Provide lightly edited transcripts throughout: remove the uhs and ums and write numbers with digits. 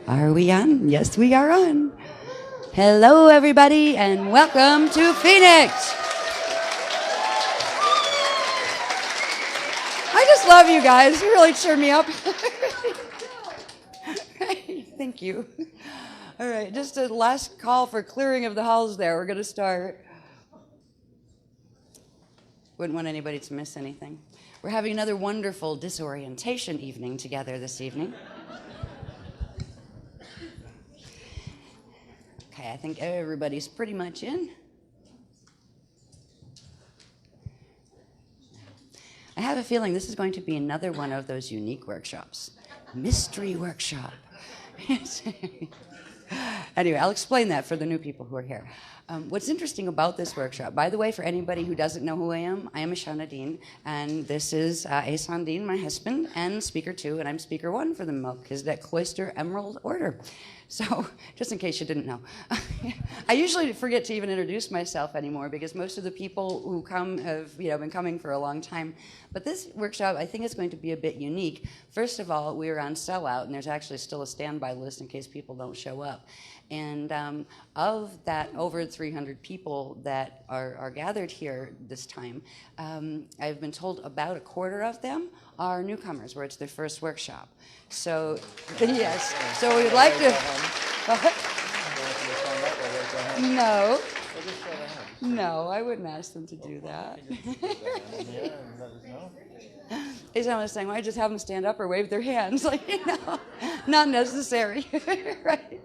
Are we on? Yes, we are on. Hello, everybody, and welcome to Phoenix. I just love you guys. You really cheer me up. Thank you. All right, just a last call for clearing of the halls there. We're going to start. Wouldn't want anybody to miss anything. We're having another wonderful disorientation evening together this evening. Okay, I think everybody's pretty much in. I have a feeling this is going to be another one of those unique workshops. Mystery workshop. Anyway, I'll explain that for the new people who are here. What's interesting about this workshop, by the way, for anybody who doesn't know who I am Ashana Dean, and this is Ehsan Dean, my husband, and speaker 2, and I'm speaker 1 for the Melchizedek Cloister Emerald Order. So, just in case you didn't know. I usually forget to even introduce myself anymore because most of the people who come have been coming for a long time. But this workshop, I think, is going to be a bit unique. First of all, we are on sellout, and there's actually still a standby list in case people don't show up. And of that over 300 people that are gathered here this time, I've been told about a quarter of them are newcomers, where it's their first workshop. So, yes, so we'd like to... No. No, I wouldn't ask them to do that. Someone was saying, why just have them stand up or wave their hands? Not necessary, right?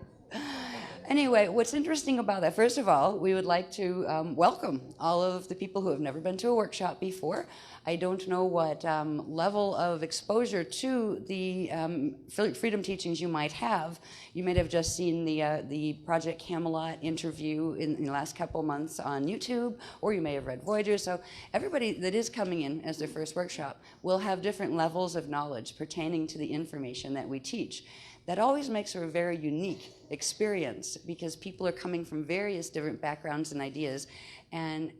Anyway, what's interesting about that, first of all, we would like to welcome all of the people who have never been to a workshop before. I don't know what level of exposure to the freedom teachings you might have. You might have just seen the Project Camelot interview in the last couple months on YouTube, or you may have read Voyager. So everybody that is coming in as their first workshop will have different levels of knowledge pertaining to the information that we teach. That always makes for a very unique experience because people are coming from various different backgrounds and ideas and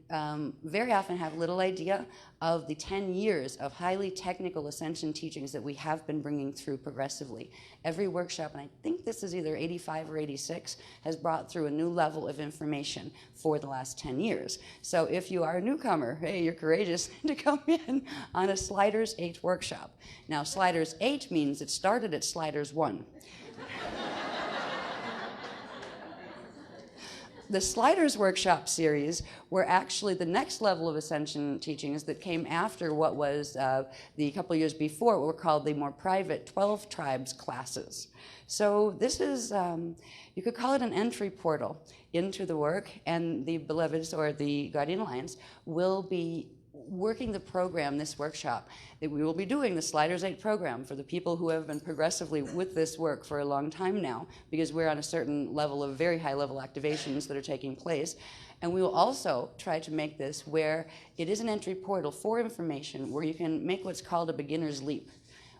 very often have little idea of the 10 years of highly technical ascension teachings that we have been bringing through progressively. Every workshop, and I think this is either 85 or 86, has brought through a new level of information for the last 10 years. So if you are a newcomer, hey, you're courageous to come in on a Sliders 8 workshop. Now, Sliders 8 means it started at Sliders 1. The Sliders Workshop series were actually the next level of ascension teachings that came after what was the couple years before, what were called the more private 12 tribes classes. So this is, you could call it an entry portal into the work, and the Beloveds, or the Guardian Alliance, will be working the program, this workshop, that we will be doing the Sliders 8 program for the people who have been progressively with this work for a long time now, because we're on a certain level of very high level activations that are taking place. And we will also try to make this where it is an entry portal for information where you can make what's called a beginner's leap,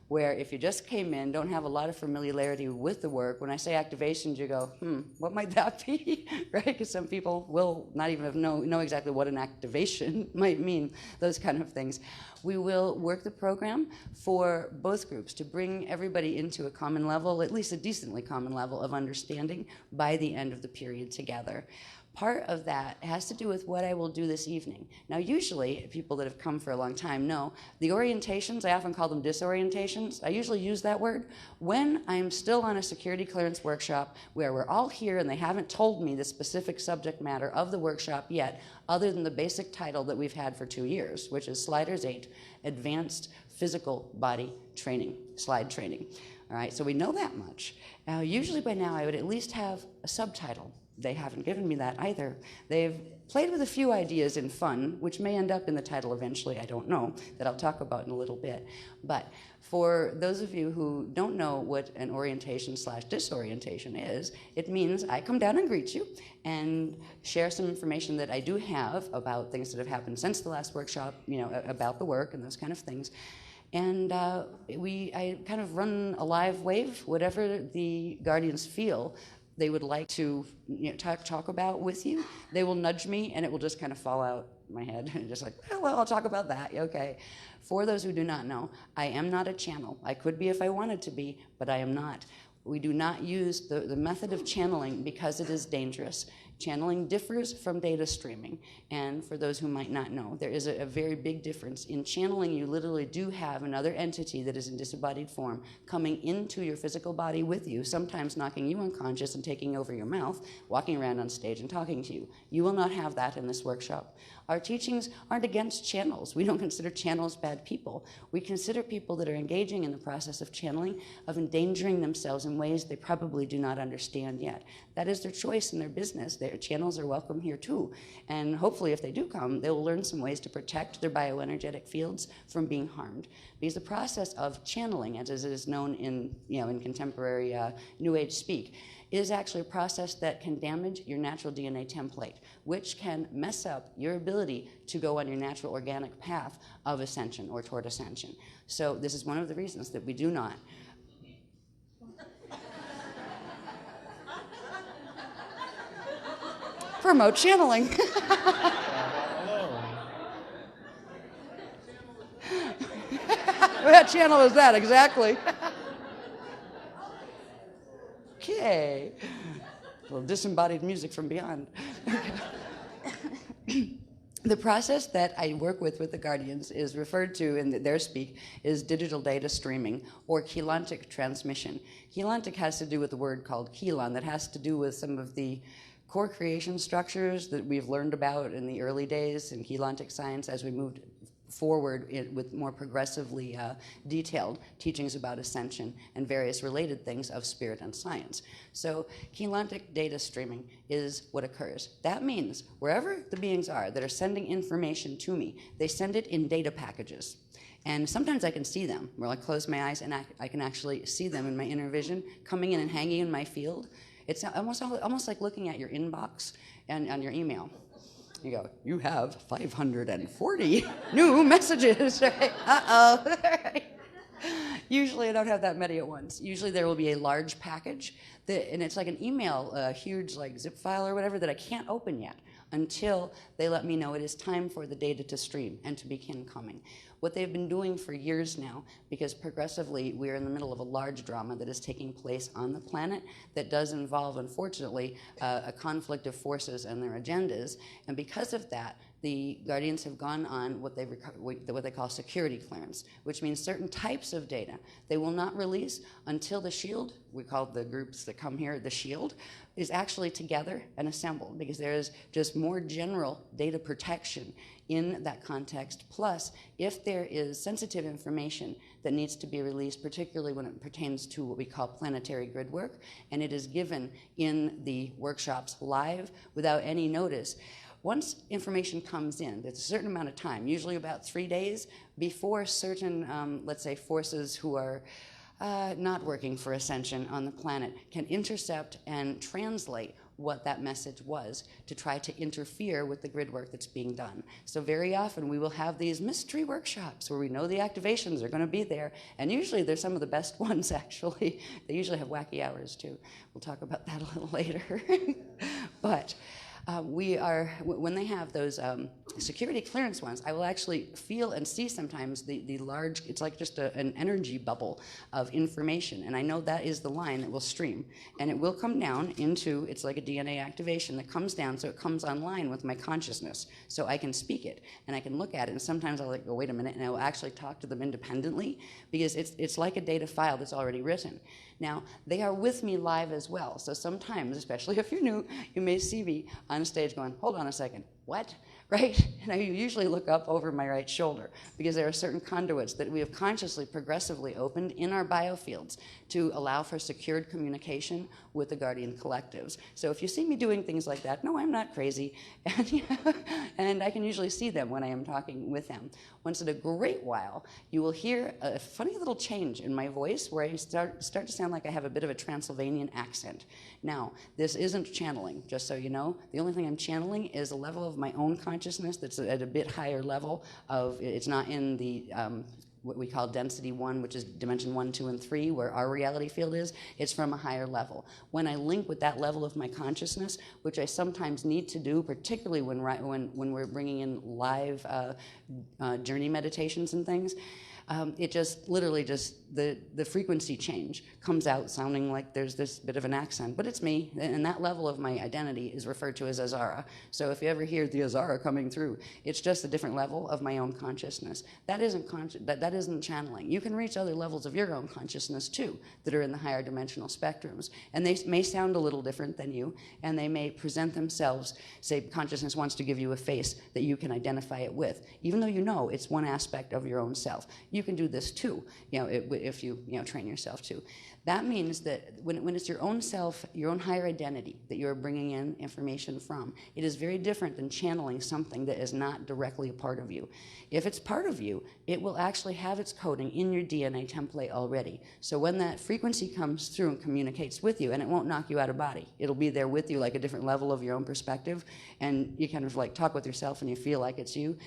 where if you just came in, don't have a lot of familiarity with the work, when I say activations, you go, what might that be, right? Because some people will not even know exactly what an activation might mean, those kind of things. We will work the program for both groups to bring everybody into a common level, at least a decently common level of understanding by the end of the period together. Part of that has to do with what I will do this evening. Now, usually, people that have come for a long time know, the orientations, I often call them disorientations. I usually use that word when I'm still on a security clearance workshop where we're all here and they haven't told me the specific subject matter of the workshop yet, other than the basic title that we've had for 2 years, which is Sliders 8, Advanced Physical Body Training, slide training. All right, so we know that much. Now, usually by now, I would at least have a subtitle. They haven't given me that either. They've played with a few ideas in fun, which may end up in the title eventually, I don't know, that I'll talk about in a little bit. But for those of you who don't know what an orientation/disorientation is, it means I come down and greet you and share some information that I do have about things that have happened since the last workshop, about the work and those kind of things. And I kind of run a live wave, whatever the Guardians feel they would like to talk about with you. They will nudge me, and it will just kind of fall out my head, just like, well, I'll talk about that, okay. For those who do not know, I am not a channel. I could be if I wanted to be, but I am not. We do not use the method of channeling because it is dangerous. Channeling differs from data streaming, and for those who might not know, there is a very big difference. In channeling, you literally do have another entity that is in disembodied form coming into your physical body with you, sometimes knocking you unconscious and taking over your mouth, walking around on stage and talking to you. You will not have that in this workshop. Our teachings aren't against channels. We don't consider channels bad people. We consider people that are engaging in the process of channeling of endangering themselves in ways they probably do not understand yet. That is their choice and their business. Their channels are welcome here too. And hopefully if they do come, they will learn some ways to protect their bioenergetic fields from being harmed. Because the process of channeling, as it is known in, in contemporary New Age speak, is actually a process that can damage your natural DNA template, which can mess up your ability to go on your natural organic path of ascension or toward ascension. So this is one of the reasons that we do not promote channeling. What channel is that exactly? Okay. A little disembodied music from beyond. The process that I work with the Guardians is referred to in their speak is digital data streaming or chelantic transmission. Chelantic has to do with the word called chelan that has to do with some of the core creation structures that we've learned about in the early days in chelantic science as we moved forward with more progressively detailed teachings about ascension and various related things of spirit and science. So chelantic data streaming is what occurs. That means wherever the beings are that are sending information to me, they send it in data packages. And sometimes I can see them, where I close my eyes and I can actually see them in my inner vision coming in and hanging in my field. It's almost like looking at your inbox and on your email. You go, you have 540 new messages. Uh-oh. Usually I don't have that many at once. Usually there will be a large package, and it's like an email, a huge like zip file or whatever that I can't open yet until they let me know it is time for the data to stream and to begin coming. What they've been doing for years now, because progressively we're in the middle of a large drama that is taking place on the planet that does involve, unfortunately, a conflict of forces and their agendas. And because of that, the Guardians have gone on what they call security clearance, which means certain types of data they will not release until the SHIELD, we call the groups that come here the SHIELD, is actually together and assembled, because there is just more general data protection in that context. Plus, if there is sensitive information that needs to be released, particularly when it pertains to what we call planetary grid work, and it is given in the workshops live without any notice, once information comes in, there's a certain amount of time, usually about 3 days, before certain, let's say, forces who are not working for ascension on the planet can intercept and translate what that message was to try to interfere with the grid work that's being done. So very often we will have these mystery workshops where we know the activations are going to be there, and usually they're some of the best ones, actually. They usually have wacky hours too. We'll talk about that a little later. But when they have those security clearance ones, I will actually feel and see sometimes the large, it's like just an energy bubble of information. And I know that is the line that will stream. And it will come down into, it's like a DNA activation that comes down, so it comes online with my consciousness. So I can speak it, and I can look at it, and sometimes I'll like, go, wait a minute, and I will actually talk to them independently, because it's like a data file that's already written. Now, they are with me live as well, so sometimes, especially if you're new, you may see me on stage going, hold on a second, what? Right? And I usually look up over my right shoulder, because there are certain conduits that we have consciously, progressively opened in our biofields to allow for secured communication with the Guardian collectives. So if you see me doing things like that, no, I'm not crazy. And I can usually see them when I am talking with them. Once in a great while, you will hear a funny little change in my voice where I start to sound like I have a bit of a Transylvanian accent. Now, this isn't channeling, just so you know. The only thing I'm channeling is a level of my own consciousness that's at a bit higher level of, it's not in the what we call density 1, which is dimension 1, 2, and 3, where our reality field is. It's from a higher level. When I link with that level of my consciousness, which I sometimes need to do, particularly when we're bringing in live journey meditations and things, It just literally just the frequency change comes out sounding like there's this bit of an accent, but it's me, and that level of my identity is referred to as Azara. So if you ever hear the Azara coming through, it's just a different level of my own consciousness. That isn't channeling. You can reach other levels of your own consciousness too that are in the higher dimensional spectrums, and they may sound a little different than you, and they may present themselves, say consciousness wants to give you a face that you can identify it with, even though you know it's one aspect of your own self. You can do this too, if you train yourself to. That means that when it's your own self, your own higher identity that you're bringing in information from, it is very different than channeling something that is not directly a part of you. If it's part of you, it will actually have its coding in your DNA template already. So when that frequency comes through and communicates with you, and it won't knock you out of body, it'll be there with you like a different level of your own perspective, and you kind of like talk with yourself and you feel like it's you.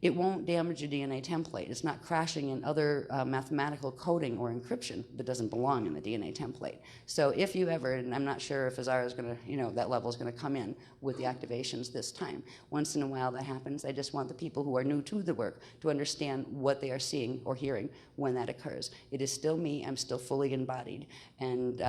It won't damage your DNA template. It's not crashing in other mathematical coding or encryption that doesn't belong in the DNA template. So if you ever, and I'm not sure if Azara is going to, that level is going to come in with the activations this time. Once in a while that happens. I just want the people who are new to the work to understand what they are seeing or hearing when that occurs. It is still me. I'm still fully embodied. And,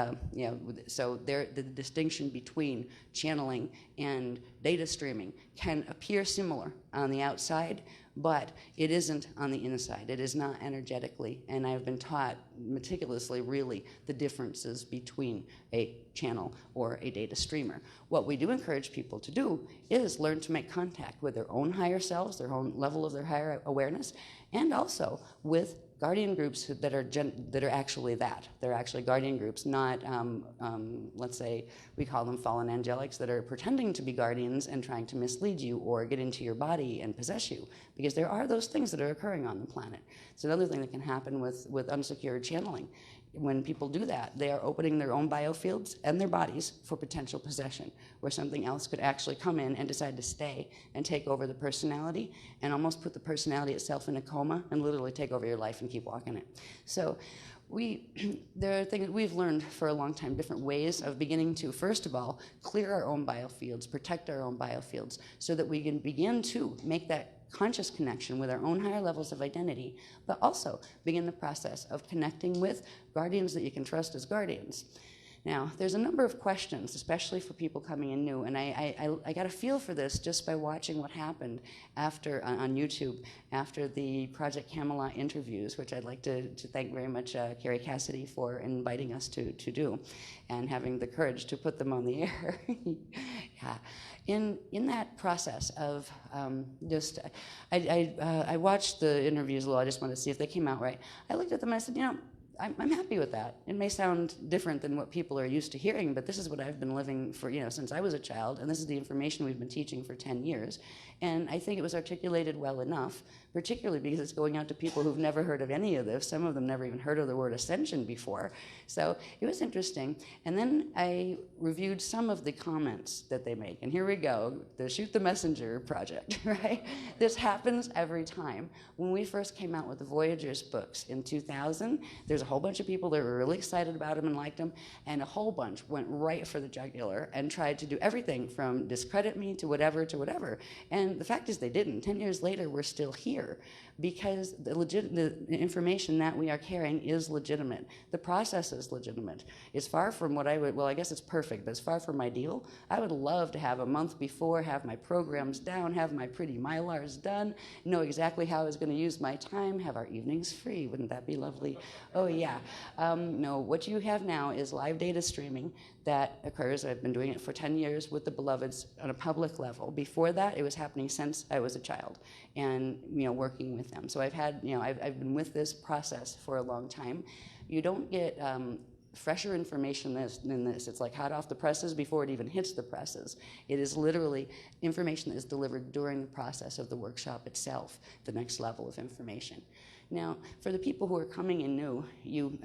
so the distinction between channeling and data streaming can appear similar on the outside, but it isn't on the inside. It is not energetically, and I've been taught meticulously, really, the differences between a channel or a data streamer. What we do encourage people to do is learn to make contact with their own higher selves, their own level of their higher awareness, and also with guardian groups that are actually that. They're actually guardian groups, not, let's say, we call them fallen angelics that are pretending to be guardians and trying to mislead you or get into your body and possess you, because there are those things that are occurring on the planet. It's another thing that can happen with unsecured channeling. When people do that, they are opening their own biofields and their bodies for potential possession, where something else could actually come in and decide to stay and take over the personality and almost put the personality itself in a coma and literally take over your life and keep walking it. So there are things we've learned for a long time, different ways of beginning to, first of all, clear our own biofields, protect our own biofields, so that we can begin to make that conscious connection with our own higher levels of identity, but also begin the process of connecting with guardians that you can trust as guardians. Now, there's a number of questions, especially for people coming in new, and I got a feel for this just by watching what happened after on YouTube after the Project Camelot interviews, which I'd like to thank very much Carrie Cassidy for inviting us to do, and having the courage to put them on the air. Yeah. In that process of I watched the interviews a lot. I just wanted to see if they came out right. I looked at them and I said, I'm happy with that. It may sound different than what people are used to hearing, but this is what I've been living for, since I was a child, and this is the information we've been teaching for 10 years. And I think it was articulated well enough, particularly because it's going out to people who've never heard of any of this. Some of them never even heard of the word ascension before. So it was interesting. And then I reviewed some of the comments that they make. And here we go, the Shoot the Messenger project, right? This happens every time. When we first came out with the Voyagers books in 2000, there's a whole bunch of people that were really excited about them and liked them, and a whole bunch went right for the jugular and tried to do everything from discredit me to whatever. And the fact is they didn't. 10 years later, we're still here because the information that we are carrying is legitimate. The process is legitimate. It's far from what I guess it's perfect, but it's far from ideal. I would love to have a month before, have my programs down, have my pretty Mylars done, know exactly how I was going to use my time, have our evenings free. Wouldn't that be lovely? Oh, yeah. No, what you have now is live data streaming that occurs. I've been doing it for 10 years with the Beloveds on a public level. Before that, it was happening since I was a child and, working with them. So I've had, I've been with this process for a long time. You don't get fresher information than this. It's like hot off the presses before it even hits the presses. It is literally information that is delivered during the process of the workshop itself, the next level of information. Now, for the people who are coming in new,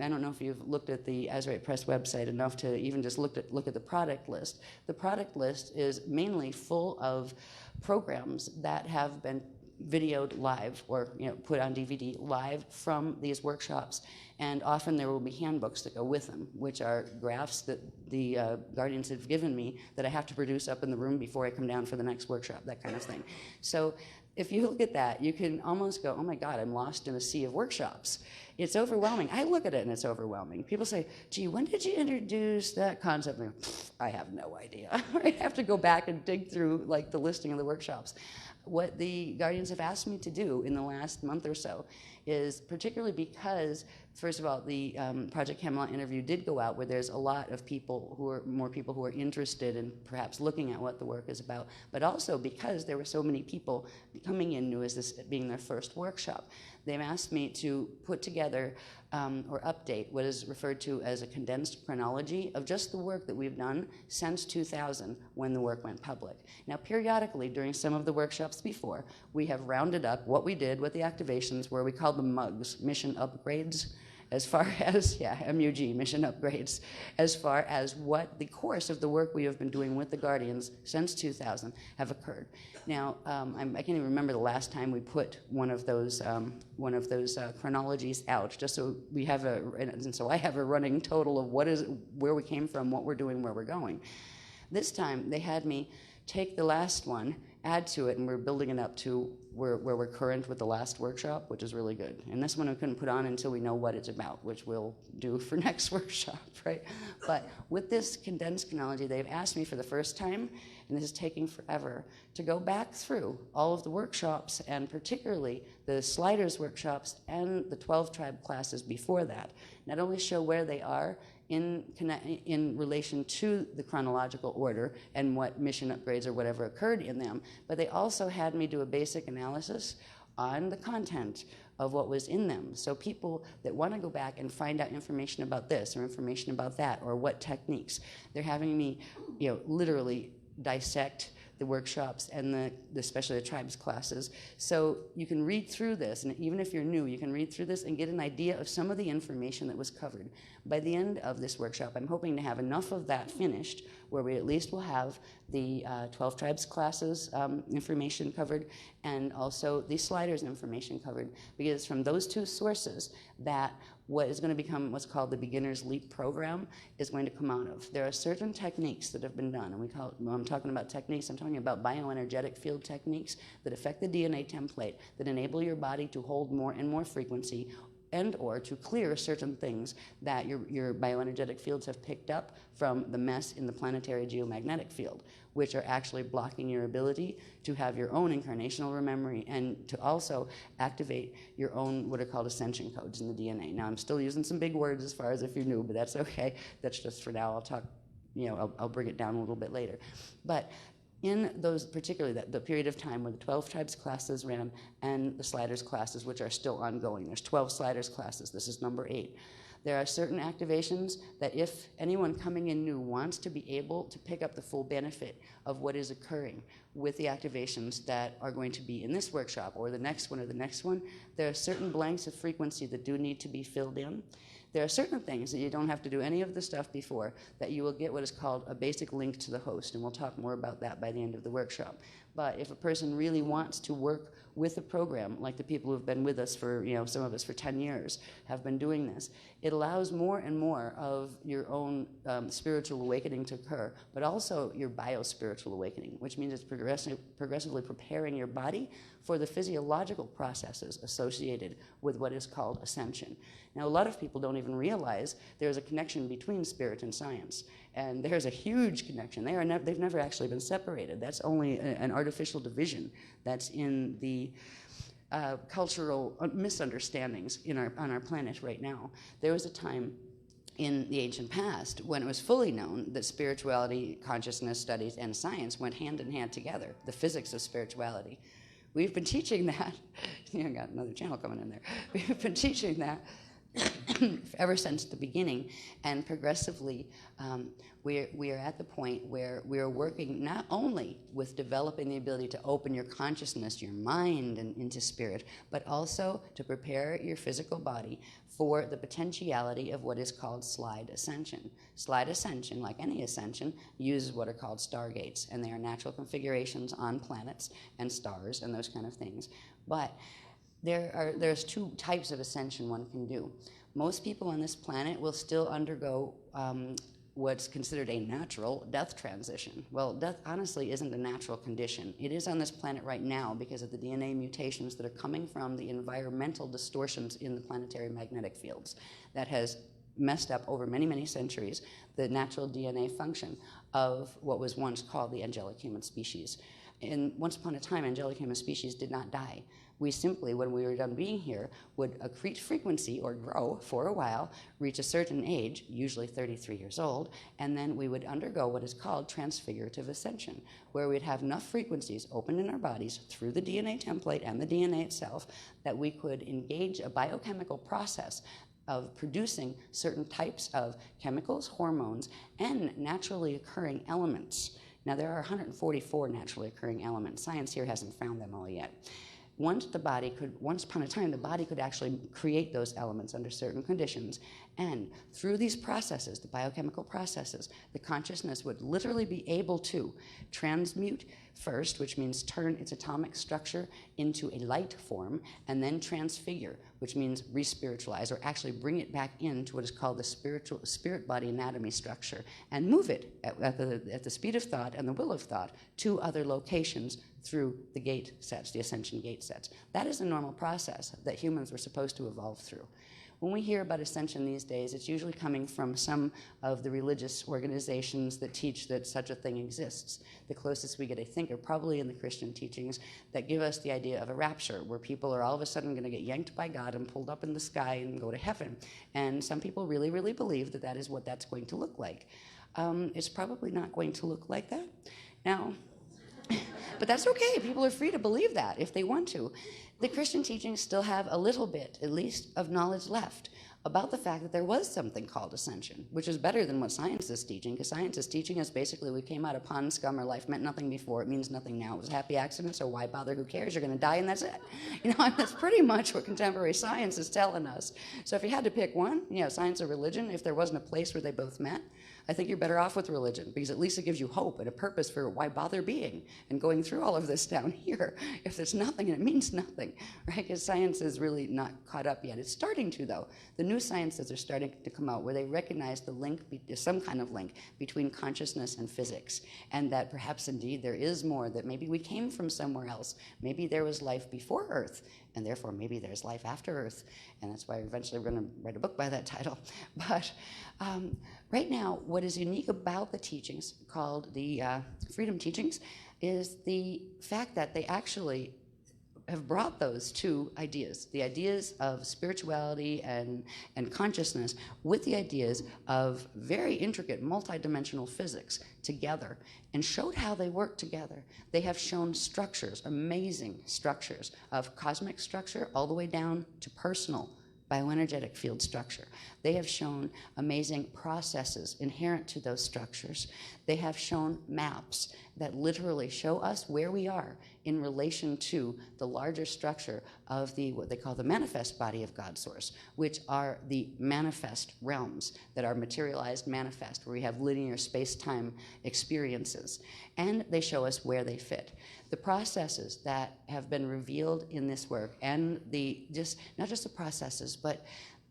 I don't know if you've looked at the Azurite Press website enough to even just look at the product list. The product list is mainly full of programs that have been videoed live or put on DVD live from these workshops, and often there will be handbooks that go with them, which are graphs that the guardians have given me that I have to produce up in the room before I come down for the next workshop, that kind of thing. So if you look at that, you can almost go, oh my God, I'm lost in a sea of workshops. It's overwhelming. I look at it and it's overwhelming. People say, gee, when did you introduce that concept? And I have no idea. I have to go back and dig through like the listing of the workshops. What the Guardians have asked me to do in the last month or so is, particularly because, first of all, the Project Camelot interview did go out where there's a lot of people more people who are interested in perhaps looking at what the work is about, but also because there were so many people coming in new as this being their first workshop. They've asked me to put together or update what is referred to as a condensed chronology of just the work that we've done since 2000 when the work went public. Now, periodically during some of the workshops before, we have rounded up what we did with the activations where we call them MUGs, mission upgrades, as far as, MUG, mission upgrades, as far as what the course of the work we have been doing with the Guardians since 2000 have occurred. Now, I can't even remember the last time we put one of those chronologies out, just so we have and so I have a running total of where we came from, what we're doing, where we're going. This time, they had me take the last one, add to it, and we're building it up to where we're current with the last workshop, which is really good. And this one we couldn't put on until we know what it's about, which we'll do for next workshop, right? But with this condensed chronology, they've asked me for the first time, and this is taking forever, to go back through all of the workshops, and particularly the sliders workshops and the 12 tribe classes before that. Not only show where they are in relation to the chronological order and what mission upgrades or whatever occurred in them, but they also had me do a basic analysis on the content of what was in them. So people that want to go back and find out information about this or information about that or what techniques, they're having me, literally dissect the workshops and especially the tribes classes. So you can read through this, and even if you're new, you can read through this and get an idea of some of the information that was covered. By the end of this workshop, I'm hoping to have enough of that finished where we at least will have the 12 tribes classes information covered and also the sliders information covered, because it's from those two sources that what is going to become what's called the Beginner's Leap program is going to come out of. There are certain techniques that have been done, and when I'm talking about techniques, I'm talking about bioenergetic field techniques that affect the DNA template, that enable your body to hold more and more frequency and or to clear certain things that your bioenergetic fields have picked up from the mess in the planetary geomagnetic field, which are actually blocking your ability to have your own incarnational memory and to also activate your own what are called ascension codes in the DNA. Now, I'm still using some big words as far as if you're new, but that's okay. That's just for now. I'll talk, I'll bring it down a little bit later. But in those, particularly the period of time where the 12 tribes classes ran and the sliders classes, which are still ongoing. There's 12 sliders classes. This is number 8. There are certain activations that if anyone coming in new wants to be able to pick up the full benefit of what is occurring with the activations that are going to be in this workshop or the next one, there are certain blanks of frequency that do need to be filled in. There are certain things that you don't have to do any of the stuff before that you will get what is called a basic link to the host, and we'll talk more about that by the end of the workshop. But if a person really wants to work with the program, like the people who have been with us for, some of us for 10 years have been doing this, it allows more and more of your own spiritual awakening to occur, but also your bio-spiritual awakening, which means it's progressively preparing your body for the physiological processes associated with what is called ascension. Now, a lot of people don't even realize there's a connection between spirit and science, and there's a huge connection. They've never actually been separated. That's only an artificial division that's in the cultural misunderstandings on our planet right now. There was a time in the ancient past when it was fully known that spirituality, consciousness studies, and science went hand in hand together, the physics of spirituality. We've been teaching that. I got another channel coming in there. We've been teaching that ever since the beginning, and progressively we are at the point where we are working not only with developing the ability to open your consciousness, your mind, and into spirit, but also to prepare your physical body for the potentiality of what is called slide ascension. Slide ascension, like any ascension, uses what are called stargates, and they are natural configurations on planets and stars and those kind of things. But there's 2 types of ascension one can do. Most people on this planet will still undergo what's considered a natural death transition. Well, death honestly isn't a natural condition. It is on this planet right now because of the DNA mutations that are coming from the environmental distortions in the planetary magnetic fields that has messed up over many, many centuries the natural DNA function of what was once called the angelic human species. And once upon a time, angelic human species did not die. We simply, when we were done being here, would accrete frequency or grow for a while, reach a certain age, usually 33 years old, and then we would undergo what is called transfigurative ascension, where we'd have enough frequencies opened in our bodies through the DNA template and the DNA itself that we could engage a biochemical process of producing certain types of chemicals, hormones, and naturally occurring elements. Now, there are 144 naturally occurring elements. Science here hasn't found them all yet. Once upon a time, the body could actually create those elements under certain conditions. And through these processes, the biochemical processes, the consciousness would literally be able to transmute first, which means turn its atomic structure into a light form, and then transfigure, which means re-spiritualize, or actually bring it back into what is called the spirit body anatomy structure, and move it at the speed of thought and the will of thought to other locations through the gate sets, the ascension gate sets. That is a normal process that humans were supposed to evolve through. When we hear about ascension these days, it's usually coming from some of the religious organizations that teach that such a thing exists. The closest we get, I think, are probably in the Christian teachings that give us the idea of a rapture, where people are all of a sudden going to get yanked by God and pulled up in the sky and go to heaven. And some people really, really believe that that is what that's going to look like. It's probably not going to look like that. Now, but that's okay. People are free to believe that if they want to. The Christian teachings still have a little bit, at least, of knowledge left about the fact that there was something called ascension, which is better than what science is teaching, because science is teaching us basically we came out of pond scum, our life meant nothing before, it means nothing now, it was a happy accident, so why bother, who cares, you're going to die and that's it. That's pretty much what contemporary science is telling us. So if you had to pick one, science or religion, if there wasn't a place where they both met, I think you're better off with religion, because at least it gives you hope and a purpose for why bother being and going through all of this down here if there's nothing and it means nothing, right? Because science is really not caught up yet. It's starting to, though. The new sciences are starting to come out where they recognize the link, some kind of link between consciousness and physics, and that perhaps indeed there is more, that maybe we came from somewhere else. Maybe there was life before Earth, and therefore maybe there's life after Earth, and that's why eventually we're going to write a book by that title. But right now, what is unique about the teachings, called the Freedom Teachings, is the fact that they actually have brought those two ideas, the ideas of spirituality and consciousness, with the ideas of very intricate multidimensional physics together, and showed how they work together. They have shown structures, amazing structures of cosmic structure all the way down to personal bioenergetic field structure. They have shown amazing processes inherent to those structures. They have shown maps that literally show us where we are in relation to the larger structure of what they call the manifest body of God Source, which are the manifest realms that are materialized manifest, where we have linear space-time experiences. And they show us where they fit. The processes that have been revealed in this work, and not just the processes, but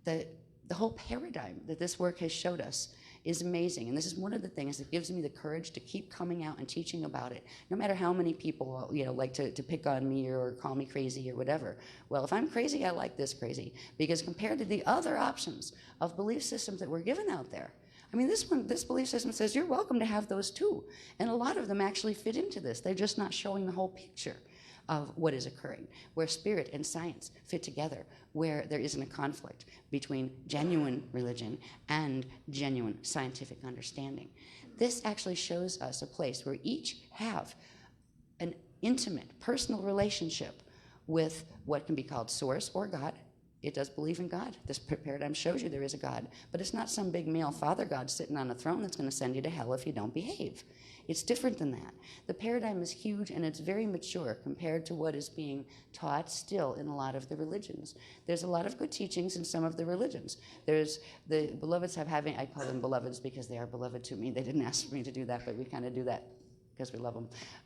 the whole paradigm that this work has showed us is amazing. And this is one of the things that gives me the courage to keep coming out and teaching about it, no matter how many people like to pick on me or call me crazy or whatever. Well, if I'm crazy, I like this crazy, because compared to the other options of belief systems that we're given out there, this belief system says you're welcome to have those too. And a lot of them actually fit into this. They're just not showing the whole picture of what is occurring, where spirit and science fit together, where there isn't a conflict between genuine religion and genuine scientific understanding. This actually shows us a place where each have an intimate, personal relationship with what can be called Source or God. It does believe in God. This paradigm shows you there is a God, but it's not some big male father God sitting on a throne that's going to send you to hell if you don't behave. It's different than that. The paradigm is huge, and it's very mature compared to what is being taught still in a lot of the religions. There's a lot of good teachings in some of the religions. There's the beloveds I call them beloveds because they are beloved to me. They didn't ask me to do that, but we kind of do that because we love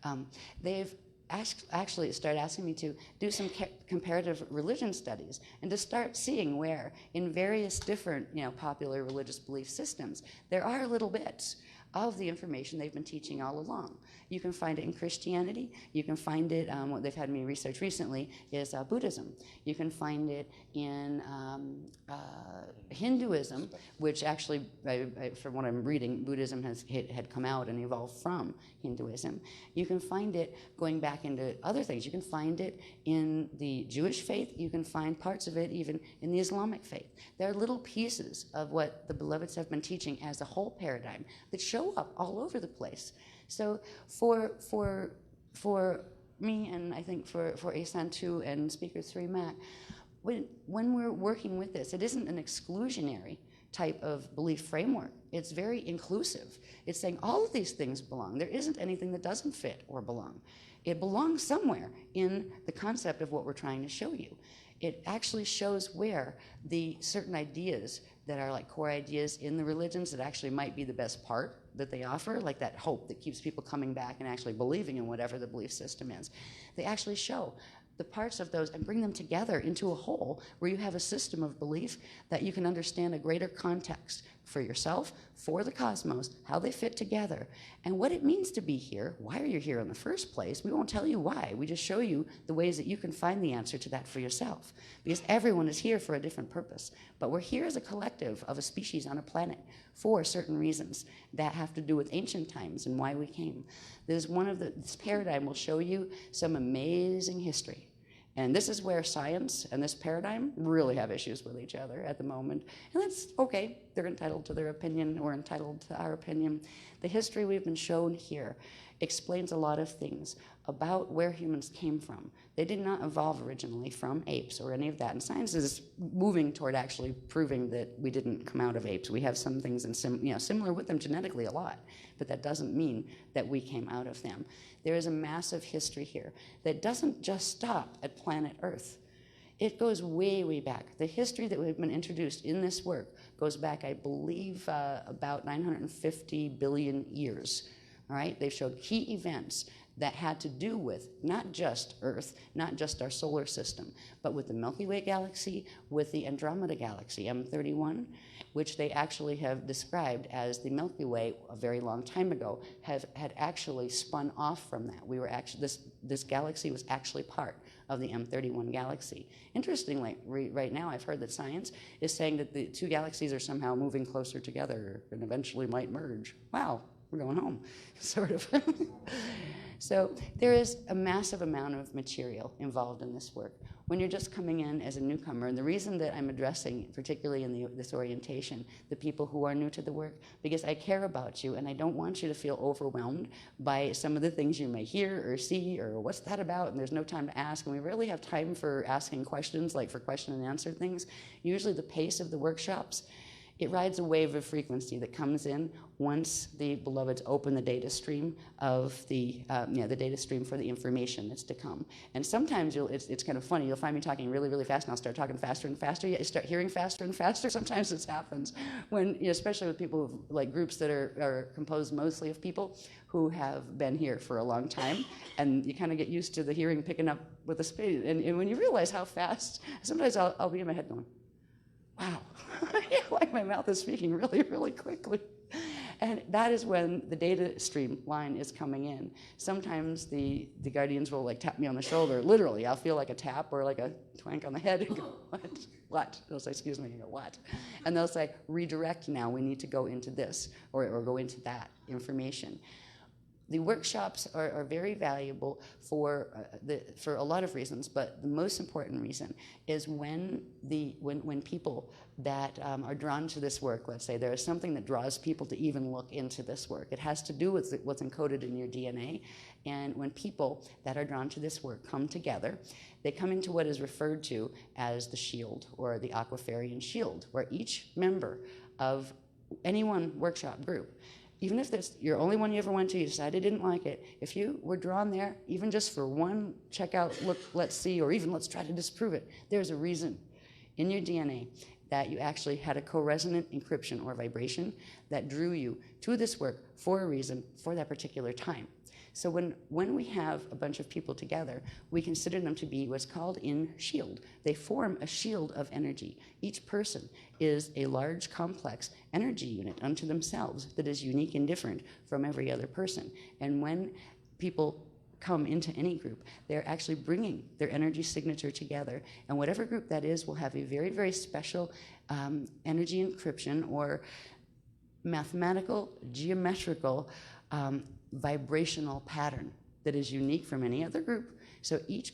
them. They've actually start asking me to do some comparative religion studies and to start seeing where in various different popular religious belief systems there are little bits of the information they've been teaching all along. You can find it in Christianity. You can find it, what they've had me research recently is Buddhism. You can find it in Hinduism, which actually, from what I'm reading, Buddhism had come out and evolved from Hinduism. You can find it going back into other things. You can find it in the Jewish faith. You can find parts of it even in the Islamic faith. There are little pieces of what the Beloveds have been teaching as a whole paradigm that show up all over the place. So for me, and I think for Asan too, and Speaker 3 Mac, when we're working with this, it isn't an exclusionary type of belief framework. It's very inclusive. It's saying all of these things belong. There isn't anything that doesn't fit or belong. It belongs somewhere in the concept of what we're trying to show you. It actually shows where the certain ideas that are like core ideas in the religions that actually might be the best part that they offer, like that hope that keeps people coming back and actually believing in whatever the belief system is. They actually show the parts of those and bring them together into a whole where you have a system of belief that you can understand a greater context for yourself, for the cosmos, how they fit together, and what it means to be here. Why are you here in the first place? We won't tell you why. We just show you the ways that you can find the answer to that for yourself, because everyone is here for a different purpose. But we're here as a collective of a species on a planet for certain reasons that have to do with ancient times and why we came. This paradigm will show you some amazing history. And this is where science and this paradigm really have issues with each other at the moment. And that's okay. They're entitled to their opinion. We're entitled to our opinion. The history we've been shown here explains a lot of things about where humans came from. They did not evolve originally from apes or any of that. And science is moving toward actually proving that we didn't come out of apes. We have some things similar with them genetically a lot, but that doesn't mean that we came out of them. There is a massive history here that doesn't just stop at planet Earth. It goes way, way back. The history that we've been introduced in this work goes back, I believe, about 950 billion years. All right? They've showed key events that had to do with not just Earth, not just our solar system, but with the Milky Way galaxy, with the Andromeda galaxy, M31, which they actually have described as the Milky Way a very long time ago, had actually spun off from that. We were actually, this galaxy was actually part of the M31 galaxy. Interestingly, right now I've heard that science is saying that the two galaxies are somehow moving closer together and eventually might merge. Wow, we're going home, sort of. So there is a massive amount of material involved in this work. When you're just coming in as a newcomer, and the reason that I'm addressing, particularly in this orientation, the people who are new to the work, because I care about you and I don't want you to feel overwhelmed by some of the things you may hear or see or what's that about, and there's no time to ask, and we rarely have time for asking questions, like for question and answer things. Usually the pace of the workshops, it rides a wave of frequency that comes in once the Beloveds open the data stream of the data stream for the information that's to come. And sometimes it's kind of funny. You'll find me talking really, really fast, and I'll start talking faster and faster. You start hearing faster and faster. Sometimes this happens when, especially with people like groups that are composed mostly of people who have been here for a long time, and you kind of get used to the hearing picking up with the speed. And when you realize how fast, sometimes I'll be in my head going, wow, like my mouth is speaking really, really quickly. And that is when the data stream line is coming in. Sometimes the guardians will like tap me on the shoulder, literally. I'll feel like a tap or like a twank on the head and go, what? They'll say, excuse me, and go, what? And they'll say, redirect now, we need to go into this or go into that information. The workshops are very valuable for a lot of reasons, but the most important reason is when people that are drawn to this work, let's say there is something that draws people to even look into this work. It has to do with what's encoded in your DNA, and when people that are drawn to this work come together, they come into what is referred to as the shield or the Aquafarian shield, where each member of any one workshop group, even if you're only one you ever went to, you decided you didn't like it, if you were drawn there, even just for one check out, look, let's see, or even let's try to disprove it, there's a reason in your DNA that you actually had a co-resonant encryption or vibration that drew you to this work for a reason for that particular time. So when we have a bunch of people together, we consider them to be what's called in shield. They form a shield of energy. Each person is a large, complex energy unit unto themselves that is unique and different from every other person. And when people come into any group, they're actually bringing their energy signature together. And whatever group that is will have a very, very special energy encryption or mathematical, geometrical, vibrational pattern that is unique from any other group. So each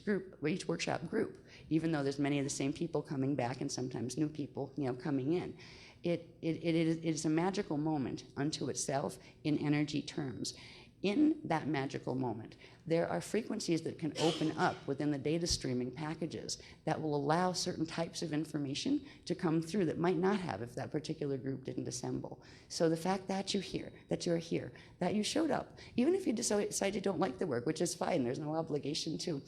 workshop group, even though there's many of the same people coming back and sometimes new people, coming in, it is a magical moment unto itself in energy terms. In that magical moment, there are frequencies that can open up within the data streaming packages that will allow certain types of information to come through that might not have if that particular group didn't assemble. So the fact that you're here, that you showed up, even if you decide you don't like the work, which is fine, there's no obligation to,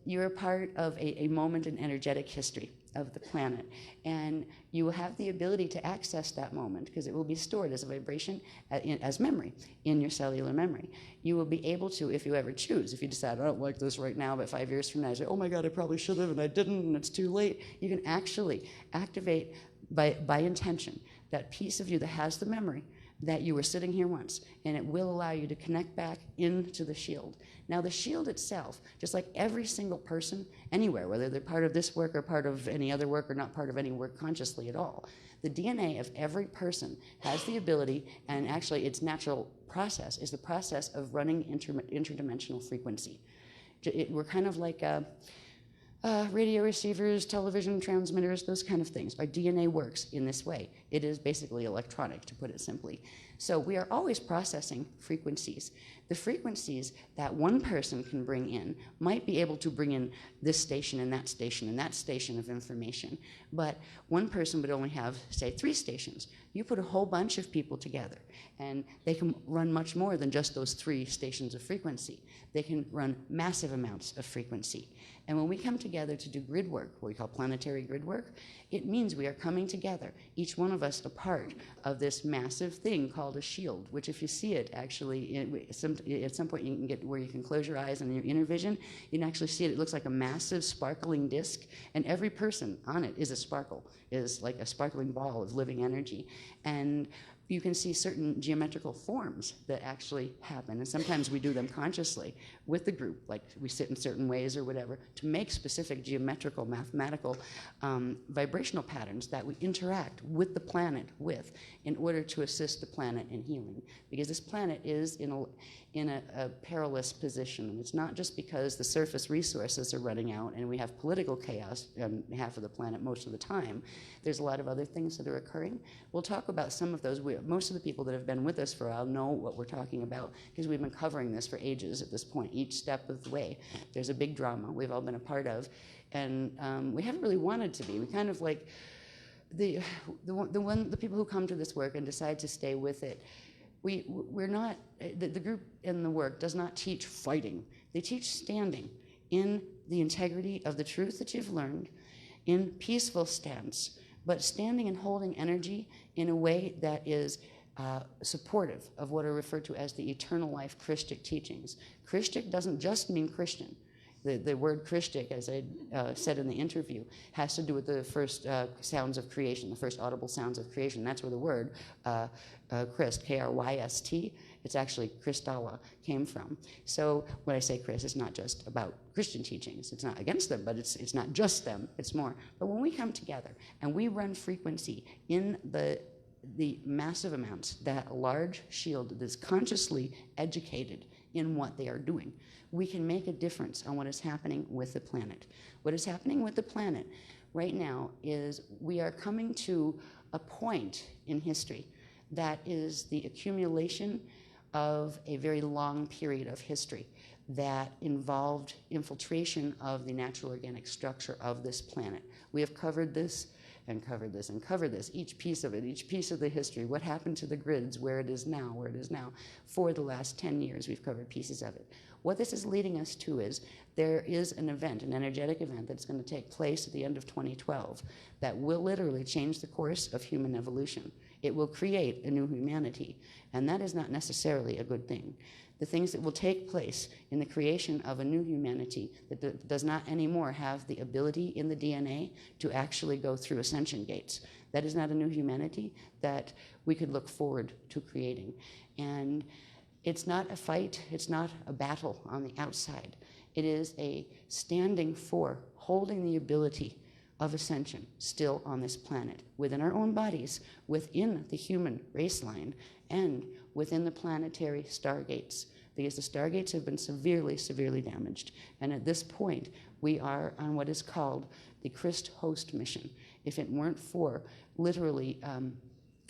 you're a part of a moment in energetic history of the planet, and you will have the ability to access that moment because it will be stored as a vibration, as memory in your cellular memory. You will be able to, if you ever choose, if you decide, I don't like this right now, but 5 years from now, you say, oh my God, I probably should have and I didn't and it's too late, you can actually activate by intention that piece of you that has the memory that you were sitting here once, and it will allow you to connect back into the shield. Now, the shield itself, just like every single person anywhere, whether they're part of this work or part of any other work or not part of any work consciously at all, the DNA of every person has the ability, and actually its natural process is the process of running interdimensional frequency. We're kind of like radio receivers, television transmitters, those kind of things. Our DNA works in this way. It is basically electronic, to put it simply. So we are always processing frequencies. The frequencies that one person can bring in might be able to bring in this station and that station and that station of information, but one person would only have, say, 3 stations. You put a whole bunch of people together, and they can run much more than just those 3 stations of frequency. They can run massive amounts of frequency. And when we come together to do grid work, what we call planetary grid work, it means we are coming together, each one of us a part of this massive thing called a shield, which if you see it actually, at some point you can get where you can close your eyes and your inner vision, you can actually see it. It looks like a massive sparkling disc, and every person on it is a sparkle, is like a sparkling ball of living energy. And you can see certain geometrical forms that actually happen, and sometimes we do them consciously with the group, like we sit in certain ways or whatever, to make specific geometrical, mathematical, vibrational patterns that we interact with the planet with in order to assist the planet in healing. Because this planet is in a perilous position. It's not just because the surface resources are running out and we have political chaos on behalf of the planet most of the time. There's a lot of other things that are occurring. We'll talk about some of those. Most of the people that have been with us for a while know what we're talking about because we've been covering this for ages at this point, each step of the way. There's a big drama we've all been a part of, and we haven't really wanted to be. We kind of like the people who come to this work and decide to stay with it. We're not, the group in the work does not teach fighting. They teach standing in the integrity of the truth that you've learned, in peaceful stance, but standing and holding energy in a way that is supportive of what are referred to as the eternal life Christic teachings. Christic doesn't just mean Christian. The word Christic, as I said in the interview, has to do with the first sounds of creation, the first audible sounds of creation. That's where the word Christ, K-R-Y-S-T, it's actually Christalla, came from. So when I say Christ, it's not just about Christian teachings. It's not against them, but it's not just them. It's more. But when we come together and we run frequency in the massive amounts, that large shield that is consciously educated in what they are doing, we can make a difference on what is happening with the planet. What is happening with the planet right now is we are coming to a point in history that is the accumulation of a very long period of history that involved infiltration of the natural organic structure of this planet. We have covered this and covered this and covered this, each piece of it, each piece of the history, what happened to the grids, where it is now, for the last 10 years, we've covered pieces of it. What this is leading us to is there is an event, an energetic event that's going to take place at the end of 2012 that will literally change the course of human evolution. It will create a new humanity, and that is not necessarily a good thing. The things that will take place in the creation of a new humanity that does not anymore have the ability in the DNA to actually go through ascension gates. That is not a new humanity that we could look forward to creating. And it's not a fight, it's not a battle on the outside. It is a standing for holding the ability of ascension still on this planet, within our own bodies, within the human race line, and within the planetary stargates, because the stargates have been severely, severely damaged. And at this point, we are on what is called the Christ Host mission. If it weren't for literally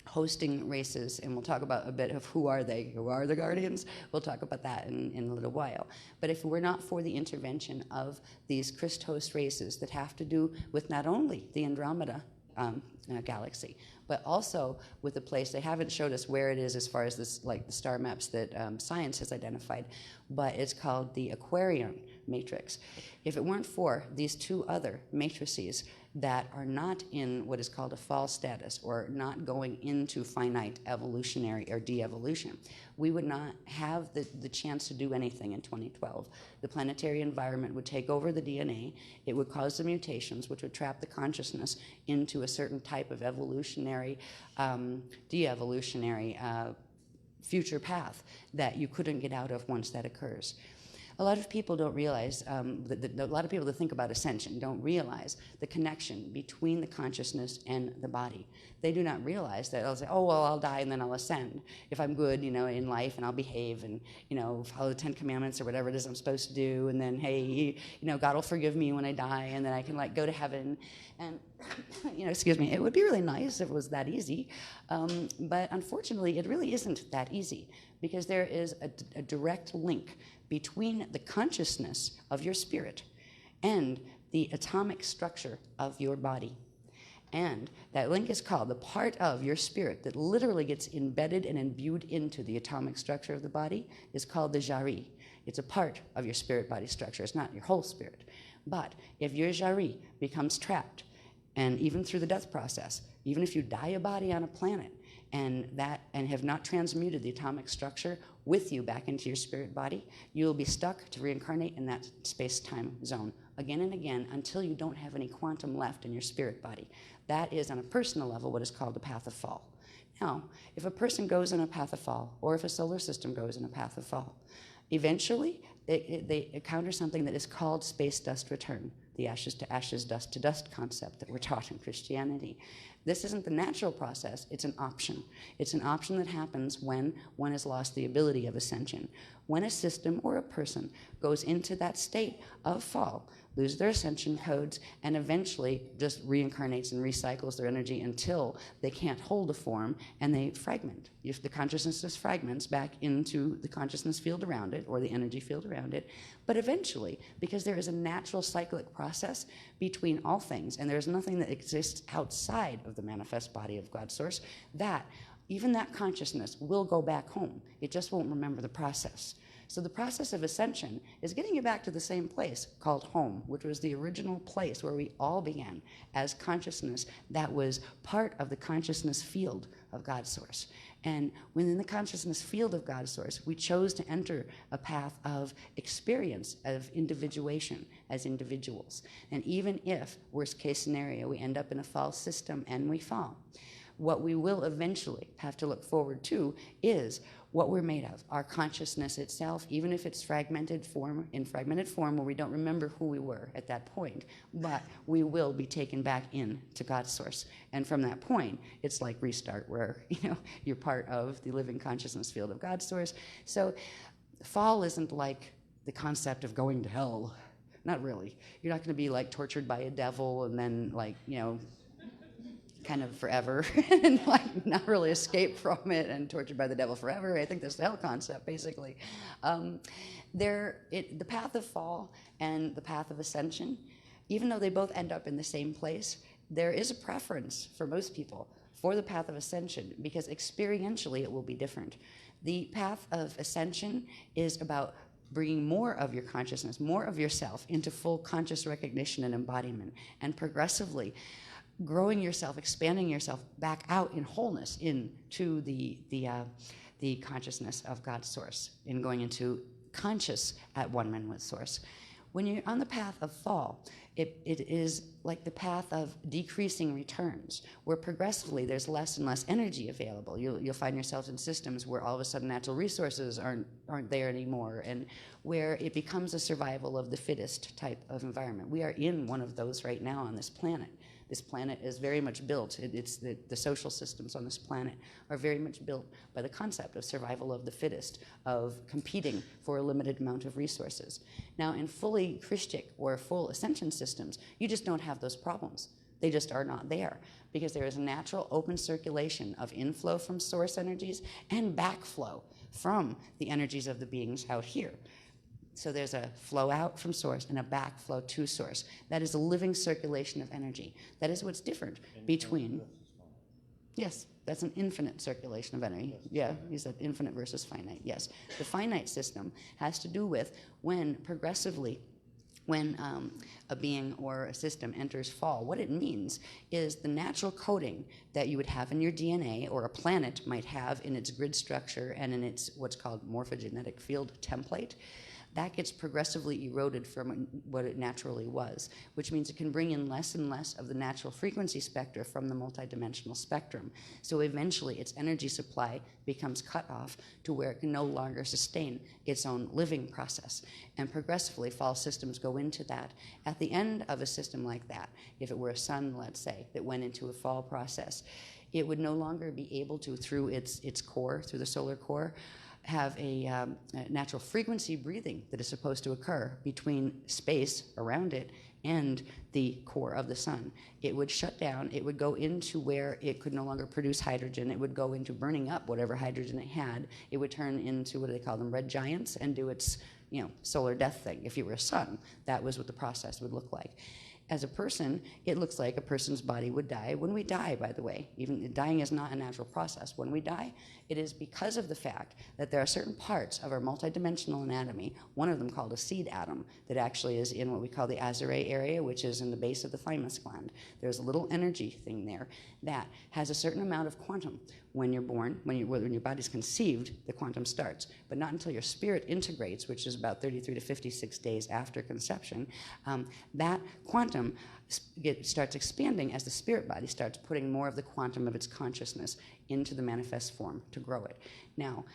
hosting races, and we'll talk about a bit of who are they, who are the Guardians, we'll talk about that in a little while. But if we're not for the intervention of these Christ host races that have to do with not only the Andromeda galaxy, but also with the place, they haven't showed us where it is as far as this, like the star maps that science has identified, but it's called the Aquarian matrix. If it weren't for these two other matrices that are not in what is called a fall status, or not going into finite evolutionary or de-evolution, we would not have the chance to do anything in 2012. The planetary environment would take over the DNA, it would cause the mutations, which would trap the consciousness into a certain type of evolutionary, de-evolutionary future path that you couldn't get out of once that occurs. A lot of people don't realize, a lot of people that think about ascension don't realize the connection between the consciousness and the body. They do not realize that. They'll say, oh, well, I'll die and then I'll ascend if I'm good, in life, and I'll behave and, follow the 10 Commandments or whatever it is I'm supposed to do, and then, hey, God will forgive me when I die, and then I can, go to heaven. And, excuse me, it would be really nice if it was that easy, but unfortunately, it really isn't that easy, because there is a direct link between the consciousness of your spirit and the atomic structure of your body. And that link is called, the part of your spirit that literally gets embedded and imbued into the atomic structure of the body is called the jari. It's a part of your spirit body structure. It's not your whole spirit. But if your jari becomes trapped, and even through the death process, even if you die a body on a planet, and have not transmuted the atomic structure with you back into your spirit body, you'll be stuck to reincarnate in that space-time zone again and again until you don't have any quantum left in your spirit body. That is, on a personal level, what is called the path of fall. Now, if a person goes in a path of fall, or if a solar system goes in a path of fall, eventually they encounter something that is called space dust return, the ashes to ashes, dust to dust concept that we're taught in Christianity. This isn't the natural process, it's an option. It's an option that happens when one has lost the ability of ascension. When a system or a person goes into that state of fall, lose their ascension codes, and eventually just reincarnates and recycles their energy until they can't hold a form and they fragment. If the consciousness just fragments back into the consciousness field around it, or the energy field around it. But eventually, because there is a natural cyclic process between all things, and there's nothing that exists outside of the manifest body of God Source, that even that consciousness will go back home. It just won't remember the process. So the process of ascension is getting you back to the same place called home, which was the original place where we all began as consciousness that was part of the consciousness field of God Source. And within the consciousness field of God Source, we chose to enter a path of experience, of individuation as individuals. And even if, worst case scenario, we end up in a false system and we fall, what we will eventually have to look forward to is what we're made of, our consciousness itself, even if it's fragmented form, where we don't remember who we were at that point, but we will be taken back in to God's Source. And from that point, it's like restart, where you're part of the living consciousness field of God's Source. So fall isn't like the concept of going to hell. Not really. You're not going to be tortured by a devil and then kind of forever and not really escape from it and tortured by the devil forever. I think that's the hell concept, basically. The path of fall and the path of ascension, even though they both end up in the same place, there is a preference for most people for the path of ascension, because experientially it will be different. The path of ascension is about bringing more of your consciousness, more of yourself into full conscious recognition and embodiment, and progressively growing yourself, expanding yourself back out in wholeness into the consciousness of God's source, in going into conscious at one with source. When you're on the path of fall, it is like the path of decreasing returns, where progressively there's less and less energy available. You'll find yourselves in systems where all of a sudden natural resources aren't there anymore, and where it becomes a survival of the fittest type of environment. We are in one of those right now on this planet. This planet is very much built, it's the social systems on this planet are very much built by the concept of survival of the fittest, of competing for a limited amount of resources. Now, in fully Christic or full ascension systems, you just don't have those problems. They just are not there, because there is natural open circulation of inflow from source energies and backflow from the energies of the beings out here. So there's a flow out from source and a backflow to source. That is a living circulation of energy. That is what's different between... Yes, that's an infinite circulation of energy. Yeah, you said infinite versus finite. Yes. The finite system has to do with when progressively, when a being or a system enters fall, what it means is the natural coding that you would have in your DNA, or a planet might have in its grid structure and in its what's called morphogenetic field template, that gets progressively eroded from what it naturally was, which means it can bring in less and less of the natural frequency spectra from the multidimensional spectrum. So eventually its energy supply becomes cut off to where it can no longer sustain its own living process. And progressively fall systems go into that. At the end of a system like that, if it were a sun, let's say, that went into a fall process, it would no longer be able to, through its core, through the solar core, have a natural frequency breathing that is supposed to occur between space around it and the core of the sun. It would shut down. It would go into where it could no longer produce hydrogen. It would go into burning up whatever hydrogen it had. It would turn into, what do they call them, red giants, and do its solar death thing. If you were a sun, that was what the process would look like. As a person, it looks like a person's body would die. When we die, by the way, even dying is not a natural process. When we die, it is because of the fact that there are certain parts of our multidimensional anatomy, one of them called a seed atom, that actually is in what we call the Azare area, which is in the base of the thymus gland. There's a little energy thing there that has a certain amount of quantum. When you're born, when your body's conceived, the quantum starts. But not until your spirit integrates, which is about 33 to 56 days after conception, that quantum starts expanding as the spirit body starts putting more of the quantum of its consciousness into the manifest form to grow it. Now,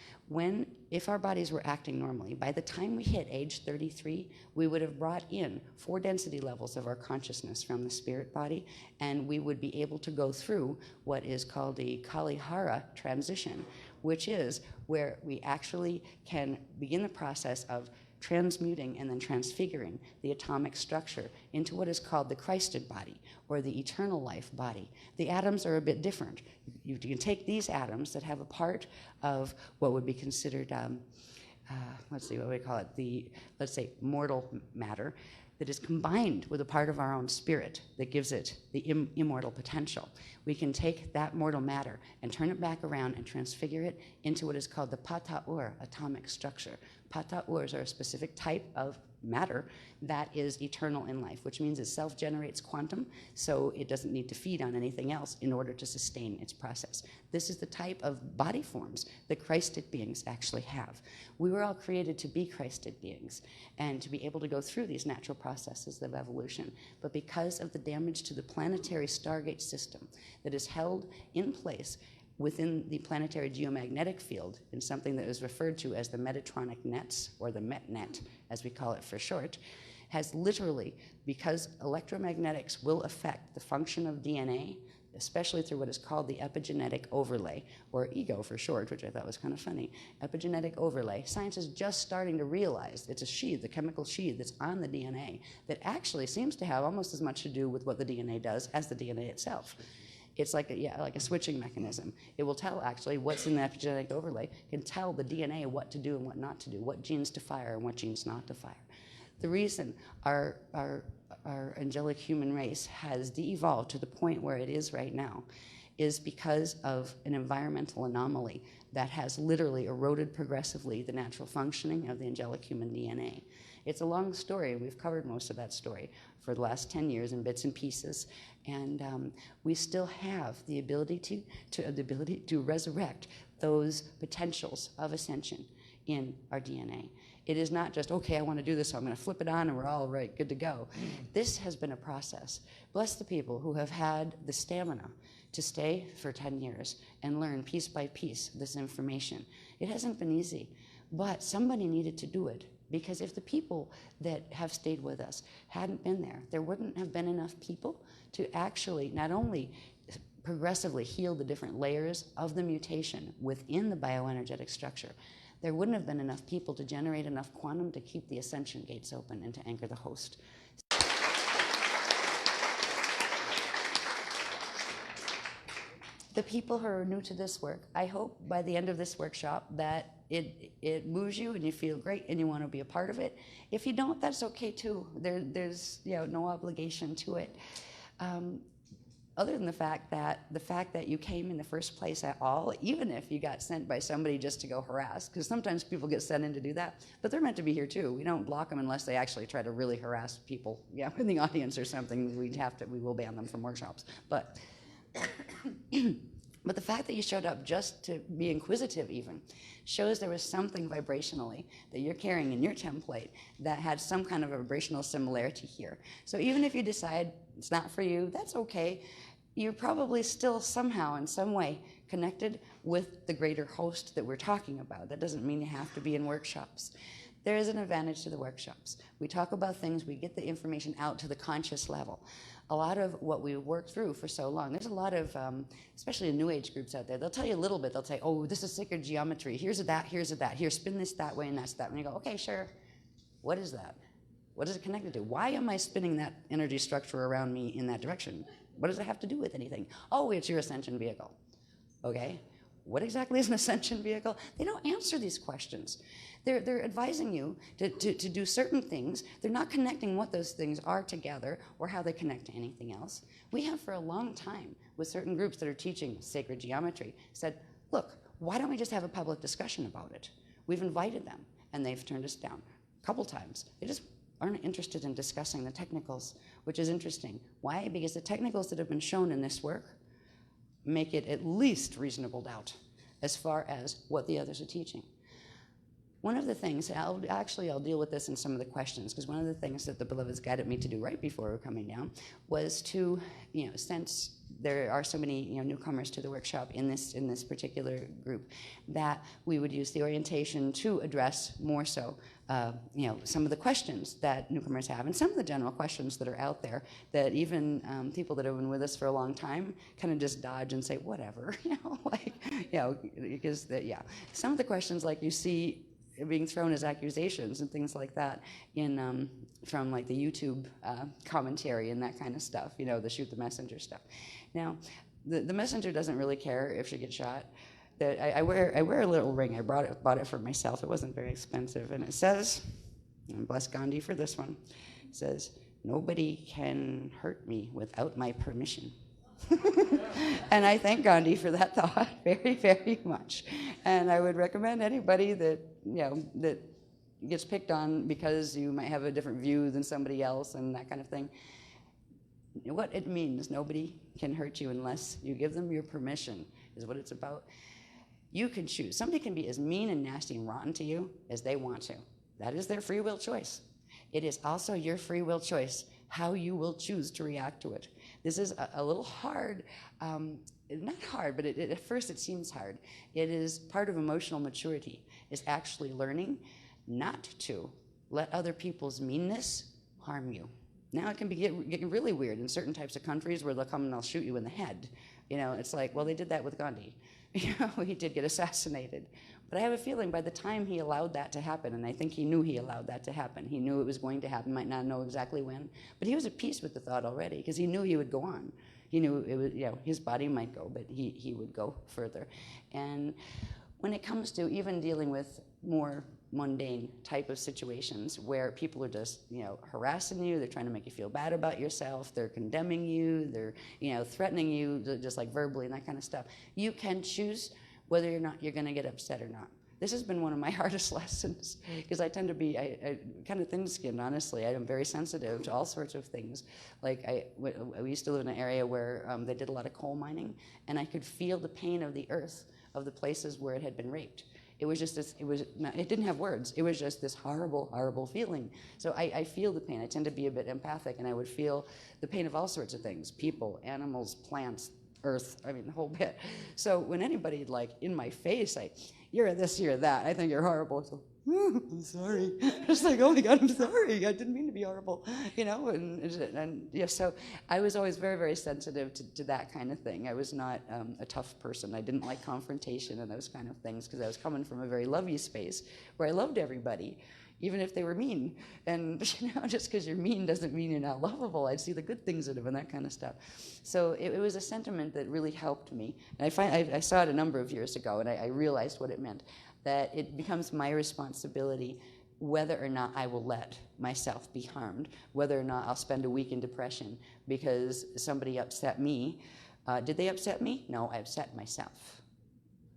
if our bodies were acting normally, by the time we hit age 33, we would have brought in 4 density levels of our consciousness from the spirit body, and we would be able to go through what is called the Kalihara transition, which is where we actually can begin the process of transmuting and then transfiguring the atomic structure into what is called the Christed body, or the eternal life body. The atoms are a bit different. You can take these atoms that have a part of what would be considered, let's see, what do we call it? Let's say mortal matter, that is combined with a part of our own spirit that gives it the immortal potential. We can take that mortal matter and turn it back around and transfigure it into what is called the Pata-Ur atomic structure. Pata-Urs are a specific type of matter that is eternal in life, which means it self-generates quantum, so it doesn't need to feed on anything else in order to sustain its process. This is the type of body forms that Christed beings actually have. We were all created to be Christed beings and to be able to go through these natural processes of evolution. But because of the damage to the planetary Stargate system that is held in place within the planetary geomagnetic field in something that is referred to as the Metatronic nets, or the METNet, as we call it for short, has literally, because electromagnetics will affect the function of DNA, especially through what is called the epigenetic overlay, or EGO for short, which I thought was kind of funny. Epigenetic overlay. Science is just starting to realize it's a sheath, a chemical sheath that's on the DNA that actually seems to have almost as much to do with what the DNA does as the DNA itself. It's like a switching mechanism. It will tell actually what's in the epigenetic overlay, can tell the DNA what to do and what not to do, what genes to fire and what genes not to fire. The reason our angelic human race has de-evolved to the point where it is right now is because of an environmental anomaly that has literally eroded progressively the natural functioning of the angelic human DNA. It's a long story. We've covered most of that story for the last 10 years in bits and pieces. And we still have the ability to resurrect those potentials of ascension in our DNA. It is not just, okay, I want to do this, so I'm going to flip it on and we're all right, good to go. This has been a process. Bless the people who have had the stamina to stay for 10 years and learn piece by piece this information. It hasn't been easy, but somebody needed to do it, because if the people that have stayed with us hadn't been there, there wouldn't have been enough people to actually not only progressively heal the different layers of the mutation within the bioenergetic structure, there wouldn't have been enough people to generate enough quantum to keep the ascension gates open and to anchor the host. The people who are new to this work, I hope by the end of this workshop that it moves you and you feel great and you want to be a part of it. If you don't, that's okay too. There's no obligation to it. Other than the fact that you came in the first place at all, even if you got sent by somebody just to go harass, because sometimes people get sent in to do that, but they're meant to be here too. We don't block them unless they actually try to really harass people, in the audience or something. We will ban them from workshops. But but the fact that you showed up just to be inquisitive even shows there was something vibrationally that you're carrying in your template that had some kind of a vibrational similarity here. So even if you decide it's not for you, that's okay. You're probably still somehow in some way connected with the greater host that we're talking about. That doesn't mean you have to be in workshops. There is an advantage to the workshops. We talk about things, we get the information out to the conscious level. A lot of what we worked through for so long, there's a lot of, especially in New Age groups out there, they'll tell you a little bit. They'll say, oh, this is sacred geometry. Here's a that, here's a that. Here, spin this that way and that's that. And you go, okay, sure. What is that? What is it connected to? Why am I spinning that energy structure around me in that direction? What does it have to do with anything? Oh, it's your ascension vehicle. Okay. What exactly is an ascension vehicle? They don't answer these questions. They're advising you to do certain things. They're not connecting what those things are together or how they connect to anything else. We have for a long time, with certain groups that are teaching sacred geometry, said, look, why don't we just have a public discussion about it? We've invited them, and they've turned us down a couple times. They just aren't interested in discussing the technicals, which is interesting. Why? Because the technicals that have been shown in this work make it at least reasonable doubt as far as what the others are teaching. One of the things, I'll deal with this in some of the questions, because one of the things that the Beloveds guided me to do right before we were coming down was to, since there are so many newcomers to the workshop in this particular group, that we would use the orientation to address more so some of the questions that newcomers have, and some of the general questions that are out there that even people that have been with us for a long time kind of just dodge and say whatever, because some of the questions like you see being thrown as accusations and things like that in from like the YouTube commentary and that kind of stuff, the shoot the messenger stuff. Now, the messenger doesn't really care if she gets shot. I wear a little ring. I bought it for myself. It wasn't very expensive, and it says, and bless Gandhi for this one, it says, "Nobody can hurt me without my permission." And I thank Gandhi for that thought very, very much. And I would recommend anybody that that gets picked on because you might have a different view than somebody else and that kind of thing. What it means, nobody can hurt you unless you give them your permission, is what it's about. You can choose. Somebody can be as mean and nasty and rotten to you as they want to. That is their free will choice. It is also your free will choice how you will choose to react to it. This is a little hard, not hard, but at first it seems hard. It is part of emotional maturity, is actually learning not to let other people's meanness harm you. Now it can be getting really weird in certain types of countries where they'll come and they'll shoot you in the head. It's like, well, they did that with Gandhi. He did get assassinated. But I have a feeling by the time he allowed that to happen, and I think he knew he allowed that to happen, he knew it was going to happen, might not know exactly when, but he was at peace with the thought already because he knew he would go on. He knew it was, his body might go, but he would go further. And when it comes to even dealing with more mundane type of situations where people are just, harassing you, they're trying to make you feel bad about yourself, they're condemning you, they're, threatening you just like verbally and that kind of stuff, you can choose whether or not you're going to get upset or not. this has been one of my hardest lessons, because I tend to be I kind of thin-skinned, honestly. I am very sensitive to all sorts of things. Like we used to live in an area where they did a lot of coal mining, and I could feel the pain of the earth of the places where it had been raped. It was just this, it didn't have words. It was just this horrible, horrible feeling. So I feel the pain. I tend to be a bit empathic, and I would feel the pain of all sorts of things: people, animals, plants, earth, I mean, the whole bit. So when anybody, like, in my face, like, you're this, you're that, I think you're horrible. So, I'm sorry. Just like, oh my God, I'm sorry. I didn't mean to be horrible, you know? And yeah, so I was always very, very sensitive to that kind of thing. I was not a tough person. I didn't like confrontation and those kind of things, because I was coming from a very lovey space where I loved everybody, even if they were mean. And just because you're mean doesn't mean you're not lovable. I'd see the good things in them and that kind of stuff. So it was a sentiment that really helped me. And I saw it a number of years ago, and I realized what it meant, that it becomes my responsibility whether or not I will let myself be harmed, whether or not I'll spend a week in depression because somebody upset me. Did they upset me? No, I upset myself.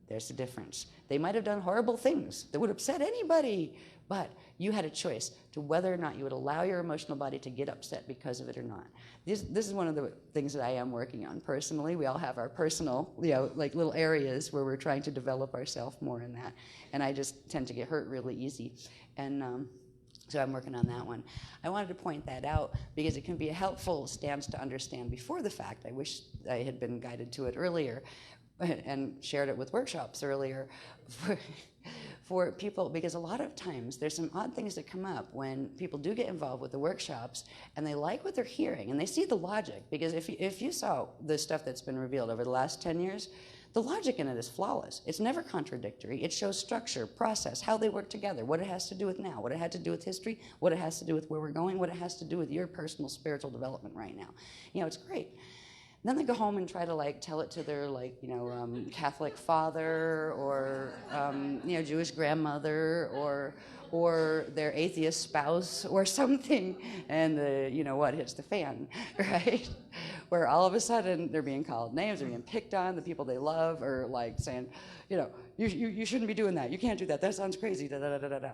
There's the difference. They might have done horrible things that would upset anybody, but you had a choice to whether or not you would allow your emotional body to get upset because of it or not. This is one of the things that I am working on personally. We all have our personal, like little areas where we're trying to develop ourselves more in that. And I just tend to get hurt really easy. And so I'm working on that one. I wanted to point that out because it can be a helpful stance to understand before the fact. I wish I had been guided to it earlier and shared it with workshops earlier for people, because a lot of times there's some odd things that come up when people do get involved with the workshops and they like what they're hearing and they see the logic. Because if you saw the stuff that's been revealed over the last 10 years, the logic in it is flawless. It's never contradictory. It shows structure, process, how they work together, what it has to do with now, what it had to do with history, what it has to do with where we're going, what it has to do with your personal spiritual development right now. It's great. Then they go home and try to tell it to their Catholic father or Jewish grandmother or their atheist spouse or something, and what hits the fan, right? Where all of a sudden they're being called names, they're being picked on, the people they love are saying, you shouldn't be doing that, you can't do that, that sounds crazy, da da da da da.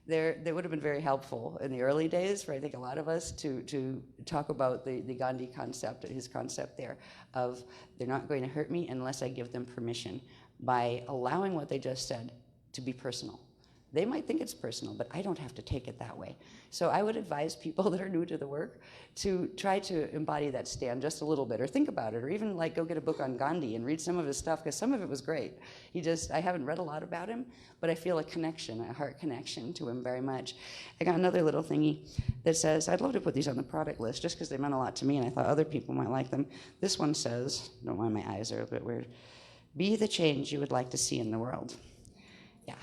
They would have been very helpful in the early days for, I think, a lot of us to talk about the Gandhi concept, his concept there of they're not going to hurt me unless I give them permission, by allowing what they just said to be personal. They might think it's personal, but I don't have to take it that way. So I would advise people that are new to the work to try to embody that stand just a little bit, or think about it, or even go get a book on Gandhi and read some of his stuff, because some of it was great. I haven't read a lot about him, but I feel a connection, a heart connection to him very much. I got another little thingy that says, I'd love to put these on the product list just because they meant a lot to me and I thought other people might like them. This one says, don't mind my eyes, are a bit weird, be the change you would like to see in the world. Yeah.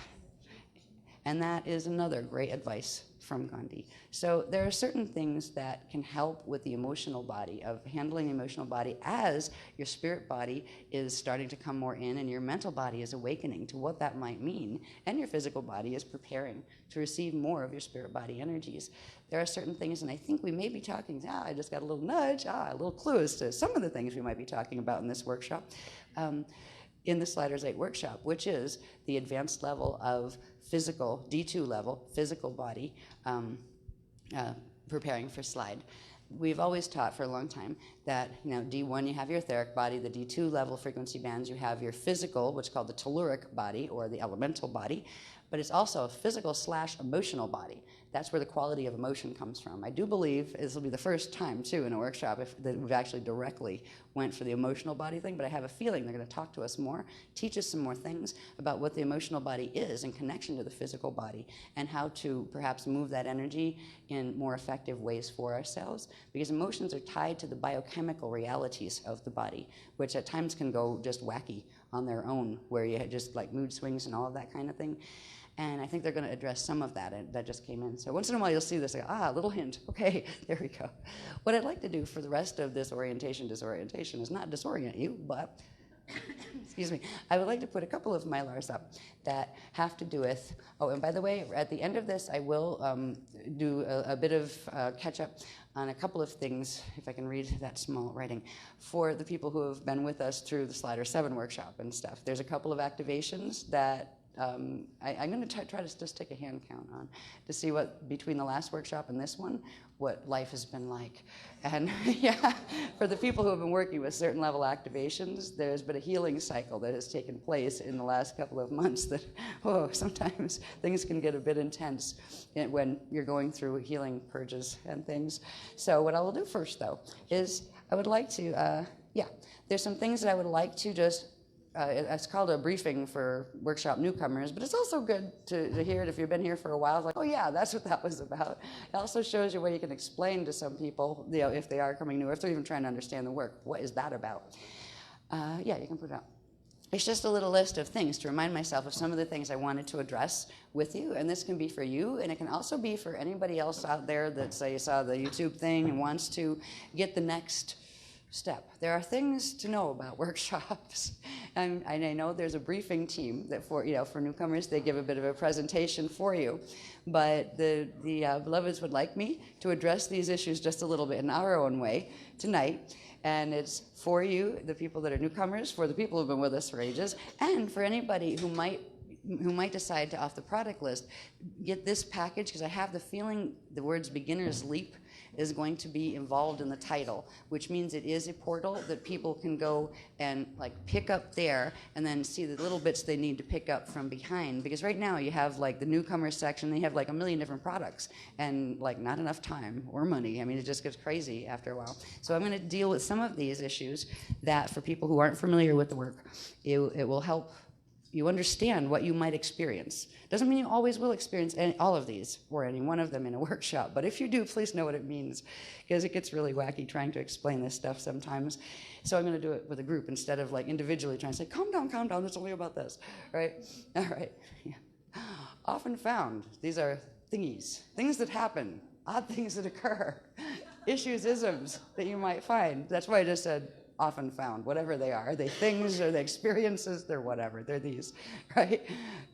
And that is another great advice from Gandhi. So there are certain things that can help with the emotional body, of handling the emotional body as your spirit body is starting to come more in and your mental body is awakening to what that might mean, and your physical body is preparing to receive more of your spirit body energies. There are certain things, and I think we may be talking, I just got a little nudge, a little clue as to some of the things we might be talking about in this workshop. In the Sliders 8 workshop, which is the advanced level of physical, D2 level, physical body, preparing for slide. We've always taught for a long time that, D1, you have your etheric body, the D2 level frequency bands, you have your physical, which is called the telluric body, or the elemental body, but it's also a physical/emotional body. That's where the quality of emotion comes from. I do believe this will be the first time, too, in a workshop that we've actually directly went for the emotional body thing, but I have a feeling they're going to talk to us more, teach us some more things about what the emotional body is in connection to the physical body, and how to perhaps move that energy in more effective ways for ourselves, because emotions are tied to the biochemical realities of the body, which at times can go just wacky on their own, where you had just mood swings and all of that kind of thing. And I think they're going to address some of that, and that just came in. So once in a while you'll see this, a little hint. Okay, there we go. What I'd like to do for the rest of this disorientation is not disorient you, but, excuse me, I would like to put a couple of Mylars up that have to do with, and by the way, at the end of this, I will do a bit of catch up on a couple of things, if I can read that small writing, for the people who have been with us through the Slider 7 workshop and stuff. There's a couple of activations that I'm going to try to just take a hand count on to see what, between the last workshop and this one, what life has been like. And yeah, for the people who have been working with certain level activations, there's been a healing cycle that has taken place in the last couple of months that, oh, sometimes things can get a bit intense when you're going through healing purges and things. So what I will do first, though, is I would like to, there's some things that I would like to just it's called a briefing for workshop newcomers, but it's also good to hear it if you've been here for a while. It's like, oh yeah, that's what that was about. It also shows you what you can explain to some people, if they are coming new, or if they're even trying to understand the work. What is that about? Yeah, you can put it up. It's just a little list of things to remind myself of some of the things I wanted to address with you, and this can be for you, and it can also be for anybody else out there that, say, saw the YouTube thing and wants to get the next step. There are things to know about workshops. And I know there's a briefing team that for newcomers, they give a bit of a presentation for you. But the beloveds would like me to address these issues just a little bit in our own way tonight. And it's for you, the people that are newcomers, for the people who've been with us for ages, and for anybody who might decide to, off the product list, get this package, because I have the feeling the words beginner's leap is going to be involved in the title, which means it is a portal that people can go and like pick up there and then see the little bits they need to pick up from behind. Because right now you have like the newcomer section, they have like a million different products and like not enough time or money. I mean, it just gets crazy after a while. So I'm gonna deal with some of these issues that for people who aren't familiar with the work, it will help you understand what you might experience. Doesn't mean you always will experience all of these or any one of them in a workshop, but if you do, please know what it means, because it gets really wacky trying to explain this stuff sometimes. So I'm going to do it with a group instead of like individually trying to say, calm down, it's only about this, right? All right. Yeah. Often found, these are thingies, things that happen, odd things that occur, issues, isms that you might find. That's why I just said often found, whatever they are. They things or the experiences, they're whatever. They're these, right?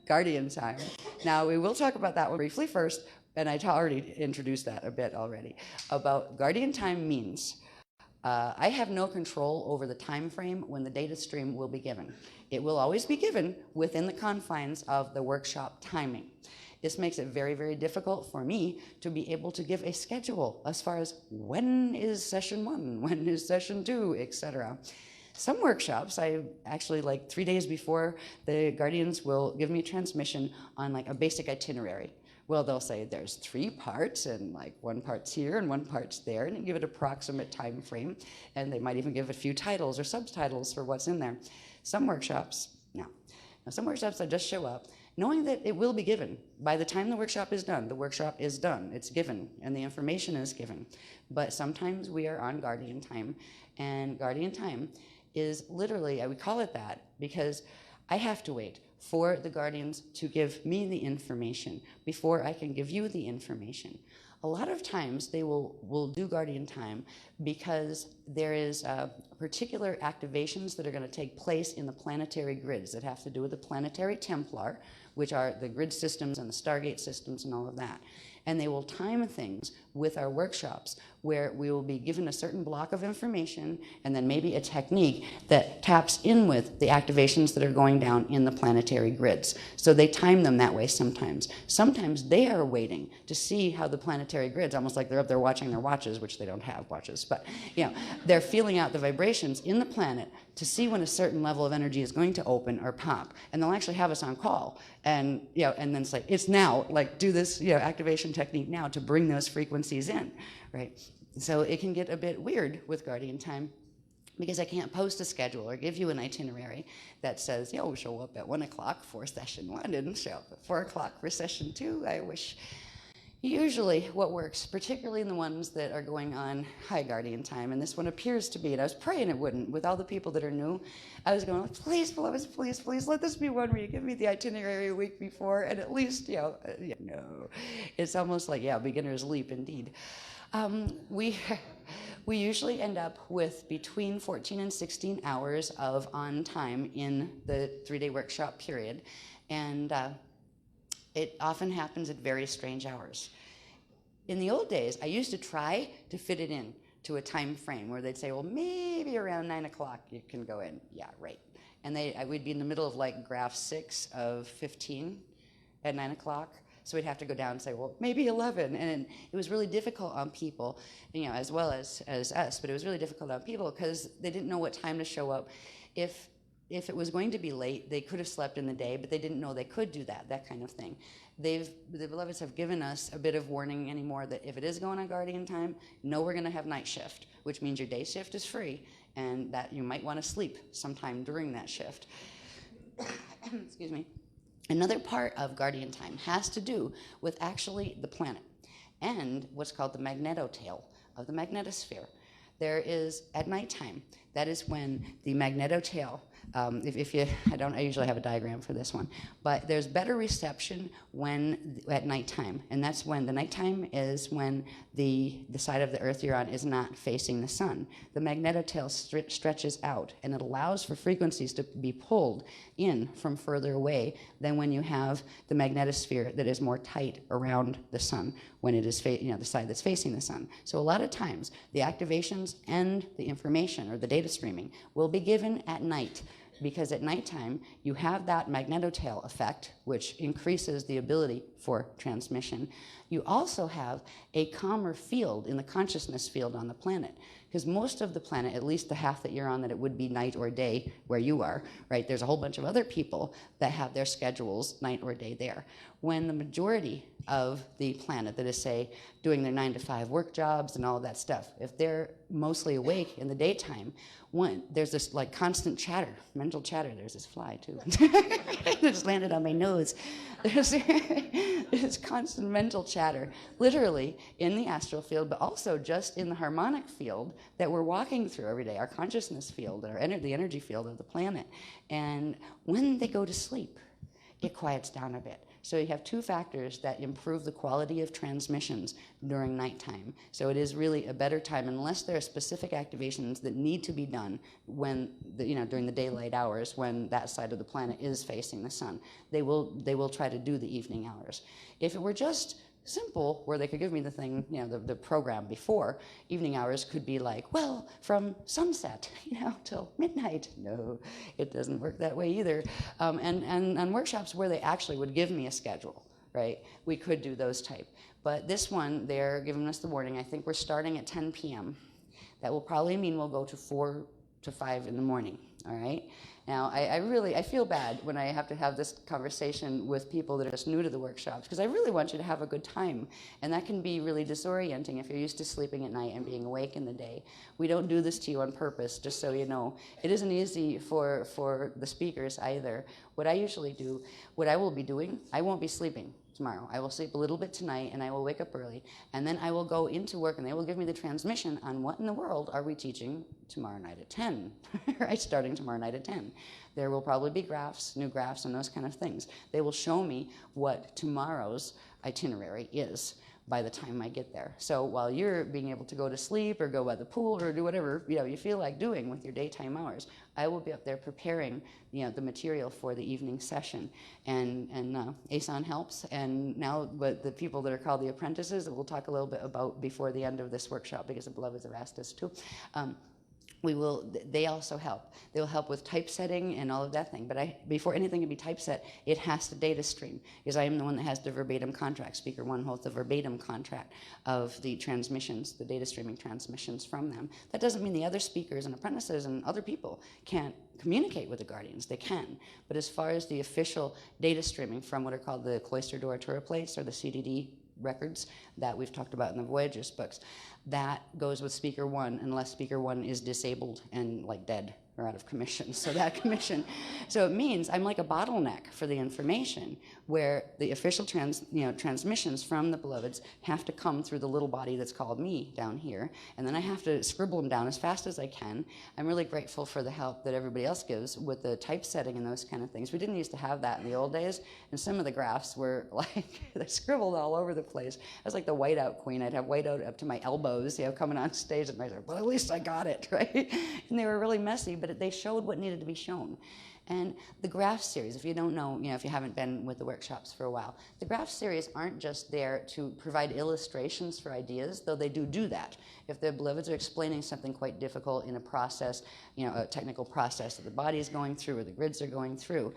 Guardian time. Now, we will talk about that one briefly first, and I already introduced that a bit already, about guardian time means I have no control over the time frame when the data stream will be given. It will always be given within the confines of the workshop timing. This makes it very, very difficult for me to be able to give a schedule as far as when is session 1, when is session 2, etc. Some workshops, I actually, like 3 days before, the guardians will give me a transmission on like a basic itinerary. Well, they'll say there's 3 parts, and like 1 part's here and 1 part's there, and give it approximate time frame, and they might even give a few titles or subtitles for what's in there. Some workshops, some workshops I just show up, knowing that it will be given. By the time the workshop is done, it's given, and the information is given. But sometimes we are on guardian time, and guardian time is literally, I would call it that, because I have to wait for the guardians to give me the information before I can give you the information. A lot of times they will do guardian time because there is particular activations that are going to take place in the planetary grids that have to do with the planetary Templar, which are the grid systems and the Stargate systems and all of that. And they will time things with our workshops where we will be given a certain block of information and then maybe a technique that taps in with the activations that are going down in the planetary grids. So they time them that way sometimes. Sometimes they are waiting to see how the planetary grids, almost like they're up there watching their watches, which they don't have watches, but they're feeling out the vibrations in the planet to see when a certain level of energy is going to open or pop. And they'll actually have us on call. And and then it's like, it's now, like do this activation technique now to bring those frequencies in, right? So it can get a bit weird with guardian time because I can't post a schedule or give you an itinerary that says, show up at 1 o'clock for session 1 and show up at 4 o'clock for session 2. I wish. Usually what works, particularly in the ones that are going on high guardian time, and this one appears to be, and I was praying it wouldn't, with all the people that are new, I was going, please, beloveds, please, let this be one where you give me the itinerary a week before, and at least, no. It's almost like, beginner's leap indeed. We usually end up with between 14 and 16 hours of on time in the 3-day workshop period, and it often happens at very strange hours. In the old days, I used to try to fit it in to a time frame where they'd say, well, maybe around 9 o'clock you can go in. Yeah, right. and we'd be in the middle of like graph 6 of 15 at 9 o'clock. So we'd have to go down and say, well, maybe 11. And it was really difficult on people, as well as us, but it was really difficult on people because they didn't know what time to show up. If it was going to be late, they could have slept in the day, but they didn't know they could do that kind of thing. The Beloveds have given us a bit of warning anymore that if it is going on guardian time, we're going to have night shift, which means your day shift is free, and that you might want to sleep sometime during that shift. Excuse me. Another part of guardian time has to do with actually the planet and what's called the magnetotail of the magnetosphere. There is, at nighttime, that is when the magnetotail, I usually have a diagram for this one, but there's better reception at nighttime, and that's when the nighttime is when the side of the Earth you're on is not facing the sun. The magnetotail stretches out, and it allows for frequencies to be pulled in from further away than when you have the magnetosphere that is more tight around the sun when it is the side that's facing the sun. So a lot of times the activations and the information or the data streaming will be given at night, because at nighttime you have that magnetotail effect, which increases the ability for transmission. You also have a calmer field in the consciousness field on the planet, because most of the planet, at least the half that you're on, that it would be night or day where you are, right? There's a whole bunch of other people that have their schedules night or day there. When the majority of the planet that is, say, doing their 9-to-5 work jobs and all of that stuff, if they're mostly awake in the daytime, there's this like constant chatter, mental chatter. There's this fly too. It just landed on my nose. There's constant mental chatter, literally in the astral field, but also just in the harmonic field that we're walking through every day, our consciousness field, the energy field of the planet. And when they go to sleep, it quiets down a bit. So you have two factors that improve the quality of transmissions during nighttime. So it is really a better time, unless there are specific activations that need to be done during the daylight hours when that side of the planet is facing the sun. They will try to do the evening hours. If it were just simple, where they could give me the thing, the program before, evening hours could be like, well, from sunset, till midnight. No, it doesn't work that way either. And workshops where they actually would give me a schedule, right? We could do those type. But this one, they're giving us the warning. I think we're starting at 10 p.m. That will probably mean we'll go to 4 to 5 in the morning, all right? Now, I feel bad when I have to have this conversation with people that are just new to the workshops, because I really want you to have a good time, and that can be really disorienting if you're used to sleeping at night and being awake in the day. We don't do this to you on purpose, just so you know. It isn't easy for the speakers either. What I usually do, what I will be doing, I won't be sleeping tomorrow. I will sleep a little bit tonight, and I will wake up early, and then I will go into work, and they will give me the transmission on what in the world are we teaching tomorrow night at 10, right? Starting tomorrow night at 10. There will probably be graphs, new graphs, and those kind of things. They will show me what tomorrow's itinerary is by the time I get there. So while you're being able to go to sleep or go by the pool or do whatever you feel like doing with your daytime hours, I will be up there preparing the material for the evening session. And ASON helps, and now but the people that are called the apprentices that we'll talk a little bit about before the end of this workshop, because the Beloveds have asked us to. They also help. They'll help with typesetting and all of that thing. But before anything can be typeset, it has to data stream, because I am the one that has the verbatim contract. Speaker one holds the verbatim contract of the transmissions, the data streaming transmissions from them. That doesn't mean the other speakers and apprentices and other people can't communicate with the guardians. They can. But as far as the official data streaming from what are called the Cloister Oratura plates, or the CDD records that we've talked about in the Voyagers books, that goes with speaker one unless speaker one is disabled and like dead or out of commission. So that commission, so it means I'm like a bottleneck for the information, where the official transmissions from the Beloveds have to come through the little body that's called me down here, and then I have to scribble them down as fast as I can. I'm really grateful for the help that everybody else gives with the typesetting and those kind of things. We didn't used to have that in the old days, and some of the graphs were like, they're scribbled all over the place. I was like the whiteout queen. I'd have whiteout up to my elbows, coming on stage, and I was like, well, at least I got it, right? And they were really messy, but they showed what needed to be shown. And the graph series, if you don't know, if you haven't been with the workshops for a while, the graph series aren't just there to provide illustrations for ideas, though they do that. If the beloveds are explaining something quite difficult in a process, a technical process that the body is going through or the grids are going through,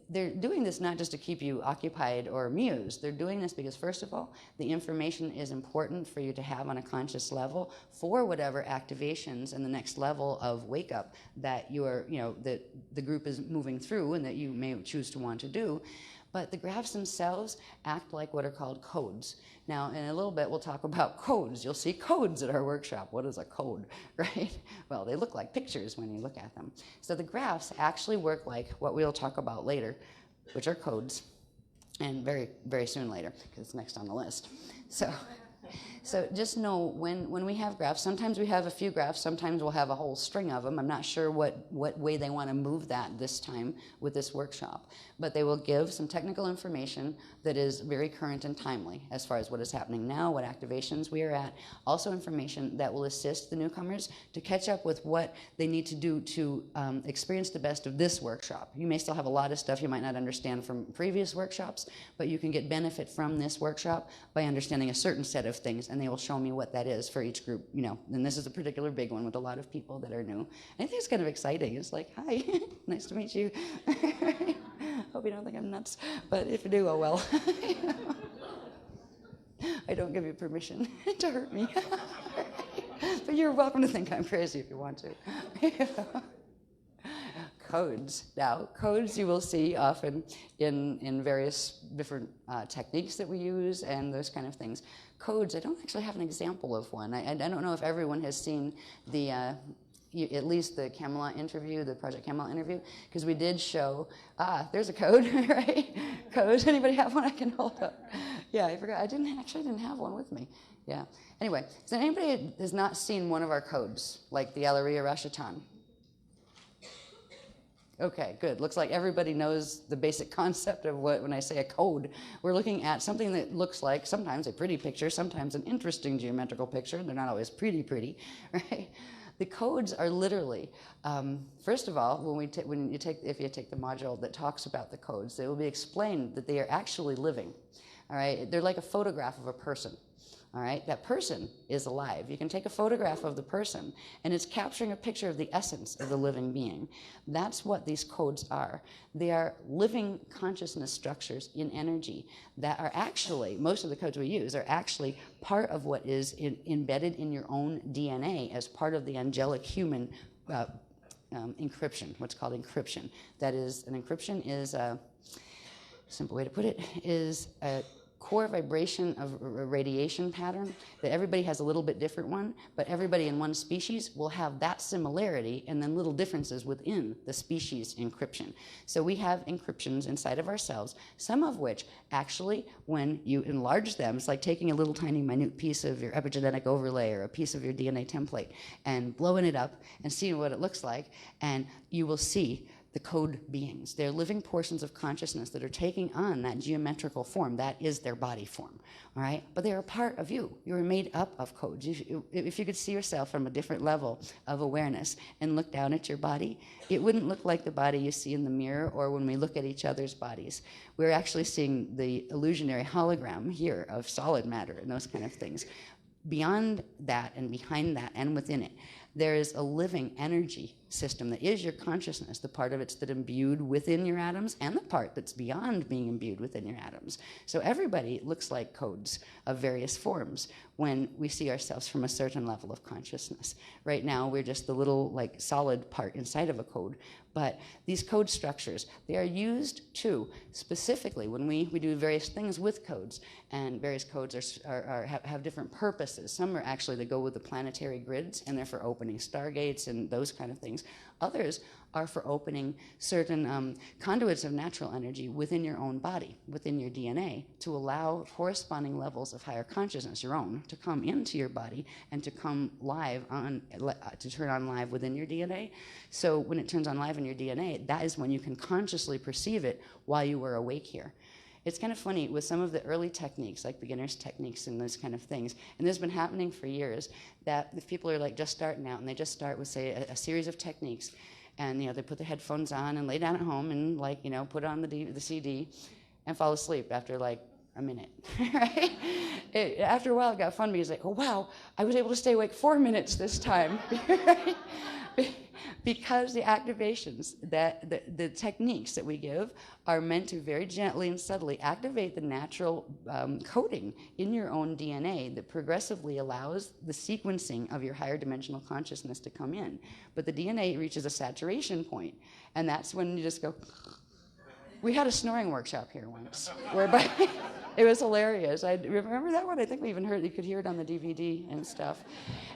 they're doing this not just to keep you occupied or amused. They're doing this because, first of all, the information is important for you to have on a conscious level for whatever activations and the next level of wake up that that the group is moving through and that you may choose to want to do. But the graphs themselves act like what are called codes. Now, in a little bit, we'll talk about codes. You'll see codes at our workshop. What is a code, right? Well, they look like pictures when you look at them. So the graphs actually work like what we'll talk about later, which are codes, and very, very soon later, because it's next on the list. So just know when we have graphs, sometimes we have a few graphs, sometimes we'll have a whole string of them. I'm not sure what way they want to move that this time with this workshop, but they will give some technical information that is very current and timely as far as what is happening now, what activations we are at, also information that will assist the newcomers to catch up with what they need to do to experience the best of this workshop. You may still have a lot of stuff you might not understand from previous workshops, but you can get benefit from this workshop by understanding a certain set of things, and they will show me what that is for each group, and this is a particular big one with a lot of people that are new. And I think it's kind of exciting. It's like, hi, nice to meet you. Hope you don't think I'm nuts, but if you do, oh well. I don't give you permission to hurt me. But you're welcome to think I'm crazy if you want to. Codes. Now, codes you will see often in various different techniques that we use and those kind of things. Codes, I don't actually have an example of one. I don't know if everyone has seen the, at least the Camelot interview, the Project Camelot interview, because we did show, there's a code, right? Code, anybody have one I can hold up? Yeah, I forgot, I didn't have one with me. Yeah, anyway, so anybody has not seen one of our codes, like the Alaria Rashatan? Okay, good. Looks like everybody knows the basic concept of when I say a code, we're looking at something that looks like sometimes a pretty picture, sometimes an interesting geometrical picture. They're not always pretty, right? The codes are literally, first of all, if you take the module that talks about the codes, it will be explained that they are actually living. All right, they're like a photograph of a person. All right, that person is alive. You can take a photograph of the person, and it's capturing a picture of the essence of the living being. That's what these codes are. They are living consciousness structures in energy that are actually, most of the codes we use are actually part of what is embedded in your own DNA as part of the angelic human encryption, what's called encryption. That is, an encryption is a simple way to put it, is a core vibration of a radiation pattern that everybody has a little bit different one, but everybody in one species will have that similarity and then little differences within the species encryption. So we have encryptions inside of ourselves, some of which actually, when you enlarge them, it's like taking a little tiny minute piece of your epigenetic overlay or a piece of your DNA template and blowing it up and seeing what it looks like, and you will see the code beings. They're living portions of consciousness that are taking on that geometrical form. That is their body form, all right? But they're a part of you. You're made up of codes. If you could see yourself from a different level of awareness and look down at your body, it wouldn't look like the body you see in the mirror or when we look at each other's bodies. We're actually seeing the illusionary hologram here of solid matter and those kind of things. Beyond that and behind that and within it, there is a living energy system that is your consciousness, the part of it's that imbued within your atoms and the part that's beyond being imbued within your atoms. So everybody looks like codes of various forms when we see ourselves from a certain level of consciousness. Right now, we're just the little like solid part inside of a code. But these code structures, they are used to, specifically when we do various things with codes, and various codes have different purposes. Some are actually that go with the planetary grids, and they're for opening stargates and those kind of things. Others are for opening certain conduits of natural energy within your own body, within your DNA, to allow corresponding levels of higher consciousness, your own, to come into your body and to come live on, to turn on live within your DNA. So when it turns on live in your DNA, that is when you can consciously perceive it while you were awake here. It's kind of funny with some of the early techniques, like beginner's techniques and those kind of things, and this has been happening for years, that if people are like just starting out and they just start with, say, a series of techniques, And, they put the headphones on and lay down at home and, put on the CD and fall asleep after, a minute, right? After a while, it got fun because, oh, wow, I was able to stay awake 4 minutes this time, right? Because the activations, the techniques that we give are meant to very gently and subtly activate the natural coding in your own DNA that progressively allows the sequencing of your higher dimensional consciousness to come in. But the DNA reaches a saturation point, and that's when you just go. We had a snoring workshop here once, whereby it was hilarious. I remember that one. I think we even heard, you could hear it on the DVD and stuff.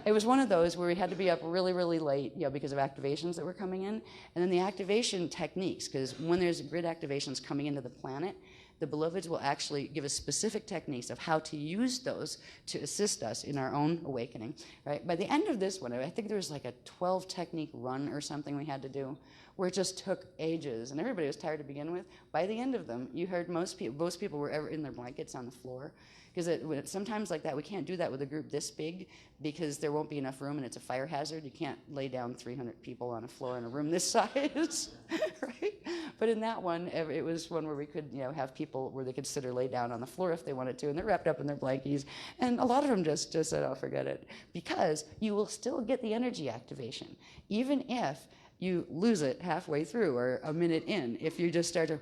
It was one of those where we had to be up really, really late, because of activations that were coming in. And then the activation techniques, because when there's grid activations coming into the planet, the beloveds will actually give us specific techniques of how to use those to assist us in our own awakening, right? By the end of this one, I think there was like a 12 technique run or something we had to do, where it just took ages, and everybody was tired to begin with. By the end of them, you heard most people were ever in their blankets on the floor, because sometimes like that, we can't do that with a group this big, because there won't be enough room and it's a fire hazard. You can't lay down 300 people on a floor in a room this size, right? But in that one, it was one where we could, have people where they could sit or lay down on the floor if they wanted to, and they're wrapped up in their blankies. And a lot of them just said, oh, forget it, because you will still get the energy activation, even if you lose it halfway through or a minute in. If you just start to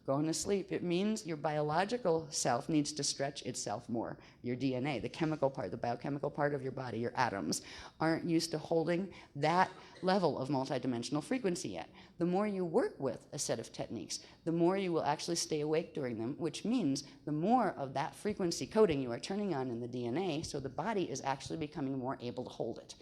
going to sleep, it means your biological self needs to stretch itself more. Your DNA, the chemical part, the biochemical part of your body, your atoms, aren't used to holding that level of multidimensional frequency yet. The more you work with a set of techniques, the more you will actually stay awake during them, which means the more of that frequency coding you are turning on in the DNA, so the body is actually becoming more able to hold it.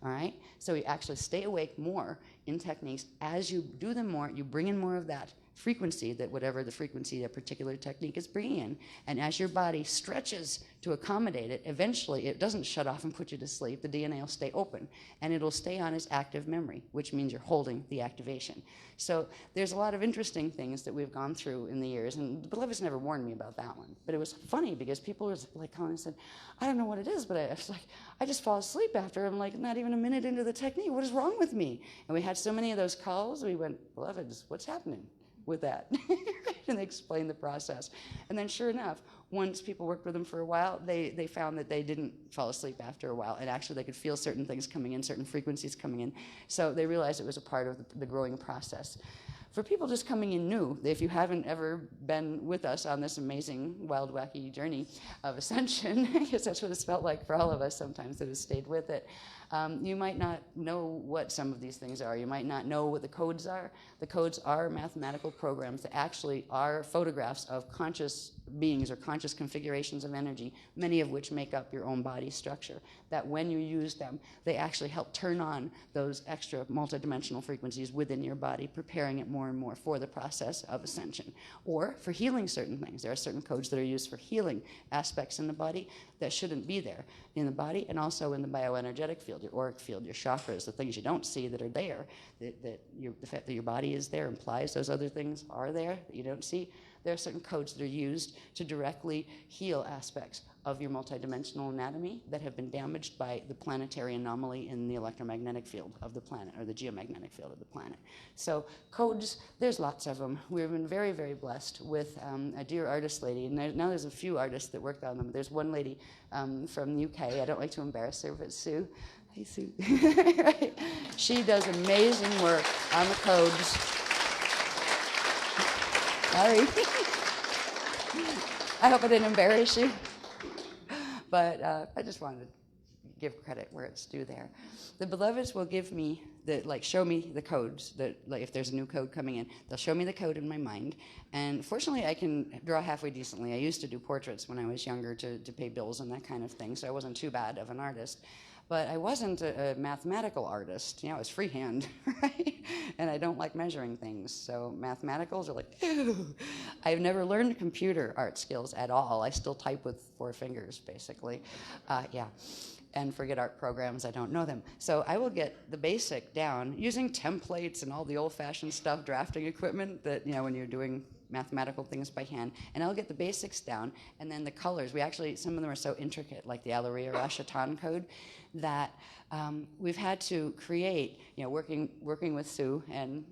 All right? So you actually stay awake more in techniques. As you do them more, you bring in more of that frequency, that whatever the frequency a particular technique is bringing in. And as your body stretches to accommodate it, eventually it doesn't shut off and put you to sleep. The DNA will stay open, and it'll stay on as active memory, which means you're holding the activation. So there's a lot of interesting things that we've gone through in the years, and the beloveds never warned me about that one. But it was funny because people were calling and said, I don't know what it is, but I just fall asleep after I'm not even a minute into the technique. What is wrong with me? And we had so many of those calls, we went, beloveds, what's happening with that? And they explained the process. And then sure enough, once people worked with them for a while, they found that they didn't fall asleep after a while, and actually they could feel certain things coming in, certain frequencies coming in. So they realized it was a part of the growing process. For people just coming in new, if you haven't ever been with us on this amazing, wild, wacky journey of ascension, because that's what it's felt like for all of us sometimes that have stayed with it, you might not know what some of these things are. You might not know what the codes are. The codes are mathematical programs that actually are photographs of conscious beings or conscious configurations of energy, many of which make up your own body structure, that when you use them, they actually help turn on those extra multidimensional frequencies within your body, preparing it more and more for the process of ascension, or for healing certain things. There are certain codes that are used for healing aspects in the body that shouldn't be there in the body, and also in the bioenergetic field, your auric field, your chakras, the things you don't see that are there, the fact that your body is there implies those other things are there that you don't see. There are certain codes that are used to directly heal aspects of your multidimensional anatomy that have been damaged by the planetary anomaly in the electromagnetic field of the planet, or the geomagnetic field of the planet. So codes, there's lots of them. We've been very, very blessed with a dear artist lady, and now there's a few artists that worked on them. There's one lady from the UK, I don't like to embarrass her, but Sue. Hey, Sue. Right? She does amazing work on the codes. Sorry. I hope I didn't embarrass you. But I just wanted to give credit where it's due there. The beloveds will give me show me the codes that, if there's a new code coming in, they'll show me the code in my mind. And fortunately, I can draw halfway decently. I used to do portraits when I was younger to pay bills and that kind of thing, so I wasn't too bad of an artist. But I wasn't a mathematical artist. I was freehand, right? And I don't like measuring things. So mathematicals are ew. I've never learned computer art skills at all. I still type with 4 fingers, basically. Yeah. And forget art programs, I don't know them. So I will get the basic down using templates and all the old-fashioned stuff, drafting equipment that, when you're doing mathematical things by hand, and I'll get the basics down, and then the colors. We actually, some of them are so intricate, like the Alaria Rashatan code, that we've had to create, working with Sue and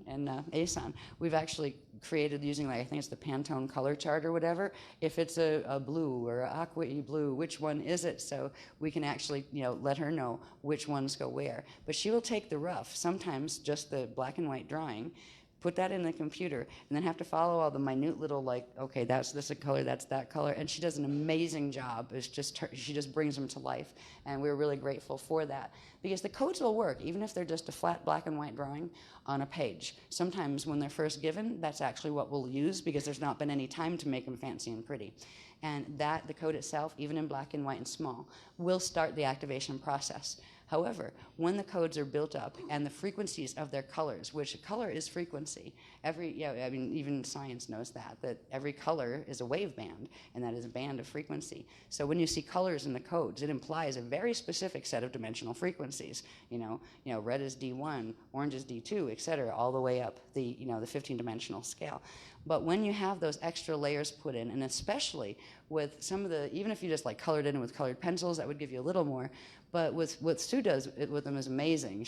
Asan, we've actually created using, like, I think it's the Pantone color chart or whatever. If it's a blue or an aqua blue, which one is it? So we can actually, let her know which ones go where. But she will take the rough, sometimes just the black and white drawing, put that in the computer, and then have to follow all the minute little, like, okay, that's this color, that's that color, and she does an amazing job. It's just she just brings them to life, and we're really grateful for that, because the codes will work even if they're just a flat black and white drawing on a page. Sometimes when they're first given, that's actually what we'll use, because there's not been any time to make them fancy and pretty. And that, the code itself, even in black and white and small, will start the activation process. However, when the codes are built up and the frequencies of their colors, which color is frequency, even science knows that every color is a wave band, and that is a band of frequency. So when you see colors in the codes, it implies a very specific set of dimensional frequencies. Red is D1, orange is D2, etc., all the way up the 15-dimensional scale. But when you have those extra layers put in, and especially with some of even if you just like colored in with colored pencils, that would give you a little more. But what Sue does with them is amazing.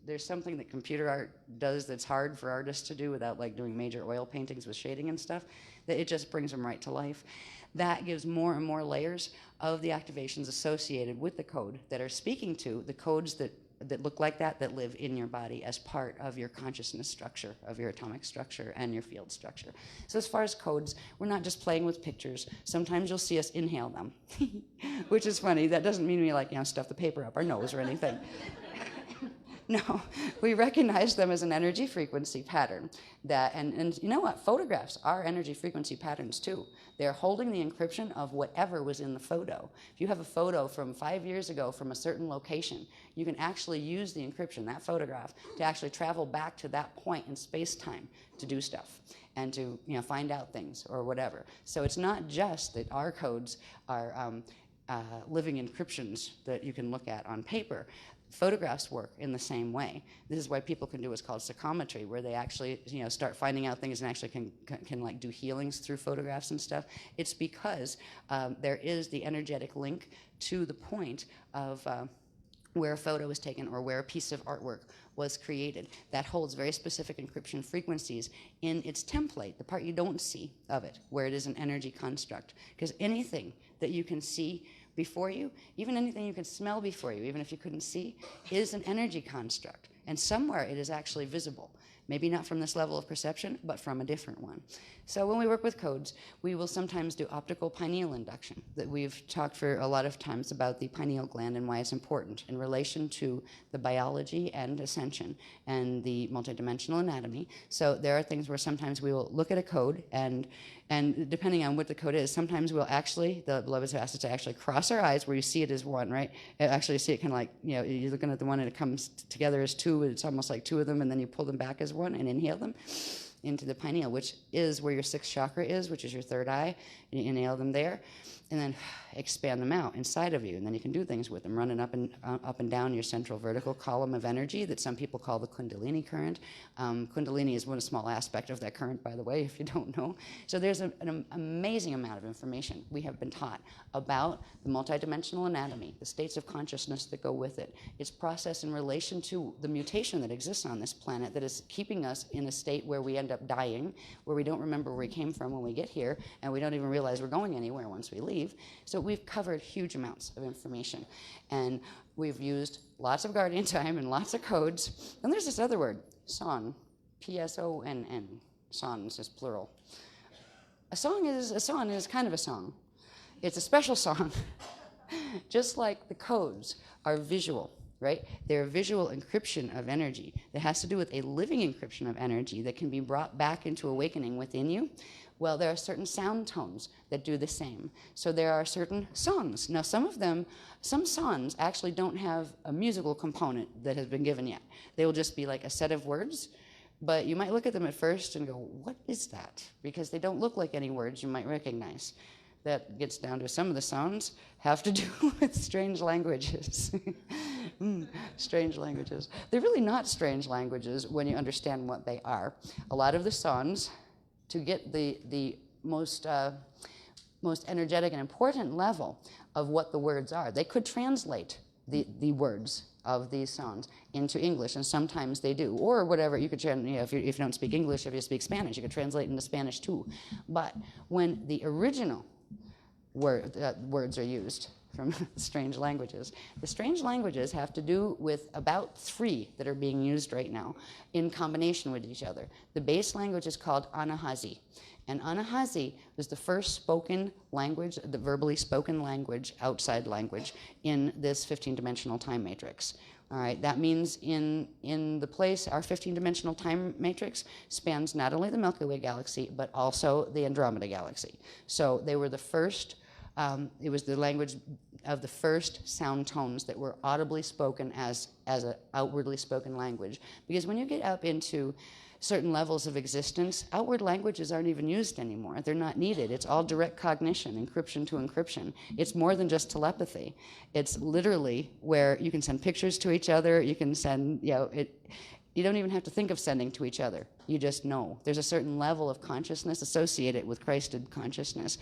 There's something that computer art does that's hard for artists to do without like doing major oil paintings with shading and stuff, that it just brings them right to life. That gives more and more layers of the activations associated with the code that are speaking to the codes that look like that live in your body as part of your consciousness structure, of your atomic structure and your field structure. So as far as codes, we're not just playing with pictures. Sometimes you'll see us inhale them, which is funny. That doesn't mean we stuff the paper up our nose or anything. No, we recognize them as an energy frequency pattern. And you know what? Photographs are energy frequency patterns too. They're holding the encryption of whatever was in the photo. If you have a photo from 5 years ago from a certain location, you can actually use the encryption, that photograph, to actually travel back to that point in space-time to do stuff and to find out things or whatever. So it's not just that our codes are living encryptions that you can look at on paper. Photographs work in the same way. This is why people can do what's called psychometry, where they actually start finding out things and actually can like do healings through photographs and stuff. It's because there is the energetic link to the point of where a photo was taken or where a piece of artwork was created. That holds very specific encryption frequencies in its template, the part you don't see of it, where it is an energy construct. Because anything that you can see before you, even anything you can smell before you, even if you couldn't see, is an energy construct. And somewhere it is actually visible. Maybe not from this level of perception, but from a different one. So when we work with codes, we will sometimes do optical pineal induction. That we've talked for a lot of times about the pineal gland and why it's important in relation to the biology and ascension and the multidimensional anatomy. So there are things where sometimes we will look at a code and depending on what the code is, sometimes we'll actually, the beloveds have asked us to actually cross our eyes where you see it as one, right? Actually see it kind of like, you're looking at the one and it comes together as two, it's almost like two of them, and then you pull them back as one and inhale them into the pineal, which is where your sixth chakra is, which is your third eye. You inhale them there, and then expand them out inside of you, and then you can do things with them, running up and down your central vertical column of energy that some people call the Kundalini current. Kundalini is one small aspect of that current, by the way, if you don't know. So there's an amazing amount of information we have been taught about the multidimensional anatomy, the states of consciousness that go with it, its process in relation to the mutation that exists on this planet that is keeping us in a state where we end up dying, where we don't remember where we came from when we get here, and we don't even realize we're going anywhere once we leave. So we've covered huge amounts of information, and we've used lots of guardian time and lots of codes. And there's this other word, son, P-S-O-N-N. Son is plural. A song is kind of a song. It's a special song. Just like the codes are visual, right? They're a visual encryption of energy that has to do with a living encryption of energy that can be brought back into awakening within you. Well, there are certain sound tones that do the same. So there are certain songs. Now, some songs actually don't have a musical component that has been given yet. They will just be like a set of words, but you might look at them at first and go, what is that? Because they don't look like any words you might recognize. That gets down to some of the sounds have to do with strange languages. Strange languages. They're really not strange languages when you understand what they are. A lot of the songs to get the most energetic and important level of what the words are. They could translate the words of these songs into English, and sometimes they do, or whatever. You could, if you don't speak English, if you speak Spanish, you could translate into Spanish too. But when the original words are used from strange languages, the strange languages have to do with about 3 that are being used right now in combination with each other. The base language is called Anahazi. And Anahazi was the first spoken language, the verbally spoken language, outside language, in this 15-dimensional time matrix. All right, that means in the place, our 15-dimensional time matrix spans not only the Milky Way galaxy, but also the Andromeda galaxy. So they were the first, it was the language of the first sound tones that were audibly spoken as an outwardly spoken language. Because when you get up into certain levels of existence, outward languages aren't even used anymore. They're not needed. It's all direct cognition, encryption to encryption. It's more than just telepathy. It's literally where you can send pictures to each other. You can send, you don't even have to think of sending to each other. You just know. There's a certain level of consciousness associated with Christed consciousness,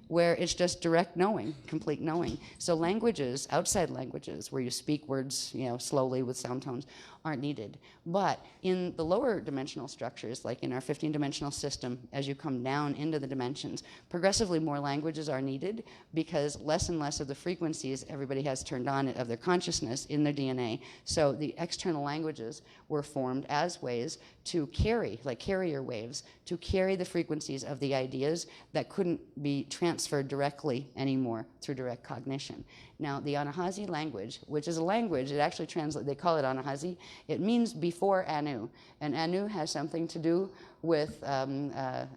where it's just direct knowing, complete knowing. So languages, outside languages, where you speak words, slowly with sound tones, aren't needed. But in the lower dimensional structures, like in our 15-dimensional system, as you come down into the dimensions, progressively more languages are needed because less and less of the frequencies everybody has turned on of their consciousness in their DNA. So the external languages were formed as ways to carry, like carrier waves, to carry the frequencies of the ideas that couldn't be transferred directly anymore through direct cognition. Now, the Anahazi language, which is a language, it actually translates, they call it Anahazi, it means before Anu. And Anu has something to do with a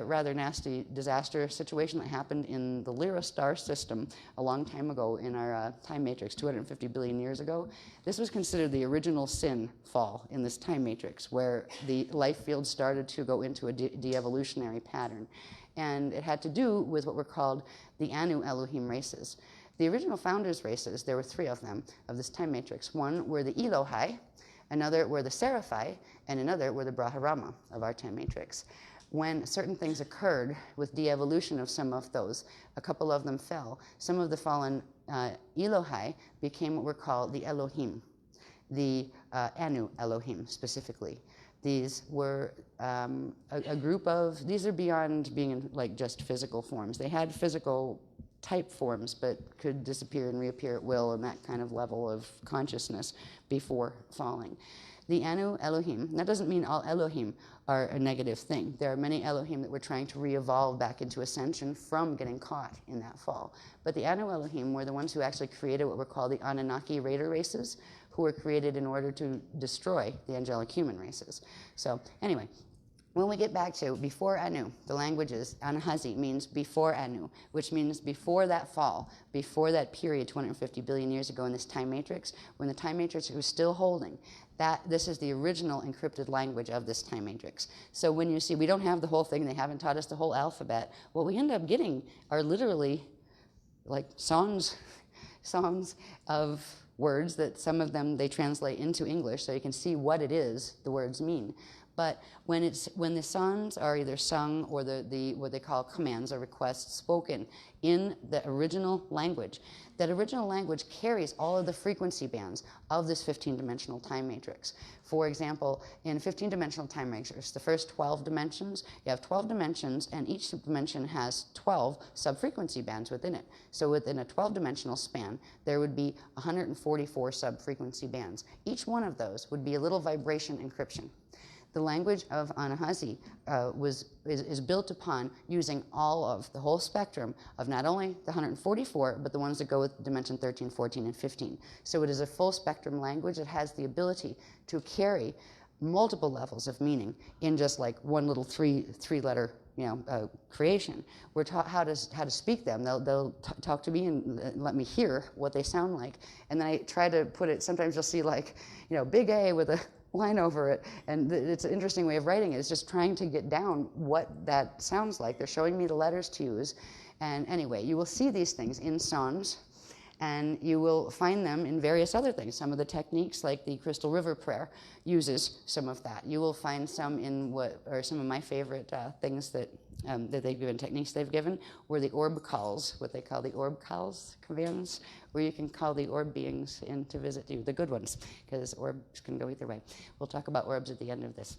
rather nasty disaster situation that happened in the Lyra star system a long time ago in our time matrix, 250 billion years ago. This was considered the original sin fall in this time matrix, where the life field started to go into a de-evolutionary pattern. And it had to do with what were called the Anu Elohim races. The original founders races, there were 3 of them, of this time matrix. One were the Elohai, another were the Seraphai, and another were the Brahmarama of our time matrix. When certain things occurred with de-evolution of some of those, a couple of them fell. Some of the fallen Elohai became what were called the Elohim, the Anu Elohim specifically. These were a group of, these are beyond being in like just physical forms. They had physical type forms, but could disappear and reappear at will and that kind of level of consciousness before falling. The Anu Elohim, that doesn't mean all Elohim are a negative thing. There are many Elohim that were trying to re-evolve back into ascension from getting caught in that fall. But the Anu Elohim were the ones who actually created what were called the Anunnaki Raider races, who were created in order to destroy the angelic human races. So anyway, when we get back to before Anu, the languages, Anahazi means before Anu, which means before that fall, before that period 250 billion years ago in this time matrix, when the time matrix was still holding, this is the original encrypted language of this time matrix. So when you see, we don't have the whole thing, they haven't taught us the whole alphabet, what we end up getting are literally like songs of words that some of them they translate into English so you can see what it is the words mean. But when the songs are either sung or the what they call commands or requests spoken in the original language, that original language carries all of the frequency bands of this 15-dimensional time matrix. For example, in 15-dimensional time matrix, the first 12 dimensions, you have 12 dimensions, and each dimension has 12 sub-frequency bands within it. So within a 12-dimensional span, there would be 144 sub-frequency bands. Each one of those would be a little vibration encryption. The language of Anahazi is built upon using all of the whole spectrum of not only the 144, but the ones that go with dimension 13, 14, and 15. So it is a full spectrum language that has the ability to carry multiple levels of meaning in just like one little three-letter creation. We're taught how to speak them. They'll talk to me and let me hear what they sound like, and then I try to put it. Sometimes you'll see like big A with a line over it, and it's an interesting way of writing it. It's just trying to get down what that sounds like. They're showing me the letters to use, and anyway, you will see these things in songs And you will find them in various other things. Some of the techniques, like the Crystal River Prayer, uses some of that. You will find some in what are some of my favorite things that they've given, techniques they've given, were the orb calls, what they call the orb calls, commands, where you can call the orb beings in to visit you, the good ones, because orbs can go either way. We'll talk about orbs at the end of this.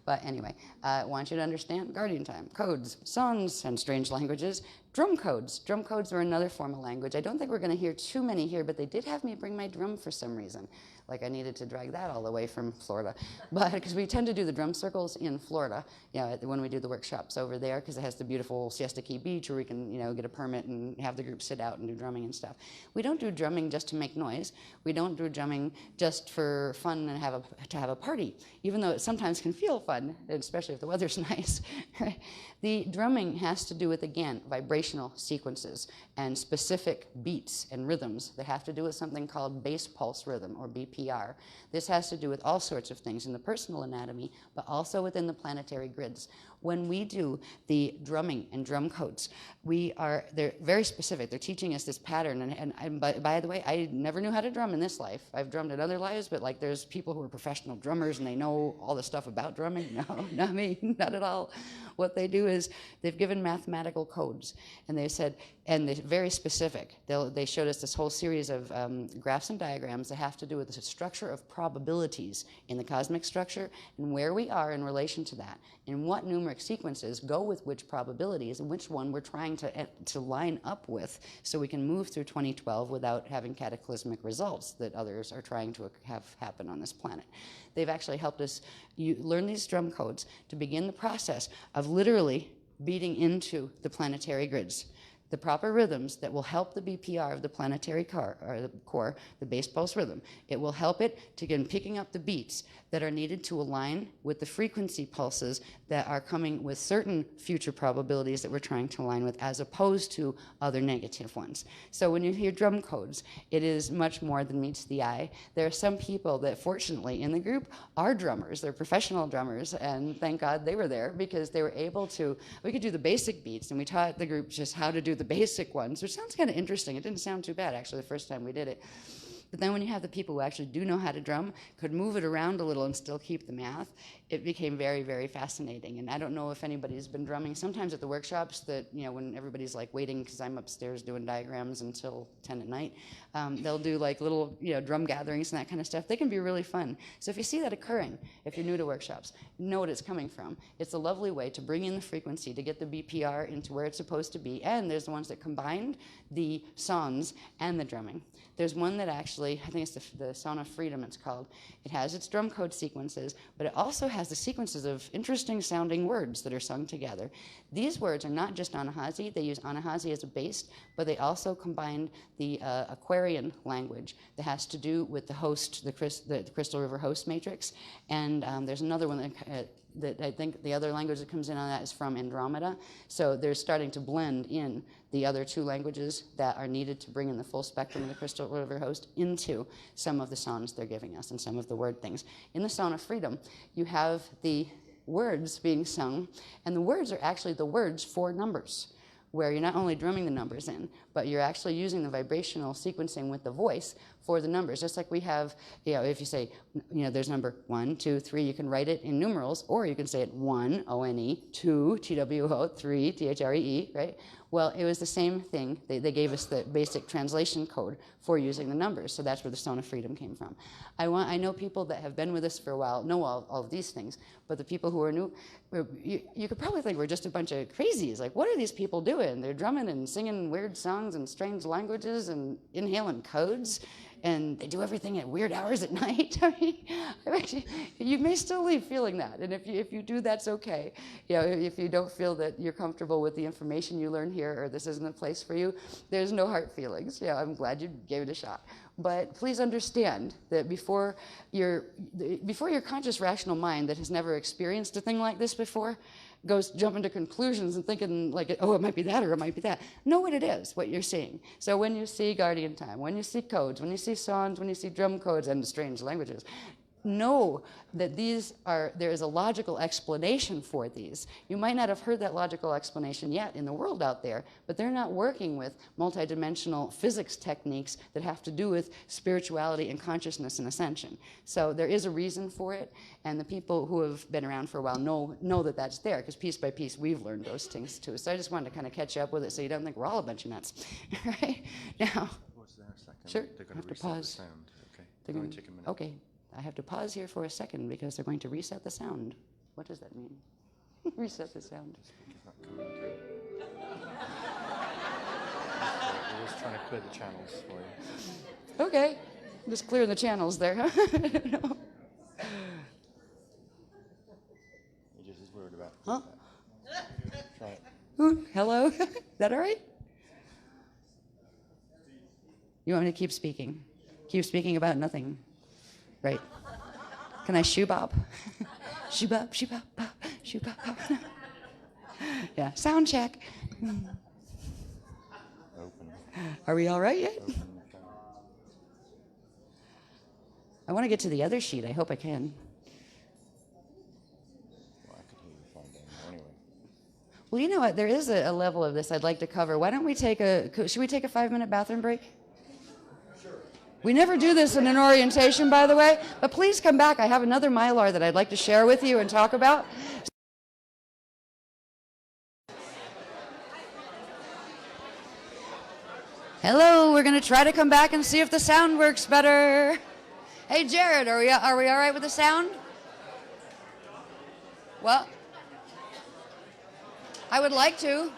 But anyway, I want you to understand guardian time, codes, songs, and strange languages. Drum codes. Drum codes are another form of language. I don't think we're going to hear too many here, but they did have me bring my drum for some reason. Like I needed to drag that all the way from Florida. But because we tend to do the drum circles in Florida, when we do the workshops over there, because it has the beautiful Siesta Key Beach where we can, get a permit and have the group sit out and do drumming and stuff. We don't do drumming just to make noise. We don't do drumming just for fun and to have a party, even though it sometimes can feel fun, especially if the weather's nice. The drumming has to do with, again, vibrational sequences and specific beats and rhythms that have to do with something called base pulse rhythm, or BPR. This has to do with all sorts of things in the personal anatomy, but also within the planetary grids. When we do the drumming and drum codes, they're very specific. They're teaching us this pattern. And by the way, I never knew how to drum in this life. I've drummed in other lives, but like there's people who are professional drummers and they know all the stuff about drumming. No, not me, not at all. What they do is they've given mathematical codes, and they said, and they're very specific. They showed us this whole series of graphs and diagrams that have to do with the structure of probabilities in the cosmic structure and where we are in relation to that, and what numeric sequences go with which probabilities and which one we're trying to line up with so we can move through 2012 without having cataclysmic results that others are trying to have happen on this planet. They've actually helped us learn these drum codes to begin the process of literally beating into the planetary grids, the proper rhythms that will help the BPR of the planetary core, the base pulse rhythm. It will help it to begin picking up the beats that are needed to align with the frequency pulses that are coming with certain future probabilities that we're trying to align with, as opposed to other negative ones. So when you hear drum codes, it is much more than meets the eye. There are some people that fortunately in the group are drummers. They're professional drummers, and thank God they were there, because they were able to, we could do the basic beats, and we taught the group just how to do the basic ones, which sounds kind of interesting. It didn't sound too bad, actually, the first time we did it. But then when you have the people who actually do know how to drum, could move it around a little and still keep the math, it became very, very fascinating. And I don't know if anybody's been drumming. Sometimes at the workshops that, when everybody's like waiting, because I'm upstairs doing diagrams until 10 at night, they'll do like little, drum gatherings and that kind of stuff. They can be really fun. So if you see that occurring, if you're new to workshops, know what it's coming from. It's a lovely way to bring in the frequency, to get the BPR into where it's supposed to be. And there's the ones that combined the songs and the drumming. There's one that actually, I think it's the Song of Freedom it's called. It has its drum code sequences, but it also has the sequences of interesting sounding words that are sung together. These words are not just Anahazi. They use Anahazi as a base, but they also combined the Aquarian language that has to do with the host, the Crystal River host matrix. And there's another one that I think the other language that comes in on that is from Andromeda. So they're starting to blend in the other two languages that are needed to bring in the full spectrum of the Crystal River host into some of the songs they're giving us and some of the word things. In the Song of Freedom, you have the words being sung, and the words are actually the words for numbers, where you're not only drumming the numbers in, but you're actually using the vibrational sequencing with the voice for the numbers. Just like we have, if you say, there's number 1, 2, 3, you can write it in numerals, or you can say it 1, O-N-E, 2, T-W-O, 3, T-H-R-E-E, right? Well, it was the same thing. They gave us the basic translation code for using the numbers, so that's where the Song of Freedom came from. I know people that have been with us for a while know all of these things, but the people who are new, you could probably think we're just a bunch of crazies. Like, what are these people doing? They're drumming and singing weird songs and strange languages and inhaling codes, and they do everything at weird hours at night. I mean, you may still leave feeling that, and if you do, that's okay. If you don't feel that you're comfortable with the information you learn here, or this isn't a place for you, there's no hard feelings. I'm glad you gave it a shot. But please understand that before your conscious rational mind that has never experienced a thing like this before goes jumping to conclusions and thinking like, oh, it might be that or it might be that. Know what it is, what you're seeing. So when you see guardian time, when you see codes, when you see songs, when you see drum codes and strange languages, know that there is a logical explanation for these. You might not have heard that logical explanation yet in the world out there, but they're not working with multidimensional physics techniques that have to do with spirituality and consciousness and ascension. So there is a reason for it, and the people who have been around for a while know that that's there, because piece by piece we've learned those things too. So I just wanted to kind of catch you up with it so you don't think we're all a bunch of nuts. Right? Now, Pause there a second. sure, They're I going have to to reset the pause. sound. Okay. They're Going gonna- to take a minute. Okay, I have to pause here for a second because they're going to reset the sound. What does that mean? Reset the sound. Speaker's not coming through. We're just trying to clear the channels for you. Okay, just clearing the channels there, huh? I don't know. You're just as worried about Huh? that. Try it. Ooh, hello? Is that all right? You want me to keep speaking? Keep speaking about nothing. Right. Can I shoo bop? Shoo bop, shoo bop, bop, shoo bop, bop. Yeah, sound check. Open. Are we all right yet? Open. I want to get to the other sheet. I hope I can. Well, I could hear you fine down there anyway. Well, you know what? There is a level of this I'd like to cover. Why don't we should we take a 5-minute bathroom break? Sure. We never do this in an orientation, by the way, but please come back. I have another Mylar that I'd like to share with you and talk about. Hello, we're going to try to come back and see if the sound works better. Hey, Jared, are we all right with the sound? Well, I would like to.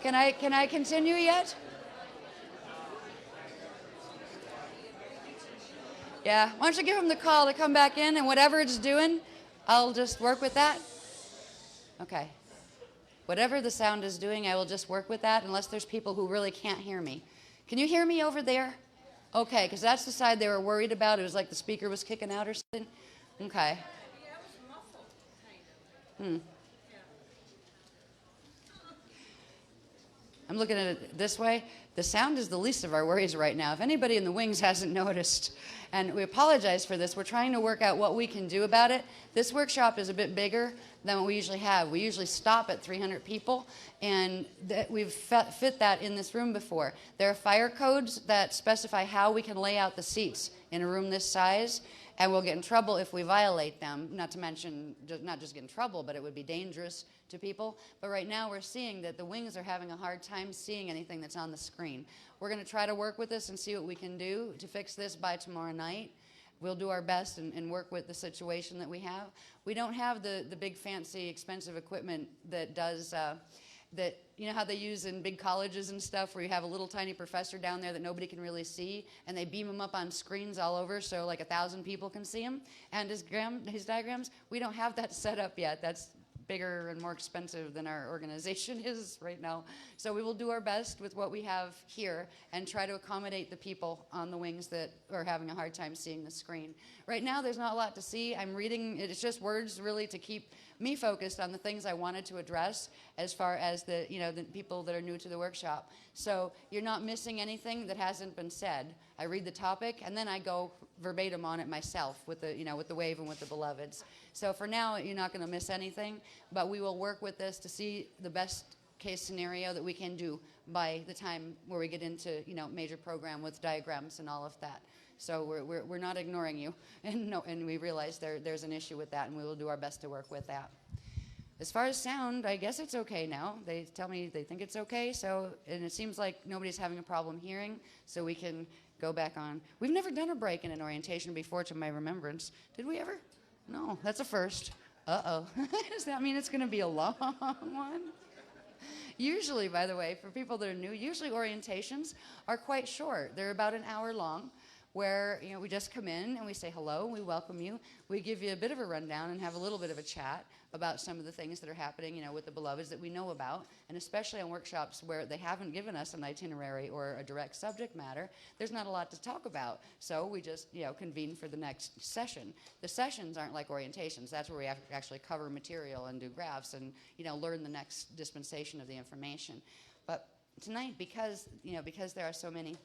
Can I continue yet? Yeah, why don't you give him the call to come back in, and whatever it's doing, I'll just work with that. Okay. Whatever the sound is doing, I will just work with that unless there's people who really can't hear me. Can you hear me over there? Okay, because that's the side they were worried about. It was like the speaker was kicking out or something. Okay. I'm looking at it this way. The sound is the least of our worries right now. If anybody in the wings hasn't noticed, and we apologize for this, we're trying to work out what we can do about it. This workshop is a bit bigger than what we usually have. We usually stop at 300 people, and we've fit that in this room before. There are fire codes that specify how we can lay out the seats in a room this size, and we'll get in trouble if we violate them, not to mention, not just get in trouble, but it would be dangerous to people. But right now we're seeing that the wings are having a hard time seeing anything that's on the screen. We're going to try to work with this and see what we can do to fix this by tomorrow night. We'll do our best and work with the situation that we have. We don't have the big fancy expensive equipment that does that, you know how they use in big colleges and stuff where you have a little tiny professor down there that nobody can really see, and they beam him up on screens all over so like 1,000 people can see him and his diagrams. We don't have that set up yet. That's bigger and more expensive than our organization is right now. So we will do our best with what we have here and try to accommodate the people on the wings that are having a hard time seeing the screen. Right now there's not a lot to see. I'm reading, it's just words really to keep me focused on the things I wanted to address as far as the people that are new to the workshop. So you're not missing anything that hasn't been said. I read the topic and then I go verbatim on it myself with the wave and with the beloveds. So for now, you're not going to miss anything, but we will work with this to see the best case scenario that we can do by the time where we get into major program with diagrams and all of that. So we're not ignoring you, and we realize there's an issue with that, and we will do our best to work with that. As far as sound, I guess it's okay now. They tell me they think it's okay, and it seems like nobody's having a problem hearing, so we can go back on. We've never done a break in an orientation before, to my remembrance. Did we ever? No, that's a first. Uh-oh. Does that mean it's going to be a long one? Usually, by the way, for people that are new, usually orientations are quite short. They're about an hour long, where we just come in and we say hello, we welcome you, we give you a bit of a rundown and have a little bit of a chat about some of the things that are happening with the beloveds that we know about, and especially on workshops where they haven't given us an itinerary or a direct subject matter, there's not a lot to talk about. So we just convene for the next session. The sessions aren't like orientations. That's where we actually cover material and do graphs and learn the next dispensation of the information. But tonight, because there are so many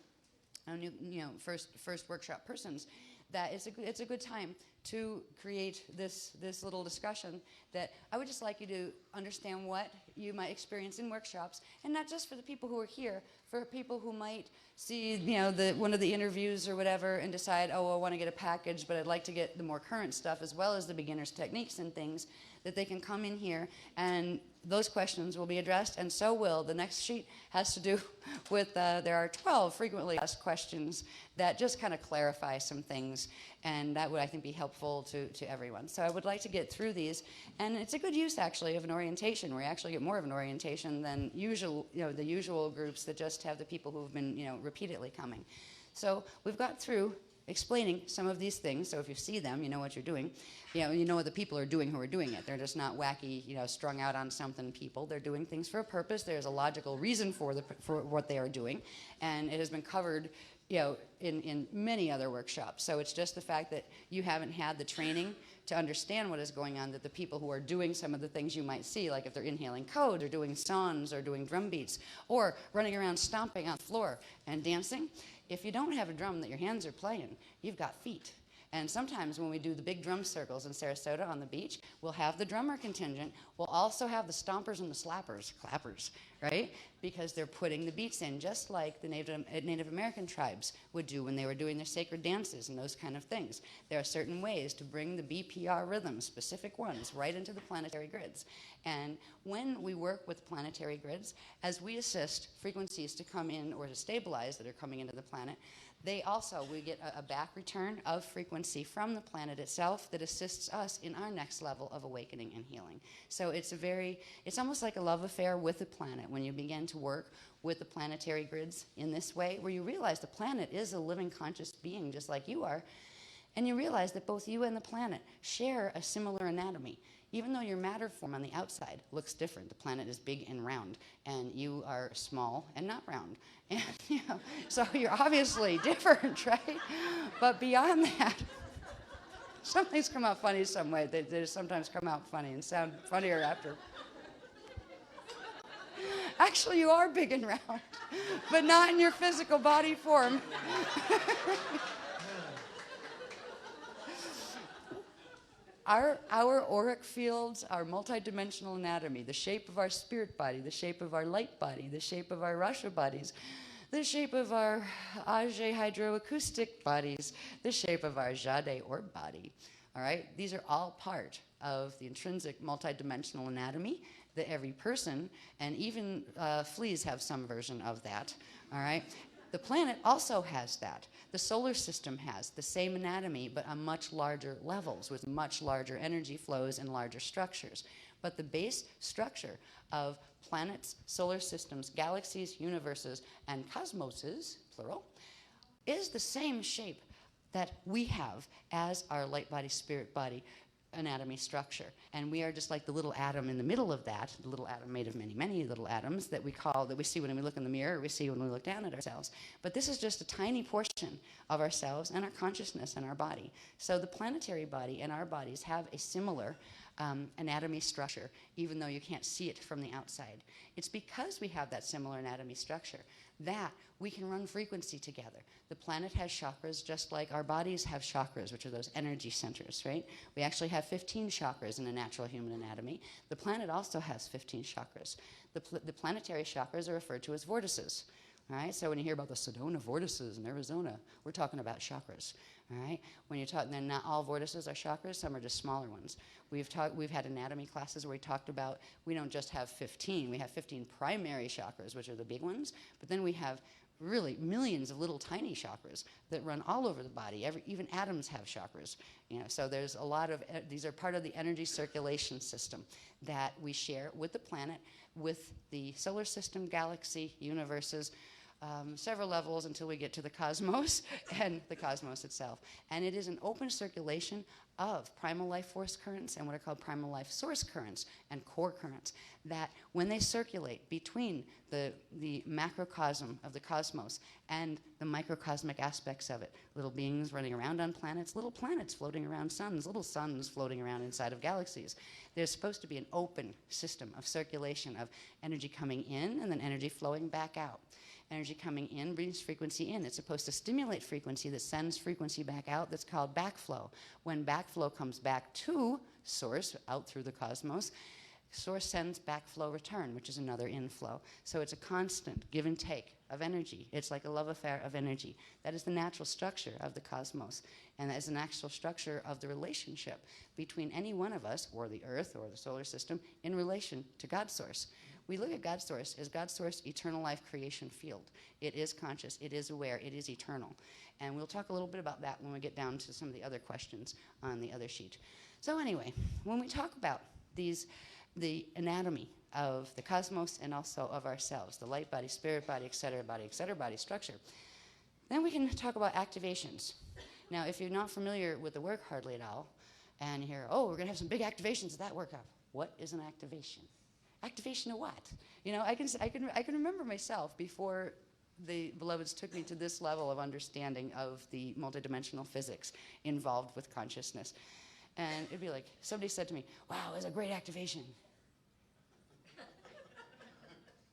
new, first workshop persons, that it's a good time to create this little discussion that I would just like you to understand what you might experience in workshops, and not just for the people who are here, for people who might see one of the interviews or whatever and decide, oh, I want to get a package, but I'd like to get the more current stuff as well as the beginner's techniques and things, that they can come in here and those questions will be addressed, and so will the next sheet. Has to do with there are 12 frequently asked questions that just kind of clarify some things, and that would, I think, be helpful to everyone. So I would like to get through these, and it's a good use actually of an orientation, where you actually get more of an orientation than usual, the usual groups that just have the people who've been repeatedly coming. So we've got through explaining some of these things, so if you see them, you know what you're doing. You know what the people are doing who are doing it. They're just not wacky, strung out on something people. They're doing things for a purpose. There's a logical reason for what they are doing, and it has been covered in many other workshops. So it's just the fact that you haven't had the training to understand what is going on, that the people who are doing some of the things you might see, like if they're inhaling codes or doing songs or doing drum beats or running around stomping on the floor and dancing, if you don't have a drum that your hands are playing, you've got feet. And sometimes when we do the big drum circles in Sarasota on the beach, we'll have the drummer contingent. We'll also have the stompers and the clappers, right? Because they're putting the beats in, just like the Native American tribes would do when they were doing their sacred dances and those kind of things. There are certain ways to bring the BPR rhythms, specific ones, right into the planetary grids. And when we work with planetary grids, as we assist frequencies to come in or to stabilize that are coming into the planet, we get a back return of frequency from the planet itself that assists us in our next level of awakening and healing. So it's almost like a love affair with the planet when you begin to work with the planetary grids in this way, where you realize the planet is a living conscious being just like you are, and you realize that both you and the planet share a similar anatomy. Even though your matter form on the outside looks different, the planet is big and round, and you are small and not round. And, so you're obviously different, right? But beyond that, some things come out funny some way. They sometimes come out funny and sound funnier after. Actually, you are big and round, but not in your physical body form. Our auric fields, our multidimensional anatomy, the shape of our spirit body, the shape of our light body, the shape of our Rasha bodies, the shape of our Ajay hydroacoustic bodies, the shape of our Jade orb body. All right? These are all part of the intrinsic multidimensional anatomy that every person, and even fleas have some version of that. All right? The planet also has that. The solar system has the same anatomy, but on much larger levels, with much larger energy flows and larger structures. But the base structure of planets, solar systems, galaxies, universes, and cosmoses, plural, is the same shape that we have as our light body, spirit body, anatomy structure. And we are just like the little atom in the middle of that, the little atom made of many, many little atoms that we see when we look in the mirror, or we see when we look down at ourselves. But this is just a tiny portion of ourselves and our consciousness and our body. So the planetary body and our bodies have a similar anatomy structure, even though you can't see it from the outside. It's because we have that similar anatomy structure that we can run frequency together. The planet has chakras just like our bodies have chakras, which are those energy centers, right? We actually have 15 chakras in a natural human anatomy. The planet also has 15 chakras. The planetary chakras are referred to as vortices. All right, so when you hear about the Sedona vortices in Arizona, we're talking about chakras. All right, when you're talking, then not all vortices are chakras. Some are just smaller ones. We've had anatomy classes where we talked about we don't just have 15. We have 15 primary chakras, which are the big ones, but then we have really millions of little tiny chakras that run all over the body. Even atoms have chakras. So there's a lot of these are part of the energy circulation system that we share with the planet, with the solar system, galaxy, universes, several levels until we get to the cosmos and the cosmos itself. And it is an open circulation of primal life force currents and what are called primal life source currents and core currents that when they circulate between the macrocosm of the cosmos and the microcosmic aspects of it, little beings running around on planets, little planets floating around suns, little suns floating around inside of galaxies. There's supposed to be an open system of circulation of energy coming in and then energy flowing back out. Energy coming in brings frequency in. It's supposed to stimulate frequency that sends frequency back out. That's called backflow. When backflow comes back to source, out through the cosmos, source sends backflow return, which is another inflow. So it's a constant give and take of energy. It's like a love affair of energy. That is the natural structure of the cosmos. And that is the natural structure of the relationship between any one of us, or the Earth, or the solar system, in relation to God Source. We look at God Source as God Source eternal life creation field. It is conscious, it is aware, it is eternal. And we'll talk a little bit about that when we get down to some of the other questions on the other sheet. So anyway, when we talk about the anatomy of the cosmos and also of ourselves, the light body, spirit body, et cetera body structure, then we can talk about activations. Now, if you're not familiar with the work hardly at all, and you hear, oh, we're going to have some big activations at that workup. What is an activation? Activation of what? You know, I can remember myself before the beloveds took me to this level of understanding of the multidimensional physics involved with consciousness. And it'd be like, somebody said to me, wow, it was a great activation.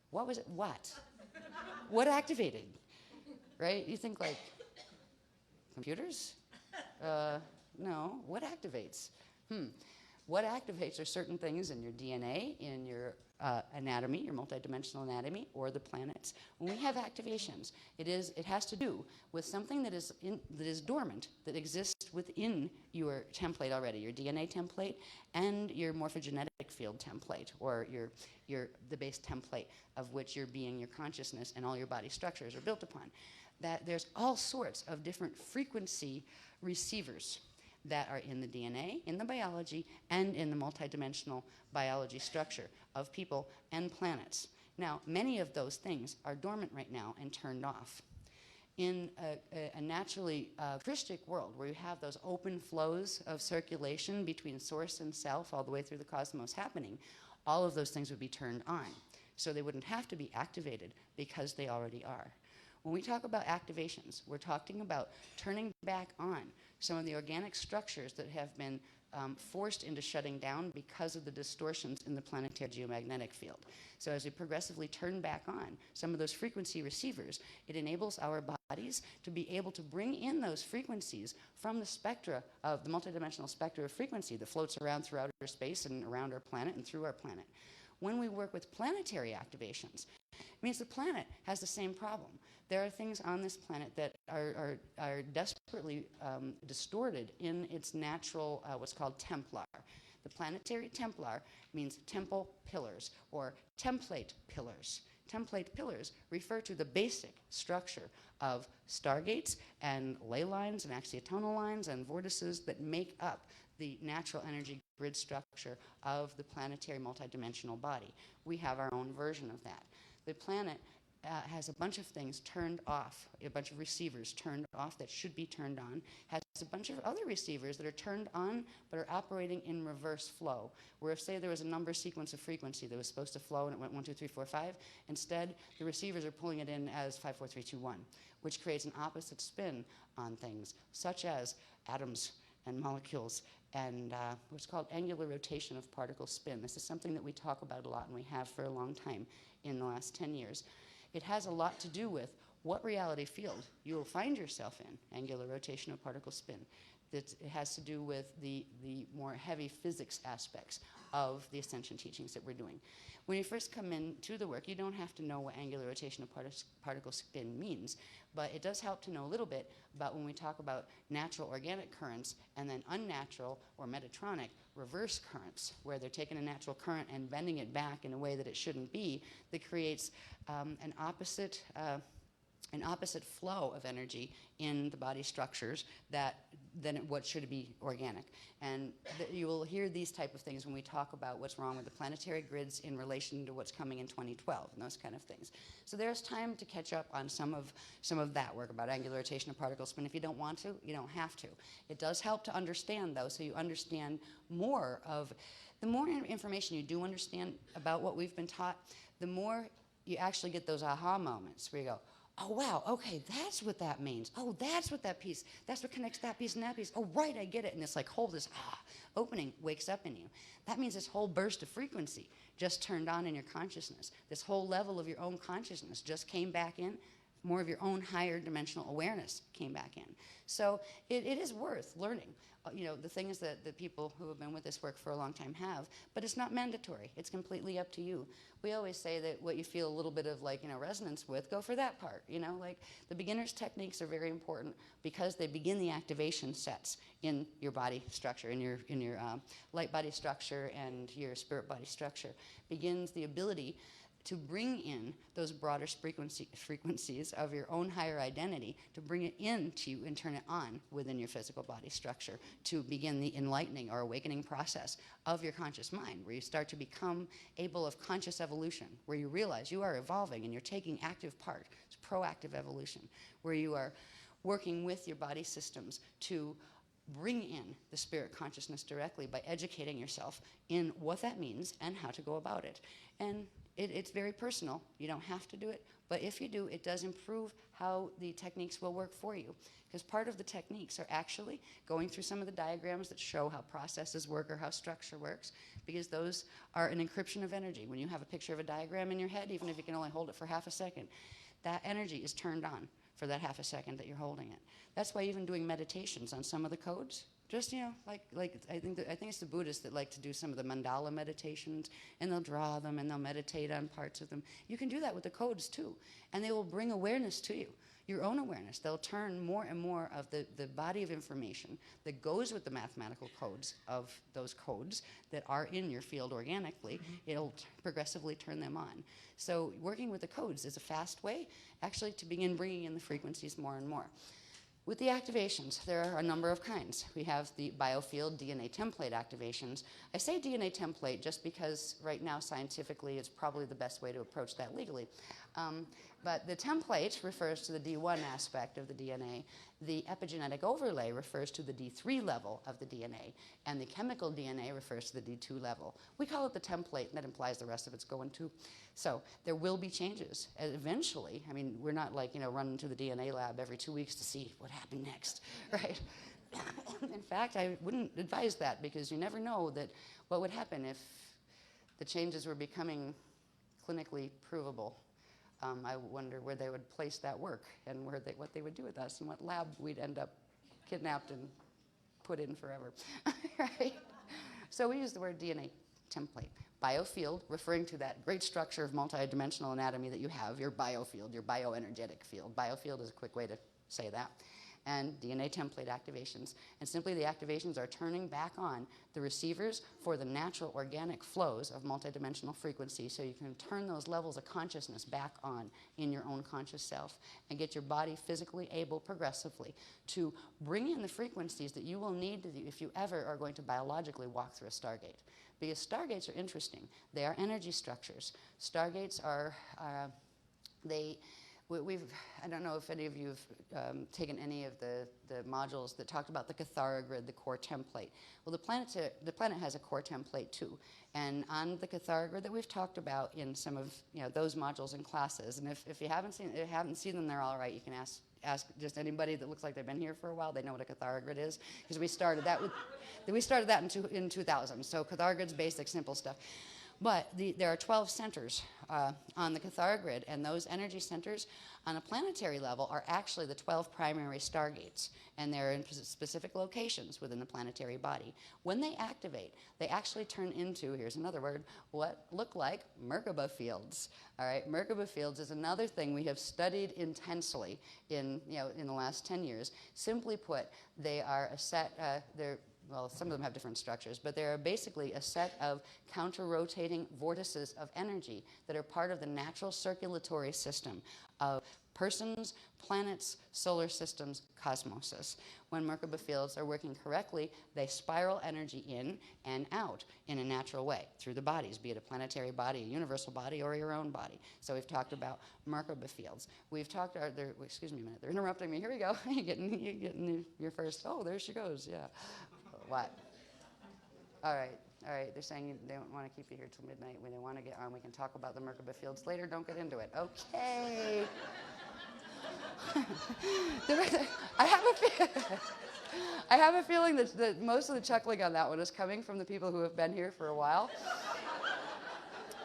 What was it? What? What activated? Right? You think like, computers? No. What activates? What activates are certain things in your DNA, in your anatomy, your multidimensional anatomy, or the planets. When we have activations, it has to do with something that is dormant, that exists within your template already, your DNA template and your morphogenetic field template, or the base template of which your being, your consciousness, and all your body structures are built upon. That there's all sorts of different frequency receivers that are in the DNA, in the biology, and in the multidimensional biology structure of people and planets. Now, many of those things are dormant right now and turned off. In a naturally Christic world where you have those open flows of circulation between source and self all the way through the cosmos happening, all of those things would be turned on. So they wouldn't have to be activated because they already are. When we talk about activations, we're talking about turning back on some of the organic structures that have been forced into shutting down because of the distortions in the planetary geomagnetic field. So as we progressively turn back on some of those frequency receivers, it enables our bodies to be able to bring in those frequencies from the spectra of the multidimensional spectra of frequency that floats around throughout outer space and around our planet and through our planet. When we work with planetary activations, it means the planet has the same problem. There are things on this planet that are desperately distorted in its natural, what's called Templar. The planetary Templar means temple pillars or template pillars. Template pillars refer to the basic structure of stargates and ley lines and axiotonal lines and vortices that make up the natural energy grid structure of the planetary multidimensional body. We have our own version of that. The planet has a bunch of things turned off, a bunch of receivers turned off that should be turned on, has a bunch of other receivers that are turned on but are operating in reverse flow, where if, say, there was a number sequence of frequency that was supposed to flow and it went 1, 2, 3, 4, 5, instead the receivers are pulling it in as 5, 4, 3, 2, 1, which creates an opposite spin on things, such as atoms and molecules and what's called angular rotation of particle spin. This is something that we talk about a lot and we have for a long time in the last 10 years. It has a lot to do with what reality field you will find yourself in, angular rotation of particle spin. It has to do with the more heavy physics aspects of the ascension teachings that we're doing. When you first come into the work, you don't have to know what angular rotation of particle spin means, but it does help to know a little bit about when we talk about natural organic currents and then unnatural or metatronic reverse currents, where they're taking a natural current and bending it back in a way that it shouldn't be, that creates an opposite an opposite flow of energy in the body structures than what should be organic. And you will hear these type of things when we talk about what's wrong with the planetary grids in relation to what's coming in 2012 and those kind of things. So there's time to catch up on some of that work about angular rotation of particle spin. If you don't want to, you don't have to. It does help to understand, though, so you understand more of, the more information you do understand about what we've been taught, the more you actually get those aha moments where you go, oh, wow, okay, that's what that means. Oh, that's what that's what connects that piece and that piece. Oh, right, I get it. And it's like, this opening wakes up in you. That means this whole burst of frequency just turned on in your consciousness. This whole level of your own consciousness just came back in. More of your own higher dimensional awareness came back in. So it is worth learning. The things that the people who have been with this work for a long time have, but it's not mandatory. It's completely up to you. We always say that what you feel a little bit of resonance with, go for that part. Like the beginner's techniques are very important because they begin the activation sets in your body structure, in your light body structure and your spirit body structure. Begins the ability to bring in those broader frequencies of your own higher identity, to bring it into you and turn it on within your physical body structure, to begin the enlightening or awakening process of your conscious mind, where you start to become able of conscious evolution, where you realize you are evolving and you're taking active part. It's proactive evolution, where you are working with your body systems to bring in the spirit consciousness directly by educating yourself in what that means and how to go about it. And it's very personal. You don't have to do it, but if you do, it does improve how the techniques will work for you. Because part of the techniques are actually going through some of the diagrams that show how processes work or how structure works, because those are an encryption of energy. When you have a picture of a diagram in your head, even if you can only hold it for half a second, that energy is turned on for that half a second that you're holding it. That's why even doing meditations on some of the codes, just, like I think it's the Buddhists that like to do some of the mandala meditations, and they'll draw them and they'll meditate on parts of them. You can do that with the codes too, and they will bring awareness to you, your own awareness. They'll turn more and more of the body of information that goes with the mathematical codes of those codes that are in your field organically. It'll progressively turn them on. So working with the codes is a fast way actually to begin bringing in the frequencies more and more. With the activations, there are a number of kinds. We have the biofield DNA template activations. I say DNA template just because right now scientifically it's probably the best way to approach that legally. But the template refers to the D1 aspect of the DNA. The epigenetic overlay refers to the D3 level of the DNA. And the chemical DNA refers to the D2 level. We call it the template, and that implies the rest of it's going to. So there will be changes. And eventually, we're not running to the DNA lab every 2 weeks to see what happened next, right? In fact, I wouldn't advise that, because you never know what would happen if the changes were becoming clinically provable. I wonder where they would place that work and what they would do with us and what lab we'd end up kidnapped and put in forever, right? So we use the word DNA template. Biofield, referring to that great structure of multidimensional anatomy that you have, your biofield, your bioenergetic field. Biofield is a quick way to say that. And DNA template activations. And simply the activations are turning back on the receivers for the natural organic flows of multidimensional frequency, so you can turn those levels of consciousness back on in your own conscious self and get your body physically able progressively to bring in the frequencies that you will need if you ever are going to biologically walk through a stargate. Because stargates are interesting. They are energy structures. Stargates are, I don't know if any of you have taken any of the modules that talked about the Cathara grid, the core template. Well, the planet has a core template too. And on the Cathara grid that we've talked about in some of those modules and classes, and if you haven't seen them, they're all right. You can ask just anybody that looks like they've been here for a while. They know what a Cathara grid is, because we started that in 2000. So Cathara grid's basic, simple stuff. But there are 12 centers on the Cathara grid, and those energy centers on a planetary level are actually the 12 primary stargates, and they're in specific locations within the planetary body. When they activate, they actually turn into, here's another word, what look like Merkaba fields. All right, Merkaba fields is another thing we have studied intensely in the last 10 years. Simply put, they are a set, well, some of them have different structures, but they're basically a set of counter-rotating vortices of energy that are part of the natural circulatory system of persons, planets, solar systems, cosmoses. When Merkaba fields are working correctly, they spiral energy in and out in a natural way through the bodies, be it a planetary body, a universal body, or your own body. So we've talked about Merkaba fields. We've talked, excuse me a minute, they're interrupting me. Here we go. You're getting your first, oh, there she goes, yeah. What? All right. They're saying they don't want to keep you here till midnight. When they want to get on, we can talk about the Merkaba fields later. Don't get into it. Okay. I have a feeling that most of the chuckling on that one is coming from the people who have been here for a while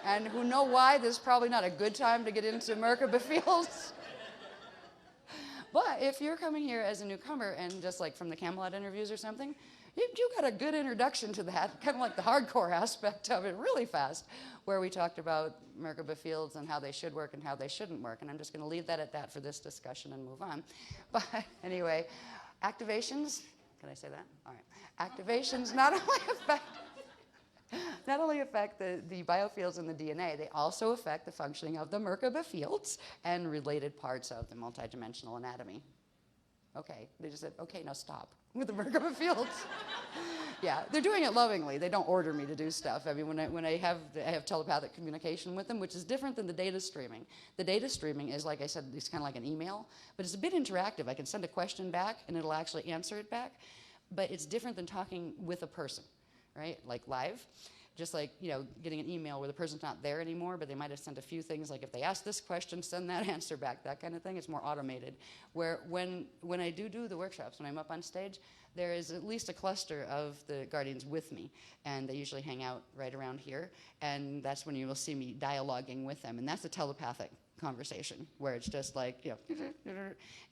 and who know why this is probably not a good time to get into Merkaba fields. But if you're coming here as a newcomer and just like from the Camelot interviews or something, you got a good introduction to that, kind of like the hardcore aspect of it really fast, where we talked about Merkaba fields and how they should work and how they shouldn't work. And I'm just going to leave that at that for this discussion and move on. But anyway, activations, can I say that? All right. Activations not only affect the biofields in the DNA, they also affect the functioning of the Merkaba fields and related parts of the multidimensional anatomy. Okay, they just said, okay, now stop with the Merkaba fields. Yeah, they're doing it lovingly. They don't order me to do stuff. I mean, when I have telepathic communication with them, which is different than the data streaming. The data streaming is, like I said, it's kind of like an email, but it's a bit interactive. I can send a question back, and it'll actually answer it back, but it's different than talking with a person, right? Like live. Just like, getting an email where the person's not there anymore, but they might have sent a few things, like if they ask this question, send that answer back, that kind of thing. It's more automated. Where when I do the workshops, when I'm up on stage, there is at least a cluster of the guardians with me, and they usually hang out right around here, and that's when you will see me dialoguing with them, and that's a telepathic conversation, where it's just like,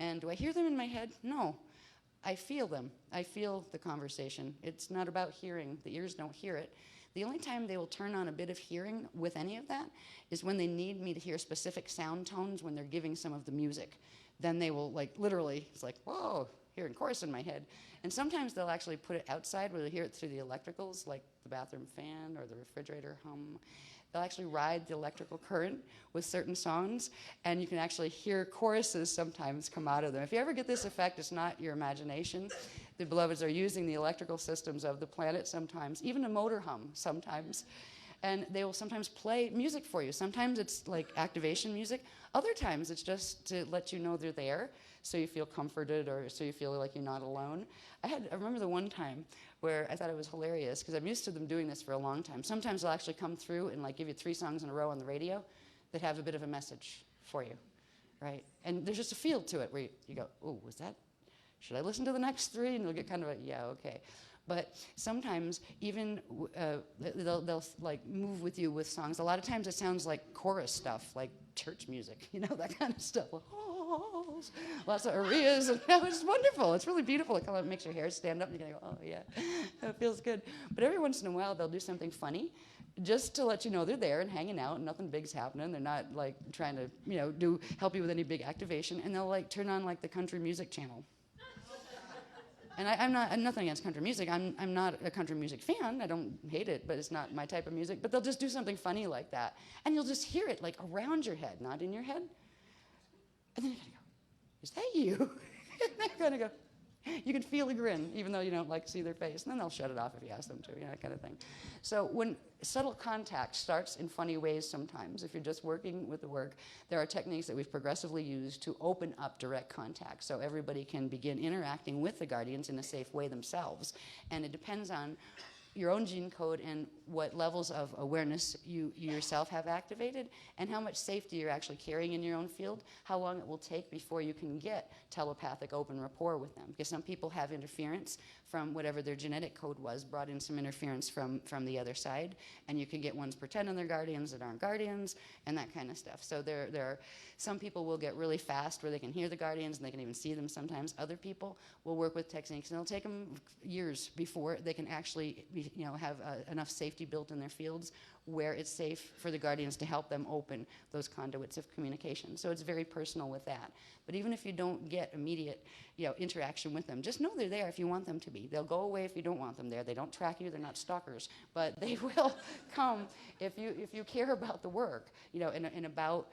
and do I hear them in my head? No. I feel them. I feel the conversation. It's not about hearing. The ears don't hear it. The only time they will turn on a bit of hearing with any of that is when they need me to hear specific sound tones when they're giving some of the music. Then they will, like, literally, it's like, whoa, hearing chorus in my head. And sometimes they'll actually put it outside where they'll hear it through the electricals, like the bathroom fan or the refrigerator hum. They'll actually ride the electrical current with certain songs, and you can actually hear choruses sometimes come out of them. If you ever get this effect, it's not your imagination. The beloveds are using the electrical systems of the planet sometimes, even a motor hum sometimes. And they will sometimes play music for you. Sometimes it's like activation music. Other times it's just to let you know they're there, so you feel comforted or so you feel like you're not alone. I remember the one time where I thought it was hilarious, because I'm used to them doing this for a long time. Sometimes they'll actually come through and like give you 3 songs in a row on the radio that have a bit of a message for you, right? And there's just a feel to it where you go, oh, was that? Should I listen to the next 3? And they'll get kind of a, yeah, okay. But sometimes even they'll like move with you with songs. A lot of times it sounds like chorus stuff, like church music, that kind of stuff. Lots of arias, and it's wonderful. It's really beautiful. It kind of makes your hair stand up, and you're gonna go, oh yeah, it feels good. But every once in a while, they'll do something funny, just to let you know they're there and hanging out, and nothing big's happening. They're not like trying to help you with any big activation, and they'll like turn on like the country music channel. And I'm nothing against country music. I'm not a country music fan. I don't hate it, but it's not my type of music. But they'll just do something funny like that, and you'll just hear it like around your head, not in your head. And then you're gonna go, is that you? And they're gonna go, you can feel a grin, even though you don't like see their face. And then they'll shut it off if you ask them to, that kind of thing. So when subtle contact starts in funny ways sometimes, if you're just working with the work, there are techniques that we've progressively used to open up direct contact so everybody can begin interacting with the guardians in a safe way themselves. And it depends on your own gene code and what levels of awareness you yourself have activated, and how much safety you're actually carrying in your own field, how long it will take before you can get telepathic open rapport with them. Because some people have interference from whatever their genetic code was, brought in some interference from the other side, and you can get ones pretending they're guardians that aren't guardians, and that kind of stuff. So there are some people will get really fast where they can hear the guardians and they can even see them sometimes. Other people will work with techniques, and it'll take them years before they can actually have enough safety built in their fields where it's safe for the guardians to help them open those conduits of communication. So it's very personal with that. But even if you don't get immediate, interaction with them, just know they're there if you want them to be. They'll go away if you don't want them there. They don't track you. They're not stalkers, but they will come if you care about the work, and about,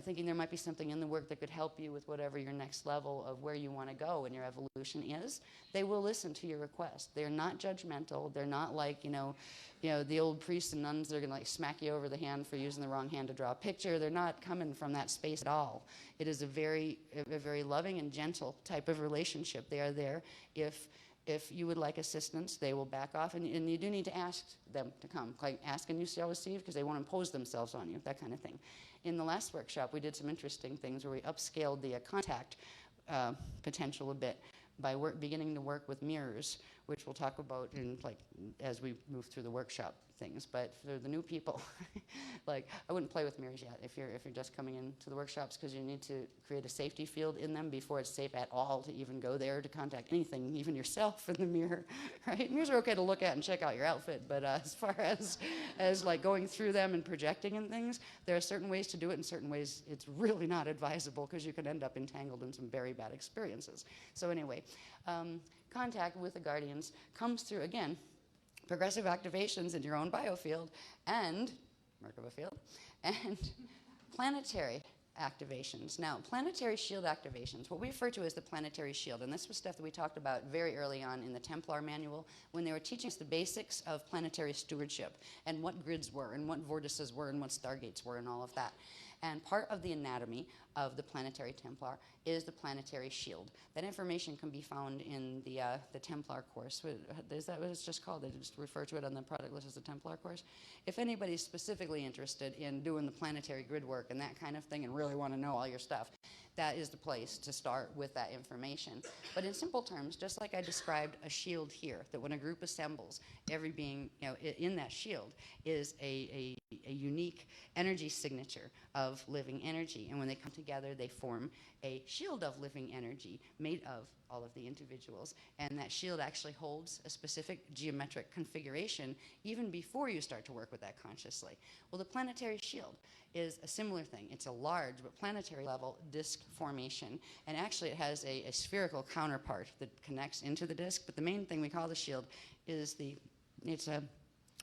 thinking there might be something in the work that could help you with whatever your next level of where you want to go in your evolution is. They will listen to your request. They're not judgmental. They're not like, the old priests and nuns that are going to like smack you over the hand for using the wrong hand to draw a picture. They're not coming from that space at all. It is a very loving and gentle type of relationship. They are there. If you would like assistance, they will back off, and you do need to ask them to come. Like, ask and you shall receive, because they won't impose themselves on you, that kind of thing. In the last workshop, we did some interesting things where we upscaled the contact potential a bit by beginning to work with mirrors, which we'll talk about as we move through the workshop things. But for the new people, like, I wouldn't play with mirrors yet if you're just coming into the workshops, because you need to create a safety field in them before it's safe at all to even go there to contact anything, even yourself in the mirror, right? Mirrors are okay to look at and check out your outfit, but as far as like going through them and projecting and things, there are certain ways to do it, and certain ways it's really not advisable, because you can end up entangled in some very bad experiences. So anyway, contact with the guardians comes through, again, progressive activations in your own biofield and Merkaba field, and planetary activations. Now, planetary shield activations, what we refer to as the planetary shield, and this was stuff that we talked about very early on in the Templar manual when they were teaching us the basics of planetary stewardship and what grids were and what vortices were and what stargates were and all of that. And part of the anatomy of the planetary Templar is the planetary shield. That information can be found in the Templar course. Is that what it's just called? They just refer to it on the product list as the Templar course. If anybody's specifically interested in doing the planetary grid work and that kind of thing and really want to know all your stuff, that is the place to start with that information. But in simple terms, just like I described a shield here, that when a group assembles, every being in that shield is a unique energy signature of living energy. And when they come together, they form a shield of living energy made of all of the individuals. And that shield actually holds a specific geometric configuration even before you start to work with that consciously. Well, the planetary shield is a similar thing. It's a large but planetary level disk formation. And actually it has a spherical counterpart that connects into the disk. But the main thing we call the shield is it's a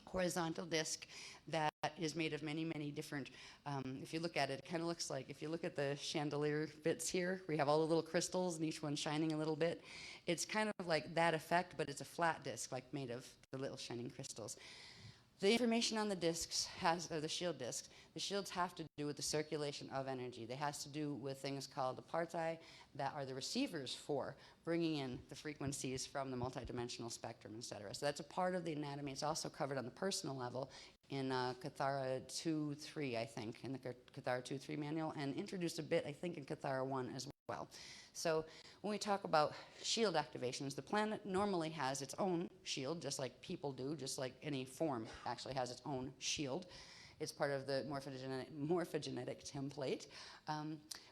horizontal disk that is made of many, many different, if you look at it, it kind of looks like, if you look at the chandelier bits here, we have all the little crystals and each one shining a little bit. It's kind of like that effect, but it's a flat disk, like made of the little shining crystals. The information on the discs the shield discs, the shields have to do with the circulation of energy. They have to do with things called aparti that are the receivers for bringing in the frequencies from the multidimensional spectrum, etc. So that's a part of the anatomy. It's also covered on the personal level in Kathara 2.3, I think, in the Kathara 2.3 manual, and introduced a bit, I think, in Kathara 1 as well. So when we talk about shield activations, the planet normally has its own shield, just like people do, just like any form actually has its own shield. It's part of the morphogenetic template.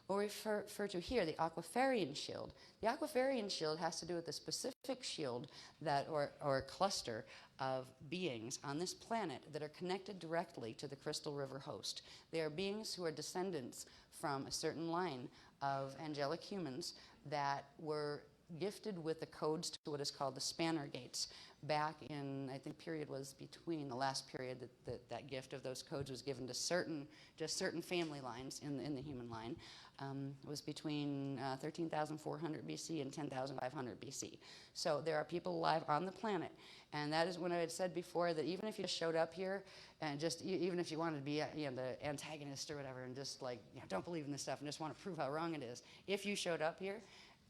What we refer to here, the Aquiferian shield. The Aquiferian shield has to do with the specific shield or cluster of beings on this planet that are connected directly to the Crystal River host. They are beings who are descendants from a certain line of angelic humans that were gifted with the codes to what is called the Spanner Gates. Back in, I think, period was between the last period that gift of those codes was given to certain family lines in the human line. It was between 13,400 BC and 10,500 BC. So there are people alive on the planet. And that is when I had said before that even if you showed up here and just, even if you wanted to be the antagonist or whatever and just like, don't believe in this stuff and just want to prove how wrong it is, if you showed up here,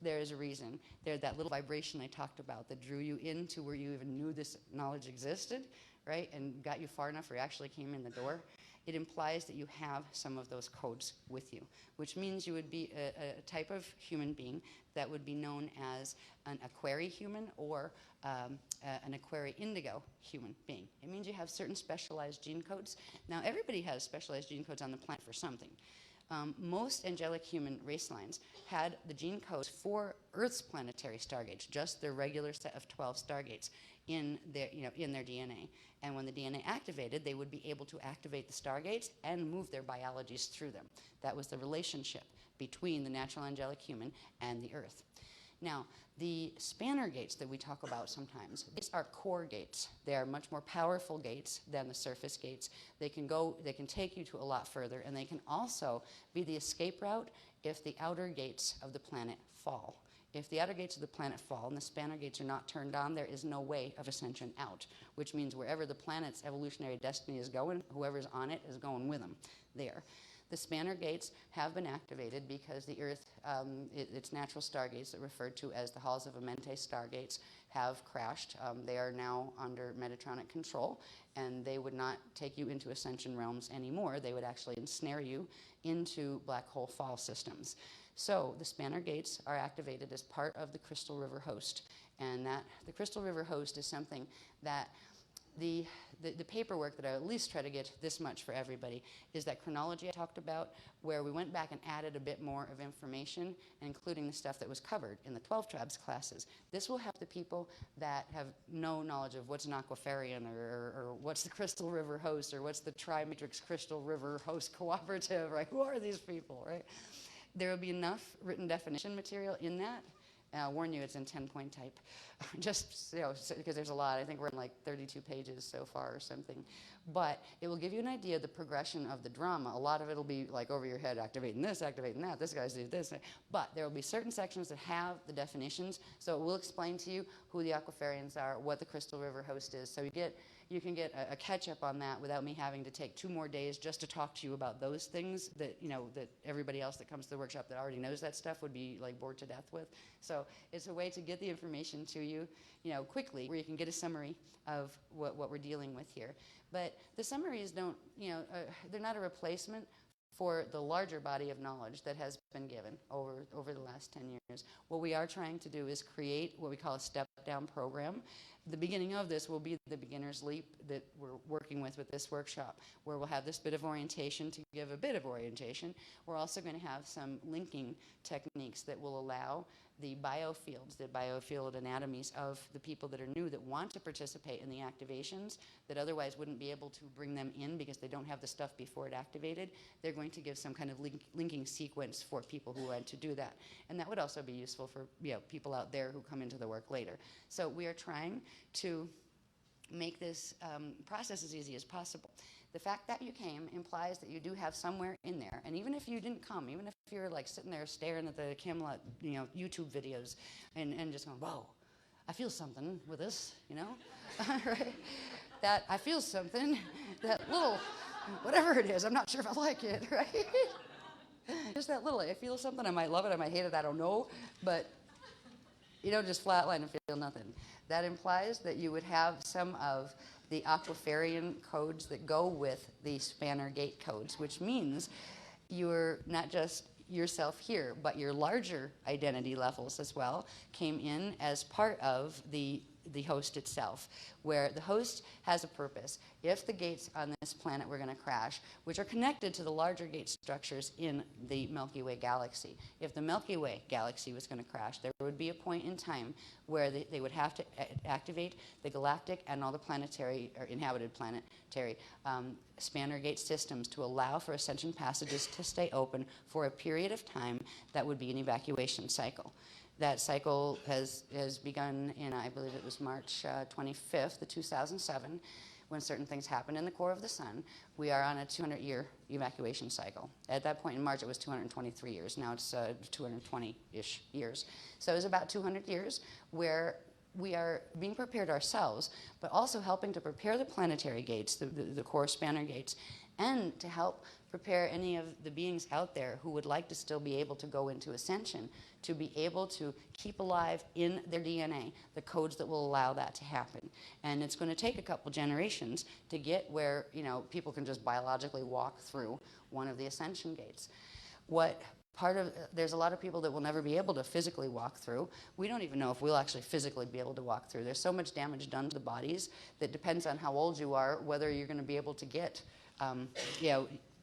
there is a reason. There's that little vibration I talked about that drew you into where you even knew this knowledge existed, right, and got you far enough where you actually came in the door. It implies that you have some of those codes with you, which means you would be a type of human being that would be known as an Aquari human or an Aquari indigo human being. It means you have certain specialized gene codes. Now, everybody has specialized gene codes on the planet for something. Most angelic human race lines had the gene codes for Earth's planetary stargates, just their regular set of 12 stargates. in their, in their DNA. And when the DNA activated, they would be able to activate the stargates and move their biologies through them. That was the relationship between the natural angelic human and the Earth. Now, the spanner gates that we talk about sometimes, these are core gates. They are much more powerful gates than the surface gates. They can take you to a lot further, and they can also be the escape route if the outer gates of the planet fall. If the outer gates of the planet fall and the spanner gates are not turned on, there is no way of ascension out, which means wherever the planet's evolutionary destiny is going, whoever's on it is going with them there. The spanner gates have been activated because the Earth, its natural stargates, referred to as the Halls of Amenti stargates, have crashed. They are now under Metatronic control, and they would not take you into ascension realms anymore. They would actually ensnare you into black hole fall systems. So the spanner gates are activated as part of the Crystal River host, and the Crystal River host is something that the paperwork that I at least try to get this much for everybody is that chronology I talked about, where we went back and added a bit more of information, including the stuff that was covered in the 12 tribes classes. This will help the people that have no knowledge of what's an Aquafarian or what's the Crystal River host or what's the Tri-Matrix Crystal River host cooperative, right? Who are these people, right? There will be enough written definition material in that. And I'll warn you, it's in 10-point type. Just, because there's a lot. I think we're in like 32 pages so far or something. But it will give you an idea of the progression of the drama. A lot of it will be like over your head, activating this, activating that, this guy's doing this. But there will be certain sections that have the definitions. So it will explain to you who the Aquafarians are, what the Crystal River host is. So you can get a catch-up on that without me having to take 2 more days just to talk to you about those things that, that everybody else that comes to the workshop that already knows that stuff would be like bored to death with. So it's a way to get the information to you, quickly, where you can get a summary of what we're dealing with here. But the summaries don't, they're not a replacement for the larger body of knowledge that has been given over the last 10 years. What we are trying to do is create what we call a step-down program. The beginning of this will be the beginner's leap that we're working with this workshop, where we'll have this bit of orientation to give a bit of orientation. We're also going to have some linking techniques that will allow the biofields, the biofield anatomies of the people that are new that want to participate in the activations that otherwise wouldn't be able to bring them in because they don't have the stuff before it activated. They're going to give some kind of linking sequence for people who want to do that. And that would also be useful for people out there who come into the work later. So we are trying to make this process as easy as possible. The fact that you came implies that you do have somewhere in there, and even if you didn't come, even if you're like sitting there staring at the Camelot, YouTube videos and just going, whoa, I feel something with this, right? That I feel something, that little, whatever it is, I'm not sure if I like it, right? Just that little, I feel something, I might love it, I might hate it, I don't know, but you don't just flatline and feel nothing. That implies that you would have some of the Aquafarian codes that go with the spanner gate codes, which means you're not just yourself here, but your larger identity levels as well came in as part of the host itself, where the host has a purpose. If the gates on this planet were going to crash, which are connected to the larger gate structures in the Milky Way galaxy, if the Milky Way galaxy was going to crash, there would be a point in time where they would have to activate the galactic and all the planetary or inhabited planetary spanner gate systems to allow for ascension passages to stay open for a period of time that would be an evacuation cycle. That cycle has begun in, I believe it was March 25th of 2007, when certain things happened in the core of the sun. We are on a 200-year evacuation cycle. At that point in March, it was 223 years. Now it's 220-ish years. So it was about 200 years where we are being prepared ourselves, but also helping to prepare the planetary gates, the core spanner gates, and to help prepare any of the beings out there who would like to still be able to go into ascension, to be able to keep alive in their DNA the codes that will allow that to happen. And it's going to take a couple generations to get where people can just biologically walk through one of the ascension gates. There's a lot of people that will never be able to physically walk through. We don't even know if we'll actually physically be able to walk through. There's so much damage done to the bodies that depends on how old you are, whether you're going to be able to get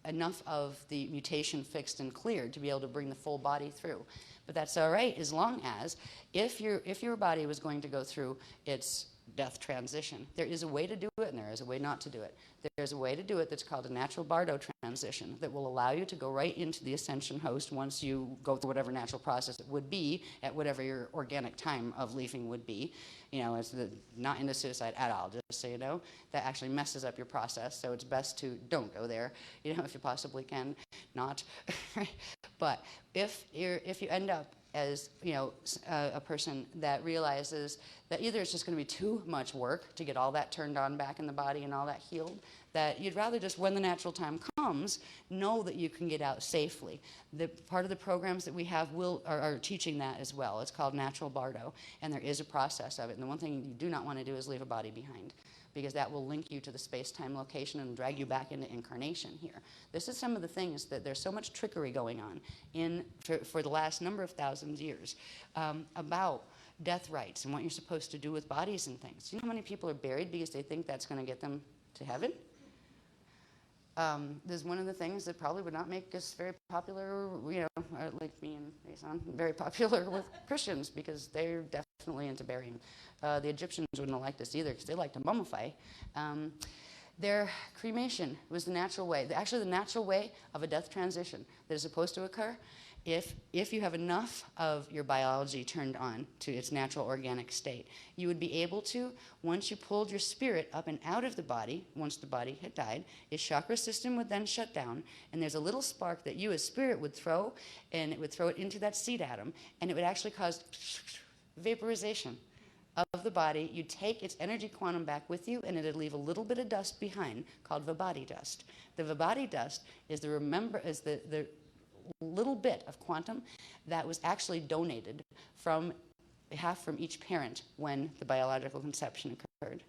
enough of the mutation fixed and cleared to be able to bring the full body through. But that's all right as long as if your body was going to go through its death transition. There is a way to do it and there is a way not to do it. There's a way to do it that's called a natural Bardo transition that will allow you to go right into the ascension host once you go through whatever natural process it would be at whatever your organic time of leaving would be. You know, it's not into suicide at all, just so you know. That actually messes up your process, so it's best to don't go there, you know, if you possibly can not. But if you end up as, you know, a person that realizes that either it's just going to be too much work to get all that turned on back in the body and all that healed, that you'd rather just, when the natural time comes, know that you can get out safely. The part of the programs that we have are teaching that as well. It's called Natural Bardo, and there is a process of it. And the one thing you do not want to do is leave a body behind, because that will link you to the space-time location and drag you back into incarnation here. This is some of the things that there's so much trickery going on for the last number of thousands of years about death rites and what you're supposed to do with bodies and things. You know how many people are buried because they think that's going to get them to heaven? There's one of the things that probably would not make us very popular, you know, like me and Jason, very popular with Christians, because they're definitely into burying. The Egyptians wouldn't have liked this either, because they like to mummify. Their cremation was the natural way, actually the natural way of a death transition that is supposed to occur if you have enough of your biology turned on to its natural organic state. You would be able to, once you pulled your spirit up and out of the body, once the body had died, its chakra system would then shut down, and there's a little spark that you as spirit would throw, and it would throw it into that seed atom, and it would actually cause vaporization of the body. You'd take its energy quantum back with you, and it'd leave a little bit of dust behind called Vibhati dust. The Vibhati dust is the little bit of quantum that was actually donated from each parent when the biological conception occurred.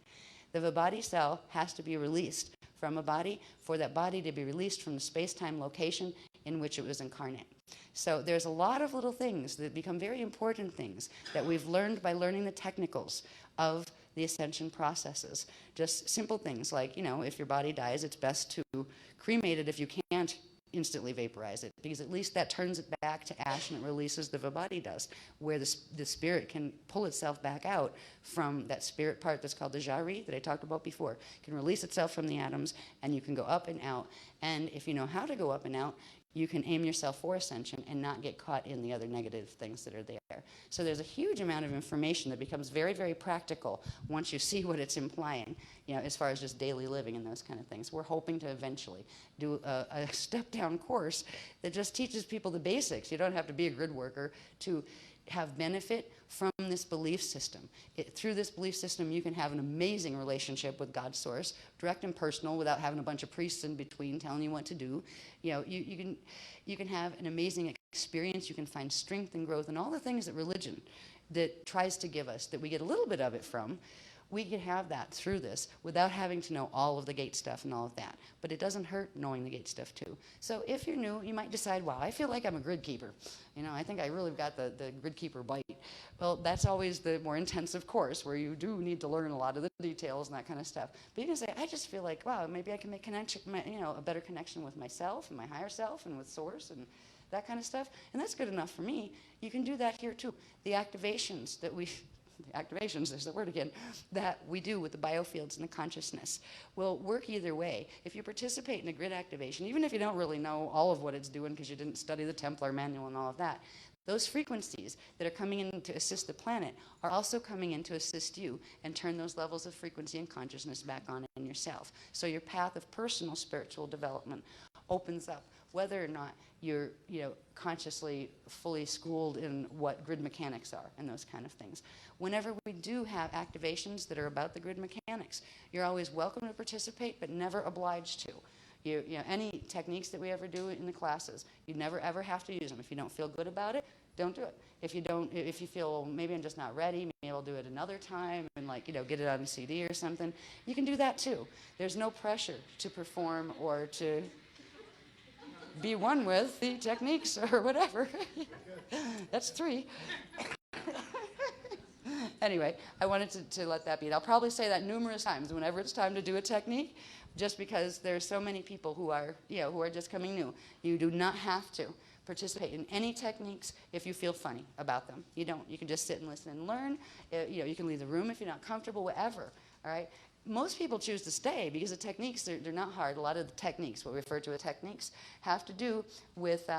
The Vibhati cell has to be released from a body for that body to be released from the space-time location in which it was incarnate. So there's a lot of little things that become very important things that we've learned by learning the technicals of the ascension processes. Just simple things like, you know, if your body dies, it's best to cremate it if you can't instantly vaporize it, because at least that turns it back to ash and it releases the Vibhati dust, where the spirit can pull itself back out from that spirit part that's called the Jari that I talked about before. It can release itself from the atoms, and you can go up and out. And if you know how to go up and out, you can aim yourself for ascension and not get caught in the other negative things that are there. So there's a huge amount of information that becomes very, very practical once you see what it's implying, you know, as far as just daily living and those kind of things. We're hoping to eventually do a step-down course that just teaches people the basics. You don't have to be a grid worker to have benefit from this belief system. Through this belief system, you can have an amazing relationship with God's source, direct and personal, without having a bunch of priests in between telling you what to do. You know, you can have an amazing experience. You can find strength and growth and all the things that religion that tries to give us, that we get a little bit of it from. We can have that through this without having to know all of the gate stuff and all of that. But it doesn't hurt knowing the gate stuff too. So if you're new, you might decide, wow, I feel like I'm a grid keeper. You know, I think I really got the grid keeper bite. Well, that's always the more intensive course where you do need to learn a lot of the details and that kind of stuff. But you can say, I just feel like, wow, maybe I can make a better connection with myself and my higher self and with source and that kind of stuff. And that's good enough for me. You can do that here too. The activations, there's the word again, that we do with the biofields and the consciousness will work either way. If you participate in a grid activation, even if you don't really know all of what it's doing because you didn't study the Templar manual and all of that, those frequencies that are coming in to assist the planet are also coming in to assist you and turn those levels of frequency and consciousness back on in yourself. So your path of personal spiritual development opens up, whether or not you're, you know, consciously fully schooled in what grid mechanics are and those kind of things. Whenever we do have activations that are about the grid mechanics, you're always welcome to participate, but never obliged to. You know, any techniques that we ever do in the classes, you never ever have to use them. If you don't feel good about it, don't do it. If you feel, well, maybe I'm just not ready, maybe I'll do it another time and, like, you know, get it on a CD or something, you can do that too. There's no pressure to perform or to be one with the techniques or whatever. That's 3. Anyway, I wanted to let that be. And I'll probably say that numerous times whenever it's time to do a technique, just because there's so many people who are just coming new. You do not have to participate in any techniques if you feel funny about them. You don't. You can just sit and listen and learn. You can leave the room if you're not comfortable, whatever. All right? Most people choose to stay because the techniques, they're not hard. A lot of the techniques, what we refer to as techniques, have to do with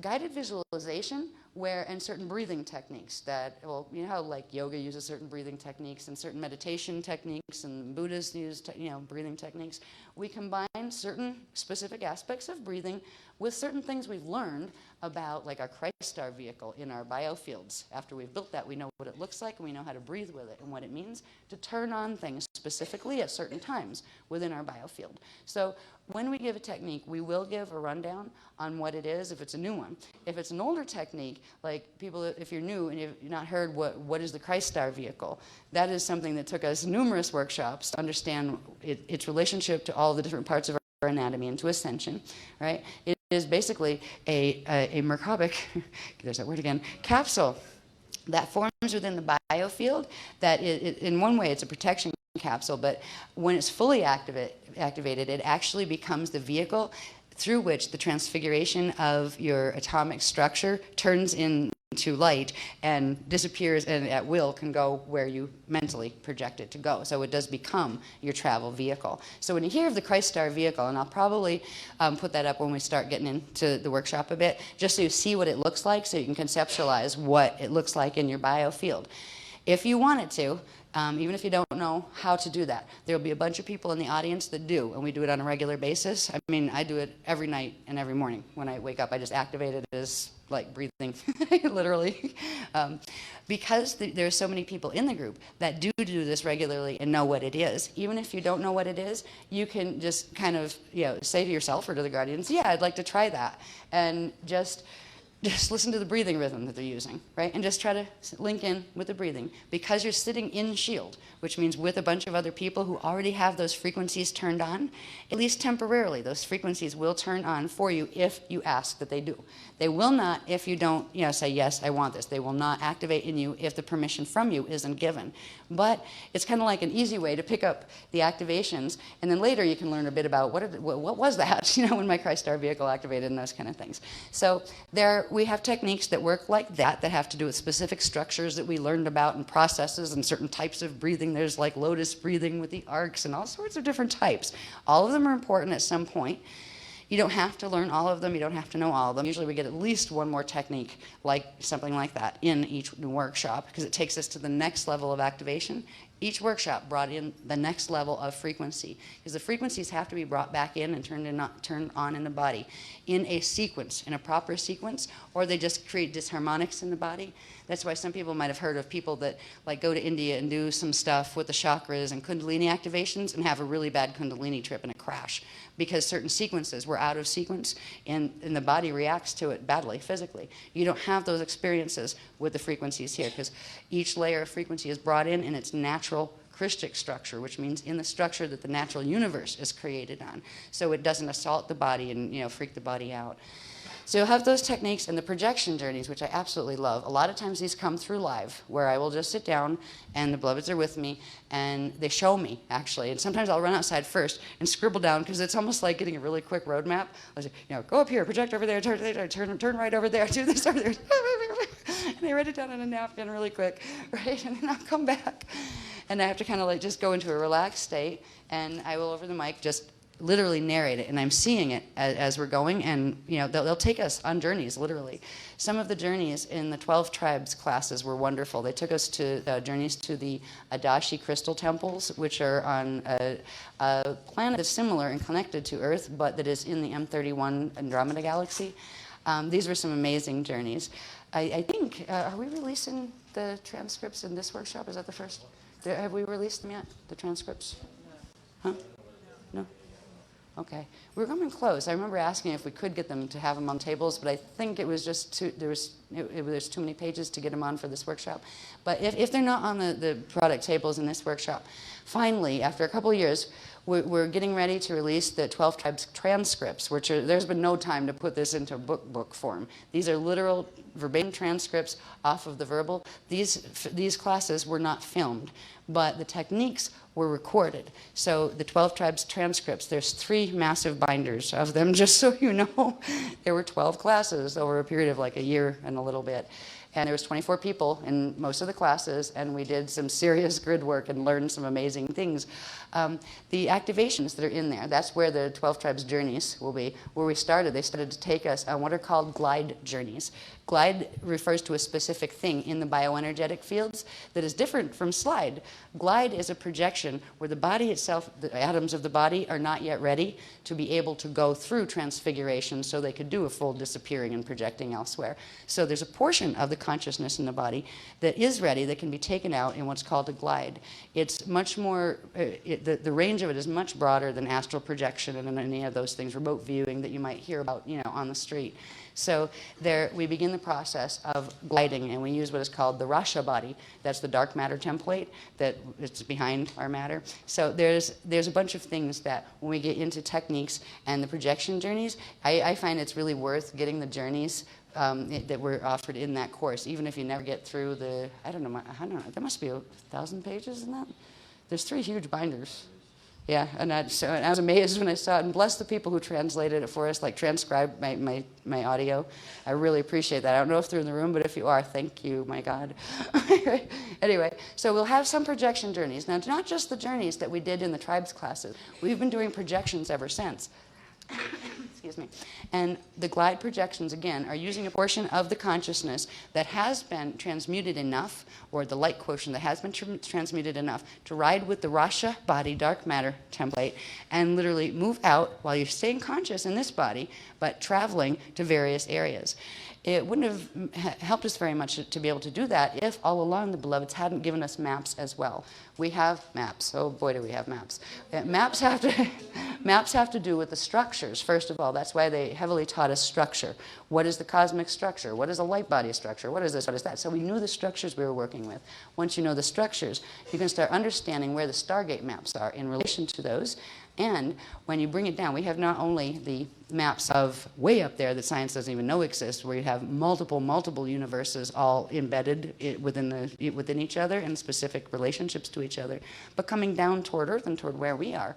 guided visualization and certain breathing techniques that, well, you know how like yoga uses certain breathing techniques and certain meditation techniques and Buddhists use, breathing techniques. We combine certain specific aspects of breathing with certain things we've learned about, like our Christ-Star vehicle in our biofields. After we've built that, we know what it looks like and we know how to breathe with it and what it means to turn on things specifically at certain times within our biofield. So when we give a technique, we will give a rundown on what it is if it's a new one. If it's an older technique, like people, if you're new and you've not heard what is the Christ-Star vehicle, that is something that took us numerous workshops to understand its relationship to all the different parts of our anatomy and to ascension, right? It is basically a merkabic, there's that word again, capsule that forms within the biofield that in one way it's a protection capsule, but when it's fully activated, it actually becomes the vehicle through which the transfiguration of your atomic structure turns into light and disappears and at will can go where you mentally project it to go. So it does become your travel vehicle. So when you hear of the Christ-Star vehicle, and I'll probably put that up when we start getting into the workshop a bit, just so you see what it looks like, so you can conceptualize what it looks like in your biofield. If you wanted to, even if you don't know how to do that, there will be a bunch of people in the audience that do, and we do it on a regular basis. I mean, I do it every night and every morning. When I wake up, I just activate it as like breathing, literally. Because there are so many people in the group that do this regularly and know what it is. Even if you don't know what it is, you can just kind of say to yourself or to the guardians, yeah, I'd like to try that. And just listen to the breathing rhythm that they're using, right? And just try to link in with the breathing. Because you're sitting in shield, which means with a bunch of other people who already have those frequencies turned on, at least temporarily, those frequencies will turn on for you if you ask that they do. They will not if you don't say, yes, I want this. They will not activate in you if the permission from you isn't given. But it's kind of like an easy way to pick up the activations, and then later you can learn a bit about what was that, when my Christ-Star vehicle activated and those kind of things. So we have techniques that work like that have to do with specific structures that we learned about and processes and certain types of breathing. There's like lotus breathing with the arcs and all sorts of different types. All of them are important at some point. You don't have to learn all of them. You don't have to know all of them. Usually we get at least one more technique, like something like that, in each workshop because it takes us to the next level of activation. Each workshop brought in the next level of frequency because the frequencies have to be brought back in and turned on in the body in a sequence, in a proper sequence, or they just create disharmonics in the body. That's why some people might have heard of people that like go to India and do some stuff with the chakras and Kundalini activations and have a really bad Kundalini trip and a crash because certain sequences were out of sequence and the body reacts to it badly physically. You don't have those experiences with the frequencies here because each layer of frequency is brought in its natural Christic structure, which means in the structure that the natural universe is created on. So it doesn't assault the body and freak the body out. So you'll have those techniques and the projection journeys, which I absolutely love. A lot of times these come through live, where I will just sit down and the beloveds are with me and they show me, actually. And sometimes I'll run outside first and scribble down because it's almost like getting a really quick roadmap. I'll say, go up here, project over there, turn right over there, do this over there. And they write it down on a napkin really quick, right? And then I'll come back. And I have to kind of like just go into a relaxed state and I will over the mic just literally narrate it, and I'm seeing it as we're going, and they'll take us on journeys, literally. Some of the journeys in the 12 tribes classes were wonderful. They took us to journeys to the Adashi crystal temples, which are on a planet that's similar and connected to Earth, but that is in the M31 Andromeda galaxy. These were some amazing journeys. I think, are we releasing the transcripts in this workshop? Is that the first? Have we released them yet, the transcripts? Huh? No? Okay. We're coming close. I remember asking if we could get them to have them on tables, but I think it was just there's too many pages to get them on for this workshop. But if they're not on the product tables in this workshop, finally, after a couple of years, we're getting ready to release the 12 Tribes transcripts, there's been no time to put this into book form. These are literal verbatim transcripts off of the verbal. These classes were not filmed, but the techniques were recorded. So the 12 tribes transcripts, there's 3 massive binders of them, just so you know. There were 12 classes over a period of like a year and a little bit. And there was 24 people in most of the classes, and we did some serious grid work and learned some amazing things. The activations that are in there, that's where the 12 Tribes journeys will be. Where we started, they started to take us on what are called glide journeys. Glide refers to a specific thing in the bioenergetic fields that is different from slide. Glide is a projection where the body itself, the atoms of the body, are not yet ready to be able to go through transfiguration so they could do a full disappearing and projecting elsewhere. So there's a portion of the consciousness in the body that is ready, that can be taken out in what's called a glide. It's much more, the range of it is much broader than astral projection and any of those things, remote viewing that you might hear about, on the street. So there, we begin the process of gliding, and we use what is called the Rasha body. That's the dark matter template that is behind our matter. So there's a bunch of things that when we get into techniques and the projection journeys, I find it's really worth getting the journeys that were offered in that course, even if you never get through the, I don't know, there must be 1,000 pages in that. There's 3 huge binders. Yeah, and I was amazed when I saw it, and bless the people who translated it for us, like transcribed my audio. I really appreciate that. I don't know if they're in the room, but if you are, thank you, my God. Anyway, so we'll have some projection journeys. Now, not just the journeys that we did in the tribes classes. We've been doing projections ever since. Excuse me. And the glide projections, again, are using a portion of the consciousness that has been transmuted enough, or the light quotient that has been transmuted enough to ride with the Rasha body, dark matter template, and literally move out while you're staying conscious in this body, but traveling to various areas. It wouldn't have helped us very much to be able to do that if all along the beloveds hadn't given us maps as well. We have maps. Oh boy, do we have maps. Maps have to do with the structures, first of all. That's why they heavily taught us structure. What is the cosmic structure? What is a light body structure? What is this? What is that? So we knew the structures we were working with. Once you know the structures, you can start understanding where the Stargate maps are in relation to those. And when you bring it down, we have not only the maps of way up there that science doesn't even know exist, where you have multiple universes all embedded within each other in specific relationships to each other, but coming down toward Earth and toward where we are.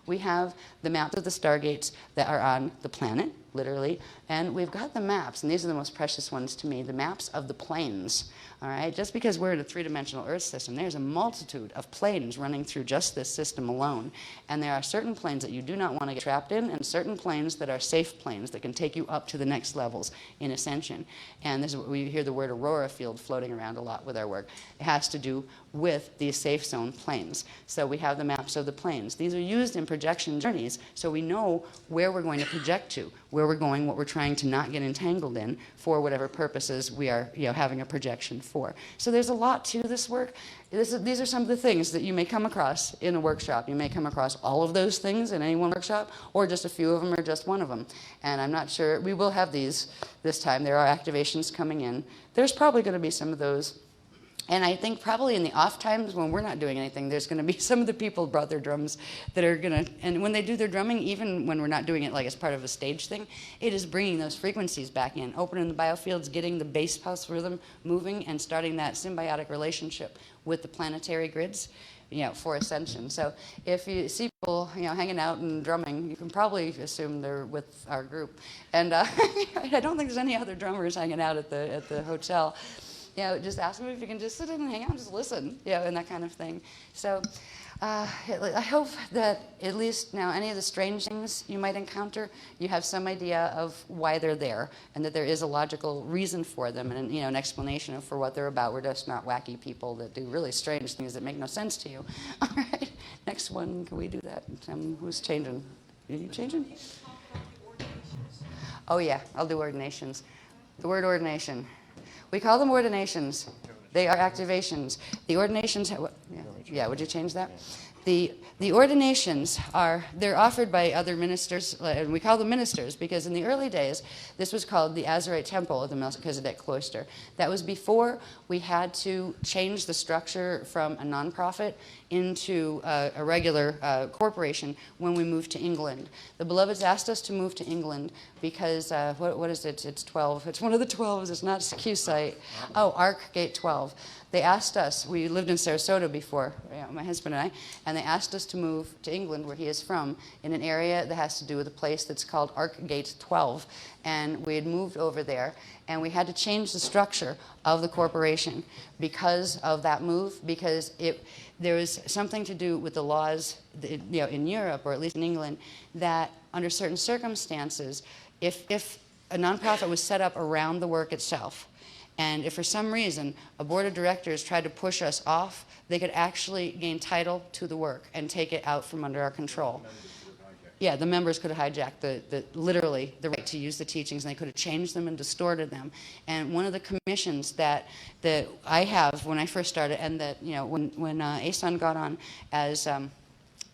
We have the maps of the stargates that are on the planet, literally, and we've got the maps, and these are the most precious ones to me, the maps of the planes. All right, just because we're in a 3-dimensional Earth system, there's a multitude of planes running through just this system alone. And there are certain planes that you do not want to get trapped in, and certain planes that are safe planes that can take you up to the next levels in ascension. And this is what we hear the word aurora field floating around a lot with our work. It has to do with these safe zone planes. So we have the maps of the planes. These are used in projection journeys, so we know where we're going to project to, where we're going, what we're trying to not get entangled in for whatever purposes we are having a projection for. So there's a lot to this work. These are some of the things that you may come across in a workshop. You may come across all of those things in any one workshop, or just a few of them, or just one of them. And I'm not sure, we will have these this time. There are activations coming in. There's probably going to be some of those. And I think probably in the off times when we're not doing anything, there's going to be some of the people brought their drums that are going to, and when they do their drumming, even when we're not doing it like as part of a stage thing, it is bringing those frequencies back in, opening the biofields, getting the bass pulse rhythm moving, and starting that symbiotic relationship with the planetary grids, for ascension. So if you see people, hanging out and drumming, you can probably assume they're with our group. And I don't think there's any other drummers hanging out at the hotel. Just ask them if you can just sit in and hang out and just listen, and that kind of thing. So I hope that at least now any of the strange things you might encounter, you have some idea of why they're there, and that there is a logical reason for them, and an explanation for what they're about. We're just not wacky people that do really strange things that make no sense to you. All right, next one, can we do that? Who's changing? Are you changing? Oh yeah, I'll do ordinations. The word ordination. We call them ordinations. They are activations. The ordinations, would you change that? The ordinations they're offered by other ministers, and we call them ministers because in the early days, this was called the Azurite Temple of the Melchizedek Cloister. That was before we had to change the structure from a nonprofit into a regular corporation when we moved to England. The Beloveds asked us to move to England because, what is it? It's 12. It's one of the 12s. It's not Q-Site. Oh, Arc Gate 12. They asked us, we lived in Sarasota before, my husband and I, and and they asked us to move to England, where he is from, in an area that has to do with a place that's called Arkgate 12. And we had moved over there, and we had to change the structure of the corporation because of that move, because there was something to do with the laws, in Europe, or at least in England, that under certain circumstances, if a nonprofit was set up around the work itself, and if for some reason a board of directors tried to push us off, they could actually gain title to the work and take it out from under our control. Yeah, the members could have hijacked literally the right to use the teachings, and they could have changed them and distorted them. And one of the commissions that I have when I first started, and that when Asan got on as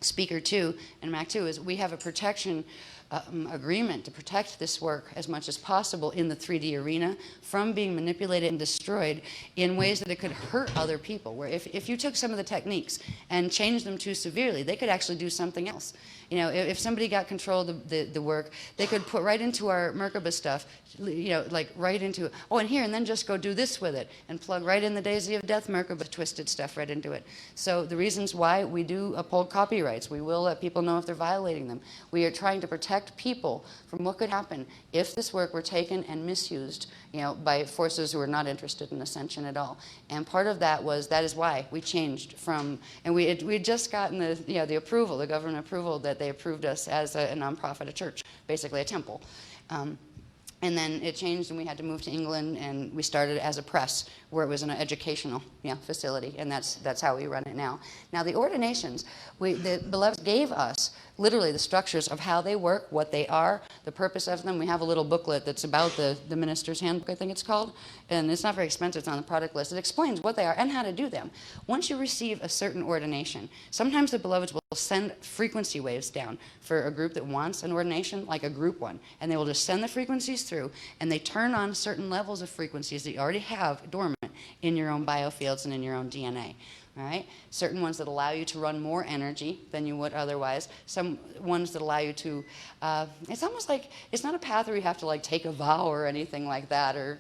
speaker 2 in MAC 2, is we have a protection agreement to protect this work as much as possible in the 3D arena from being manipulated and destroyed in ways that it could hurt other people. Where if you took some of the techniques and changed them too severely, they could actually do something else. If somebody got control of the work, they could put right into our Merkaba stuff, like right into, and here, and then just go do this with it, and plug right in the Daisy of Death Merkaba twisted stuff right into it. So the reasons why we do uphold copyrights, we will let people know if they're violating them. We are trying to protect people from what could happen if this work were taken and misused, by forces who are not interested in ascension at all. And part of that is why we changed from, and we had just gotten the approval, the government approval, that they approved us as a nonprofit, a church, basically a temple. And then it changed, and we had to move to England, and we started as a press, where it was an educational facility, and that's how we run it now. Now, the ordinations, the Beloveds gave us literally the structures of how they work, what they are, the purpose of them. We have a little booklet that's about the Minister's Handbook, I think it's called, and it's not very expensive. It's on the product list. It explains what they are and how to do them. Once you receive a certain ordination, sometimes the Beloveds will send frequency waves down for a group that wants an ordination, like a group one, and they will just send the frequencies through, and they turn on certain levels of frequencies that you already have dormant in your own biofields and in your own DNA. All right? Certain ones that allow you to run more energy than you would otherwise. Some ones that allow you to, it's almost like, it's not a path where you have to take a vow or anything like that, or,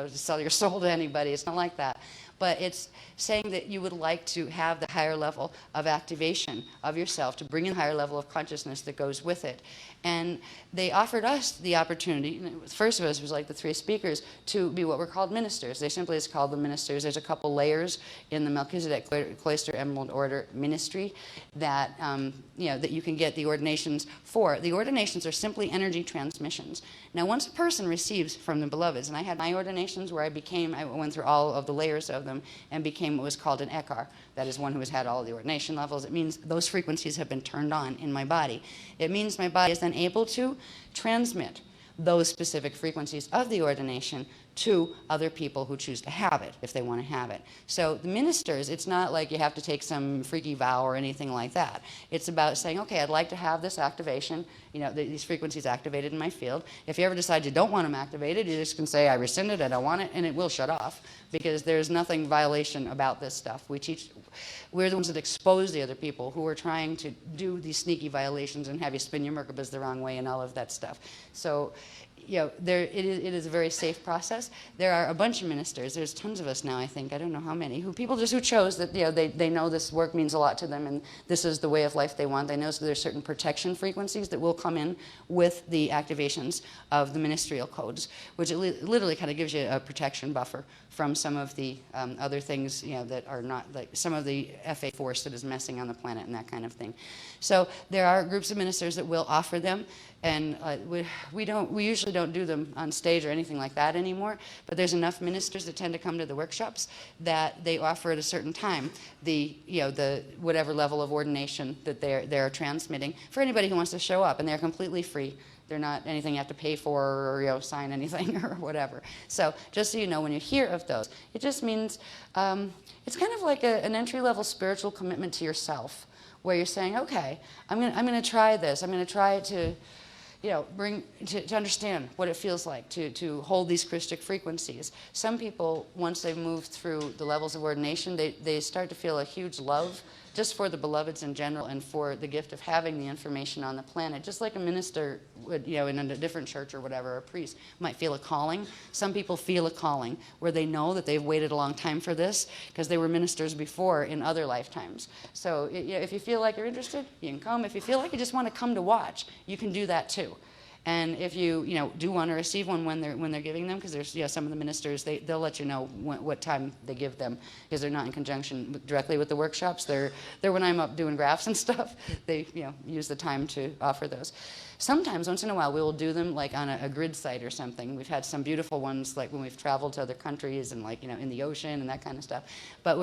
sell your soul to anybody. It's not like that. But it's saying that you would like to have the higher level of activation of yourself, to bring in a higher level of consciousness that goes with it. And they offered us the opportunity, the first of us was like the 3 speakers, to be what were called ministers. They simply just called them ministers. There's a couple layers in the Melchizedek Cloister Emerald Order ministry that, that you can get the ordinations for. The ordinations are simply energy transmissions. Now, once a person receives from the Beloveds, and I had my ordinations where I went through all of the layers of them and became what was called an Ekar. That is one who has had all the ordination levels. It means those frequencies have been turned on in my body. It means my body is then able to transmit those specific frequencies of the ordination to other people who choose to have it, if they want to have it. So the ministers, it's not like you have to take some freaky vow or anything like that. It's about saying, okay, I'd like to have this activation, these frequencies activated in my field. If you ever decide you don't want them activated, you just can say, I rescind it, I don't want it, and it will shut off, because there's nothing violation about this stuff. We're the ones that expose the other people who are trying to do these sneaky violations and have you spin your Merkabas the wrong way and all of that stuff. So, it is a very safe process. There are a bunch of ministers. There's tons of us now, I think. I don't know how many. People who chose that, they know this work means a lot to them, and this is the way of life they want. They know so there's certain protection frequencies that will come in with the activations of the ministerial codes, which it literally kind of gives you a protection buffer from some of the other things, that are not, like some of the FA force that is messing on the planet and that kind of thing. So there are groups of ministers that will offer them, and we usually don't do them on stage or anything like that anymore, but there's enough ministers that tend to come to the workshops that they offer at a certain time the whatever level of ordination that they're transmitting for anybody who wants to show up, and they're completely free. They're not anything you have to pay for or sign anything or whatever. So just so you know, when you hear of those, it just means it's kind of like an entry-level spiritual commitment to yourself, where you're saying, okay, I'm going to try this. I'm going to try to to understand what it feels like to hold these Christic frequencies. Some people, once they've moved through the levels of ordination, they start to feel a huge love just for the beloveds in general and for the gift of having the information on the planet. Just like a minister would, in a different church or whatever, a priest might feel a calling. Some people feel a calling where they know that they've waited a long time for this because they were ministers before in other lifetimes. So if you feel like you're interested, you can come. If you feel like you just want to come to watch, you can do that too. And if you do want to receive one when they're giving them, because there's some of the ministers, they'll let you know what time they give them, because they're not in conjunction directly with the workshops. They're when I'm up doing graphs and stuff. They use the time to offer those. Sometimes, once in a while, we will do them like on a grid site or something. We've had some beautiful ones, like when we've traveled to other countries and in the ocean and that kind of stuff. But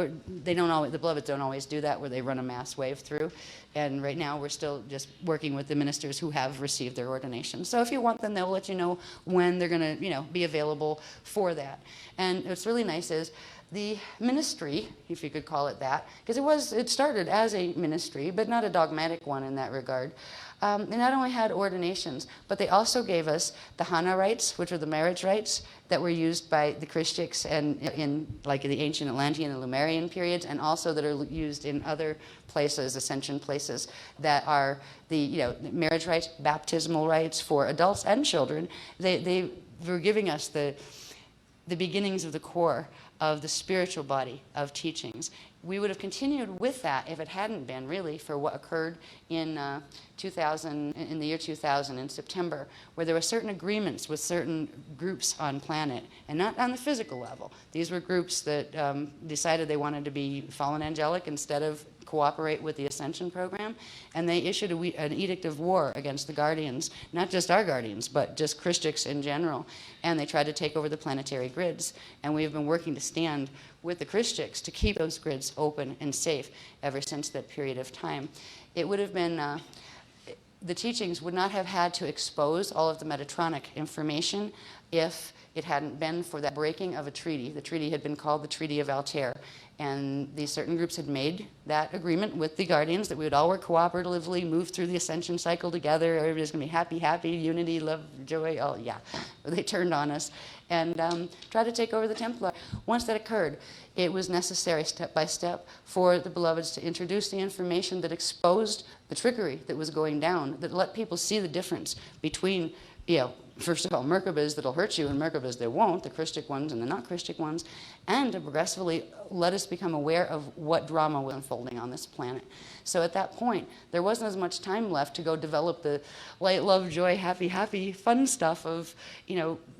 the beloveds don't always do that, where they run a mass wave through. And right now, we're still just working with the ministers who have received their ordination. So if you want them, they'll let you know when they're going to, be available for that. And what's really nice is the ministry, if you could call it that, because it started as a ministry, but not a dogmatic one in that regard. They not only had ordinations, but they also gave us the Hana rites, which are the marriage rites that were used by the Christians and in the ancient Atlantean and Lemurian periods, and also that are used in other places, ascension places, that are the marriage rites, baptismal rites for adults and children. They were giving us the beginnings of the core of the spiritual body of teachings. We would have continued with that if it hadn't been really for what occurred in the year 2000 in September, where there were certain agreements with certain groups on planet, and not on the physical level. These were groups that decided they wanted to be fallen angelic instead of cooperate with the Ascension program, and they issued an edict of war against the Guardians, not just our Guardians, but just Christians in general, and they tried to take over the planetary grids, and we have been working to stand with the Christians to keep those grids open and safe ever since that period of time. It would have been, the teachings would not have had to expose all of the Metatronic information if it hadn't been for that breaking of a treaty. The treaty had been called the Treaty of Altair, and these certain groups had made that agreement with the Guardians that we would all work cooperatively, move through the ascension cycle together. Everybody's going to be happy, unity, love, joy, all, yeah. They turned on us and tried to take over the Templar. Once that occurred, it was necessary, step by step, for the beloveds to introduce the information that exposed the trickery that was going down, that let people see the difference between, first of all, Merkabahs that'll hurt you and Merkabahs that won't, the Christic ones and the not Christic ones, and to progressively let us become aware of what drama was unfolding on this planet. So at that point, there wasn't as much time left to go develop the light, love, joy, happy, fun stuff of,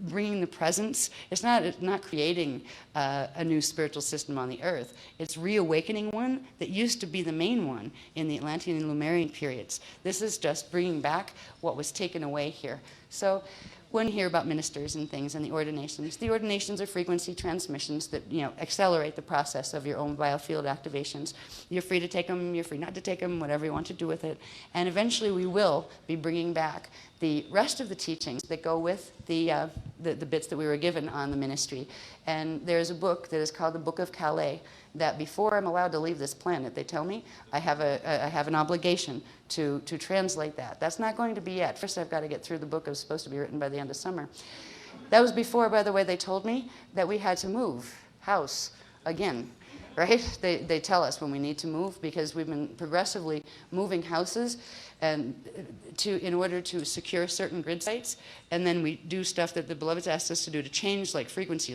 bringing the presence. It's not creating a new spiritual system on the earth. It's reawakening one that used to be the main one in the Atlantean and Lemurian periods. This is just bringing back what was taken away here. So when you hear about ministers and things and the ordinations are frequency transmissions that accelerate the process of your own biofield activations. You're free to take them, you're free not to take them, whatever you want to do with it. And eventually we will be bringing back the rest of the teachings that go with the bits that we were given on the ministry. And there's a book that is called the Book of Calais, that before I'm allowed to leave this planet, they tell me, I have an obligation to translate that. That's not going to be yet. First I've got to get through the book that was supposed to be written by the end of summer. That was before, by the way, they told me that we had to move house again. Right? They tell us when we need to move, because we've been progressively moving houses and in order to secure certain grid sites, and then we do stuff that the beloveds asked us to do to change frequency,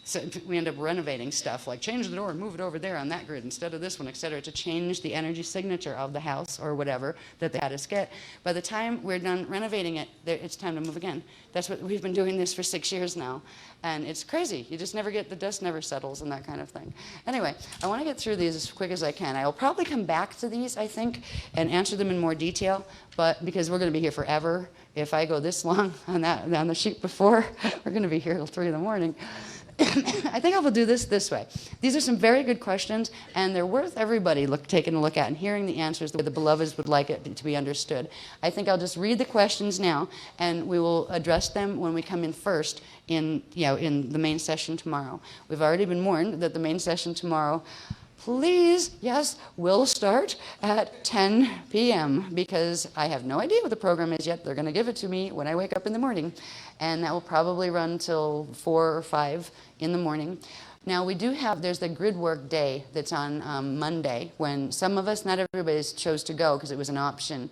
so we end up renovating stuff, like change the door and move it over there on that grid instead of this one, etc., to change the energy signature of the house or whatever that they had us get. By the time we're done renovating it, it's time to move again. That's what we've been doing this for 6 years now, and it's crazy. You just never the dust never settles and that kind of thing. Anyway, I want to get through these as quick as I can. I will probably come back to these, I think, and answer them in more detail, but because we're going to be here forever, if I go this long on the sheet before, we're going to be here till 3 in the morning. I think I will do this way. These are some very good questions, and they're worth everybody taking a look at and hearing the answers the way the beloveds would like it to be understood. I think I'll just read the questions now, and we will address them when we come in first in the main session tomorrow. We've already been warned that the main session tomorrow, please, yes, will start at 10 p.m. because I have no idea what the program is yet. They're going to give it to me when I wake up in the morning, and that will probably run till 4 or 5 in the morning. Now we do have, there's the grid work day that's on Monday, when some of us, not everybody chose to go because it was an option.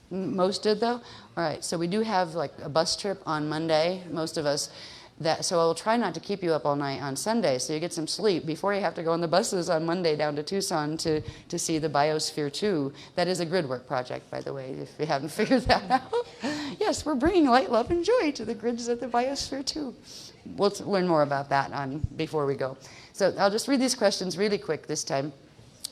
Most did though? All right, so we do have like a bus trip on Monday, most of us. So I will try not to keep you up all night on Sunday, so you get some sleep before you have to go on the buses on Monday down to Tucson to see the Biosphere 2. That is a grid work project, by the way, if you haven't figured that out. Yes, we're bringing light, love, and joy to the grids of the Biosphere 2. We'll learn more about that before we go. So I'll just read these questions really quick this time.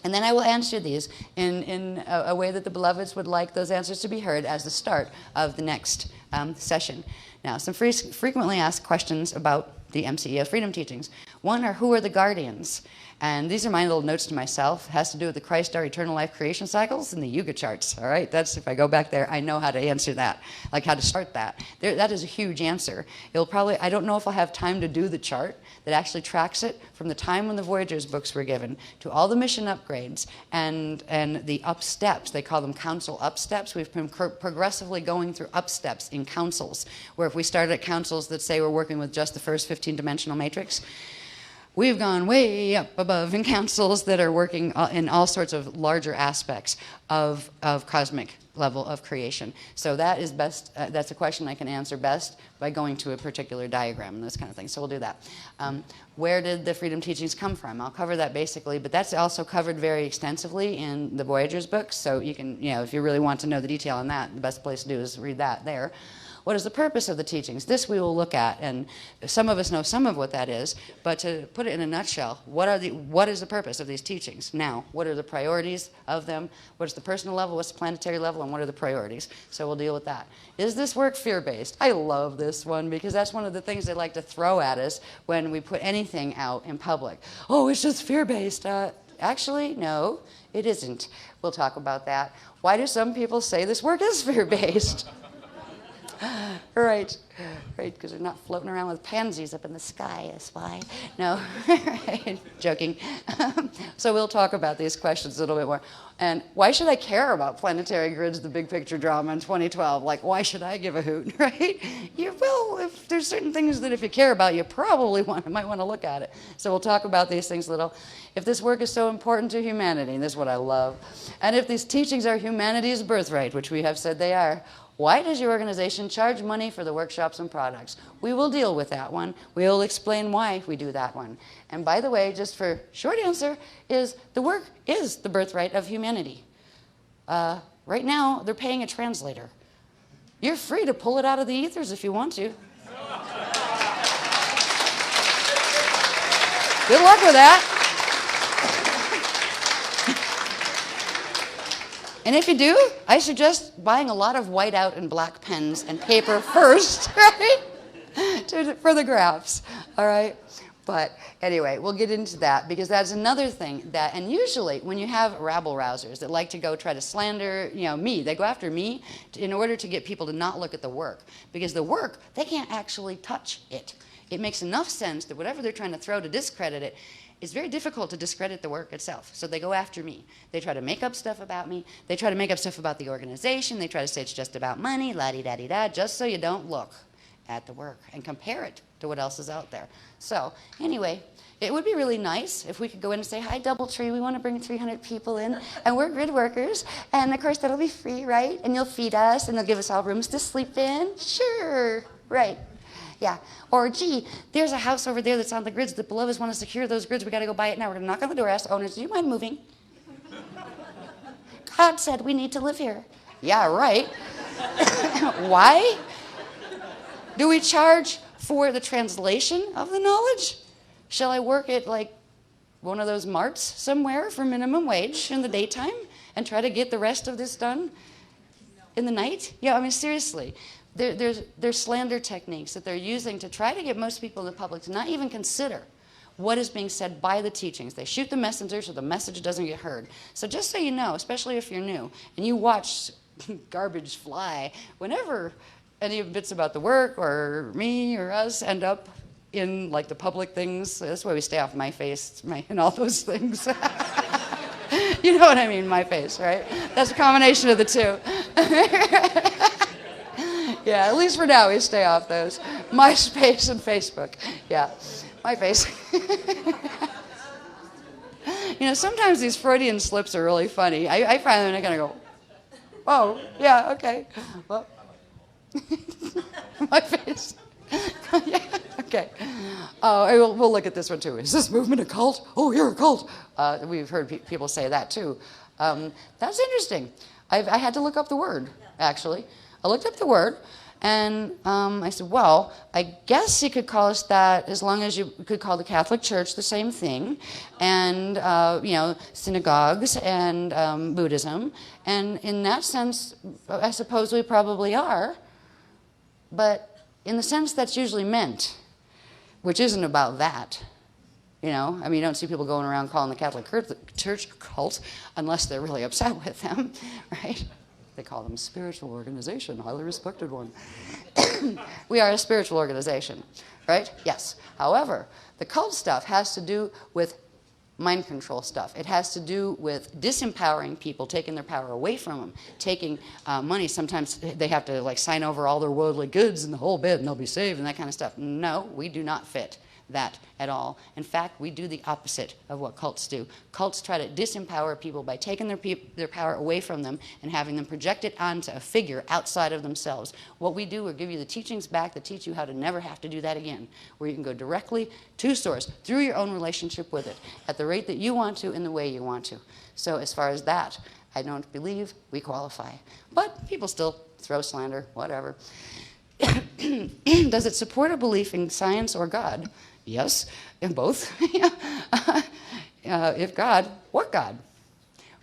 And then I will answer these in a way that the beloveds would like those answers to be heard as the start of the next session. Now, some frequently asked questions about the MCEO Freedom Teachings. One are, who are the guardians? And these are my little notes to myself. It has to do with the Christ, our eternal life creation cycles and the Yuga charts. All right, that's, if I go back there, I know how to answer that, like how to start that. That is a huge answer. It'll probably, I don't know if I'll have time to do the chart that actually tracks it from the time when the Voyagers books were given to all the mission upgrades and the up steps. They call them council up steps. We've been progressively going through up steps in councils, where if we started at councils that say we're working with just the first 15-dimensional matrix, we've gone way up above in councils that are working in all sorts of larger aspects of cosmic level of creation. So that is best, that's a question I can answer best by going to a particular diagram and those kind of things. So we'll do that. Where did the Freedom Teachings come from? I'll cover that basically, but that's also covered very extensively in the Voyagers books. So you can, if you really want to know the detail on that, the best place to do is read that there. What is the purpose of the teachings? This we will look at, and some of us know some of what that is, but to put it in a nutshell, what is the purpose of these teachings? Now, what are the priorities of them? What is the personal level, what's the planetary level, and what are the priorities? So we'll deal with that. Is this work fear-based? I love this one because that's one of the things they like to throw at us when we put anything out in public. Oh, it's just fear-based. Actually, no, it isn't. We'll talk about that. Why do some people say this work is fear-based? Right, because they're not floating around with pansies up in the sky, that's why. No, joking. So we'll talk about these questions a little bit more. And why should I care about planetary grids, the big picture drama in 2012? Like, why should I give a hoot, right? Well, if there's certain things that if you care about, you probably might want to look at it. So we'll talk about these things a little. If this work is so important to humanity, and this is what I love, and if these teachings are humanity's birthright, which we have said they are, why does your organization charge money for the workshops and products? We will deal with that one. We will explain why we do that one. And by the way, just for short answer, is the work is the birthright of humanity. Right now, they're paying a translator. You're free to pull it out of the ethers if you want to. Good luck with that. And if you do, I suggest buying a lot of whiteout and black pens and paper first, right? For the graphs, all right? But anyway, we'll get into that because that's another thing that, and usually when you have rabble-rousers that like to go try to slander, me, they go after me in order to get people to not look at the work. Because the work, they can't actually touch it. It makes enough sense that whatever they're trying to throw to discredit it, it's very difficult to discredit the work itself. So they go after me. They try to make up stuff about me. They try to make up stuff about the organization. They try to say it's just about money, la-di-da-di-da, just so you don't look at the work and compare it to what else is out there. So anyway, it would be really nice if we could go in and say, hi, Doubletree, we want to bring 300 people in, and we're grid workers, and of course that'll be free, right? And you'll feed us, and they'll give us all rooms to sleep in. Sure, right. Yeah. Or, gee, there's a house over there that's on the grids. The beloveds want to secure those grids. We got to go buy it now. We're going to knock on the door, ask the owners, do you mind moving? God said we need to live here. Yeah, right. Why? Do we charge for the translation of the knowledge? Shall I work at, like, one of those marts somewhere for minimum wage in the daytime and try to get the rest of this done in the night? Yeah, I mean, seriously. There's slander techniques that they're using to try to get most people in the public to not even consider what is being said by the teachings. They shoot the messenger so the message doesn't get heard. So just so you know, especially if you're new, and you watch garbage fly, whenever any bits about the work or me or us end up in like the public things, that's why we stay off my face and all those things. You know what I mean, my face, right? That's a combination of the two. Yeah, at least for now we stay off those. MySpace and Facebook. Yeah, my face. You know, sometimes these Freudian slips are really funny. I find them and I kind of go, oh, yeah, okay. Well, my face. Yeah, okay. We'll look at this one too. Is this movement a cult? Oh, you're a cult. We've heard people say that too. That's interesting. I had to look up the word, actually. I looked up the word, and I said, well, I guess you could call us that as long as you could call the Catholic Church the same thing, and, you know, synagogues and Buddhism. And in that sense, I suppose we probably are. But in the sense that's usually meant, which isn't about that. You know, I mean, you don't see people going around calling the Catholic Church a cult unless they're really upset with them, right? They call them a spiritual organization, highly respected one. We are a spiritual organization, right? Yes. However, the cult stuff has to do with mind control stuff. It has to do with disempowering people, taking their power away from them, taking money. Sometimes they have to like sign over all their worldly goods and the whole bit and they'll be saved and that kind of stuff. No, we do not fit that at all. In fact, we do the opposite of what cults do. Cults try to disempower people by taking their power away from them and having them project it onto a figure outside of themselves. What we do is give you the teachings back that teach you how to never have to do that again, where you can go directly to source through your own relationship with it at the rate that you want to in the way you want to. So as far as that, I don't believe we qualify. But people still throw slander, whatever. Does it support a belief in science or God? Yes, in both. If God, what God?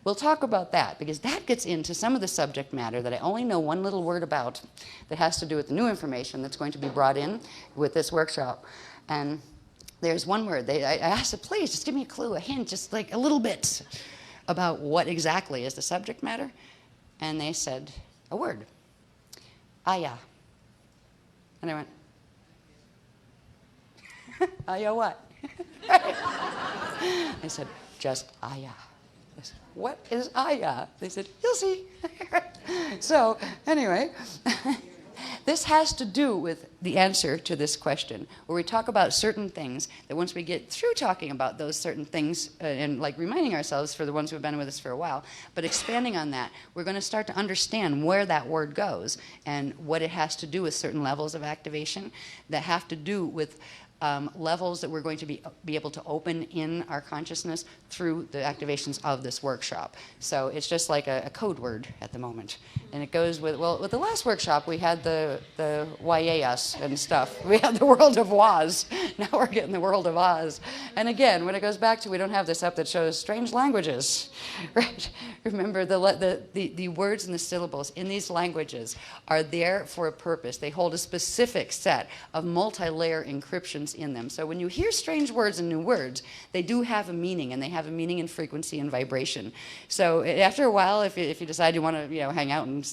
We'll talk about that because that gets into some of the subject matter that I only know one little word about that has to do with the new information that's going to be brought in with this workshop. And there's one word. I asked them, please, just give me a clue, a hint, just like a little bit about what exactly is the subject matter. And they said a word, Aya. And I went, Aya what? I said, just Aya. I said, what is Aya? They said, you'll see. So anyway, this has to do with the answer to this question, where we talk about certain things that once we get through talking about those certain things and like reminding ourselves for the ones who have been with us for a while, but expanding on that, we're going to start to understand where that word goes and what it has to do with certain levels of activation that have to do with levels that we're going to be able to open in our consciousness through the activations of this workshop. So it's just like a code word at the moment. And it goes with, well, with the last workshop, we had the YAS and stuff. We had the world of Woz. Now we're getting the world of Oz. And again, when it goes back to, we don't have this up that shows strange languages, right? Remember, the words and the syllables in these languages are there for a purpose. They hold a specific set of multi-layer encryptions in them. So when you hear strange words and new words, they do have a meaning, and they have a meaning in frequency and vibration. So after a while, if you decide you want to hang out and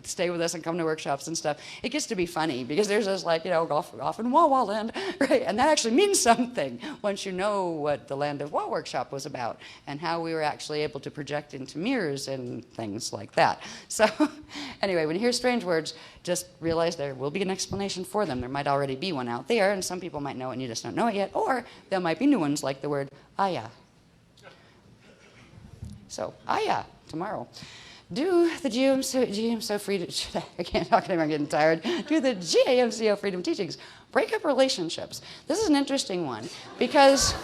stay with us and come to workshops and stuff, it gets to be funny because there's this like off in Wah-Wah land, right? And that actually means something once you know what the Land of Wah workshop was about and how we were actually able to project into mirrors and things like that. So anyway, when you hear strange words, just realize there will be an explanation for them. There might already be one out there, and some people might know it and you just don't know it yet, or there might be new ones like the word Aya. So, Aya, tomorrow. Do the GMCO Freedom, I can't talk anymore, I'm getting tired. Do the GAMCO Freedom Teachings break up relationships? This is an interesting one because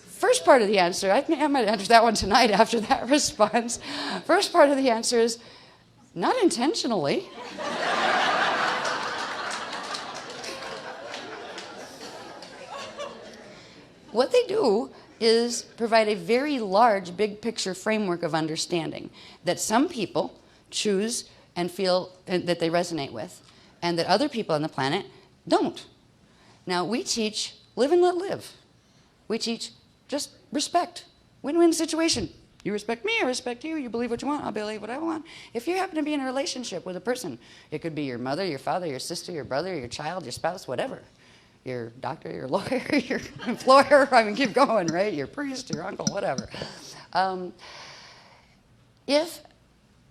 first part of the answer, I might answer that one tonight after that response. First part of the answer is not intentionally. What they do is provide a very large, big picture framework of understanding that some people choose and feel that they resonate with, and that other people on the planet don't. Now, we teach live and let live. We teach just respect. Win-win situation. You respect me, I respect you. You believe what you want, I'll believe what I want. If you happen to be in a relationship with a person, it could be your mother, your father, your sister, your brother, your child, your spouse, whatever. Your doctor, your lawyer, your employer, I mean, keep going, right? Your priest, your uncle, whatever. if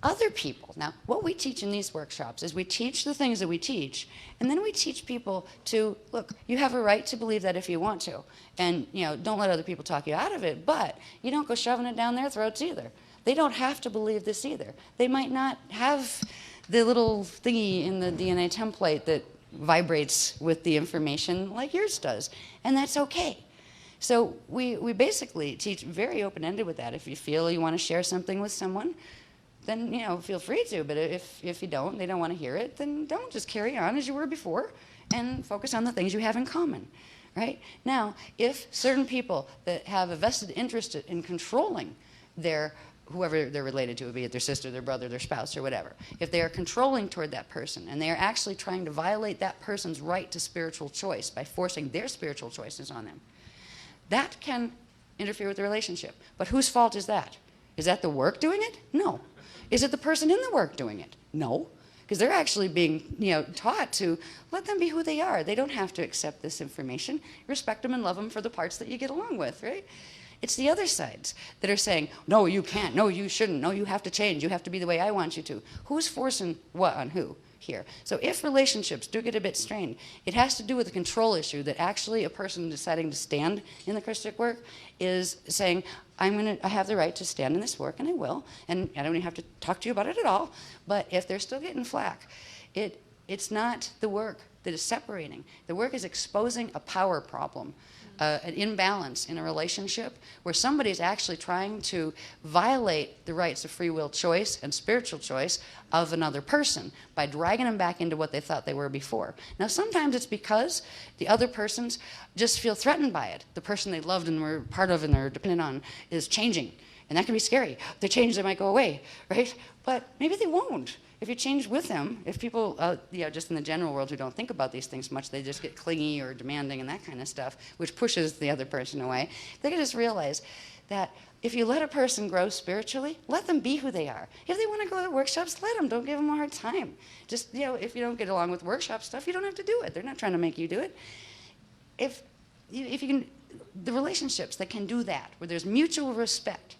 other people, now what we teach in these workshops is we teach the things that we teach, and then we teach people to, look, you have a right to believe that if you want to, and don't let other people talk you out of it, but you don't go shoving it down their throats either. They don't have to believe this either. They might not have the little thingy in the DNA template that vibrates with the information like yours does, and that's okay. So we basically teach very open-ended with that. If you feel you want to share something with someone, then feel free to. But if you don't, they don't want to hear it, then don't. Just carry on as you were before and focus on the things you have in common, right? Now, if certain people that have a vested interest in controlling whoever they're related to, be it their sister, their brother, their spouse, or whatever, if they are controlling toward that person and they are actually trying to violate that person's right to spiritual choice by forcing their spiritual choices on them, that can interfere with the relationship. But whose fault is that? Is that the work doing it? No. Is it the person in the work doing it? No. Because they're actually being taught to let them be who they are. They don't have to accept this information. Respect them and love them for the parts that you get along with, right? It's the other sides that are saying, no, you can't, no, you shouldn't, no, you have to change, you have to be the way I want you to. Who's forcing what on who here? So if relationships do get a bit strained, it has to do with a control issue that actually a person deciding to stand in the Christic work is saying, I have the right to stand in this work, and I will, and I don't even have to talk to you about it at all, but if they're still getting flack, it's not the work that is separating. The work is exposing a power problem. An imbalance in a relationship where somebody's actually trying to violate the rights of free will choice and spiritual choice of another person by dragging them back into what they thought they were before. Now, sometimes it's because the other persons just feel threatened by it. The person they loved and were part of and they're dependent on is changing. And that can be scary. If they change, they might go away, right? But maybe they won't. If you change with them, if people, just in the general world who don't think about these things much, they just get clingy or demanding and that kind of stuff, which pushes the other person away. They can just realize that if you let a person grow spiritually, let them be who they are. If they want to go to workshops, let them. Don't give them a hard time. Just, if you don't get along with workshop stuff, you don't have to do it. They're not trying to make you do it. If you can, the relationships that can do that, where there's mutual respect,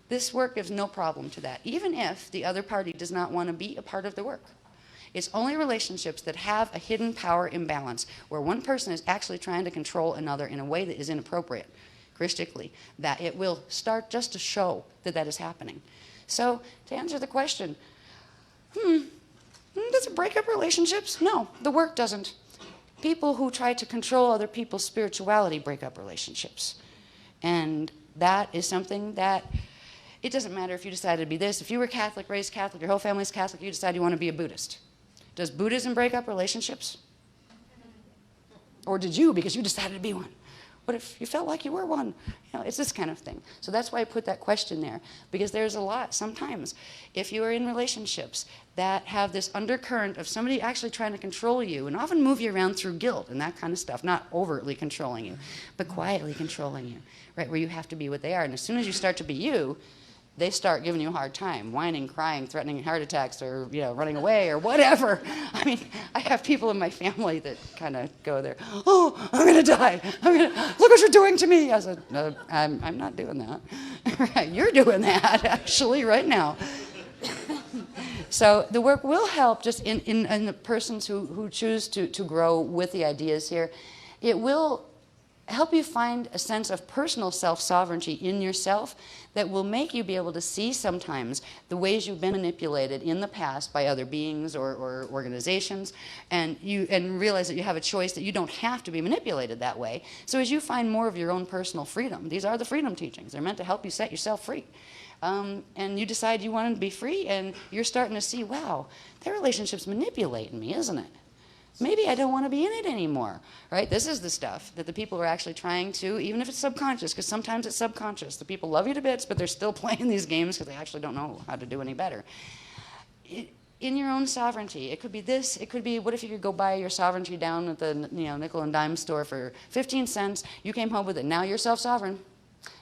this work gives no problem to that, even if the other party does not want to be a part of the work. It's only relationships that have a hidden power imbalance, where one person is actually trying to control another in a way that is inappropriate, Christically, that it will start just to show that that is happening. So, to answer the question, does it break up relationships? No, the work doesn't. People who try to control other people's spirituality break up relationships. And that is something that it doesn't matter if you decided to be this. If you were Catholic, raised Catholic, your whole family's Catholic, you decide you want to be a Buddhist. Does Buddhism break up relationships? Or did you, because you decided to be one? What if you felt like you were one? It's this kind of thing. So that's why I put that question there, because there's a lot sometimes. If you are in relationships that have this undercurrent of somebody actually trying to control you and often move you around through guilt and that kind of stuff, not overtly controlling you, but quietly controlling you, right, where you have to be what they are. And as soon as you start to be you, they start giving you a hard time, whining, crying, threatening heart attacks, or running away, or whatever. I mean, I have people in my family that kind of go there. Oh, I'm gonna die. Look what you're doing to me. I said, no, I'm not doing that. You're doing that actually right now. So the work will help just in the persons who choose to grow with the ideas here. It will help you find a sense of personal self-sovereignty in yourself that will make you be able to see sometimes the ways you've been manipulated in the past by other beings or organizations, and realize that you have a choice that you don't have to be manipulated that way. So as you find more of your own personal freedom, these are the freedom teachings. They're meant to help you set yourself free. And you decide you want to be free, and you're starting to see, wow, that relationship's manipulating me, isn't it? Maybe I don't want to be in it anymore, right? This is the stuff that the people are actually trying to, even if it's subconscious, because sometimes it's subconscious. The people love you to bits, but they're still playing these games because they actually don't know how to do any better. In your own sovereignty, it could be this, it could be, what if you could go buy your sovereignty down at the nickel and dime store for 15 cents, you came home with it, now you're self-sovereign.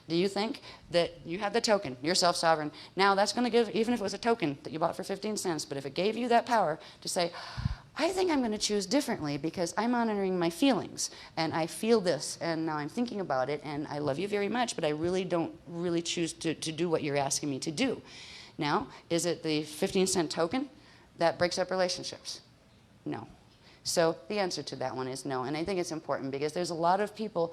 Do you think that you have the token, you're self-sovereign? Now that's going to give, even if it was a token that you bought for 15 cents, but if it gave you that power to say, I think I'm going to choose differently because I'm honoring my feelings, and I feel this, and now I'm thinking about it, and I love you very much, but I really don't choose to do what you're asking me to do. Now, is it the 15-cent token that breaks up relationships? No. So the answer to that one is no. And I think it's important because there's a lot of people,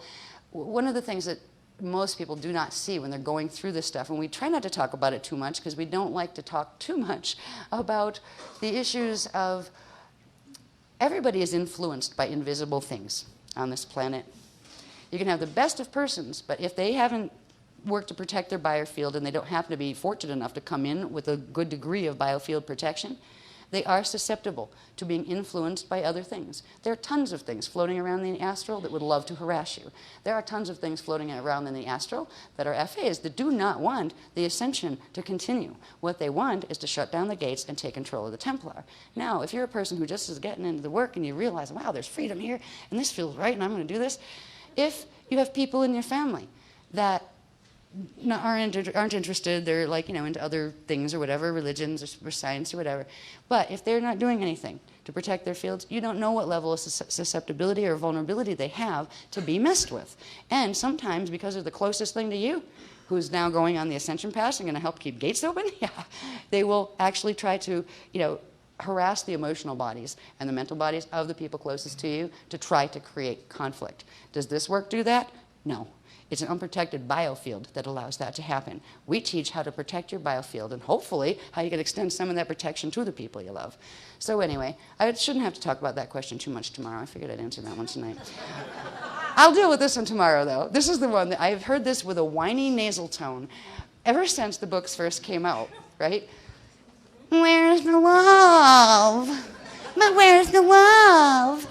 one of the things that most people do not see when they're going through this stuff, and we try not to talk about it too much because we don't like to talk too much about the issues of everybody is influenced by invisible things on this planet. You can have the best of persons, but if they haven't worked to protect their biofield and they don't happen to be fortunate enough to come in with a good degree of biofield protection, they are susceptible to being influenced by other things. There are tons of things floating around in the astral that would love to harass you. There are tons of things floating around in the astral that are FAs that do not want the ascension to continue. What they want is to shut down the gates and take control of the Templar. Now, if you're a person who just is getting into the work and you realize, wow, there's freedom here, and this feels right, and I'm going to do this, if you have people in your family that aren't interested, they're like, into other things or whatever, religions or science or whatever. But if they're not doing anything to protect their fields, you don't know what level of susceptibility or vulnerability they have to be messed with. And sometimes, because of the closest thing to you, who's now going on the ascension path and going to help keep gates open, they will actually try to, harass the emotional bodies and the mental bodies of the people closest to you to try to create conflict. Does this work do that? No. It's an unprotected biofield that allows that to happen. We teach how to protect your biofield and hopefully how you can extend some of that protection to the people you love. So anyway, I shouldn't have to talk about that question too much tomorrow. I figured I'd answer that one tonight. I'll deal with this one tomorrow, though. This is the one that I've heard this with a whiny nasal tone ever since the books first came out, right? Where's the love? But where's the love?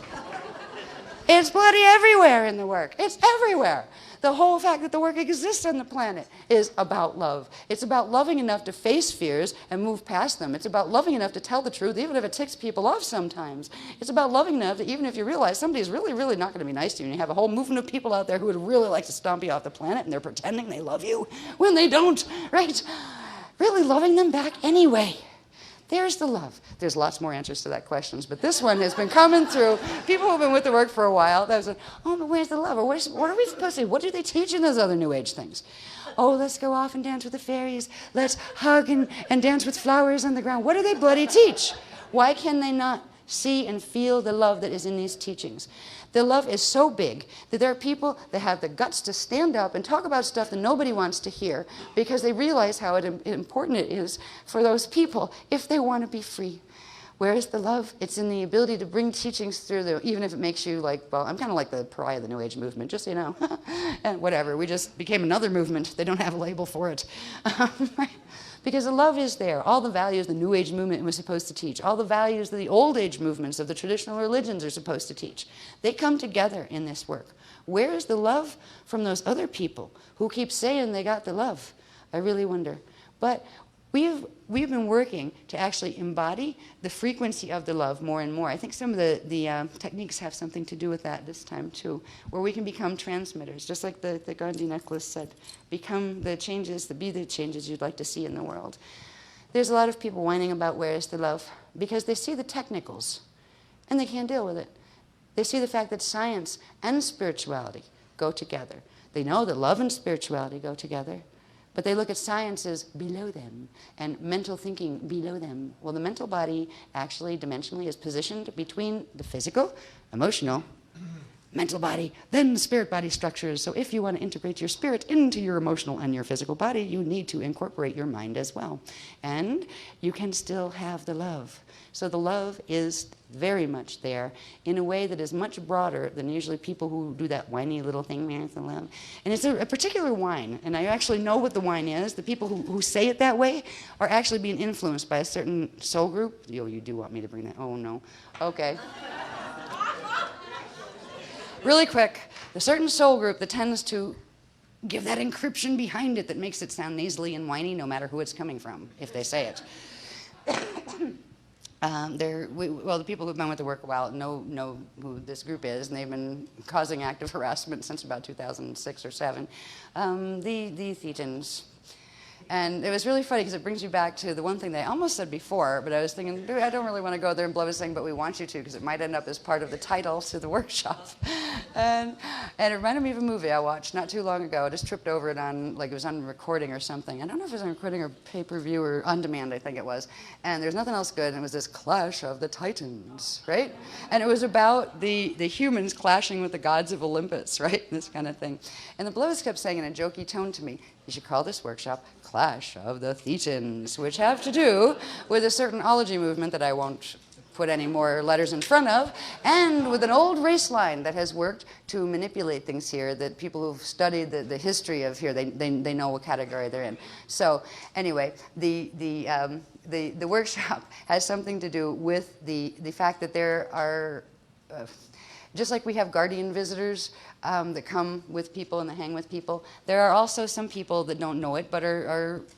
It's bloody everywhere in the work. It's everywhere. The whole fact that the work exists on the planet is about love. It's about loving enough to face fears and move past them. It's about loving enough to tell the truth, even if it ticks people off sometimes. It's about loving enough that even if you realize somebody's really, really not going to be nice to you, and you have a whole movement of people out there who would really like to stomp you off the planet, and they're pretending they love you when they don't, right? Really loving them back anyway. There's the love. There's lots more answers to that questions, but this one has been coming through. People who have been with the work for a while, that was like, oh, but where's the love? Or what are we supposed to do? What do they teach in those other New Age things? Oh, let's go off and dance with the fairies. Let's hug and dance with flowers on the ground. What do they bloody teach? Why can they not see and feel the love that is in these teachings? The love is so big that there are people that have the guts to stand up and talk about stuff that nobody wants to hear because they realize how important it is for those people if they want to be free. Where is the love? It's in the ability to bring teachings through, even if it makes you like, well, I'm kind of like the pariah of the New Age movement, just so you know. And whatever, we just became another movement. They don't have a label for it. Because the love is there. All the values the New Age movement was supposed to teach, all the values that the Old Age movements of the traditional religions are supposed to teach, they come together in this work. Where is the love from those other people who keep saying they got the love? I really wonder. But we've been working to actually embody the frequency of the love more and more. I think some of the techniques have something to do with that this time too, where we can become transmitters, just like the Gandhi necklace said, become the changes, be the changes you'd like to see in the world. There's a lot of people whining about where is the love because they see the technicals and they can't deal with it. They see the fact that science and spirituality go together. They know that love and spirituality go together. But they look at science as below them and mental thinking below them. Well, the mental body actually dimensionally is positioned between the physical, emotional, mental body, then the spirit body structures. So if you want to integrate your spirit into your emotional and your physical body, you need to incorporate your mind as well. And you can still have the love. So the love is very much there in a way that is much broader than usually people who do that whiny little thing, there's the love. And it's a particular whine, and I actually know what the whine is. The people who say it that way are actually being influenced by a certain soul group. Oh, you do want me to bring that? Oh, no. Okay. Really quick, the certain soul group that tends to give that encryption behind it that makes it sound nasally and whiny no matter who it's coming from, if they say it. The people who've been with the work a while know who this group is, and they've been causing active harassment since about 2006 or 7. The Thetans. And it was really funny because it brings you back to the one thing they almost said before, but I was thinking, dude, I don't really want to go there and blow this thing, but we want you to because it might end up as part of the title to the workshop. And it reminded me of a movie I watched not too long ago. I just tripped over it on, like it was on recording or something. I don't know if it was on recording or pay-per-view or on demand, I think it was. And there's nothing else good, and it was this Clash of the Titans, right? And it was about the humans clashing with the gods of Olympus, right? This kind of thing. And the Blows kept saying in a jokey tone to me, you should call this workshop Clash of the Thetans, which have to do with a certain ology movement that I won't put any more letters in front of, and with an old race line that has worked to manipulate things here, that people who've studied the history of here, they know what category they're in. So anyway, the workshop has something to do with the fact that there are, just like we have guardian visitors that come with people and that hang with people, there are also some people that don't know it, but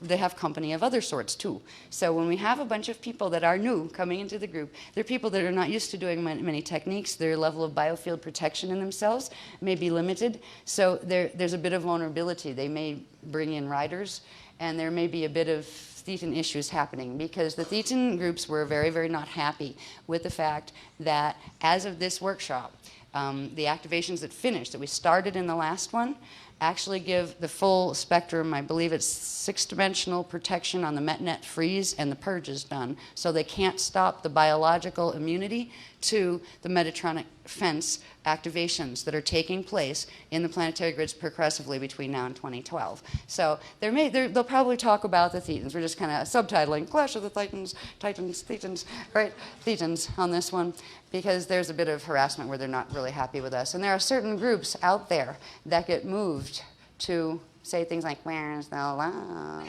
they have company of other sorts too. So when we have a bunch of people that are new coming into the group, they're people that are not used to doing many techniques. Their level of biofield protection in themselves may be limited. So there's a bit of vulnerability. They may bring in riders, and there may be a bit of Thetan issues happening because the Thetan groups were very, very not happy with the fact that as of this workshop, the activations that finished, that we started in the last one, actually give the full spectrum. I believe it's 6-dimensional protection on the MetNet freeze, and the purge is done. So they can't stop the biological immunity to the Metatronic fence activations that are taking place in the planetary grids progressively between now and 2012. So they'll probably talk about the Thetans. We're just kind of subtitling Clash of the Titans, Thetans, right? Thetans on this one, because there's a bit of harassment where they're not really happy with us. And there are certain groups out there that get moved to say things like, where's the love?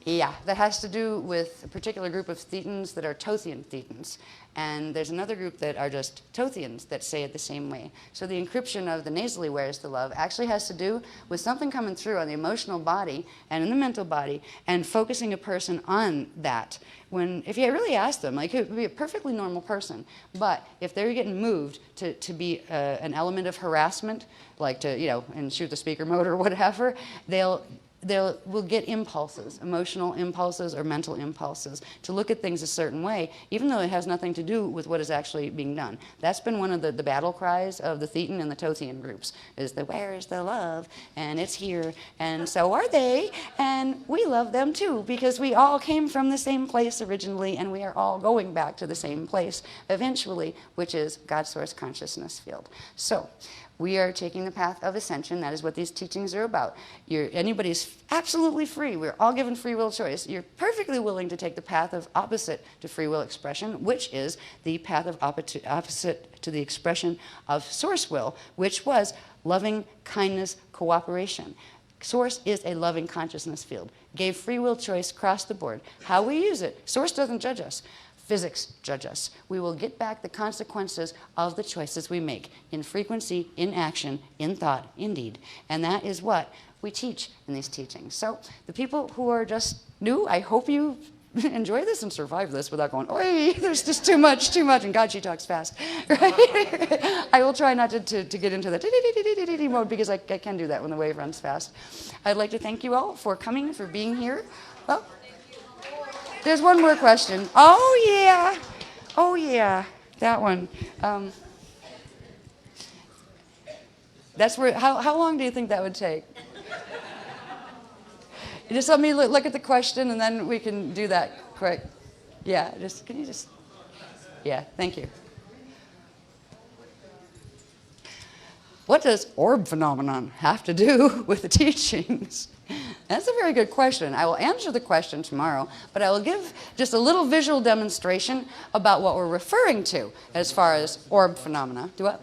Yeah, that has to do with a particular group of Thetans that are Tothian Thetans. And there's another group that are just Tothians that say it the same way. So the encryption of the nasally where's the love actually has to do with something coming through on the emotional body and in the mental body and focusing a person on that. If you really ask them, like it would be a perfectly normal person, but if they're getting moved to be an element of harassment, like to, and shoot the speaker mode or whatever, will get impulses, emotional impulses or mental impulses, to look at things a certain way, even though it has nothing to do with what is actually being done. That's been one of the battle cries of the Thetan and the Tothian groups, is the where is the love, and it's here, and so are they, and we love them too, because we all came from the same place originally, and we are all going back to the same place eventually, which is God's source consciousness field. So, we are taking the path of ascension. That is what these teachings are about. Anybody's absolutely free. We're all given free will choice. You're perfectly willing to take the path of opposite to free will expression, which is the path of opposite to the expression of source will, which was loving kindness cooperation. Source is a loving consciousness field. Gave free will choice across the board. How we use it, Source doesn't judge us. Physics judge us. We will get back the consequences of the choices we make in frequency, in action, in thought, in deed. And that is what we teach in these teachings. So the people who are just new, I hope you enjoy this and survive this without going, oi, there's just too much, and God, she talks fast. Right? I will try not to get into the mode because I can do that when the wave runs fast. I'd like to thank you all for coming, for being here. Well, there's one more question. Oh, yeah, that one. That's where, how long do you think that would take? Just let me look at the question, and then we can do that quick. Yeah, can you just, yeah, thank you. What does orb phenomenon have to do with the teachings? That's a very good question. I will answer the question tomorrow, but I will give just a little visual demonstration about what we're referring to as far as orb phenomena. Do what?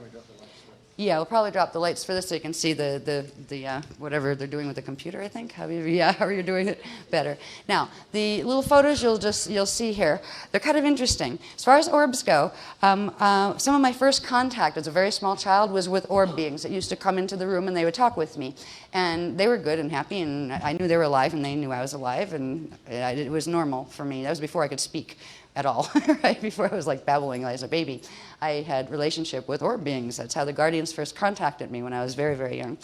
Yeah, we'll probably drop the lights for this so you can see the whatever they're doing with the computer, I think. How are you doing it better? Now, the little photos you'll see here, they're kind of interesting. As far as orbs go, some of my first contact as a very small child was with orb beings that used to come into the room and they would talk with me. And they were good and happy, and I knew they were alive and they knew I was alive, and it was normal for me. That was before I could speak at all, right? Before I was like babbling as a baby. I had relationship with orb beings. That's how the guardians first contacted me when I was very, very young.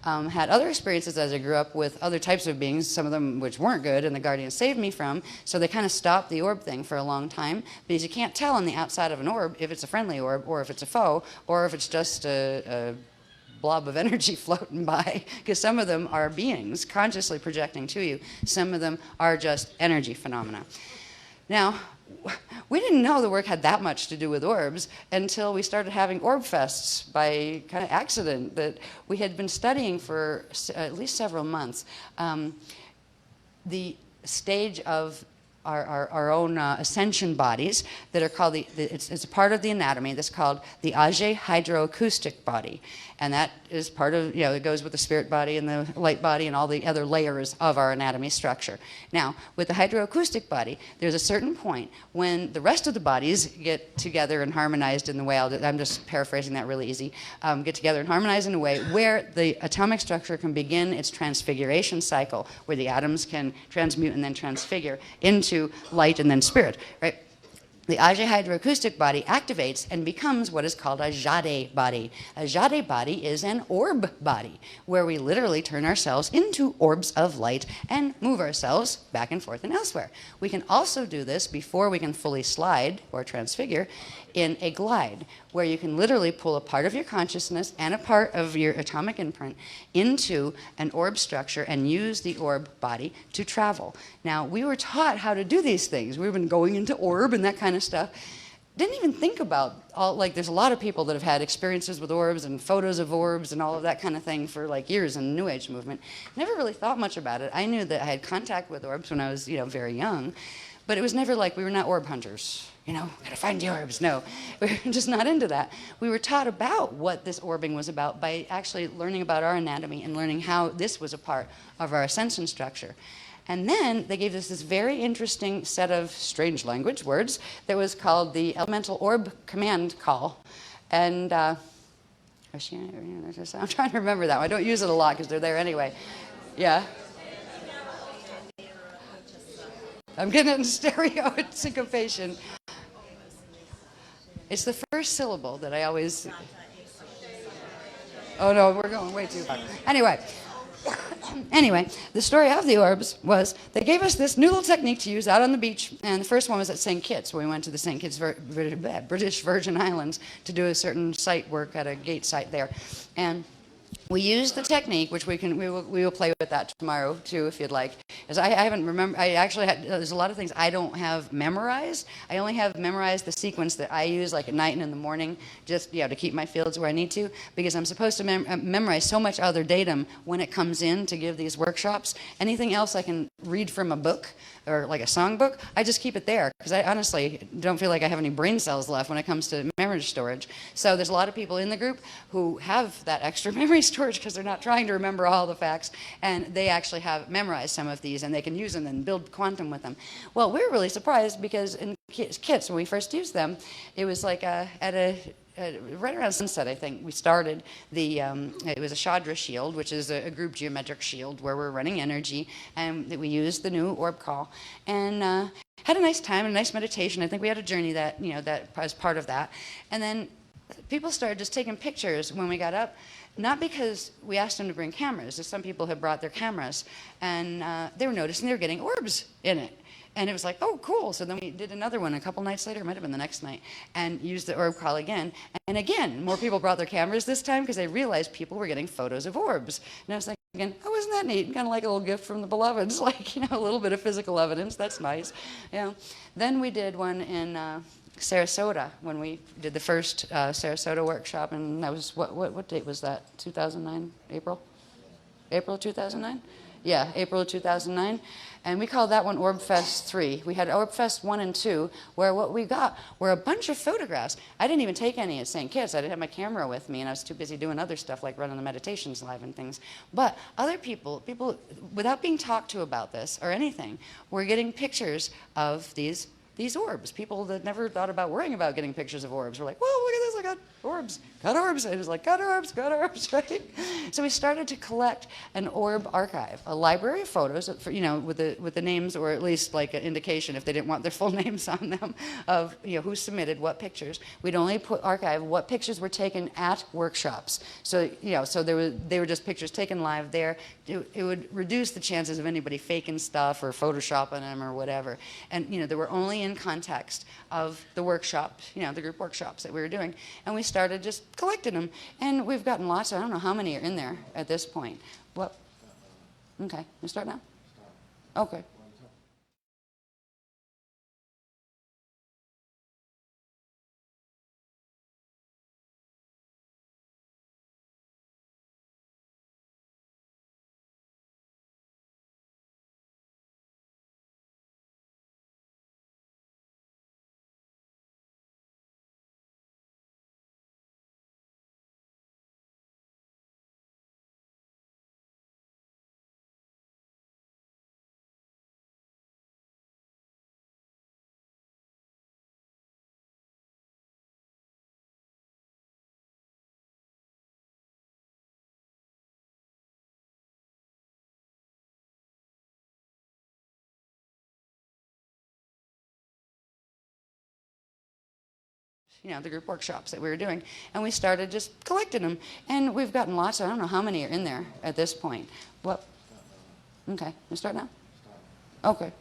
had other experiences as I grew up with other types of beings, some of them which weren't good, and the guardians saved me from. So they kind of stopped the orb thing for a long time, because you can't tell on the outside of an orb if it's a friendly orb or if it's a foe or if it's just a blob of energy floating by, because some of them are beings consciously projecting to you. Some of them are just energy phenomena. Now, we didn't know the work had that much to do with orbs until we started having orb fests by kind of accident that we had been studying for at least several months. The stage of our own ascension bodies that are called, it's a part of the anatomy that's called the Ajay hydroacoustic body. And that is part of, it goes with the spirit body and the light body and all the other layers of our anatomy structure. Now, with the hydroacoustic body, there's a certain point when the rest of the bodies get together and harmonized in the way, I'm just paraphrasing that really easy, get together and harmonize in a way where the atomic structure can begin its transfiguration cycle, where the atoms can transmute and then transfigure into light and then spirit, right? The Ajay hydroacoustic body activates and becomes what is called a Jade body. A Jade body is an orb body, where we literally turn ourselves into orbs of light and move ourselves back and forth and elsewhere. We can also do this before we can fully slide or transfigure in a glide, where you can literally pull a part of your consciousness and a part of your atomic imprint into an orb structure and use the orb body to travel. Now, we were taught how to do these things. We've been going into orb and that kind of stuff. Didn't even think about there's a lot of people that have had experiences with orbs and photos of orbs and all of that kind of thing for years in the New Age movement. Never really thought much about it. I knew that I had contact with orbs when I was, very young, but it was never like we were not orb hunters. Gotta find the orbs. No, we were just not into that. We were taught about what this orbing was about by actually learning about our anatomy and learning how this was a part of our ascension structure. And then they gave us this very interesting set of strange language words that was called the Elemental Orb Command Call. And I'm trying to remember that one. I don't use it a lot because they're there anyway. Yeah. I'm getting it in stereo and syncopation. It's the first syllable that I always... Oh no, we're going way too far. Anyway, the story of the orbs was they gave us this new little technique to use out on the beach, and the first one was at St. Kitts, when we went to the St. Kitts British Virgin Islands to do a certain site work at a gate site there. And we used the technique, which we will play with that tomorrow too, if you'd like. As I haven't remembered, I actually had, there's a lot of things I don't have memorized. I only have memorized the sequence that I use at night and in the morning, just to keep my fields where I need to, because I'm supposed to memorize so much other datum when it comes in to give these workshops. Anything else I can read from a book or like a songbook, I just keep it there, because I honestly don't feel like I have any brain cells left when it comes to memory storage. So there's a lot of people in the group who have that extra memory storage because they're not trying to remember all the facts, and they actually have memorized some of these and they can use them and build quantum with them. Well, we were really surprised because in Kitts, when we first used them, it was like right around sunset, I think, we started it was a Chandra shield, which is a group geometric shield where we're running energy, and we used the new orb call, and had a nice time, a nice meditation. I think we had a journey that was part of that. And then people started just taking pictures when we got up, not because we asked them to bring cameras. Some people had brought their cameras, and they were noticing they were getting orbs in it. And it was like, oh, cool. So then we did another one a couple nights later, it might have been the next night, and used the orb call again. And again, more people brought their cameras this time because they realized people were getting photos of orbs. And I was thinking, oh, isn't that neat? Kind of like a little gift from the beloveds, a little bit of physical evidence. That's nice. Then we did one in Sarasota when we did the first Sarasota workshop, and that was, what date was that? 2009? April? April 2009? Yeah, April of 2009. And we called that one Orb Fest 3. We had Orb Fest 1 and 2, where what we got were a bunch of photographs. I didn't even take any at St. Kitts. I didn't have my camera with me, and I was too busy doing other stuff like running the meditations live and things. But other people, without being talked to about this or anything, were getting pictures of these orbs. People that never thought about worrying about getting pictures of orbs were like, whoa, look at this, I got orbs, got orbs. And it was like, got orbs, right? So we started to collect an orb archive, a library of photos, with the names, or at least like an indication if they didn't want their full names on them, of who submitted what pictures. We'd only archive what pictures were taken at workshops. So so they were just pictures taken live there. It would reduce the chances of anybody faking stuff or photoshopping them or whatever. And they were only in context of the workshops, the group workshops that we were doing. And we started just collecting them. And we've gotten lots. I don't know how many are in there at this point. What? Okay, you start now? Okay. The group workshops that we were doing. And we started just collecting them. And we've gotten lots. I don't know how many are in there at this point. What? Okay, you start now? Okay.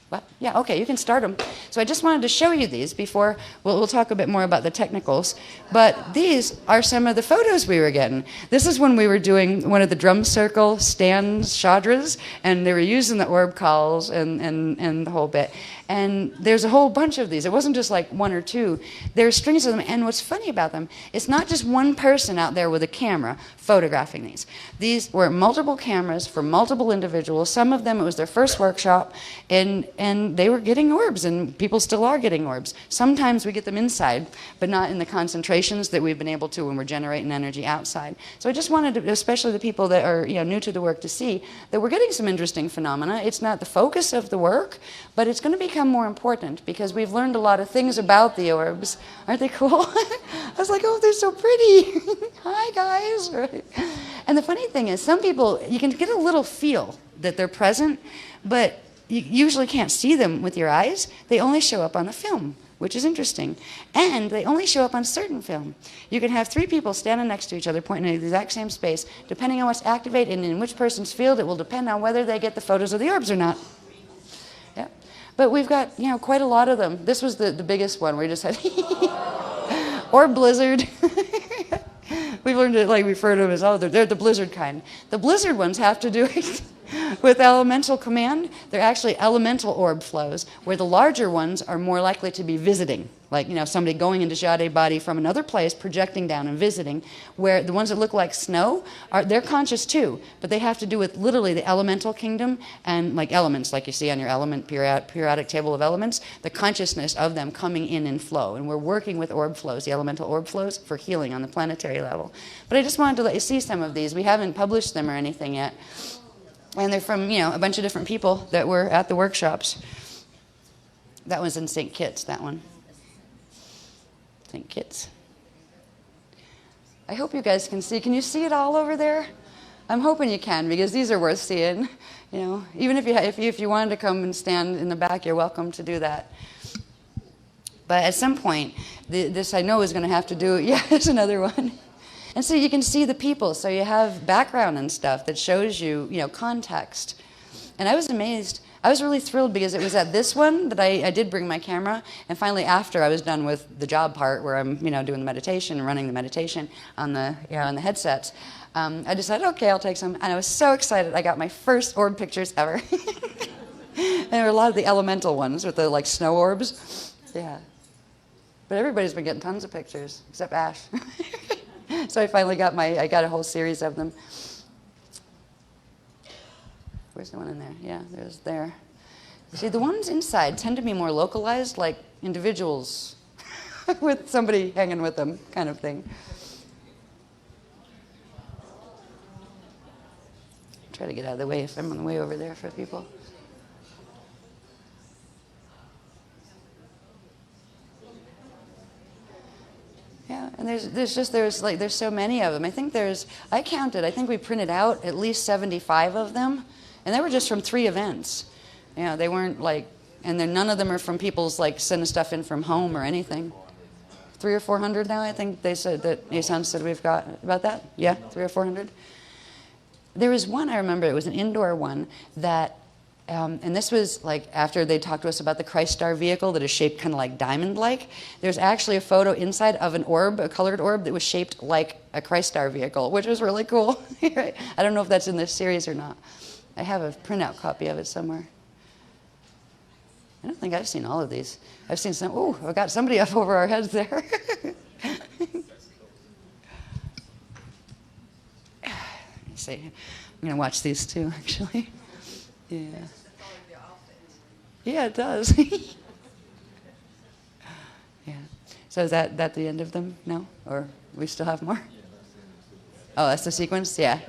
What? Yeah, okay, you can start them. So I just wanted to show you these before, we'll talk a bit more about the technicals. But these are some of the photos we were getting. This is when we were doing one of the drum circle stands, chadras, and they were using the orb calls and the whole bit. And there's a whole bunch of these. It wasn't just like one or two. There's strings of them. And what's funny about them, it's not just one person out there with a camera photographing these. These were multiple cameras for multiple individuals. Some of them, it was their first workshop, and they were getting orbs, and people still are getting orbs. Sometimes we get them inside, but not in the concentrations that we've been able to when we're generating energy outside. So I just wanted to, especially the people that are new to the work, to see that we're getting some interesting phenomena. It's not the focus of the work, but it's going to become more important because we've learned a lot of things about the orbs. Aren't they cool? I was like, oh, they're so pretty. Hi, guys. Right? And the funny thing is, some people, you can get a little feel that they're present, but you usually can't see them with your eyes. They only show up on the film, which is interesting. And they only show up on certain film. You can have three people standing next to each other pointing in the exact same space. Depending on what's activated and in which person's field, it will depend on whether they get the photos of the orbs or not. Yeah. But we've got, quite a lot of them. This was the biggest one. We just had orb blizzard. We've learned to refer to them as, they're the blizzard kind. The blizzard ones have to do with elemental command. They're actually elemental orb flows, where the larger ones are more likely to be visiting. Like, somebody going into Jade body from another place, projecting down and visiting, where the ones that look like snow, they're conscious too, but they have to do with literally the elemental kingdom and like elements, like you see on your periodic table of elements, the consciousness of them coming in flow. And we're working with orb flows, the elemental orb flows, for healing on the planetary level. But I just wanted to let you see some of these. We haven't published them or anything yet. And they're from, a bunch of different people that were at the workshops. That was in St. Kitts, that one. St. Kitts. I hope you guys can see. Can you see it all over there? I'm hoping you can, because these are worth seeing. Even if you wanted to come and stand in the back, you're welcome to do that. But at some point, this I know is going to have to do. Yeah, there's another one. And so you can see the people. So you have background and stuff that shows you, context. And I was amazed. I was really thrilled because it was at this one that I did bring my camera. And finally, after I was done with the job part, where I'm, doing the meditation, running the meditation on the, on the headsets, I decided, okay, I'll take some. And I was so excited. I got my first orb pictures ever. And there were a lot of the elemental ones with the snow orbs. Yeah. But everybody's been getting tons of pictures, except Ash. So I finally got I got a whole series of them. Where's the one in there? Yeah, there's there. See, the ones inside tend to be more localized, like individuals with somebody hanging with them, kind of thing. Try to get out of the way if I'm on the way over there for people. Yeah, And there's so many of them. I counted, I think we printed out at least 75 of them, and they were just from 3 events. You know, they weren't like, and then none of them are from people's like sending stuff in from home or anything. 300 or 400 now, I think they said that Nissan said we've got about that. Yeah, 300 or 400. There was one I remember. It was an indoor one that, and this was like after they talked to us about the Christ Star vehicle that is shaped kind of like diamond-like. There's actually a photo inside of an orb, a colored orb that was shaped like a Christ Star vehicle, which was really cool. I don't know if that's in this series or not. I have a printout copy of it somewhere. I don't think I've seen all of these. I've seen some. Ooh, I've got somebody up over our heads there. See, I'm going to watch these too, actually. Yeah. Yeah, it does. Yeah. So is that the end of them? No? Or we still have more? Oh, that's the sequence? Yeah.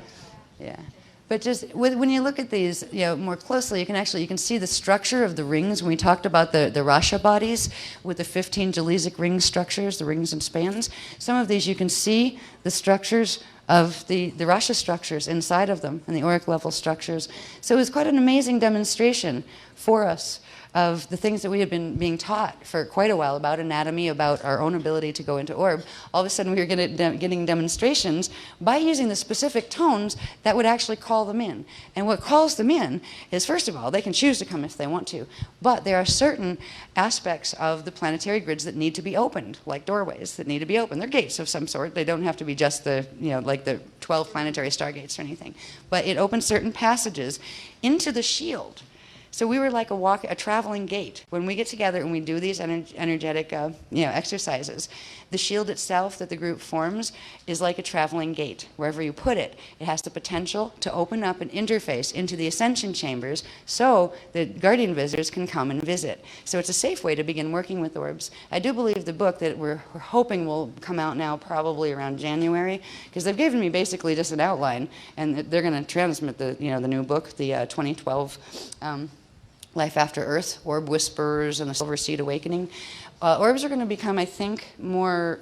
Yeah. But just when you look at these, more closely, you can see the structure of the rings. When we talked about the Rasha bodies with the 15 Jaleesic ring structures, the rings and spans, some of these you can see the structures of the Rasha structures inside of them and the auric level structures. So it was quite an amazing demonstration for us of the things that we had been being taught for quite a while about anatomy, about our own ability to go into orb. All of a sudden we were getting demonstrations by using the specific tones that would actually call them in. And what calls them in is, first of all, they can choose to come if they want to, but there are certain aspects of the planetary grids that need to be opened, like doorways that need to be opened. They're gates of some sort. They don't have to be just the, like the 12 planetary stargates or anything. But it opens certain passages into the shield. So we were like a traveling gate. When we get together and we do these energetic exercises, the shield itself that the group forms is like a traveling gate. Wherever you put it, it has the potential to open up an interface into the ascension chambers so the guardian visitors can come and visit. So it's a safe way to begin working with orbs. I do believe the book that we're hoping will come out now probably around January, because they've given me basically just an outline, and they're going to transmit the new book, the 2012 Life After Earth, Orb Whisperers, and the Silver Seed Awakening. Orbs are going to become, I think, more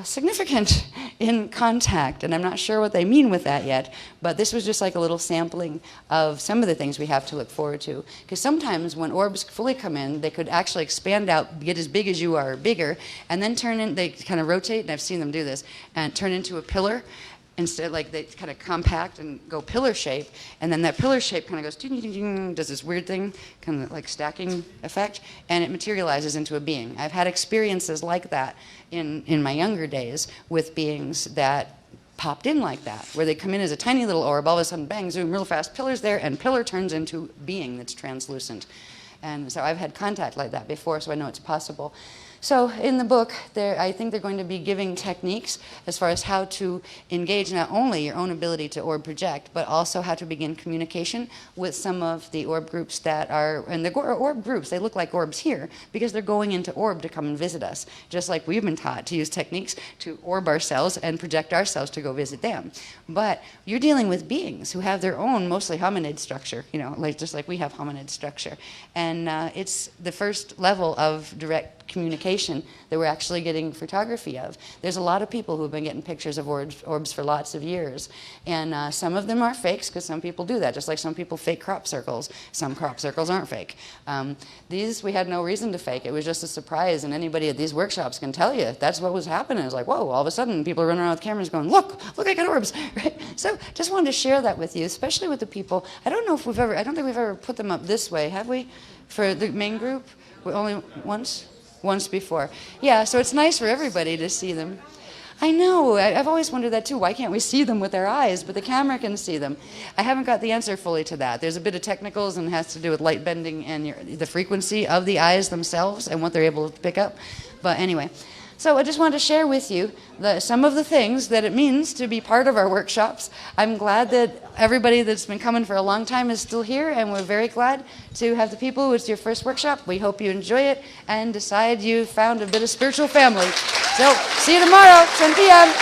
significant in contact, and I'm not sure what they mean with that yet, but this was just like a little sampling of some of the things we have to look forward to. Because sometimes when orbs fully come in, they could actually expand out, get as big as you are, or bigger, and then they kind of rotate, and I've seen them do this, and turn into a pillar. Instead, like they kind of compact and go pillar shape, and then that pillar shape kind of goes, ding, ding, ding, does this weird thing, kind of like stacking effect, and it materializes into a being. I've had experiences like that in my younger days with beings that popped in like that, where they come in as a tiny little orb, all of a sudden, bang, zoom, real fast, pillar's there, and pillar turns into being that's translucent. And so I've had contact like that before, so I know it's possible. So in the book, I think they're going to be giving techniques as far as how to engage not only your own ability to orb project, but also how to begin communication with some of the orb groups that are, and the orb groups, they look like orbs here because they're going into orb to come and visit us, just like we've been taught to use techniques to orb ourselves and project ourselves to go visit them. But you're dealing with beings who have their own mostly hominid structure, just like we have hominid structure. And it's the first level of direct communication that we're actually getting photography of. There's a lot of people who have been getting pictures of orbs for lots of years, and some of them are fakes, because some people do that, just like some people fake crop circles. Some crop circles aren't fake. These we had no reason to fake. It was just a surprise, and anybody at these workshops can tell you that's what was happening. It's like, whoa, all of a sudden people are running around with cameras going, look, I got orbs. Right? So just wanted to share that with you, especially with the people. I don't think we've ever put them up this way, have we? For the main group? Only once? Once before. Yeah, so it's nice for everybody to see them. I know, I've always wondered that too. Why can't we see them with our eyes, but the camera can see them? I haven't got the answer fully to that. There's a bit of technicals, and it has to do with light bending and the frequency of the eyes themselves and what they're able to pick up. But anyway, so I just wanted to share with you some of the things that it means to be part of our workshops. I'm glad that everybody that's been coming for a long time is still here, and we're very glad to have the people who it's your first workshop. We hope you enjoy it and decide you found a bit of spiritual family. So see you tomorrow, 10 p.m.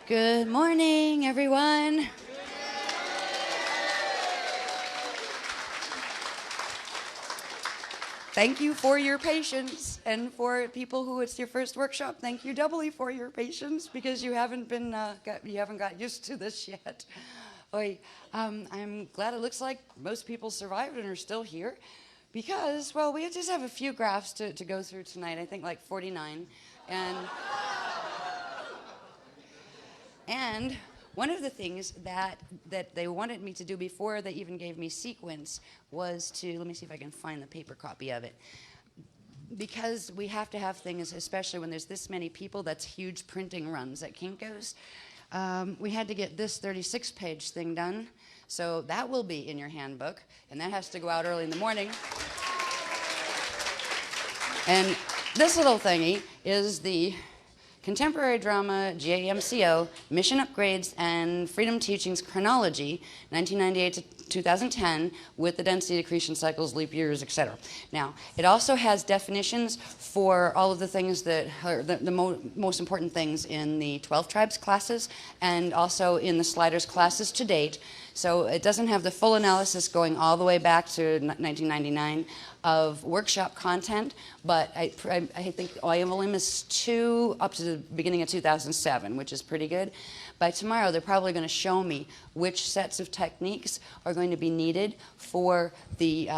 Good morning, everyone. Thank you for your patience, and for people who it's your first workshop, thank you doubly for your patience because you haven't got used to this yet. I'm glad it looks like most people survived and are still here because, well, we just have a few graphs to go through tonight. I think like 49, and one of the things that they wanted me to do before they even gave me sequence was to, let me see if I can find the paper copy of it. Because we have to have things, especially when there's this many people, that's huge printing runs at Kinko's. We had to get this 36-page thing done. So that will be in your handbook, and that has to go out early in the morning. And this little thingy is the Contemporary Drama, GAMCO, Mission Upgrades, and Freedom Teachings Chronology, 1998 to 2010, with the density accretion cycles, leap years, etc. Now, it also has definitions for all of the things that are the most important things in the 12 tribes classes, and also in the sliders classes to date. So it doesn't have the full analysis going all the way back to 1999 of workshop content, but I think I have only missed 2 up to the beginning of 2007, which is pretty good. By tomorrow, they're probably going to show me which sets of techniques are going to be needed for the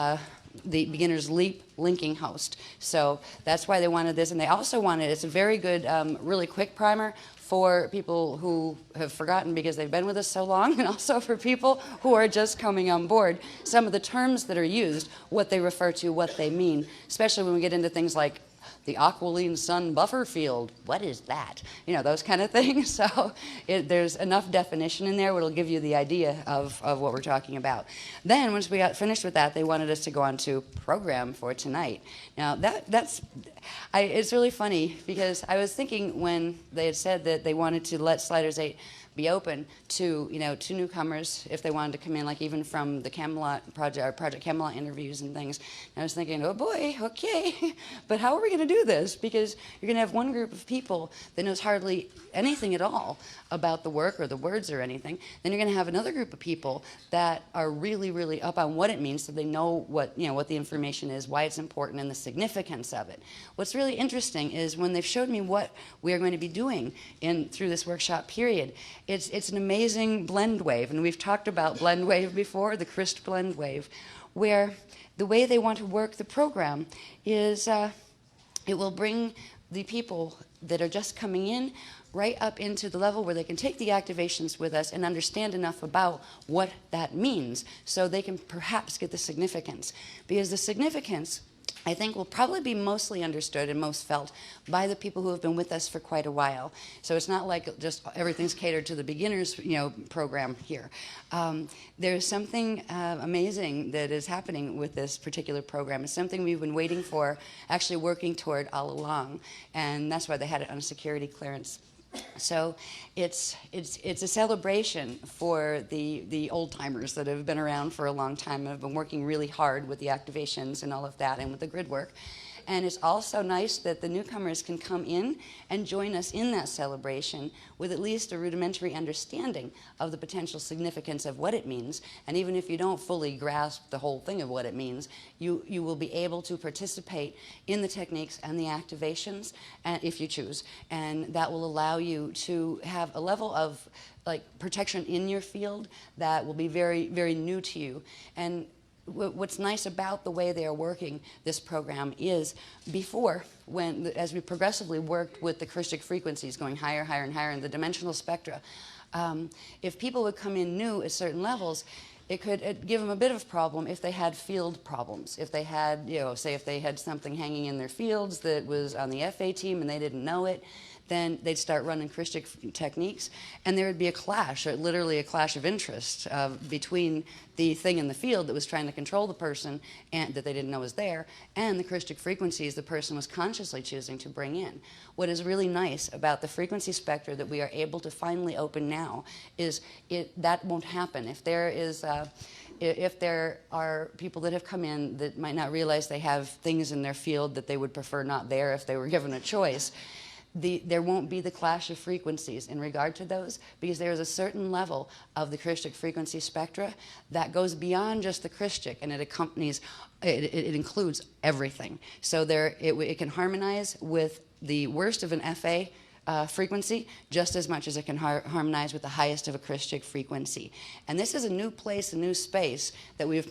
beginner's leap linking host. So that's why they wanted this, and they also wanted, it's a very good, really quick primer for people who have forgotten because they've been with us so long, and also for people who are just coming on board. Some of the terms that are used, what they refer to, what they mean, especially when we get into things like the Aquiline Sun Buffer Field. What is that? You know, those kind of things. So there's enough definition in there where it'll give you the idea of what we're talking about. Then once we got finished with that, they wanted us to go on to program for tonight. Now it's really funny because I was thinking when they had said that they wanted to let Sliders 8 be open to, to newcomers if they wanted to come in, like even from the Camelot project, or Project Camelot interviews and things. And I was thinking, oh boy, okay, but how are we going to do this? Because you're going to have one group of people that knows hardly anything at all about the work or the words or anything. Then you're going to have another group of people that are really, really up on what it means, so they know what the information is, why it's important, and the significance of it. What's really interesting is when they've showed me what we are going to be doing through this workshop period, it's an amazing blend wave, and we've talked about blend wave before, the CRIST blend wave, where the way they want to work the program is it will bring the people that are just coming in right up into the level where they can take the activations with us and understand enough about what that means so they can perhaps get the significance. Because the significance, I think, will probably be mostly understood and most felt by the people who have been with us for quite a while. So it's not like just everything's catered to the beginners, program here. There's something amazing that is happening with this particular program. It's something we've been waiting for, actually working toward all along, and that's why they had it on a security clearance. So it's a celebration for the old timers that have been around for a long time and have been working really hard with the activations and all of that and with the grid work. And it's also nice that the newcomers can come in and join us in that celebration with at least a rudimentary understanding of the potential significance of what it means. And even if you don't fully grasp the whole thing of what it means, you will be able to participate in the techniques and the activations if you choose. And that will allow you to have a level of protection in your field that will be very, very new to you. And what's nice about the way they are working this program is before, as we progressively worked with the Christic frequencies going higher, higher, and higher in the dimensional spectra, if people would come in new at certain levels, it could give them a bit of a problem if they had field problems. If they had, say if they had something hanging in their fields that was on the FA team and they didn't know it, then they'd start running Christic techniques, and there would be a clash, or literally a clash of interest between the thing in the field that was trying to control the person and that they didn't know was there, and the Christic frequencies the person was consciously choosing to bring in. What is really nice about the frequency spectra that we are able to finally open now is that won't happen. If there are people that have come in that might not realize they have things in their field that they would prefer not there if they were given a choice, there won't be the clash of frequencies in regard to those, because there is a certain level of the Christic frequency spectra that goes beyond just the Christic, and it accompanies, it includes everything. So it can harmonize with the worst of an FA frequency just as much as it can harmonize with the highest of a Christic frequency. And this is a new place, a new space that we've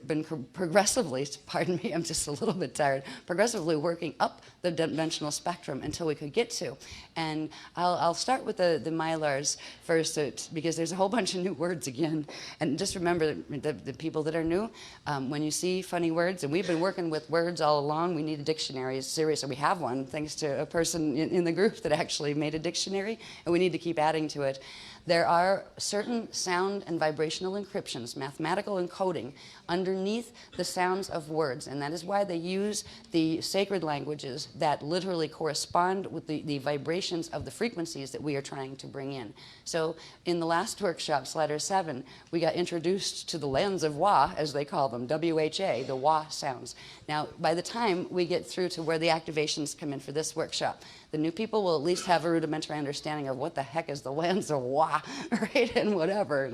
been progressively, pardon me, I'm just a little bit tired, progressively working up the dimensional spectrum until we could get to. And I'll start with the Mylars first, because there's a whole bunch of new words again. And just remember, the people that are new, when you see funny words, and we've been working with words all along, we need a dictionary. Seriously, we have one, thanks to a person in the group that actually made a dictionary, and we need to keep adding to it. There are certain sound and vibrational encryptions, mathematical encoding, underneath the sounds of words, and that is why they use the sacred languages that literally correspond with the vibrations of the frequencies that we are trying to bring in. So in the last workshop, Slider 7, we got introduced to the lands of Wa, as they call them, W-H-A, the Wa sounds. Now, by the time we get through to where the activations come in for this workshop, the new people will at least have a rudimentary understanding of what the heck is the lands of Wa, right, and whatever,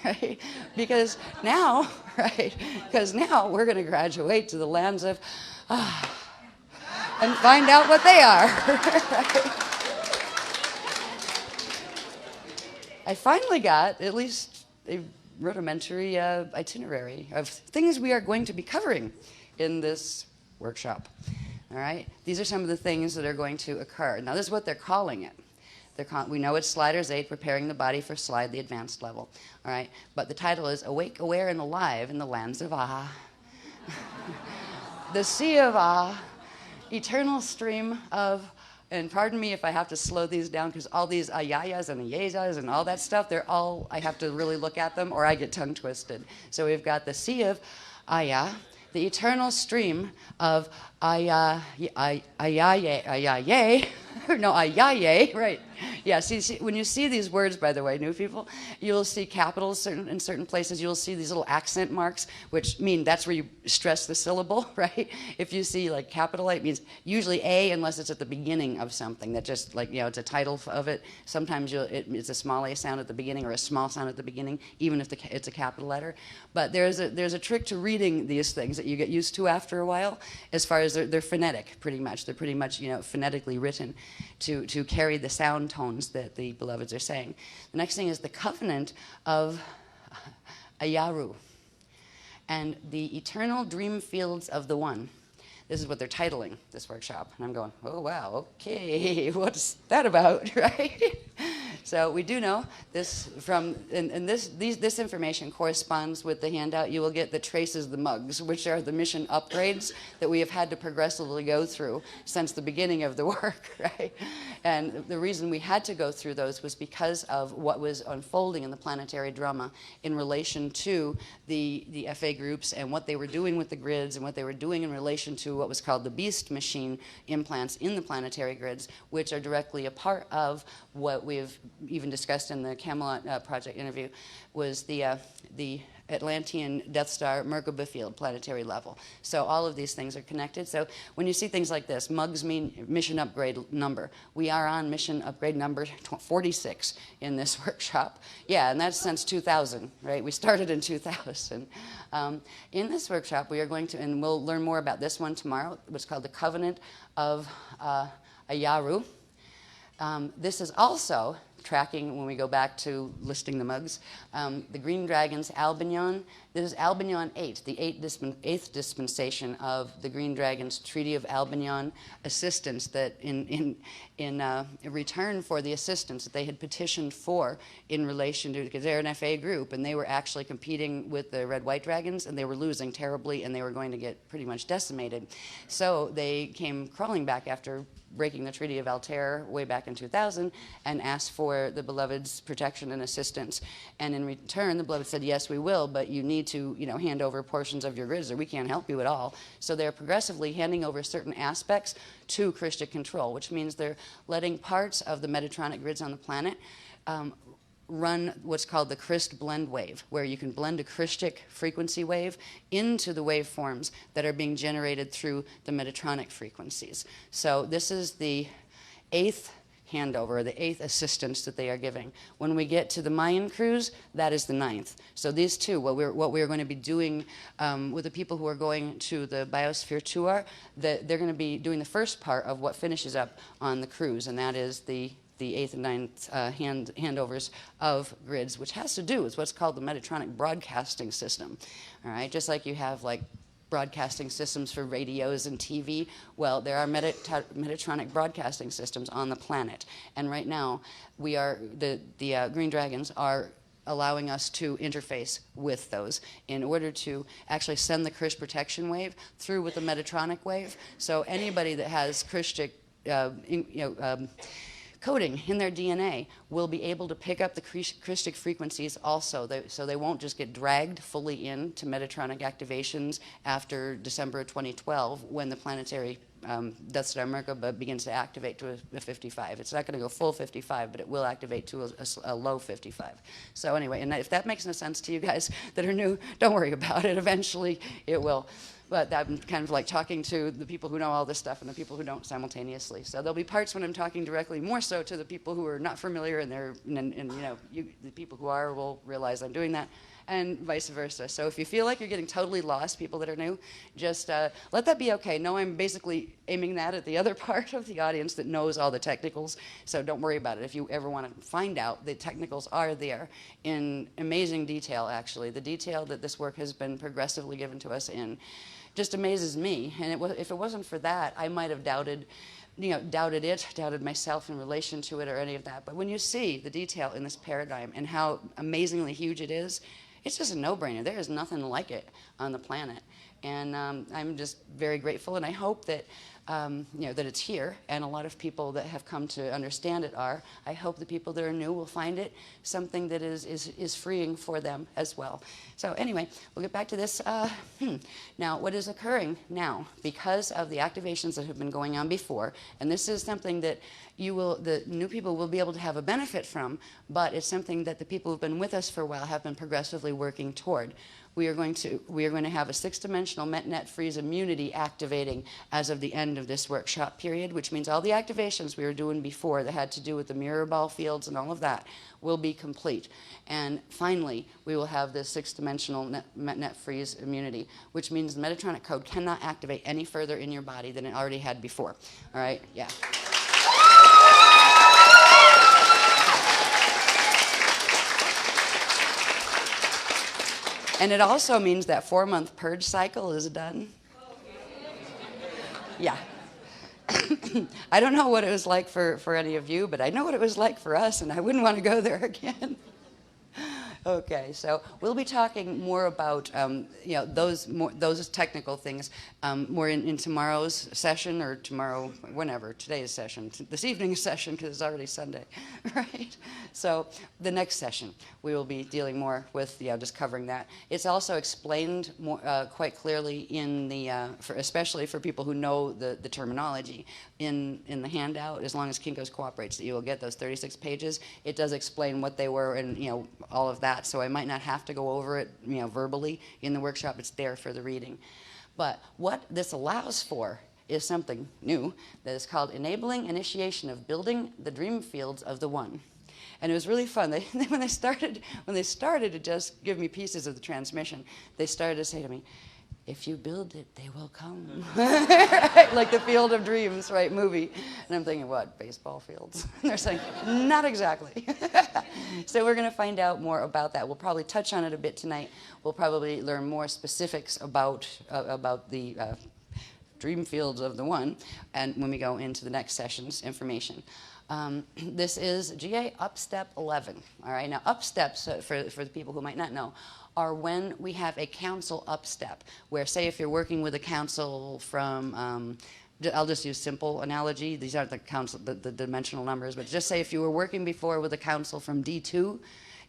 right? Because now, right, because now we're going to graduate to the lands of and find out what they are. Right? I finally got at least a rudimentary itinerary of things we are going to be covering in this workshop. All right? These are some of the things that are going to occur. Now, this is what they're calling it. We know it's Sliders 8, Preparing the Body for Slide, the Advanced Level. All right? But the title is Awake, Aware, and Alive in the Lands of Ah. The Sea of Ah, eternal stream of, and pardon me if I have to slow these down, because all these ayayas and ayezas and all that stuff, they're all, I have to really look at them or I get tongue twisted. So we've got the Sea of Aya, the eternal stream of ayaye, no, ayaye, right. Yeah, see, when you see these words, by the way, new people, you'll see capitals in certain places. You'll see these little accent marks, which mean that's where you stress the syllable, right? If you see like capital A, it means usually A, unless it's at the beginning of something that just like, it's a title of it. Sometimes it's a small A sound at the beginning or a small sound at the beginning, even if it's a capital letter. But there's a trick to reading these things that you get used to after a while, as far as they're phonetic, pretty much. They're pretty much, phonetically written to carry the sound tones that the beloveds are saying. The next thing is the covenant of Ayaru and the eternal dream fields of the One. This is what they're titling this workshop. And I'm going, oh, wow, okay, what's that about, right? So we do know this from, and this information corresponds with the handout. You will get that traces the mugs, which are the mission upgrades that we have had to progressively go through since the beginning of the work, right? And the reason we had to go through those was because of what was unfolding in the planetary drama in relation to the FA groups and what they were doing with the grids and what they were doing in relation to what was called the Beast Machine implants in the planetary grids, which are directly a part of what we've even discussed in the Camelot project interview, was the Atlantean Death Star Merkaba field planetary level. So all of these things are connected. So when you see things like this, mugs mean mission upgrade number. We are on mission upgrade number 46 in this workshop. Yeah, and that's since 2000, right? We started in 2000. In this workshop, we are going to, and we'll learn more about this one tomorrow, what's called the Covenant of Ayaru. This is also tracking, when we go back to listing the mugs, the Green Dragon's Albignon. This is Albignon 8, the eighth dispensation of the Green Dragon's Treaty of Albignon assistance, that in return for the assistance that they had petitioned for in relation to, because they're an FA group, and they were actually competing with the Red-White Dragons, and they were losing terribly, and they were going to get pretty much decimated. So they came crawling back after breaking the Treaty of Altair way back in 2000 and asked for the beloved's protection and assistance. And in return, the beloved said, yes, we will, but you need to hand over portions of your grids or we can't help you at all. So they're progressively handing over certain aspects to Christic control, which means they're letting parts of the Metatronic grids on the planet run what's called the Christ blend wave, where you can blend a Christic frequency wave into the waveforms that are being generated through the Metatronic frequencies. So this is the 8th handover, the 8th assistance that they are giving. When we get to the Mayan cruise, that is the 9th. So these two, what we're going to be doing with the people who are going to the Biosphere Tour, they're going to be doing the first part of what finishes up on the cruise, and that is the 8th and 9th handovers of grids, which has to do with what's called the Metatronic Broadcasting System. All right, just like you have like broadcasting systems for radios and TV. Well, there are Metatronic broadcasting systems on the planet, and right now we are the Green Dragons are allowing us to interface with those in order to actually send the Krish protection wave through with the Metatronic wave. So anybody that has Krishtic, coding in their DNA will be able to pick up the Christic frequencies also, so they won't just get dragged fully into Metatronic activations after December of 2012 when the planetary Death Star Merkaba begins to activate to a 55. It's not going to go full 55, but it will activate to a low 55. So anyway, and if that makes no sense to you guys that are new, don't worry about it. Eventually it will. But I'm kind of like talking to the people who know all this stuff and the people who don't simultaneously. So there'll be parts when I'm talking directly more so to the people who are not familiar, and the people who are will realize I'm doing that, and vice versa. So if you feel like you're getting totally lost, people that are new, just let that be okay. Know I'm basically aiming that at the other part of the audience that knows all the technicals, so don't worry about it. If you ever want to find out, the technicals are there in amazing detail, actually. The detail that this work has been progressively given to us in just amazes me. And if it wasn't for that, I might have doubted myself in relation to it or any of that. But when you see the detail in this paradigm and how amazingly huge it is, it's just a no-brainer. There is nothing like it on the planet. And I'm just very grateful, and I hope that that it's here, and a lot of people that have come to understand it are. I hope the people that are new will find it something that is freeing for them as well. So anyway, we'll get back to this. Now, what is occurring now, because of the activations that have been going on before, and this is something that the new people will be able to have a benefit from, but it's something that the people who've been with us for a while have been progressively working toward. We are going to have a 6-dimensional MetNet freeze immunity activating as of the end of this workshop period, which means all the activations we were doing before that had to do with the mirror ball fields and all of that will be complete. And finally, we will have this 6-dimensional MetNet freeze immunity, which means the Metatronic code cannot activate any further in your body than it already had before. All right? Yeah. And it also means that 4-month purge cycle is done. Yeah. I don't know what it was like for any of you, but I know what it was like for us, and I wouldn't want to go there again. Okay, so we'll be talking more about those technical things more in tomorrow's session, or tomorrow, whenever, today's session, this evening's session, because it's already Sunday, right? So the next session, we will be dealing more with just covering that. It's also explained more, quite clearly in the, especially for people who know the terminology in the handout. As long as Kinko's cooperates, that you will get those 36 pages. It does explain what they were and all of that. So I might not have to go over it, verbally in the workshop. It's there for the reading. But what this allows for is something new that is called enabling initiation of building the dream fields of the One. And it was really fun. When they started to just give me pieces of the transmission, they started to say to me, "If you build it, they will come." Right? Like the Field of Dreams, right, movie. And I'm thinking, what, baseball fields? And they're saying, not exactly. So we're going to find out more about that. We'll probably touch on it a bit tonight. We'll probably learn more specifics about the dream fields of the One, and when we go into the next session's information. This is GA Upstep 11. All right, now upsteps, for the people who might not know, are when we have a council upstep, where, say, if you're working with a council from, I'll just use simple analogy. These aren't the dimensional numbers, but just say if you were working before with a council from D2,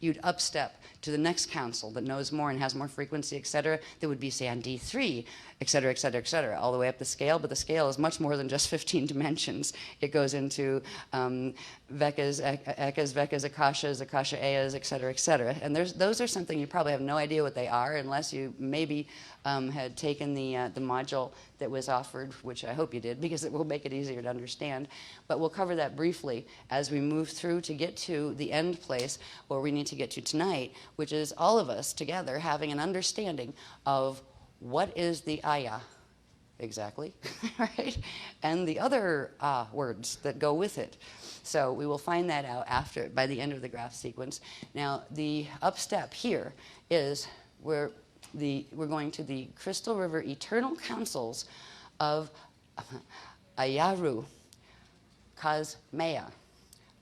you'd upstep to the next council that knows more and has more frequency, et cetera, that would be, say, on D3, et cetera, et cetera, et cetera, all the way up the scale. But the scale is much more than just 15 dimensions. It goes into Vekas, Ekas, Vekas, Akashas, Akasha Ayas, et cetera, et cetera. And those are something you probably have no idea what they are unless you maybe had taken the module that was offered, which I hope you did, because it will make it easier to understand. But we'll cover that briefly as we move through to get to the end place where we need to get to tonight, which is all of us together having an understanding of what is the Aya exactly, right? And the other words that go with it. So we will find that out by the end of the graph sequence. Now, the upstep here is we're going to the Crystal River Eternal Councils of Ayaru Cosmea,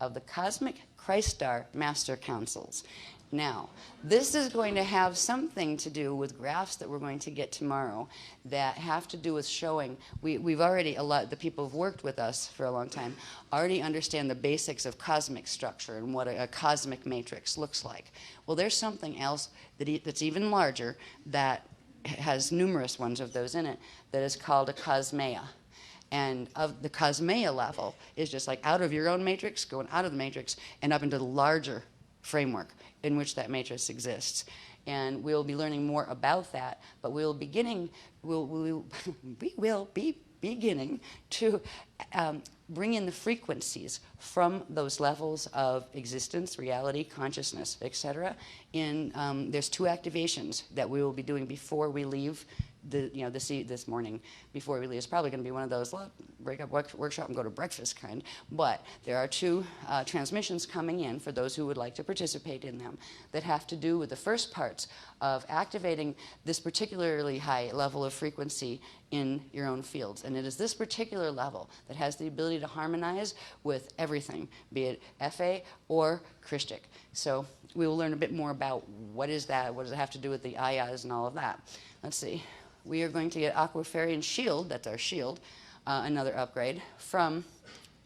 of the Cosmic Christ Star Master Councils. Now, this is going to have something to do with graphs that we're going to get tomorrow that have to do with showing, we've already, the people who've worked with us for a long time, already understand the basics of cosmic structure and what a cosmic matrix looks like. Well, there's something else that's even larger that has numerous ones of those in it that is called a cosmea. And of the cosmea level is just like out of your own matrix, going out of the matrix, and up into the larger framework in which that matrix exists. And we'll be learning more about that, but we will be beginning to bring in the frequencies from those levels of existence, reality, consciousness, etc. There's 2 activations that we will be doing before we leave this morning. Before we leave, it's probably going to be one of those break up workshop and go to breakfast kind. But there are 2 transmissions coming in for those who would like to participate in them that have to do with the first parts of activating this particularly high level of frequency in your own fields. And it is this particular level that has the ability to harmonize with everything, be it FA or Christic. So we will learn a bit more about what is that, what does it have to do with the ayahs and all of that. Let's see. We are going to get Aquafarian Shield, that's our shield, another upgrade from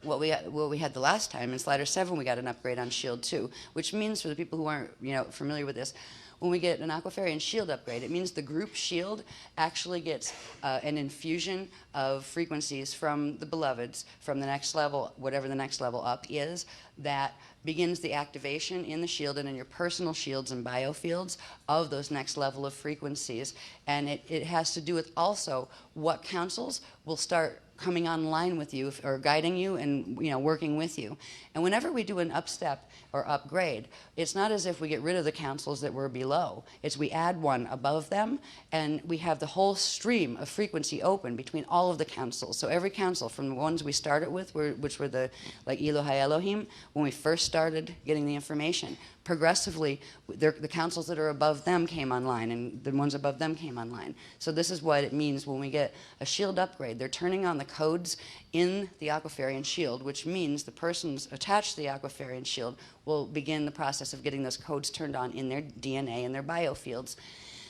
what we had the last time. In Slider 7 we got an upgrade on Shield 2, which means for the people who aren't familiar with this, when we get an Aquafarian Shield upgrade, it means the group shield actually gets an infusion of frequencies from the beloveds, from the next level, whatever the next level up is, that begins the activation in the shield and in your personal shields and biofields of those next level of frequencies. And it has to do with also what councils will start coming online with you or guiding you and working with you. And whenever we do an upstep or upgrade, it's not as if we get rid of the councils that were below. It's we add one above them, and we have the whole stream of frequency open between all of the councils. So every council from the ones we started with, which were like Elohai Elohim, when we first started getting the information, progressively the councils that are above them came online, and the ones above them came online. So this is what it means when we get a shield upgrade. They're turning on the codes in the Aquafarian Shield, which means the persons attached to the Aquafarian Shield will begin the process of getting those codes turned on in their DNA and their biofields.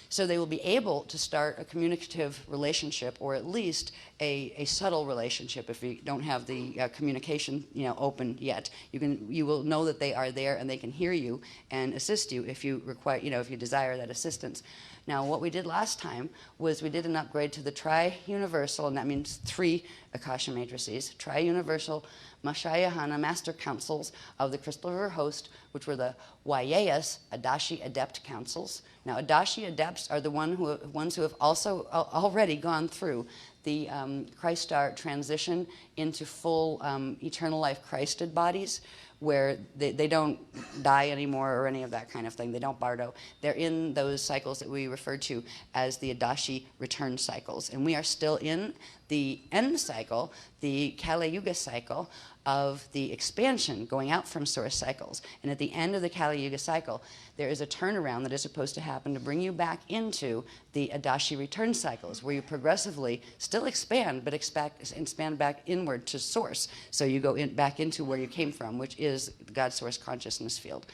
So they will be able to start a communicative relationship, or at least a subtle relationship. If you don't have the communication open yet, you will know that they are there and they can hear you and assist you if you require, if you desire that assistance. Now, what we did last time was we did an upgrade to the Tri-Universal, and that means 3 Akasha matrices, Tri-Universal Mashayahana Master Councils of the Crystal River Host, which were the Wayas Adashi Adept Councils. Now, Adashi Adepts are the ones who have also already gone through the Christ Star transition into full eternal life Christed bodies, where they don't die anymore or any of that kind of thing. They don't bardo. They're in those cycles that we refer to as the Adashi return cycles. And we are still in the end cycle, the Kali Yuga cycle of the expansion going out from source cycles. And at the end of the Kali Yuga cycle, there is a turnaround that is supposed to happen to bring you back into the Adashi return cycles, where you progressively still expand, but expand back inward to source. So you go back into where you came from, which is the God source consciousness field.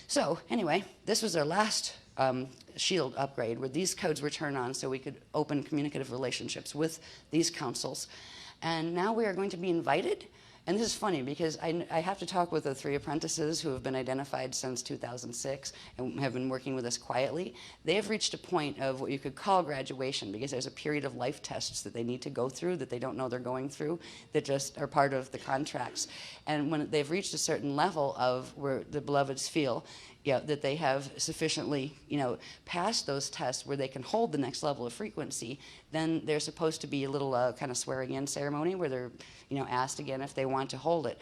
So anyway, this was our last shield upgrade, where these codes were turned on so we could open communicative relationships with these councils. And now we are going to be invited And this is funny because I have to talk with the 3 apprentices who have been identified since 2006 and have been working with us quietly. They have reached a point of what you could call graduation, because there's a period of life tests that they need to go through that they don't know they're going through, that just are part of the contracts. And when they've reached a certain level of where the beloveds feel that they have sufficiently, passed those tests where they can hold the next level of frequency, then there's supposed to be a little kind of swearing in ceremony where they're, asked again if they want to hold it.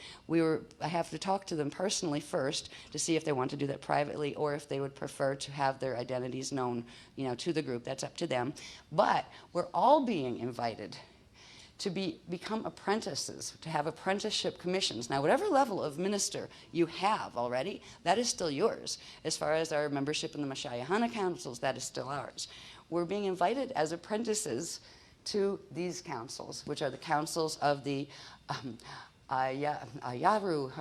I have to talk to them personally first to see if they want to do that privately or if they would prefer to have their identities known, to the group. That's up to them. But we're all being invited to become apprentices, to have apprenticeship commissions. Now, whatever level of minister you have already, that is still yours. As far as our membership in the Mashayahana councils, that is still ours. We're being invited as apprentices to these councils, which are the councils of the Ayaru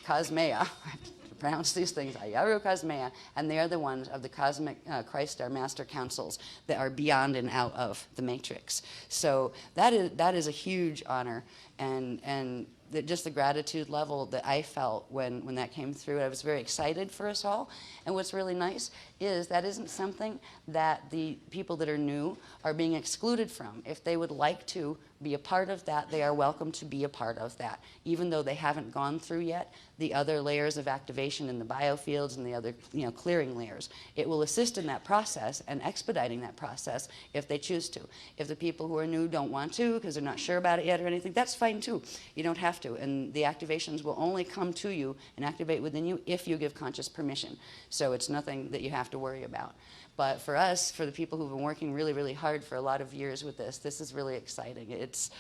Cosmea. I have to pronounce these things, Ayaru Cosmea, and they are the ones of the cosmic Christ our Master councils that are beyond and out of the matrix. So that is a huge honor, and just the gratitude level that I felt when that came through. I was very excited for us all. And what's really nice is that isn't something that the people that are new are being excluded from. If they would like to be a part of that, they are welcome to be a part of that, even though they haven't gone through yet the other layers of activation in the biofields and the other clearing layers. It will assist in that process and expediting that process if they choose to. If the people who are new don't want to because they're not sure about it yet or anything, that's fine too. You don't have to, and the activations will only come to you and activate within you if you give conscious permission. So it's nothing that you have to worry about. But for us, for the people who've been working really, really hard for a lot of years with this is really exciting. It's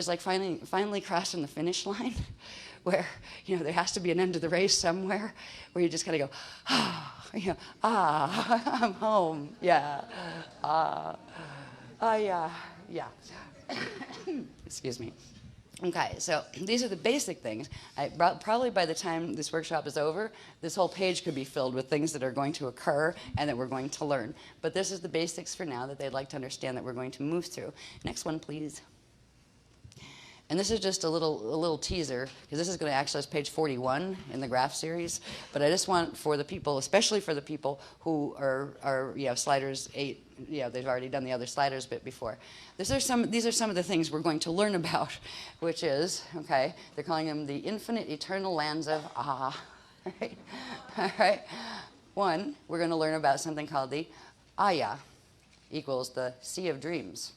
like finally crossing the finish line, where there has to be an end to the race somewhere, where you just kind of go, I'm home, yeah, yeah. Excuse me. Okay, so these are the basic things. Probably by the time this workshop is over, this whole page could be filled with things that are going to occur and that we're going to learn. But this is the basics for now that they'd like to understand that we're going to move through. Next one, please. And this is just a little teaser, because this is going to actually is page 41 in the graph series. But I just want for the people, especially for the people who are sliders 8, they've already done the other sliders bit before. These are some of the things we're going to learn about, which is, okay, they're calling them the infinite eternal lands of Ah. Right? All right. One, we're going to learn about something called the Aya, equals the Sea of Dreams.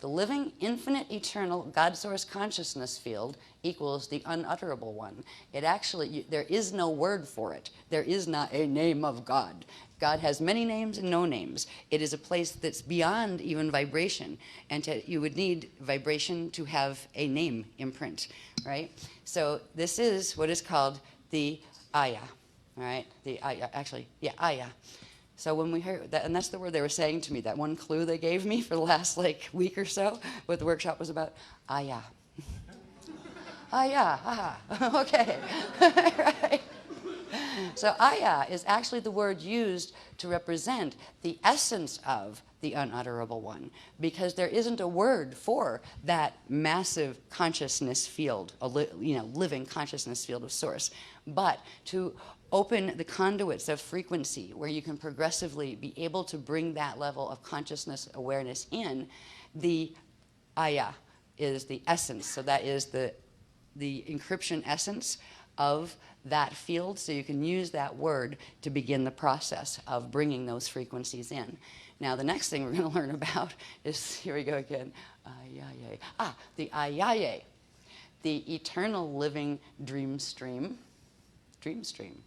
The living, infinite, eternal, God source consciousness field equals the unutterable one. It actually, there is no word for it. There is not a name of God. God has many names and no names. It is a place that's beyond even vibration. And you would need vibration to have a name imprint, right? So this is what is called the Aya, all right? The Aya, actually, yeah, Aya. So when we heard that, and that's the word they were saying to me, that one clue they gave me for the last week or so, what the workshop was about, Aya. Aya, aha, okay, right. So Aya is actually the word used to represent the essence of the unutterable one, because there isn't a word for that massive consciousness field, living consciousness field of source. But to open the conduits of frequency where you can progressively be able to bring that level of consciousness awareness in, the Aya is the essence. So that is the encryption essence of that field, so you can use that word to begin the process of bringing those frequencies in. Now, the next thing we're going to learn about is, here we go again, Ayaye. The Ayaye, the eternal living dream stream. Dream stream.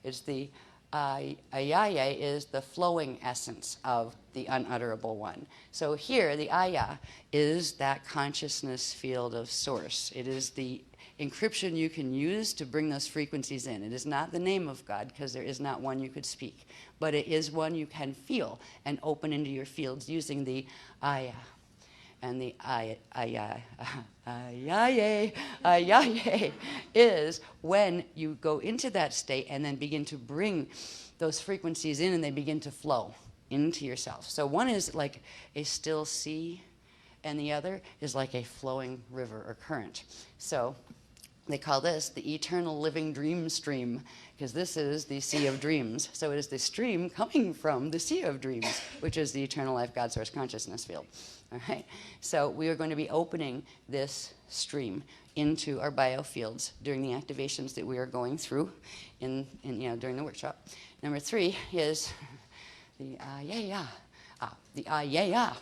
It's the Ayaye is the flowing essence of the unutterable one. So here, the Aya is that consciousness field of source. It is the encryption you can use to bring those frequencies in. It is not the name of God, because there is not one you could speak, but it is one you can feel and open into your fields using the Aya. And the Ayaye is when you go into that state and then begin to bring those frequencies in, and they begin to flow into yourself. So one is like a still sea, and the other is like a flowing river or current. So they call this the eternal living dream stream, because this is the sea of dreams. So it is the stream coming from the sea of dreams, which is the eternal life God source consciousness field. All right. So we are going to be opening this stream into our biofields during the activations that we are going through during the workshop. Number 3 is the the Ayaya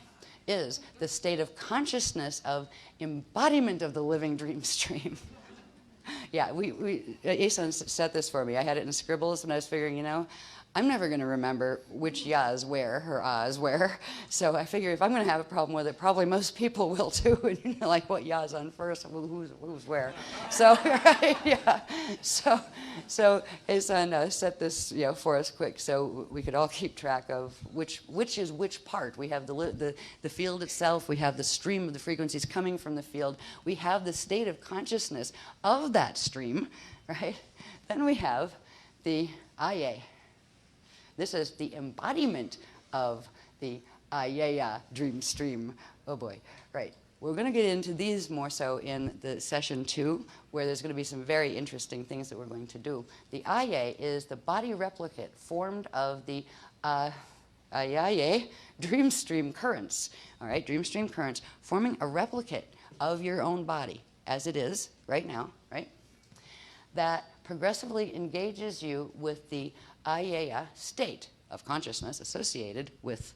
is the state of consciousness of embodiment of the living dream stream. Yeah, Asan set this for me. I had it in scribbles when I was figuring, I'm never going to remember which ya is where, or is where. So I figure if I'm going to have a problem with it, probably most people will too. And like, what ya is on first, who's where. So, right, yeah. So Asan set this, for us quick, so we could all keep track of which is which part. We have the field itself. We have the stream of the frequencies coming from the field. We have the state of consciousness of that stream, right? Then we have the Aye. This is the embodiment of the Ayaya dream stream. Oh boy, right. We're going to get into these more so in the session 2, where there's going to be some very interesting things that we're going to do. The Aye is the body replicate formed of the Ayaye dream stream currents. All right, dream stream currents forming a replicate of your own body as it is right now, right? That progressively engages you with the Ayaya state of consciousness associated with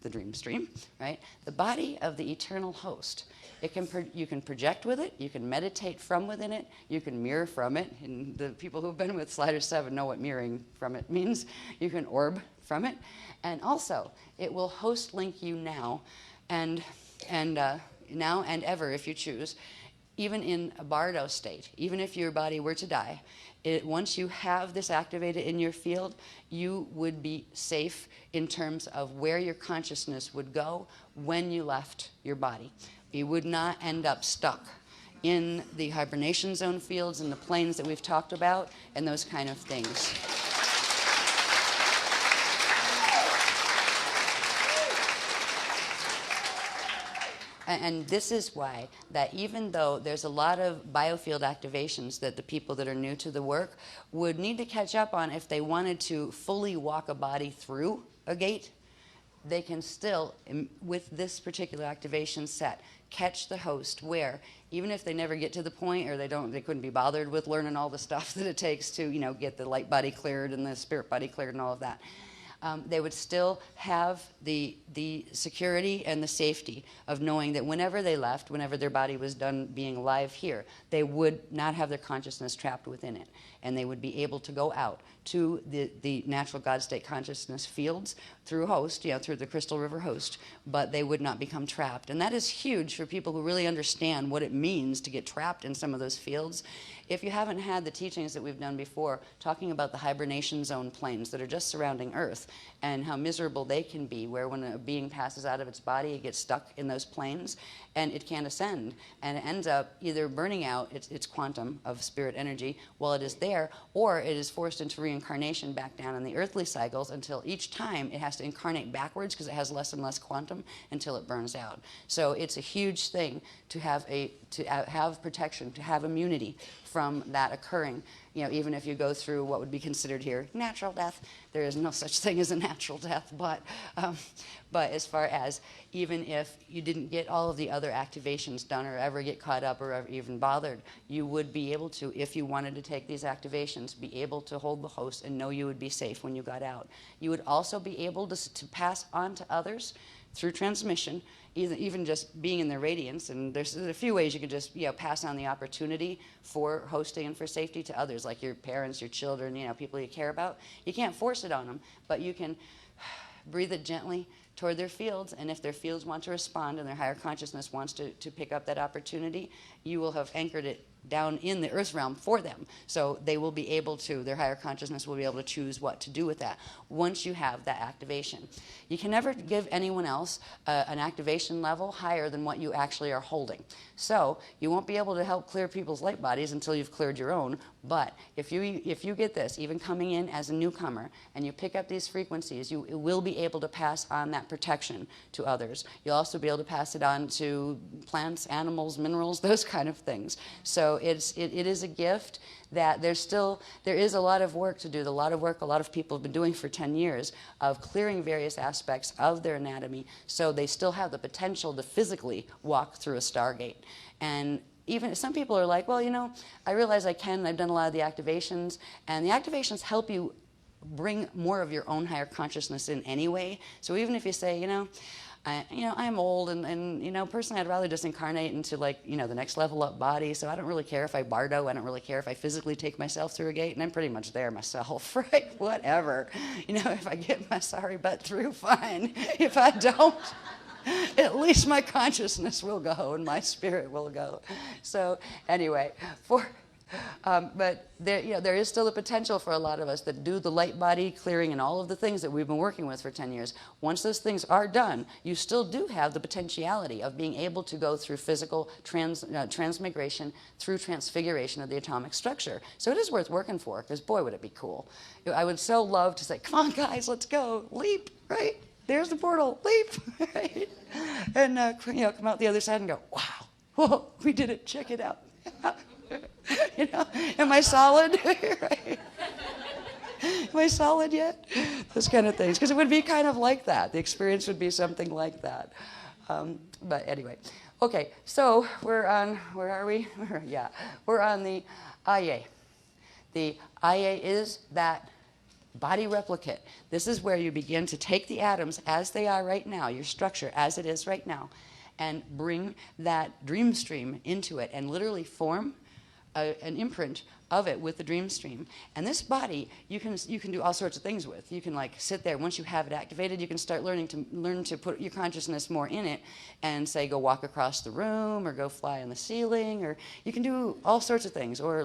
the dream stream, right? The body of the eternal host. You can project with it, you can meditate from within it, you can mirror from it, and the people who've been with Slider 7 know what mirroring from it means. You can orb from it, and also it will host link you now and ever if you choose, even in a bardo state, even if your body were to die. Once you have this activated in your field, you would be safe in terms of where your consciousness would go when you left your body. You would not end up stuck in the hibernation zone fields and the planes that we've talked about and those kind of things. And this is why that even though there's a lot of biofield activations that the people that are new to the work would need to catch up on if they wanted to fully walk a body through a gate, they can still, with this particular activation set, catch the host where, even if they never get to the point or they couldn't be bothered with learning all the stuff that it takes to, get the light body cleared and the spirit body cleared and all of that. They would still have the security and the safety of knowing that whenever they left, whenever their body was done being alive here, they would not have their consciousness trapped within it. And they would be able to go out to the natural God state consciousness fields through host, through the Crystal River host, but they would not become trapped. And that is huge for people who really understand what it means to get trapped in some of those fields. If you haven't had the teachings that we've done before, talking about the hibernation zone planes that are just surrounding Earth and how miserable they can be, where when a being passes out of its body, it gets stuck in those planes and it can't ascend. And it ends up either burning out its quantum of spirit energy while it is there, or it is forced into reincarnation back down in the earthly cycles until each time it has to incarnate backwards because it has less and less quantum until it burns out. So it's a huge thing to have protection, to have immunity from that occurring. Even if you go through what would be considered here natural death, there is no such thing as a natural death. But as far as even if you didn't get all of the other activations done or ever get caught up or ever even bothered, you would be able to, if you wanted to take these activations, be able to hold the host and know you would be safe when you got out. You would also be able to pass on to others through transmission, even just being in their radiance. And there's a few ways you can just pass on the opportunity for hosting and for safety to others, like your parents, your children, people you care about. You can't force it on them, but you can breathe it gently toward their fields, and if their fields want to respond and their higher consciousness wants to pick up that opportunity, you will have anchored it down in the earth realm for them. So they will be able to, their higher consciousness will be able to choose what to do with that once you have that activation. You can never give anyone else an activation level higher than what you actually are holding. So you won't be able to help clear people's light bodies until you've cleared your own. But if you get this, even coming in as a newcomer, and you pick up these frequencies, you will be able to pass on that protection to others. You'll also be able to pass it on to plants, animals, minerals, those kind of things. So it is a gift that there is a lot of work to do, a lot of people have been doing for 10 years of clearing various aspects of their anatomy so they still have the potential to physically walk through a stargate. And even some people are like, well, you know, I realize I can, I've done a lot of the activations, and the activations help you bring more of your own higher consciousness in anyway. So even if you say, I'm old and personally I'd rather just incarnate into the next level up body, so I don't really care if I bardo, I don't really care if I physically take myself through a gate, and I'm pretty much there myself, right? Whatever. If I get my sorry butt through, fine. If I don't, at least my consciousness will go and my spirit will go. So anyway, but there is still the potential for a lot of us that do the light body clearing and all of the things that we've been working with for 10 years. Once those things are done, you still do have the potentiality of being able to go through physical transmigration through transfiguration of the atomic structure. So it is worth working for, because boy, would it be cool. I would so love to say, come on guys, let's go, leap, right? There's the portal, leap, right? And come out the other side and go, wow, whoa, we did it, check it out. Am I solid? Right? Am I solid yet? Those kind of things. Because it would be kind of like that. The experience would be something like that. But anyway. Okay, so we're on, where are we? Yeah, we're on the IA. The IA is that body replicate. This is where you begin to take the atoms as they are right now, your structure as it is right now, and bring that dream stream into it and literally form an imprint of it with the dream stream. And this body, you can do all sorts of things with. You can sit there. Once you have it activated, you can start learn to put your consciousness more in it, and say go walk across the room, or go fly on the ceiling, or you can do all sorts of things, or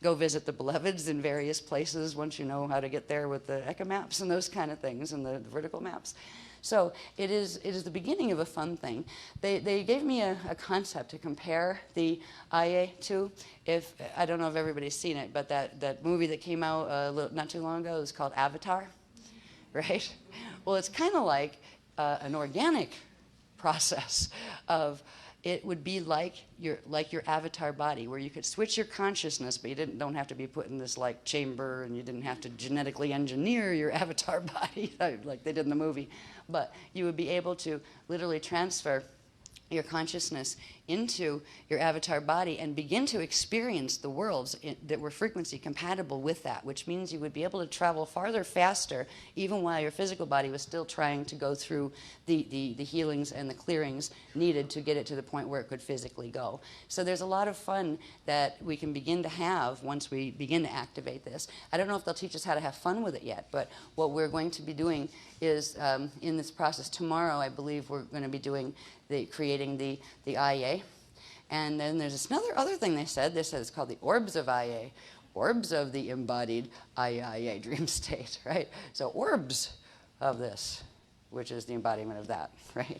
go visit the beloveds in various places once you know how to get there with the Eka maps and those kind of things and the vertical maps. So it is the beginning of a fun thing. They gave me a concept to compare the IA to. I don't know if everybody's seen it, but that movie that came out not too long ago is called Avatar, right? Well, it's kind of like an organic process of, it would be like your avatar body, where you could switch your consciousness, but you don't have to be put in this chamber, and you didn't have to genetically engineer your avatar body like they did in the movie. But you would be able to literally transfer your consciousness into your avatar body and begin to experience the worlds that were frequency compatible with that, which means you would be able to travel farther, faster, even while your physical body was still trying to go through the healings and the clearings needed to get it to the point where it could physically go. So there's a lot of fun that we can begin to have once we begin to activate this. I don't know if they'll teach us how to have fun with it yet, but what we're going to be doing is, in this process, tomorrow I believe we're going to be creating the IA. And then there's another other thing they said. They said it's called the orbs of IA, orbs of the embodied IA dream state, right? So orbs of this, which is the embodiment of that, right?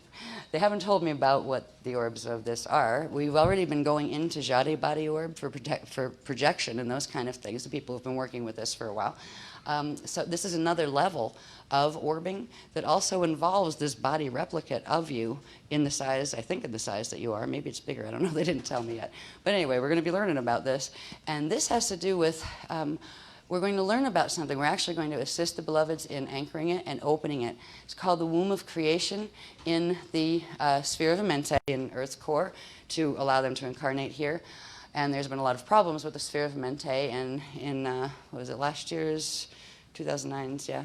They haven't told me about what the orbs of this are. We've already been going into Jade body orb for projection and those kind of things. The people have been working with this for a while. So this is another level of orbing that also involves this body replicate of you in the size, I think in the size that you are. Maybe it's bigger, I don't know, they didn't tell me yet. But anyway, we're going to be learning about this. And this has to do with, we're going to learn about something. We're actually going to assist the beloveds in anchoring it and opening it. It's called the womb of creation in the sphere of Amenti in Earth's core, to allow them to incarnate here. And there's been a lot of problems with the sphere of Amenti, and in, what was it, last year's, 2009's, yeah,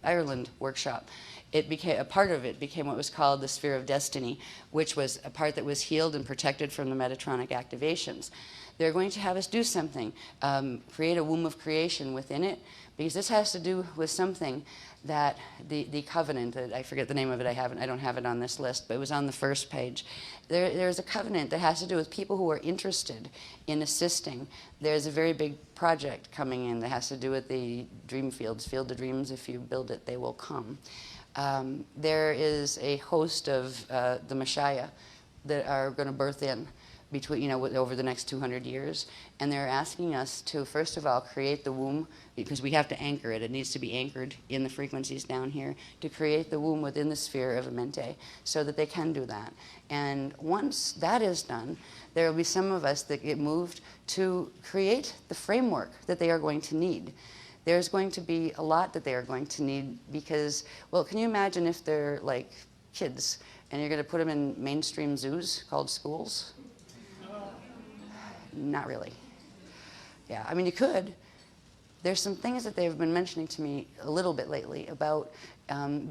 Ireland workshop. It became, a part of it became what was called the sphere of destiny, which was a part that was healed and protected from the Metatronic activations. They're going to have us do something, create a womb of creation within it, because this has to do with something that the covenant, I forget the name of it, I don't have it on this list, but it was on the first page. There's a covenant that has to do with people who are interested in assisting. There's a very big project coming in that has to do with the dream fields, Field of Dreams. If you build it, they will come. There is a host of the Messiah that are going to birth in between, over the next 200 years. And they're asking us to, first of all, create the womb, because we have to anchor it. It needs to be anchored in the frequencies down here, to create the womb within the sphere of Amenti, so that they can do that. And once that is done, there will be some of us that get moved to create the framework that they are going to need. There's going to be a lot that they are going to need because, well, can you imagine if they're like kids and you're going to put them in mainstream zoos called schools? Not really. Yeah, I mean, you could. There's some things that they've been mentioning to me a little bit lately about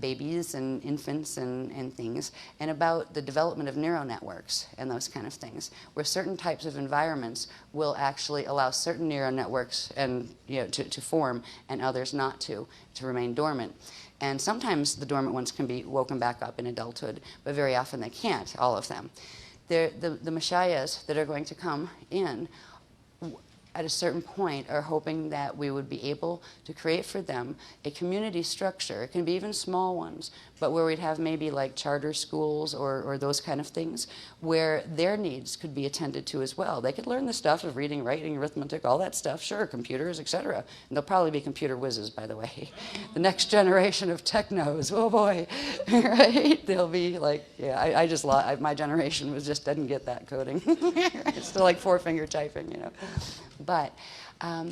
babies and infants and things, and about the development of neural networks and those kind of things, where certain types of environments will actually allow certain neural networks and to form, and others not to remain dormant. And sometimes the dormant ones can be woken back up in adulthood, but very often they can't, all of them. The Messiahs that are going to come in at a certain point are hoping that we would be able to create for them a community structure. It can be even small ones, but where we'd have maybe like charter schools or those kind of things where their needs could be attended to as well. They could learn the stuff of reading, writing, arithmetic, all that stuff, sure, computers, etc. And they'll probably be computer whizzes, by the way. The next generation of technos, oh boy, right? They'll be like, yeah, my generation didn't get that coding. It's still like four-finger typing, But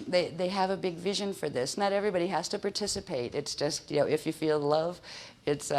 they have a big vision for this. Not everybody has to participate. It's just, if you feel love, it's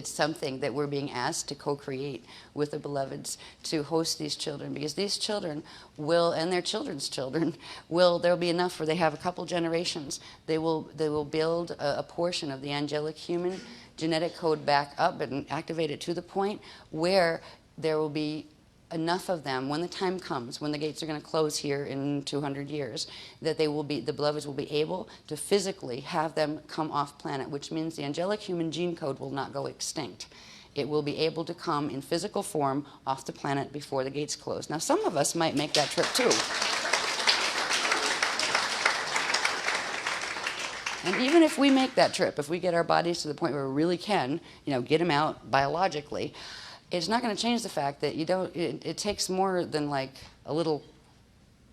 something that we're being asked to co-create with the beloveds to host these children, because these children will, and their children's children will, there'll be enough where they have a couple generations. They will build a portion of the angelic human genetic code back up and activate it to the point where there will be enough of them when the time comes, when the gates are going to close here in 200 years, that the beloveds will be able to physically have them come off planet, which means the angelic human gene code will not go extinct. It will be able to come in physical form off the planet before the gates close. Now, some of us might make that trip too. And even if we make that trip, if we get our bodies to the point where we really can, get them out biologically, it's not going to change the fact that it takes more than like a little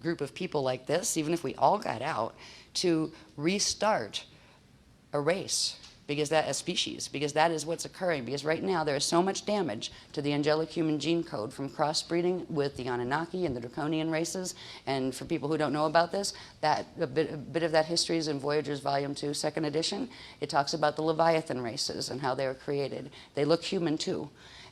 group of people like this, even if we all got out, to restart a race, a species, because that is what's occurring. Because right now there is so much damage to the angelic human gene code from crossbreeding with the Anunnaki and the Draconian races. And for people who don't know about this, a bit of that history is in Voyagers Volume 2, 2nd edition. It talks about the Leviathan races and how they were created. They look human too.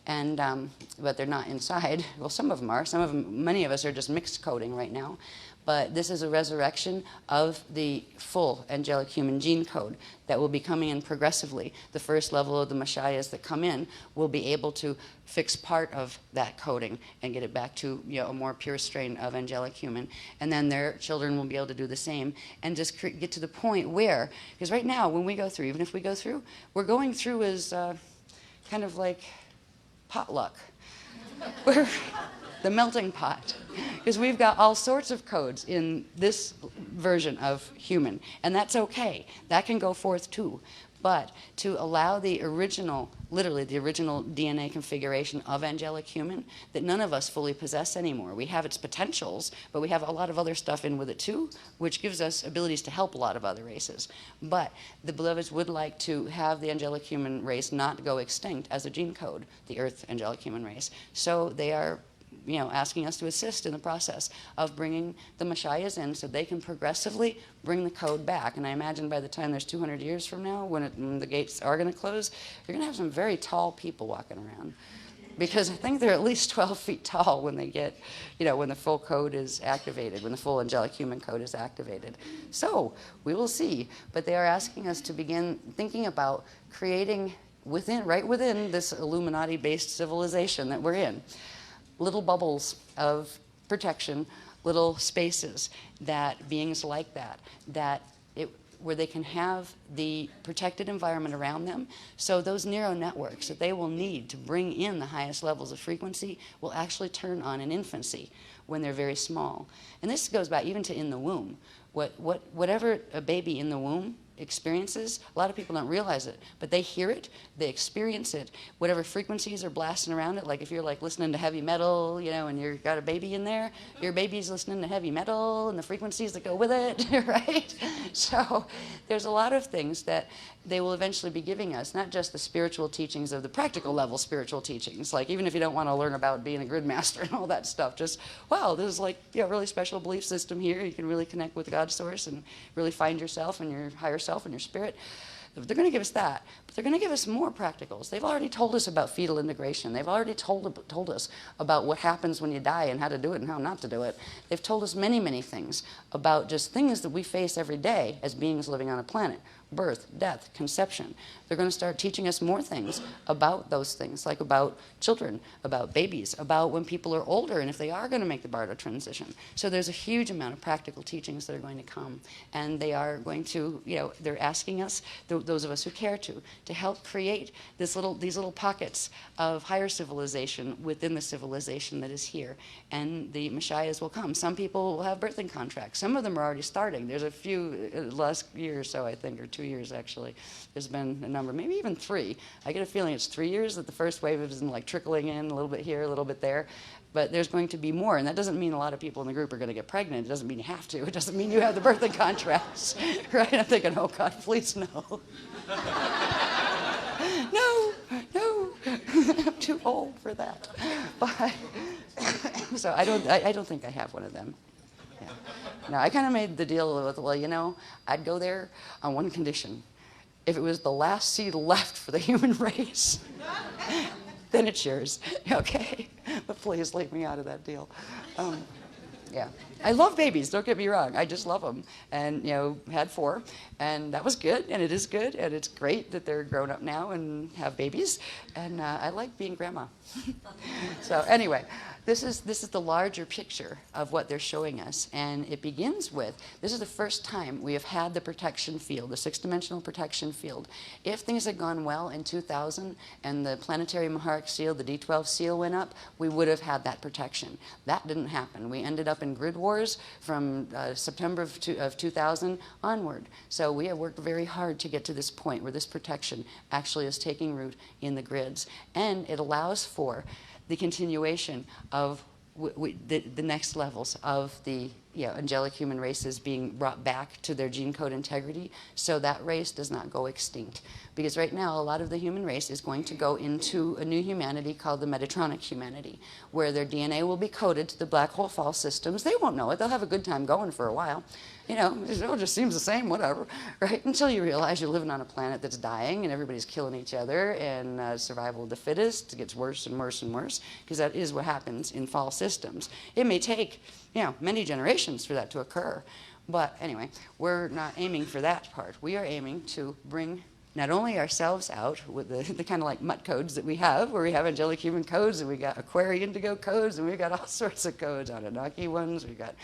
But they're not inside. Well, some of them are. Many of us are just mixed coding right now. But this is a resurrection of the full angelic human gene code that will be coming in progressively. The first level of the Messiahs that come in will be able to fix part of that coding and get it back to a more pure strain of angelic human. And then their children will be able to do the same and just get to the point where, because right now when we go through, even if we go through, we're going through as kind of like potluck. We're the melting pot, because we've got all sorts of codes in this version of human, and that's okay. That can go forth too. But to allow the original, literally the original DNA configuration of angelic human that none of us fully possess anymore. We have its potentials, but we have a lot of other stuff in with it too, which gives us abilities to help a lot of other races. But the beloveds would like to have the angelic human race not go extinct as a gene code, the Earth angelic human race. So they are asking us to assist in the process of bringing the Messiahs in so they can progressively bring the code back. And I imagine by the time there's 200 years from now, when the gates are going to close, you're going to have some very tall people walking around. Because I think they're at least 12 feet tall when they get, when the full code is activated, when the full angelic human code is activated. So we will see. But they are asking us to begin thinking about creating right within this Illuminati-based civilization that we're in, little bubbles of protection, little spaces that beings like that where they can have the protected environment around them. So those neural networks that they will need to bring in the highest levels of frequency will actually turn on in infancy when they're very small. And this goes back even to in the womb. Whatever a baby in the womb experiences, a lot of people don't realize it, but they hear it, they experience it, whatever frequencies are blasting around it. Like if you're like listening to heavy metal, you know, and you've got a baby in there, your baby's listening to heavy metal and the frequencies that go with it, right? So there's a lot of things that they will eventually be giving us, not just the spiritual teachings of the practical level spiritual teachings, like even if you don't want to learn about being a grid master and all that stuff, just, wow, this is like, you know, really special belief system here. You can really connect with God's source and really find yourself and your higher self and your spirit. They're going to give us that, but they're going to give us more practicals. They've already told us about fetal integration. They've already told us about what happens when you die and how to do it and how not to do it. They've told us many, many things about just things that we face every day as beings living on a planet. Birth, death, conception. They're going to start teaching us more things about those things, like about children, about babies, about when people are older and if they are going to make the Bardo transition. So there's a huge amount of practical teachings that are going to come, and they are going to, you know, they're asking us, those of us who care to help create these little pockets of higher civilization within the civilization that is here. And the Messiahs will come. Some people will have birthing contracts. Some of them are already starting. There's a few last year or so, I think, or 2 years actually. There's been a number, maybe even 3. I get a feeling it's 3 years that the first wave is like trickling in a little bit here, a little bit there. But there's going to be more, and that doesn't mean a lot of people in the group are going to get pregnant. It doesn't mean you have to. It doesn't mean you have the birthing contracts, right? I'm thinking, oh God, please no. No, I'm too old for that. But, so I don't think I have one of them. Yeah. No, I kind of made the deal with, well, you know, I'd go there on one condition. If it was the last seed left for the human race, then it's yours, okay? But please leave me out of that deal. Yeah, I love babies, don't get me wrong. I just love them. And, you know, had 4, and that was good, and it is good, and it's great that they're grown up now and have babies. And I like being grandma. So anyway, this is the larger picture of what they're showing us. And it begins with, this is the first time we have had the protection field, the 6-dimensional protection field. If things had gone well in 2000 and the planetary Maharic seal, the D12 seal went up, we would have had that protection. That didn't happen. We ended up in grid wars from September of 2000 onward. So we have worked very hard to get to this point where this protection actually is taking root in the grids. And it allows for the continuation of the next levels of the angelic human races being brought back to their gene code integrity, so that race does not go extinct. Because right now, a lot of the human race is going to go into a new humanity called the Metatronic humanity, where their DNA will be coded to the black hole fall systems. They won't know it. They'll have a good time going for a while. You know, it just seems the same, whatever, right? Until you realize you're living on a planet that's dying and everybody's killing each other, and survival of the fittest gets worse and worse and worse, because that is what happens in fall systems. It may take, you know, many generations for that to occur. But anyway, we're not aiming for that part. We are aiming to bring not only ourselves out with the kind of like mutt codes that we have, where we have angelic human codes, and we got Aquarian indigo codes, and we got all sorts of codes, Anunnaki ones, we got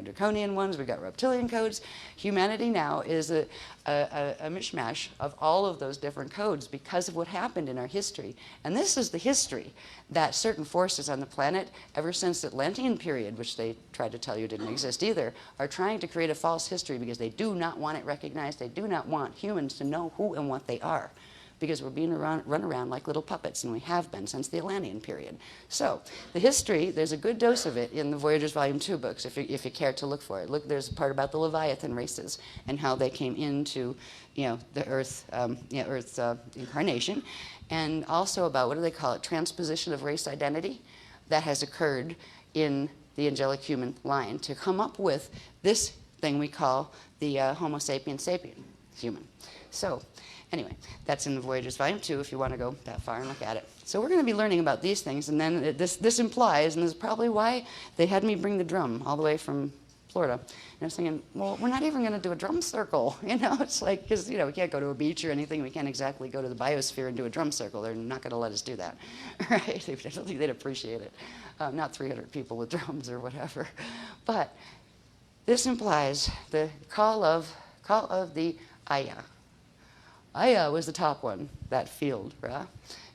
draconian ones, we got reptilian codes. Humanity now is a mishmash of all of those different codes because of what happened in our history. And this is the history that certain forces on the planet, ever since the Atlantean period, which they tried to tell you didn't exist either, are trying to create a false history because they do not want it recognized. They do not want humans to know who and what they are, because we're being run around like little puppets, and we have been since the Atlantean period. So the history, there's a good dose of it in the Voyagers Volume 2 books, if you care to look for it. Look, there's a part about the Leviathan races and how they came into, the Earth, Earth's incarnation, and also about, what do they call it, transposition of race identity that has occurred in the angelic human line to come up with this thing we call the Homo sapien sapien human. So anyway, that's in the Voyagers Volume 2 if you want to go that far and look at it. So we're going to be learning about these things, and then this implies, and this is probably why they had me bring the drum all the way from Florida. And I was thinking, well, we're not even going to do a drum circle. It's like, because, we can't go to a beach or anything. We can't exactly go to the biosphere and do a drum circle. They're not going to let us do that, right? I don't think they'd appreciate it. Not 300 people with drums or whatever. But this implies the call of call of the Aya. Aya was the top one, that field,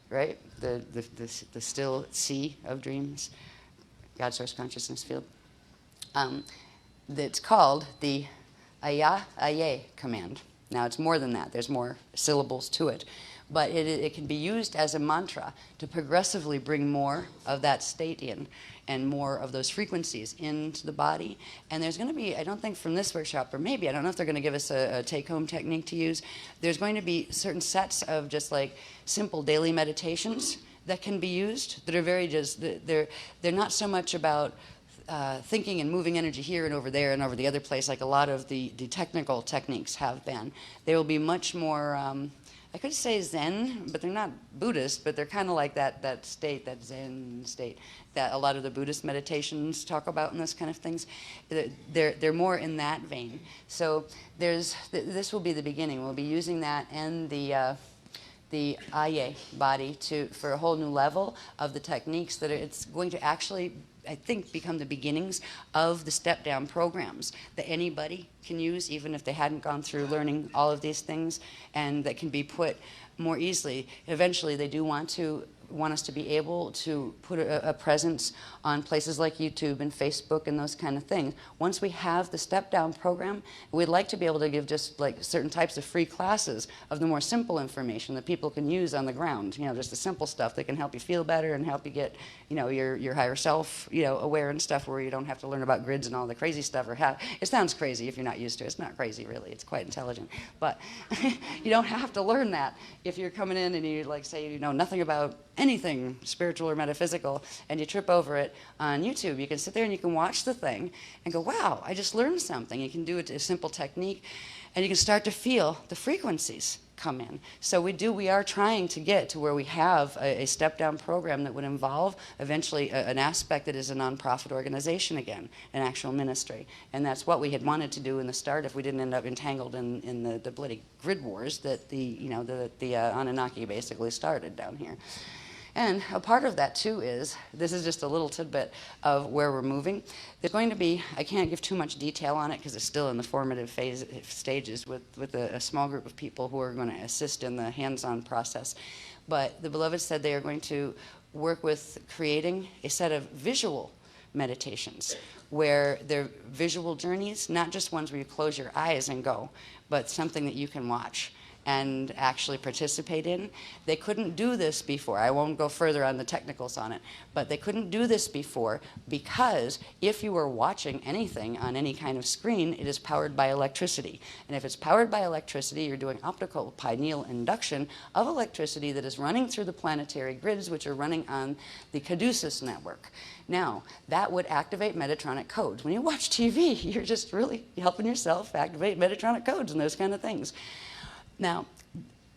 right? The still sea of dreams, God source consciousness field. That's called the Aya Aye command. Now it's more than that. There's more syllables to it. But it can be used as a mantra to progressively bring more of that state in and more of those frequencies into the body. And there's going to be, I don't think from this workshop, or maybe, I don't know if they're going to give us a take-home technique to use, there's going to be certain sets of just like simple daily meditations that can be used that are very just, they're not so much about thinking and moving energy here and over there and over the other place like a lot of the technical techniques have been. They will be much more, I could say Zen, but they're not Buddhist, but they're kind of like that state, that Zen state that a lot of the Buddhist meditations talk about and those kind of things. They're more in that vein. So this will be the beginning. We'll be using that and the Aye body for a whole new level of the techniques that it's going to actually, I think, become the beginnings of the step-down programs that anybody can use, even if they hadn't gone through learning all of these things, and that can be put more easily. Eventually, they do want us to be able to put a presence on places like YouTube and Facebook and those kind of things. Once we have the step-down program, we'd like to be able to give just like certain types of free classes of the more simple information that people can use on the ground. You know, just the simple stuff that can help you feel better and help you get, you know, your higher self, you know, aware and stuff, where you don't have to learn about grids and all the crazy stuff. It sounds crazy if you're not used to it. It's not crazy, really. It's quite intelligent. But you don't have to learn that if you're coming in and you like say you know nothing about anything spiritual or metaphysical, and you trip over it on YouTube. You can sit there and you can watch the thing and go, wow, I just learned something. You can do a simple technique, and you can start to feel the frequencies come in. So we are trying to get to where we have a step-down program that would involve eventually an aspect that is a nonprofit organization again, an actual ministry. And that's what we had wanted to do in the start if we didn't end up entangled in the bloody grid wars that the Anunnaki basically started down here. And a part of that, too, is, this is just a little tidbit of where we're moving. There's going to be, I can't give too much detail on it because it's still in the formative stages with a small group of people who are going to assist in the hands-on process. But the Beloved said they are going to work with creating a set of visual meditations where they're visual journeys, not just ones where you close your eyes and go, but something that you can watch and actually participate in. They couldn't do this before. I won't go further on the technicals on it, but they couldn't do this before because if you were watching anything on any kind of screen, it is powered by electricity. And if it's powered by electricity, you're doing optical pineal induction of electricity that is running through the planetary grids, which are running on the Caduceus network. Now, that would activate Metatronic codes. When you watch TV, you're just really helping yourself activate Metatronic codes and those kind of things. Now,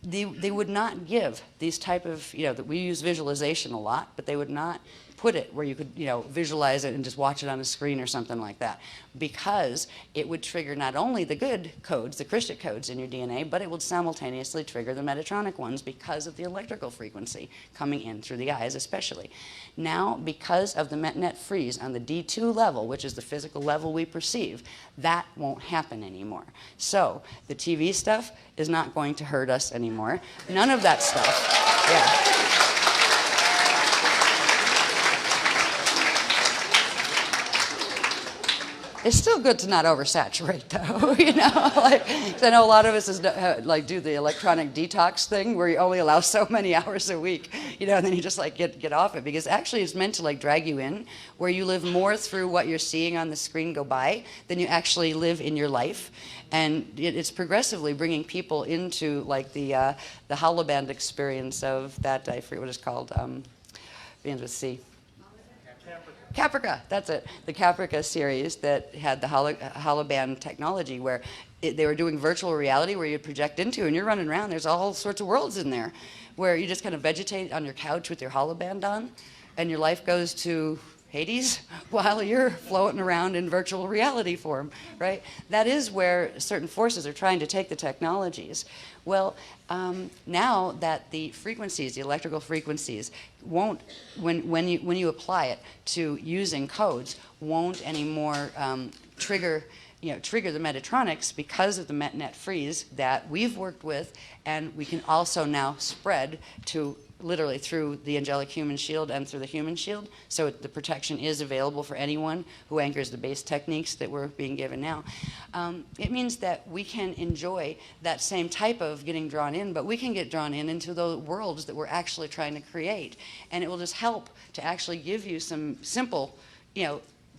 they would not give these type of, that we use visualization a lot, but they would not put it where you could, visualize it and just watch it on a screen or something like that, because it would trigger not only the good codes, the Christic codes in your DNA, but it would simultaneously trigger the Metatronic ones because of the electrical frequency coming in through the eyes especially. Now, because of the MetNet freeze on the D2 level, which is the physical level we perceive, that won't happen anymore. So the TV stuff is not going to hurt us anymore. None of that stuff. Yeah. It's still good to not oversaturate, though, I know a lot of us do the electronic detox thing where you only allow so many hours a week, and then you just get off it, because actually it's meant to drag you in where you live more through what you're seeing on the screen go by than you actually live in your life. And it's progressively bringing people into the holoband experience of that, I forget what it's called, begins with C. Caprica, that's it. The Caprica series that had the holoband technology where they were doing virtual reality where you'd project into and you're running around. There's all sorts of worlds in there where you just kind of vegetate on your couch with your holoband on and your life goes to Hades while you're floating around in virtual reality form, right? That is where certain forces are trying to take the technologies. Well, now that the frequencies, the electrical frequencies, won't, when you apply it to using codes, won't anymore trigger trigger the Metatronics because of the MetNet freeze that we've worked with, and we can also now spread to literally through the angelic human shield and through the human shield. So the protection is available for anyone who anchors the base techniques that we're being given now. It means that we can enjoy that same type of getting drawn in, but we can get drawn in into the worlds that we're actually trying to create. And it will just help to actually give you some simple,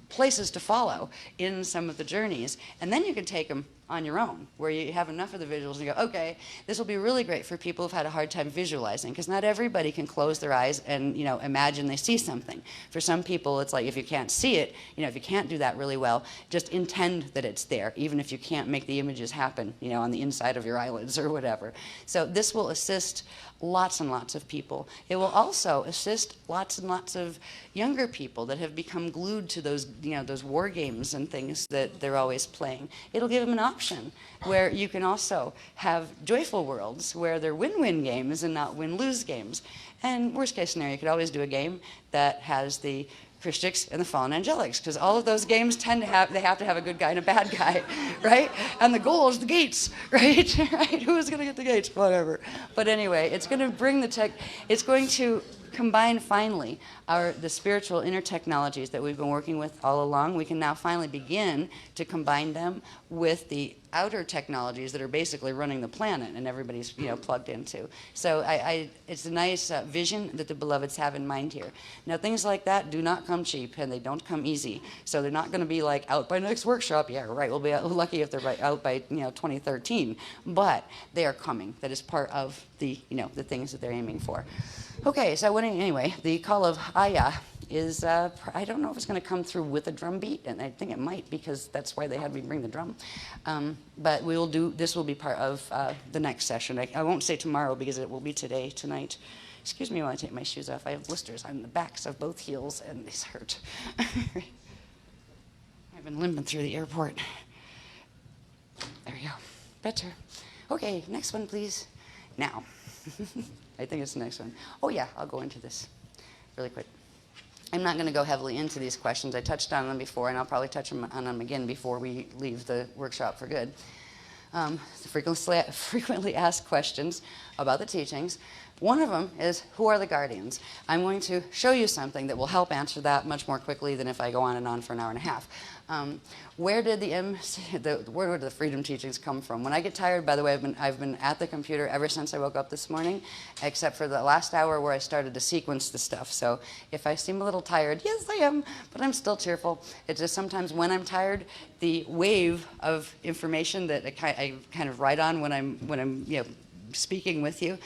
places to follow in some of the journeys. And then you can take them on your own, where you have enough of the visuals and you go, okay, this will be really great for people who've had a hard time visualizing, because not everybody can close their eyes and imagine they see something. For some people, it's like if you can't see it, if you can't do that really well, just intend that it's there, even if you can't make the images happen, on the inside of your eyelids or whatever. So this will assist lots and lots of people. It will also assist lots and lots of younger people that have become glued to those, those war games and things that they're always playing. It'll give them an option where you can also have joyful worlds where they're win-win games and not win-lose games. And worst case scenario, you could always do a game that has the Christics and the fallen angelics, because all of those games tend to have to have a good guy and a bad guy, right? And the goal is the gates, right? Right? Who's going to get the gates? Whatever. But anyway, it's going to bring it's going to combine finally the spiritual inner technologies that we've been working with all along. We can now finally begin to combine them with the outer technologies that are basically running the planet and everybody's plugged into. So it's a nice vision that the beloveds have in mind here. Now things like that do not come cheap and they don't come easy. So they're not going to be like out by next workshop. Yeah, right. We'll be lucky if they're out by 2013. But they are coming. That is part of the the things that they're aiming for. Okay, so anyway, the call of Aya is, I don't know if it's going to come through with a drum beat, and I think it might, because that's why they had me bring the drum. But this will be part of the next session. I won't say tomorrow, because it will be tonight. Excuse me while I take my shoes off. I have blisters on the backs of both heels, and these hurt. I've been limping through the airport. There we go. Better. Okay, next one, please. Now. I think it's the next one. Oh yeah, I'll go into this really quick. I'm not going to go heavily into these questions. I touched on them before, and I'll probably touch on them again before we leave the workshop for good. Frequently asked questions about the teachings. One of them is, who are the guardians? I'm going to show you something that will help answer that much more quickly than if I go on and on for an hour and a half. Where did where did the freedom teachings come from? When I get tired, by the way, I've been at the computer ever since I woke up this morning, except for the last hour where I started to sequence the stuff. So if I seem a little tired, yes, I am, but I'm still cheerful. It's just sometimes when I'm tired, the wave of information that I kind of ride on when I'm speaking with you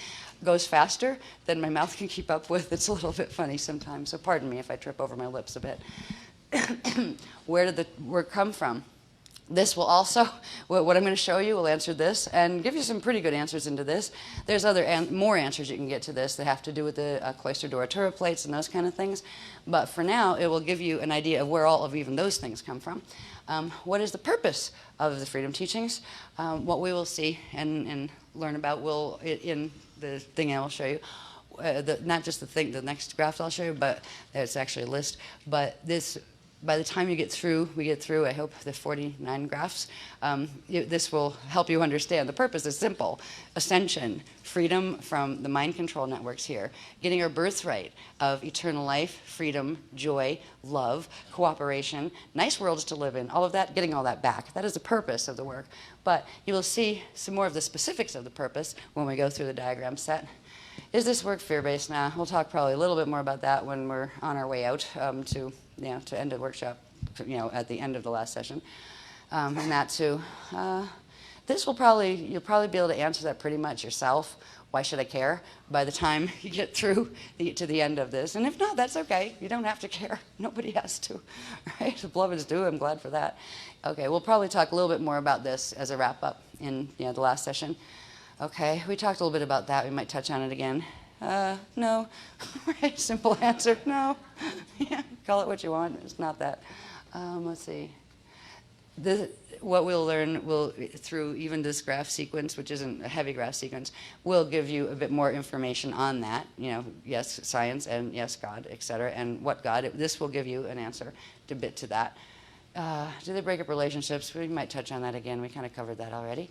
goes faster than my mouth can keep up with. It's a little bit funny sometimes, so pardon me if I trip over my lips a bit. Where did the word come from? This will also, what I'm going to show you will answer this and give you some pretty good answers into this. There's more answers you can get to this that have to do with the cloister Duratura plates and those kind of things. But for now, it will give you an idea of where all of even those things come from. What is the purpose of the freedom teachings? What we will see and learn about in the thing I will show you. Not just the next graph I'll show you, but it's actually a list. But this, by the time we get through, I hope, the 49 graphs, this will help you understand. The purpose is simple. Ascension, freedom from the mind control networks here, getting our birthright of eternal life, freedom, joy, love, cooperation, nice worlds to live in, all of that, getting all that back. That is the purpose of the work. But you will see some more of the specifics of the purpose when we go through the diagram set. Is this work fear-based? Nah, we'll talk probably a little bit more about that when we're on our way out to end the workshop, at the end of the last session. And that too. You'll probably be able to answer that pretty much yourself. Why should I care? By the time you get through to the end of this. And if not, that's okay. You don't have to care. Nobody has to, right? The beloveds do. I'm glad for that. Okay, we'll probably talk a little bit more about this as a wrap-up in the last session. Okay, we talked a little bit about that. We might touch on it again. No. Right, simple answer, no. Yeah, call it what you want. It's not that. Let's see. What we'll learn through even this graph sequence, which isn't a heavy graph sequence, will give you a bit more information on that. Yes, science, and yes, God, etc. And what God. This will give you an answer to that. do they break up relationships? We might touch on that again. We kind of covered that already.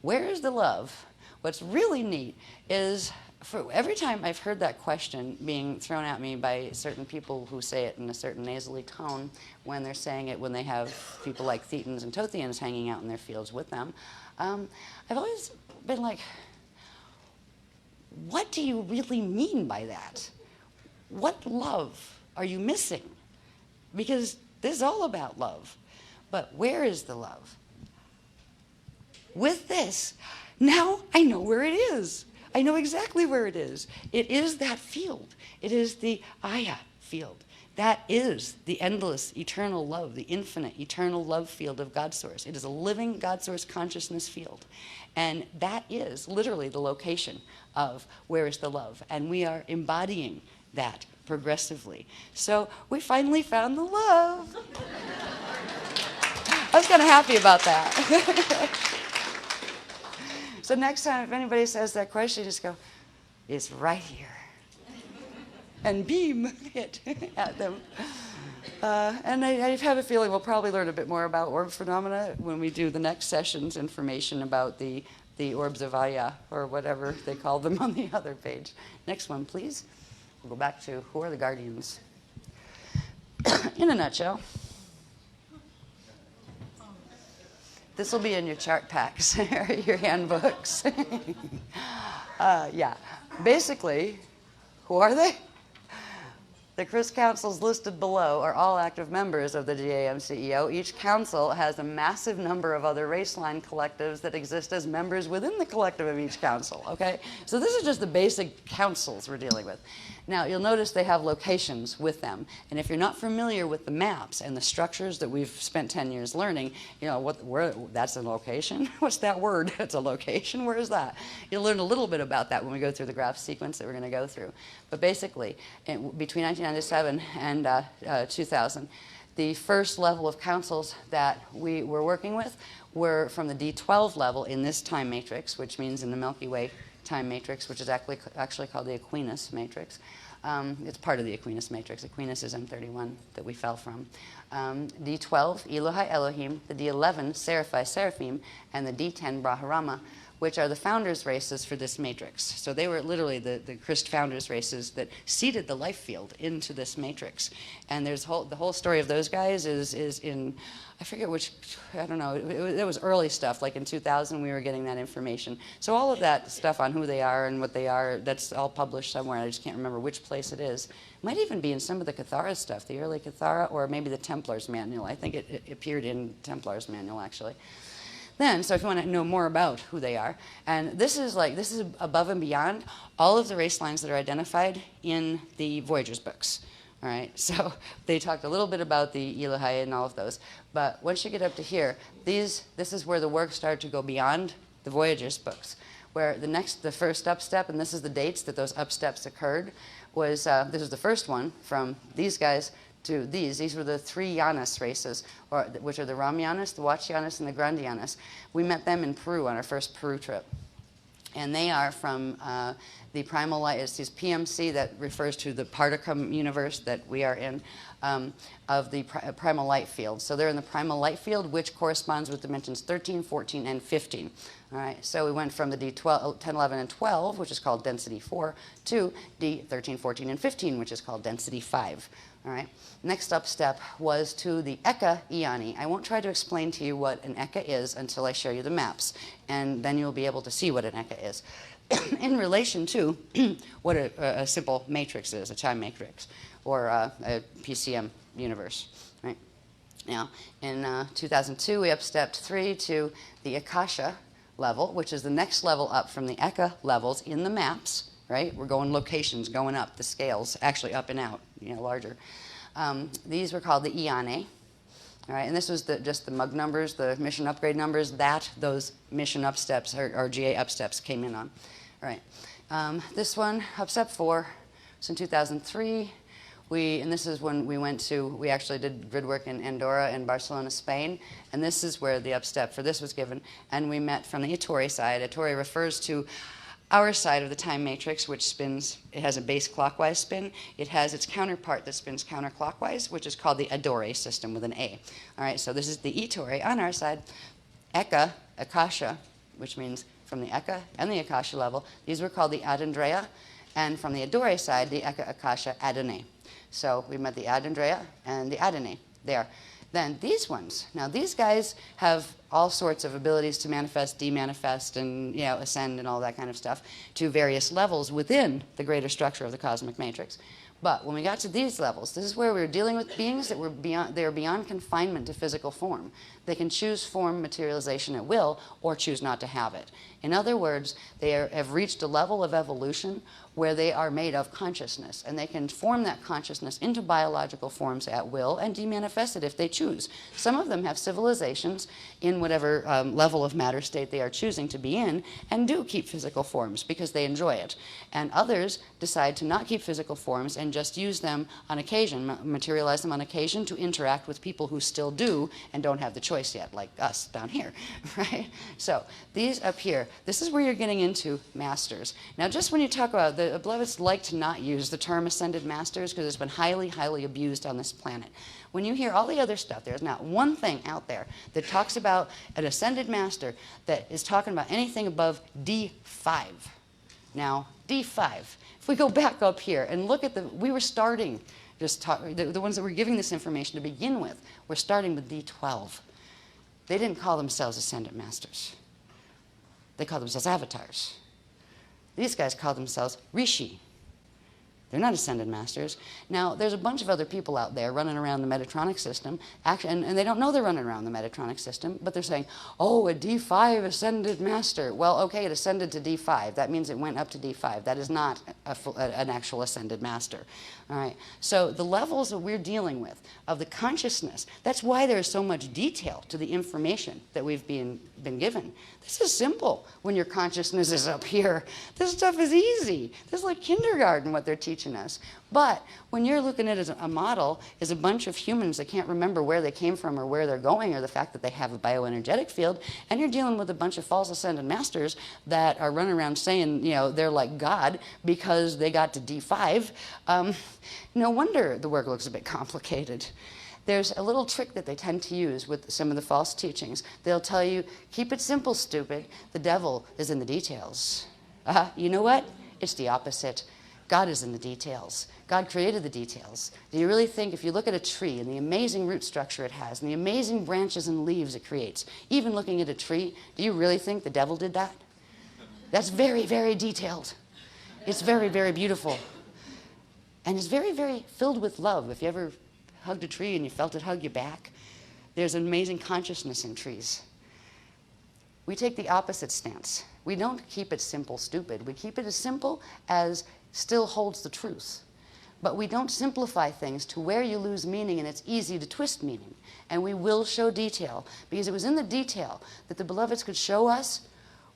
Where is the love? What's really neat is for every time I've heard that question being thrown at me by certain people who say it in a certain nasally tone when they're saying it when they have people like Thetans and Tothians hanging out in their fields with them, I've always been like, what do you really mean by that? What love are you missing? Because this is all about love. But where is the love? With this, now I know where it is. I know exactly where it is. It is that field. It is the Aya field. That is the endless, eternal love, the infinite, eternal love field of God Source. It is a living God Source consciousness field. And that is literally the location of where is the love. And we are embodying that progressively. So we finally found the love. I was kind of happy about that. So next time, if anybody says that question, just go, it's right here. And beam it at them. And I have a feeling we'll probably learn a bit more about orb phenomena when we do the next session's information about the orbs of Aya, or whatever they call them on the other page. Next one, please. We'll go back to who are the guardians? In a nutshell, this will be in your chart packs or your handbooks. Yeah, basically, who are they? The CRIS councils listed below are all active members of the GAM-CEO. Each council has a massive number of other race line collectives that exist as members within the collective of each council, okay? So this is just the basic councils we're dealing with. Now, you'll notice they have locations with them. And if you're not familiar with the maps and the structures that we've spent 10 years learning, you know, that's a location? What's that word? It's a location? Where is that? You'll learn a little bit about that when we go through the graph sequence that we're going to go through. But basically, between 1997 and 2000, the first level of councils that we were working with were from the D12 level in this time matrix, which means in the Milky Way time matrix, which is actually called the Aquinas matrix. It's part of the Aquinas matrix. Aquinas is M31 that we fell from. D12, Elohai Elohim, the D11, Seraphai Seraphim, and the D10, Brahmarama, which are the founders' races for this matrix. So they were literally the Christ founders' races that seeded the life field into this matrix. And the whole story of those guys is in, I forget which, I don't know, it was early stuff, like in 2000 we were getting that information. So all of that stuff on who they are and what they are, that's all published somewhere. I just can't remember which place it is. It might even be in some of the Cathara stuff, the early Cathara, or maybe the Templars manual. I think it appeared in Templars manual, actually. Then, so if you want to know more about who they are, and this is above and beyond all of the race lines that are identified in the Voyagers books. All right, so they talked a little bit about the Elohai and all of those, but once you get up to here, this is where the work started to go beyond the Voyagers books, where the first upstep, and this is the dates that those upsteps occurred, was this is the first one from these guys to these. These were the three Llanas races, which are the Ram Llanas, the Huachi Llanas, and the Grande Llanas. We met them in Peru on our first Peru trip. And they are from the primal light. It's this PMC that refers to the Particum universe that we are in, of the primal light field. So they're in the primal light field, which corresponds with dimensions 13, 14, and 15. All right, so we went from the D12, 10, 11, and 12, which is called density 4, to D13, 14, and 15, which is called density 5. All right. Next up step was to the Eka Iani. I won't try to explain to you what an Eka is until I show you the maps, and then you'll be able to see what an Eka is in relation to what a simple matrix is, a time matrix, or a PCM universe. Right. Now, in 2002, we upstepped 3 to the Akasha level, which is the next level up from the Eka levels in the maps. Right? We're going locations, going up, the scales, actually up and out, you know, larger. These were called the Iane. All right, and this was just the MUG numbers, the mission upgrade numbers that those mission upsteps or GA upsteps came in on. All right, this one, upstep 4, was in 2003. And this is when we actually did grid work in Andorra and Barcelona, Spain, and this is where the upstep for this was given. And we met from the Ettore side. Ettore refers to our side of the time matrix, which spins, it has a base clockwise spin. It has its counterpart that spins counterclockwise, which is called the Adore system with an A. All right, so this is the Itore on our side. Eka, Akasha, which means from the Eka and the Akasha level, these were called the Adandreya, and from the Adore side, the Eka, Akasha, Adone. So we met the Adandreya and the Adone there. Then these ones, now these guys have all sorts of abilities to manifest, demanifest, and ascend and all that kind of stuff to various levels within the greater structure of the cosmic matrix. But when we got to these levels, this is where we were dealing with beings that were beyond confinement to physical form. They can choose form materialization at will or choose not to have it. In other words, they have reached a level of evolution where they are made of consciousness, and they can form that consciousness into biological forms at will and demanifest it if they choose. Some of them have civilizations in whatever level of matter state they are choosing to be in and do keep physical forms because they enjoy it. And others decide to not keep physical forms and just use them on occasion, materialize them on occasion to interact with people who still do and don't have the choice yet, like us down here, right? So these up here, this is where you're getting into masters. Now, just when you talk about, the beloveds like to not use the term ascended masters because it's been highly, highly abused on this planet. When you hear all the other stuff, there's not one thing out there that talks about an ascended master that is talking about anything above D5. Now, D5, if we go back up here and look at we were starting, the ones that were giving this information to begin with, were starting with D12. They didn't call themselves ascended masters. They called themselves avatars. These guys call themselves rishi. They're not ascended masters. Now, there's a bunch of other people out there running around the Metatronic system, and they don't know they're running around the Metatronic system, but they're saying, oh, a D5 ascended master. Well, okay, it ascended to D5. That means it went up to D5. That is not an actual ascended master. All right. So the levels that we're dealing with of the consciousness, that's why there's so much detail to the information that we've been given. This is simple when your consciousness is up here. This stuff is easy. This is like kindergarten, what they're teaching us. But when you're looking at it as a model, is a bunch of humans that can't remember where they came from or where they're going or the fact that they have a bioenergetic field, and you're dealing with a bunch of false ascended masters that are running around saying, they're like God because they got to D5, no wonder the work looks a bit complicated. There's a little trick that they tend to use with some of the false teachings. They'll tell you, keep it simple, stupid. The devil is in the details. You know what? It's the opposite. God is in the details. God created the details. Do you really think if you look at a tree and the amazing root structure it has and the amazing branches and leaves it creates, even looking at a tree, do you really think the devil did that? That's very, very detailed. It's very, very beautiful. And it's very, very filled with love. If you ever hugged a tree and you felt it hug you back, there's an amazing consciousness in trees. We take the opposite stance. We don't keep it simple, stupid. We keep it as simple as still holds the truth. But we don't simplify things to where you lose meaning and it's easy to twist meaning. And we will show detail, because it was in the detail that the beloveds could show us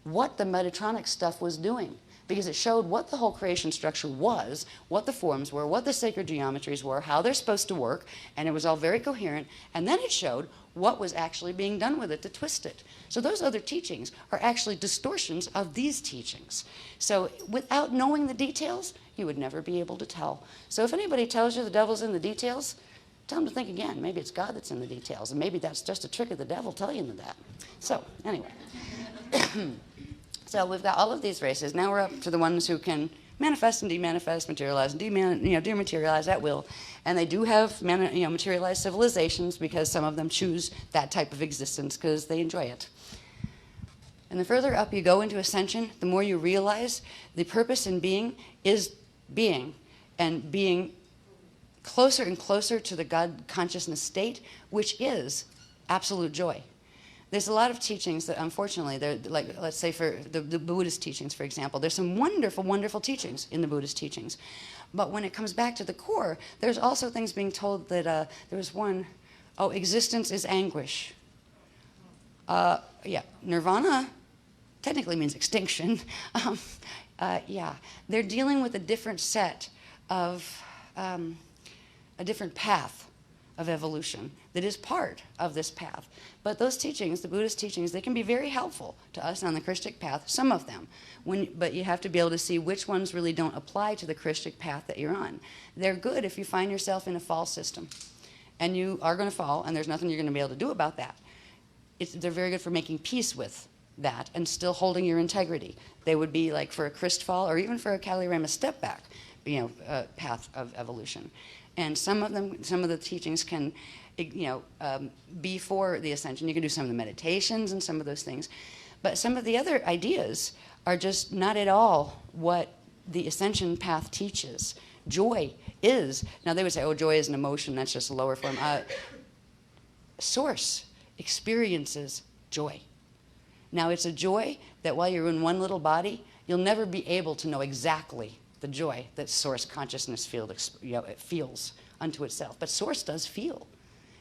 what the Metatronic stuff was doing. Because it showed what the whole creation structure was, what the forms were, what the sacred geometries were, how they're supposed to work, and it was all very coherent. And then it showed what was actually being done with it to twist it. So those other teachings are actually distortions of these teachings. So without knowing the details, you would never be able to tell. So if anybody tells you the devil's in the details, tell them to think again. Maybe it's God that's in the details, and maybe that's just a trick of the devil telling you that. So anyway. So we've got all of these races. Now we're up to the ones who can manifest and demanifest, materialize and dematerialize at will. And they do have materialized civilizations because some of them choose that type of existence because they enjoy it. And the further up you go into ascension, the more you realize the purpose in being is being, and being closer and closer to the God consciousness state, which is absolute joy. There's a lot of teachings that, unfortunately, they're like, let's say for the Buddhist teachings, for example, there's some wonderful, wonderful teachings in the Buddhist teachings. But when it comes back to the core, there's also things being told that there was one, existence is anguish. Nirvana technically means extinction. They're dealing with a different set of, a different path of evolution that is part of this path. But those teachings, the Buddhist teachings, they can be very helpful to us on the Christic path, some of them. But you have to be able to see which ones really don't apply to the Christic path that you're on. They're good if you find yourself in a fall system. And you are going to fall, and there's nothing you're going to be able to do about that. They're very good for making peace with that and still holding your integrity. They would be like for a Christ fall or even for a Kali Rama step back, path of evolution. And some of the teachings can, be for the ascension. You can do some of the meditations and some of those things. But some of the other ideas are just not at all what the ascension path teaches. Joy is, now they would say, oh, joy is an emotion, that's just a lower form. Source experiences joy. Now it's a joy that while you're in one little body, you'll never be able to know exactly the joy that Source consciousness it feels unto itself. But Source does feel,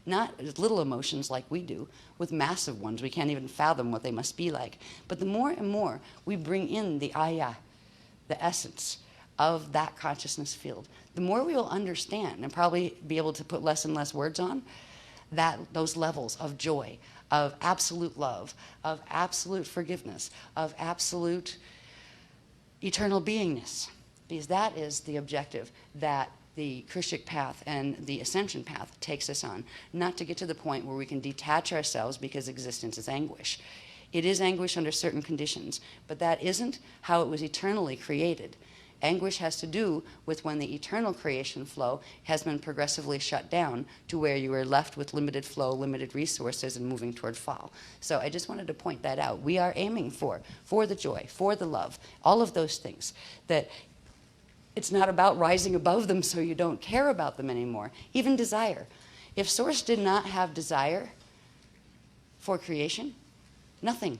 not little emotions like we do, with massive ones. We can't even fathom what they must be like. But the more and more we bring in the Aya, the essence of that consciousness field, the more we will understand and probably be able to put less and less words on those levels of joy, of absolute love, of absolute forgiveness, of absolute eternal beingness. Because that is the objective that the Christic path and the ascension path takes us on. Not to get to the point where we can detach ourselves because existence is anguish. It is anguish under certain conditions, but that isn't how it was eternally created. Anguish has to do with when the eternal creation flow has been progressively shut down to where you are left with limited flow, limited resources, and moving toward fall. So I just wanted to point that out. We are aiming for the joy, for the love, all of those things. That it's not about rising above them so you don't care about them anymore. Even desire. If Source did not have desire for creation, nothing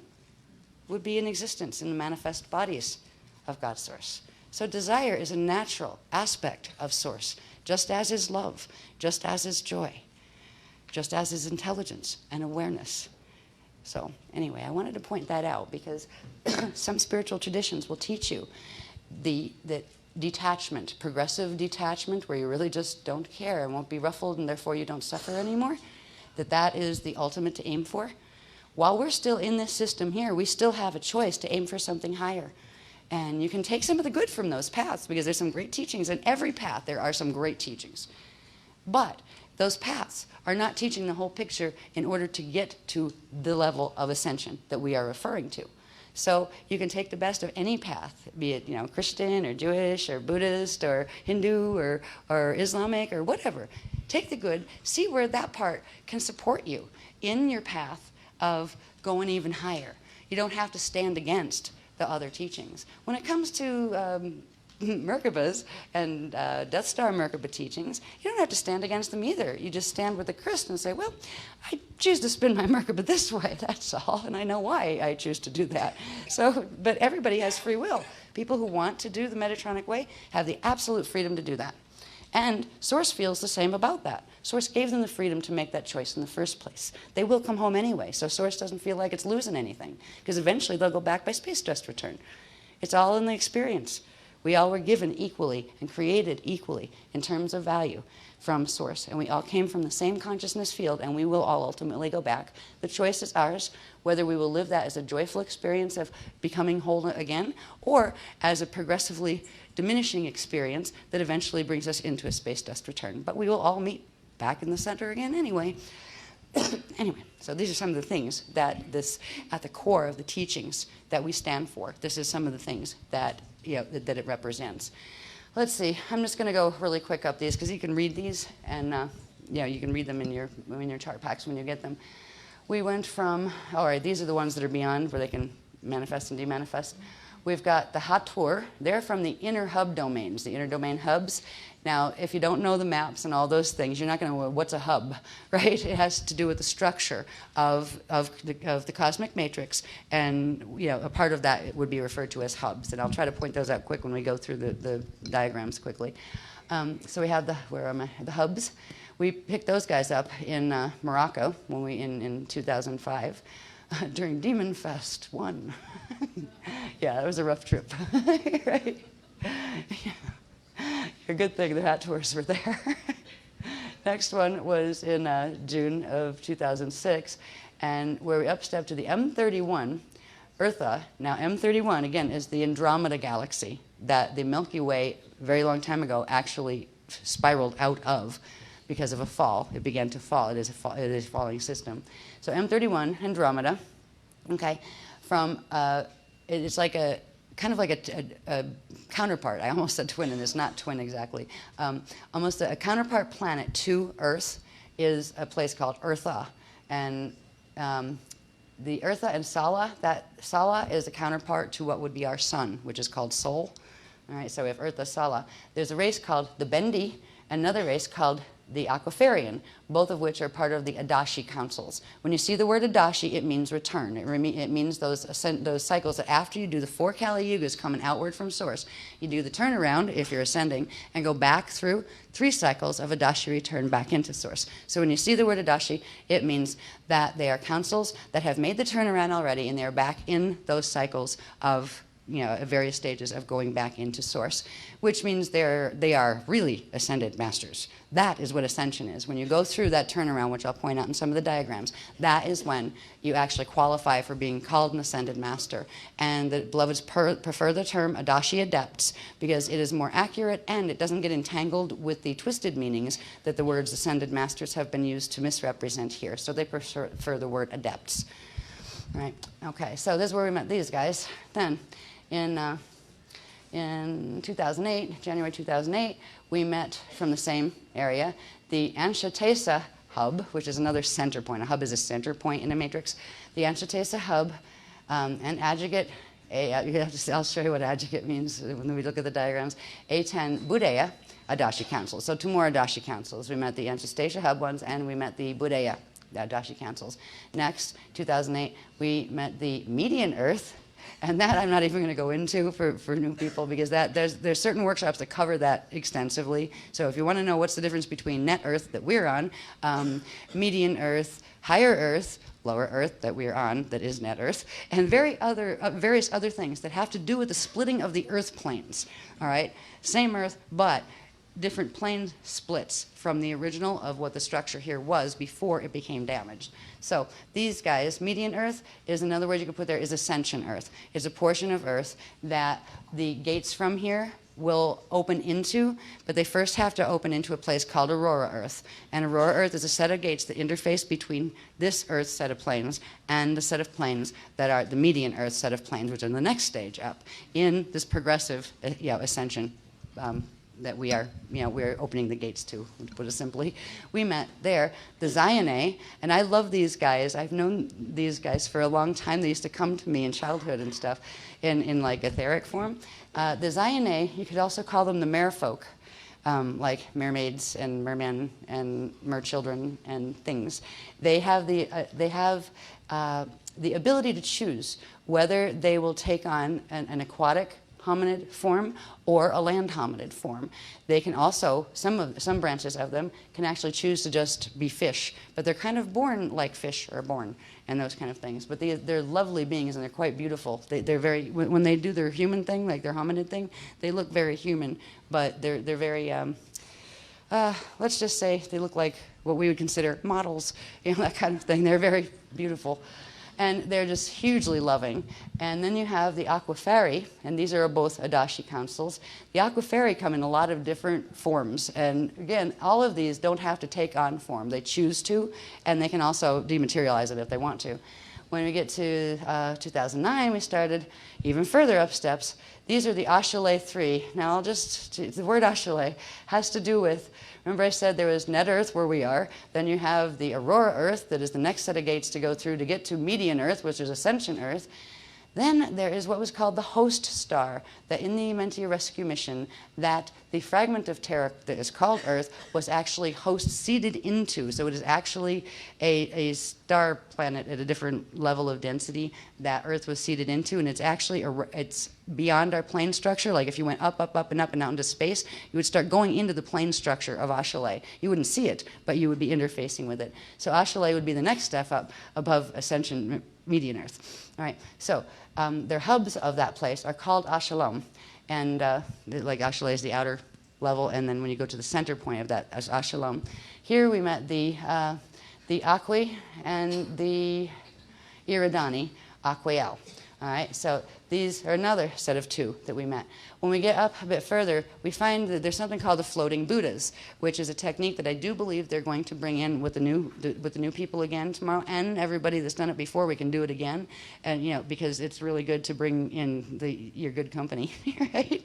would be in existence in the manifest bodies of God's Source. So desire is a natural aspect of Source, just as is love, just as is joy, just as is intelligence and awareness. So anyway, I wanted to point that out because some spiritual traditions will teach you that detachment, progressive detachment, where you really just don't care and won't be ruffled and therefore you don't suffer anymore, that is the ultimate to aim for. While we're still in this system here, we still have a choice to aim for something higher. And you can take some of the good from those paths because there's some great teachings. In every path, there are some great teachings. But those paths are not teaching the whole picture in order to get to the level of ascension that we are referring to. So you can take the best of any path, be it Christian or Jewish or Buddhist or Hindu or Islamic or whatever. Take the good, see where that part can support you in your path of going even higher. You don't have to stand against the other teachings. When it comes to Merkabas and Death Star Merkaba teachings, you don't have to stand against them either. You just stand with the Christ and say, well, I choose to spin my Merkaba this way, that's all, and I know why I choose to do that. So, but everybody has free will. People who want to do the Metatronic way have the absolute freedom to do that. And Source feels the same about that. Source gave them the freedom to make that choice in the first place. They will come home anyway, so Source doesn't feel like it's losing anything, because eventually they'll go back by space dust return. It's all in the experience. We all were given equally and created equally in terms of value from Source, and we all came from the same consciousness field, and we will all ultimately go back. The choice is ours, whether we will live that as a joyful experience of becoming whole again, or as a progressively diminishing experience that eventually brings us into a space dust return. But we will all meet back in the center again anyway. Anyway, so these are some of the things that at the core of the teachings that we stand for. This is some of the things that that it represents. Let's see. I'm just going to go really quick up these because you can read these, and you can read them in your chart packs when you get them. We went from, all right, these are the ones that are beyond where they can manifest and demanifest. We've got the Hathor. They're from the inner hub domains, the inner domain hubs. Now, if you don't know the maps and all those things, you're not going to know what's a hub, right? It has to do with the structure of the cosmic matrix, and a part of that would be referred to as hubs. And I'll try to point those out quick when we go through the diagrams quickly. So we have the hubs. We picked those guys up in Morocco in 2005 during Demon Fest 1. Yeah, it was a rough trip, right? Yeah. A good thing the Hathors were there. Next one was in June of 2006, and where we upstepped to the M31 Eartha. Now, M31, again, is the Andromeda galaxy that the Milky Way, a very long time ago, actually spiraled out of because of a fall. It began to fall. It is a falling system. So M31, Andromeda, okay, from, it's like a, kind of like a counterpart. I almost said twin, and it's not twin exactly. Almost a counterpart planet to Earth is a place called Eartha. And the Eartha and Sala, that Sala is a counterpart to what would be our sun, which is called Sol. All right, so we have Eartha, Sala. There's a race called the Bendi, another race called the Aquiferian, both of which are part of the Adashi councils. When you see the word Adashi, it means return. It means those cycles that after you do the 4 Kali Yugas coming outward from source, you do the turnaround, if you're ascending, and go back through 3 cycles of Adashi return back into source. So when you see the word Adashi, it means that they are councils that have made the turnaround already, and they're back in those cycles of, you know, at various stages of going back into source, which means they are really ascended masters. That is what ascension is. When you go through that turnaround, which I'll point out in some of the diagrams, that is when you actually qualify for being called an ascended master. And the beloveds prefer the term Adashi Adepts because it is more accurate and it doesn't get entangled with the twisted meanings that the words ascended masters have been used to misrepresent here. So they prefer the word adepts. All right. Okay, so this is where we met these guys. Then in 2008, January 2008, we met from the same area, the Anshutesa hub, which is another center point. A hub is a center point in a matrix. The Anshutesa hub and adjugate, I'll show you what adjugate means when we look at the diagrams, A10 Buddhaya Adashi councils. So 2 more Adashi councils. We met the Anshutesa hub ones and we met the Buddhaya Adashi councils. Next, 2008, we met the Median Earth. And that I'm not even going to go into for new people because there's certain workshops that cover that extensively. So if you want to know what's the difference between net Earth that we're on, median Earth, higher Earth, lower Earth that we're on, that is net Earth, and various other things that have to do with the splitting of the Earth planes. All right, same Earth, but different plane splits from the original of what the structure here was before it became damaged. So these guys, median Earth is another word you could put there, is ascension Earth. It's a portion of Earth that the gates from here will open into, but they first have to open into a place called Aurora Earth. And Aurora Earth is a set of gates that interface between this Earth set of planes and the set of planes that are the median Earth set of planes, which are the next stage up in this progressive ascension that we are, we're opening the gates to put it simply. We met there, the Zione, and I love these guys. I've known these guys for a long time. They used to come to me in childhood and stuff in like etheric form. The Zione, you could also call them the merfolk, like mermaids and mermen and merchildren and things. They have the ability to choose whether they will take on an aquatic hominid form or a land hominid form. They can also, some branches of them can actually choose to just be fish, but they're kind of born like fish are born and those kind of things. But they're lovely beings and they're quite beautiful. They're very, when they do their human thing, like their hominid thing, they look very human, but they're very, let's just say they look like what we would consider models, that kind of thing. They're very beautiful. And they're just hugely loving. And then you have the Aquiferi, and these are both Adashi councils. The Aquiferi come in a lot of different forms. And again, all of these don't have to take on form. They choose to, and they can also dematerialize it if they want to. When we get to 2009, we started even further up steps. These are the Ashale 3. Now, the word Ashale has to do with, remember I said there was net Earth where we are. Then you have the Aurora Earth that is the next set of gates to go through to get to median Earth, which is ascension Earth. Then there is what was called the host star, that in the Mentia rescue mission, that the fragment of Terra that is called Earth was actually host seeded into. So it is actually a star planet at a different level of density that Earth was seeded into, and it's actually it's beyond our plane structure. Like if you went up, up, up, and up and out into space, you would start going into the plane structure of Ashale. You wouldn't see it, but you would be interfacing with it. So Ashale would be the next step up above ascension median Earth. All right, so their hubs of that place are called Ashalom, and like Ashale is the outer level, and then when you go to the center point of that as Ashalom. Here we met the Akwi and the Iridani, Akwiel. All right, so these are another set of two that we met. When we get up a bit further, we find that there's something called the floating Buddhas, which is a technique that I do believe they're going to bring in with the new people again tomorrow, and everybody that's done it before, we can do it again, and because it's really good to bring in your good company, right?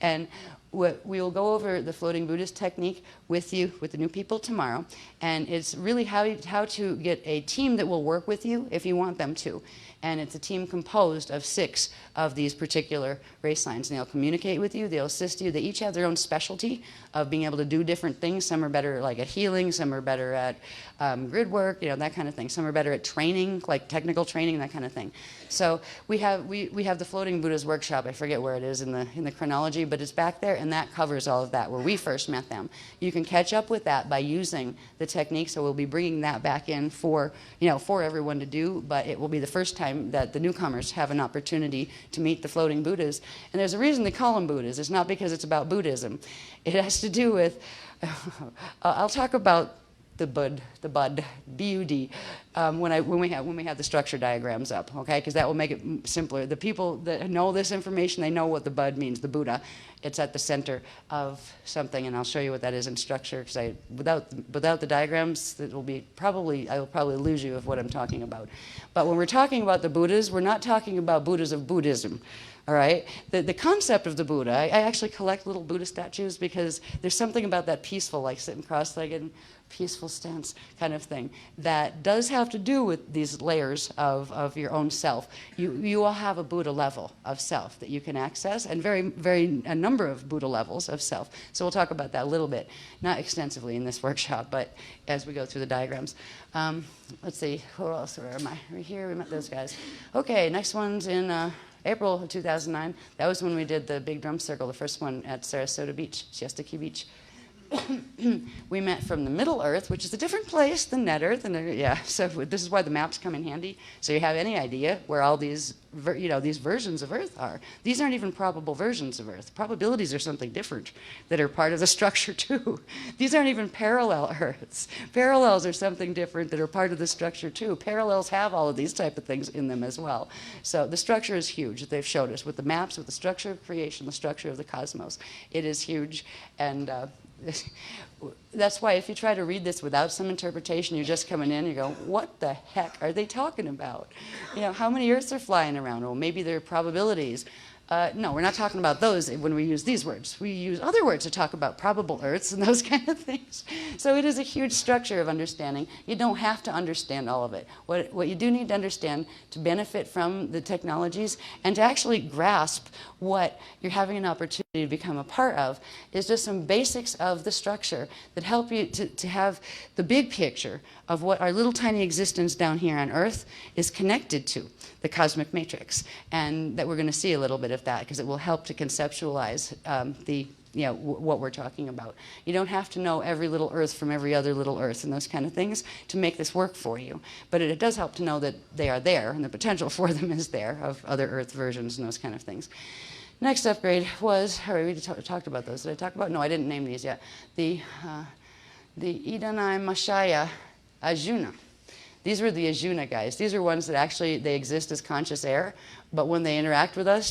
And we will go over the floating Buddhist technique with you, with the new people tomorrow, and it's really how to get a team that will work with you if you want them to. And it's a team composed of 6 of these particular race lines. And they'll communicate with you, they'll assist you. They each have their own specialty of being able to do different things. Some are better like at healing, some are better at grid work, that kind of thing. Some are better at training, like technical training, that kind of thing. So we have the Floating Buddhas workshop. I forget where it is in the chronology, but it's back there, and that covers all of that, where we first met them. You can catch up with that by using the technique, so we'll be bringing that back in for everyone to do, but it will be the first time that the newcomers have an opportunity to meet the Floating Buddhas. And there's a reason they call them Buddhas. It's not because it's about Buddhism. It has to do with, I'll talk about the Bud, B-U-D, when we have the structure diagrams up, okay? Because that will make it simpler. The people that know this information, they know what the Bud means, the Buddha. It's at the center of something, and I'll show you what that is in structure. Because without the diagrams, I will probably lose you of what I'm talking about. But when we're talking about the Buddhas, we're not talking about Buddhas of Buddhism. All right? The concept of the Buddha, I actually collect little Buddha statues because there's something about that peaceful, like sitting cross-legged, peaceful stance kind of thing that does have to do with these layers of your own self. You all have a Buddha level of self that you can access, and a number of Buddha levels of self. So we'll talk about that a little bit, not extensively in this workshop, but as we go through the diagrams. Let's see, who else? Where am I? Right here, we met those guys. Okay, next one's in April of 2009. That was when we did the big drum circle, the first one at Sarasota Beach, Siesta Key Beach. We met from the Middle Earth, which is a different place than Net Earth, so this is why the maps come in handy, so you have any idea where all these these versions of Earth are. These aren't even probable versions of Earth. Probabilities are something different that are part of the structure too. These aren't even parallel Earths. Parallels are something different that are part of the structure too. Parallels have all of these type of things in them as well. So the structure is huge that they've showed us with the maps, with the structure of creation, the structure of the cosmos. It is huge, and that's why if you try to read this without some interpretation, you're just coming in and you go, what the heck are they talking about? How many Earths are flying around? Well, maybe they're probabilities. No, we're not talking about those when we use these words. We use other words to talk about probable Earths and those kind of things. So it is a huge structure of understanding. You don't have to understand all of it. What you do need to understand to benefit from the technologies and to actually grasp what you're having an opportunity to become a part of is just some basics of the structure that help you to have the big picture of what our little tiny existence down here on Earth is connected to, the cosmic matrix, and that we're going to see a little bit of that because it will help to conceptualize what we're talking about. You don't have to know every little Earth from every other little Earth and those kind of things to make this work for you, but it does help to know that they are there and the potential for them is there of other Earth versions and those kind of things. Next upgrade was, we talked about those. Did I talk about? No, I didn't name these yet. The Idanai Mashaya Ajuna. These were the Ajuna guys. These are ones that actually, they exist as conscious air, but when they interact with us,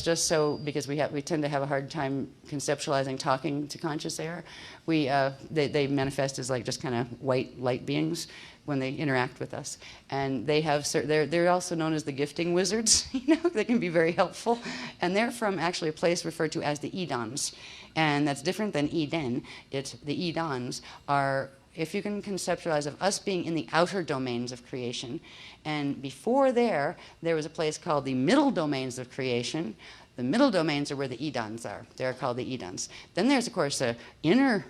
because we tend to have a hard time conceptualizing talking to conscious air, they manifest as like just kind of white light beings when they interact with us. And they're also known as the gifting wizards, they can be very helpful. And they're from actually a place referred to as the Edans. And that's different than Eden. The Edans are, if you can conceptualize of us being in the outer domains of creation, and before there was a place called the middle domains of creation. The middle domains are where the Edans are. They're called the Edans. Then there's, of course, the inner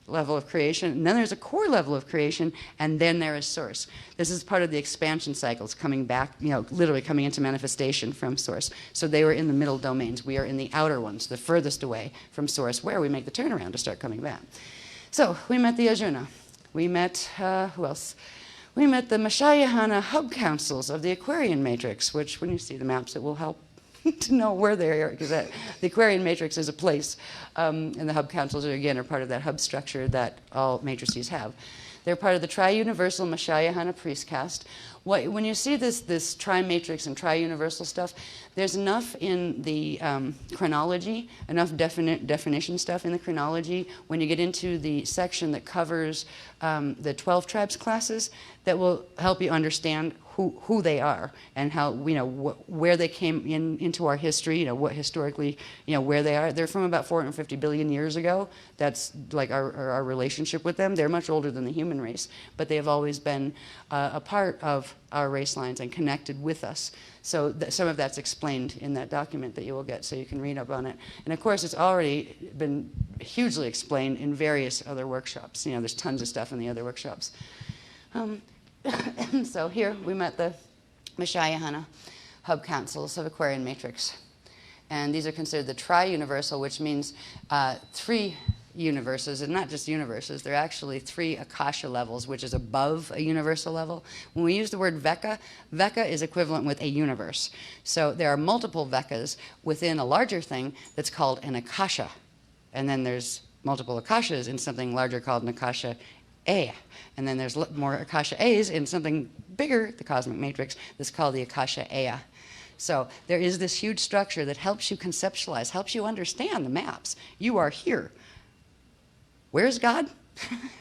level of creation, and then there's a core level of creation, and then there is Source. This is part of the expansion cycles coming back, literally coming into manifestation from Source. So they were in the middle domains. We are in the outer ones, the furthest away from Source, where we make the turnaround to start coming back. So we met the Ajuna. We met, who else? We met the Mashayahana hub councils of the Aquarian matrix, which when you see the maps, it will help to know where they are, because the Aquarian matrix is a place, and the hub councils are, again, are part of that hub structure that all matrices have. They're part of the Tri-Universal Mashayahana priest caste. When you see this tri-matrix and tri-universal stuff, there's enough in the chronology, enough definition stuff in the chronology when you get into the section that covers the 12 tribes classes that will help you understand who they are and how, where they came into our history, what historically, where they are. They're from about 450 billion years ago. That's like our relationship with them. They're much older than the human race, but they have always been a part of our race lines and connected with us. So some of that's explained in that document that you will get, so you can read up on it. And of course, it's already been hugely explained in various other workshops. There's tons of stuff in the other workshops. So here we met the Mashayahana hub councils of Aquarian matrix. And these are considered the tri-universal, which means 3 universes, and not just universes, they're actually 3 Akasha levels, which is above a universal level. When we use the word Veka, Veka is equivalent with a universe. So there are multiple Vekas within a larger thing that's called an Akasha. And then there's multiple Akashas in something larger called an Akasha A. And then there's more Akasha A's in something bigger, the cosmic matrix, that's called the Akasha Aya. So there is this huge structure that helps you conceptualize, helps you understand the maps. You are here. Where's God?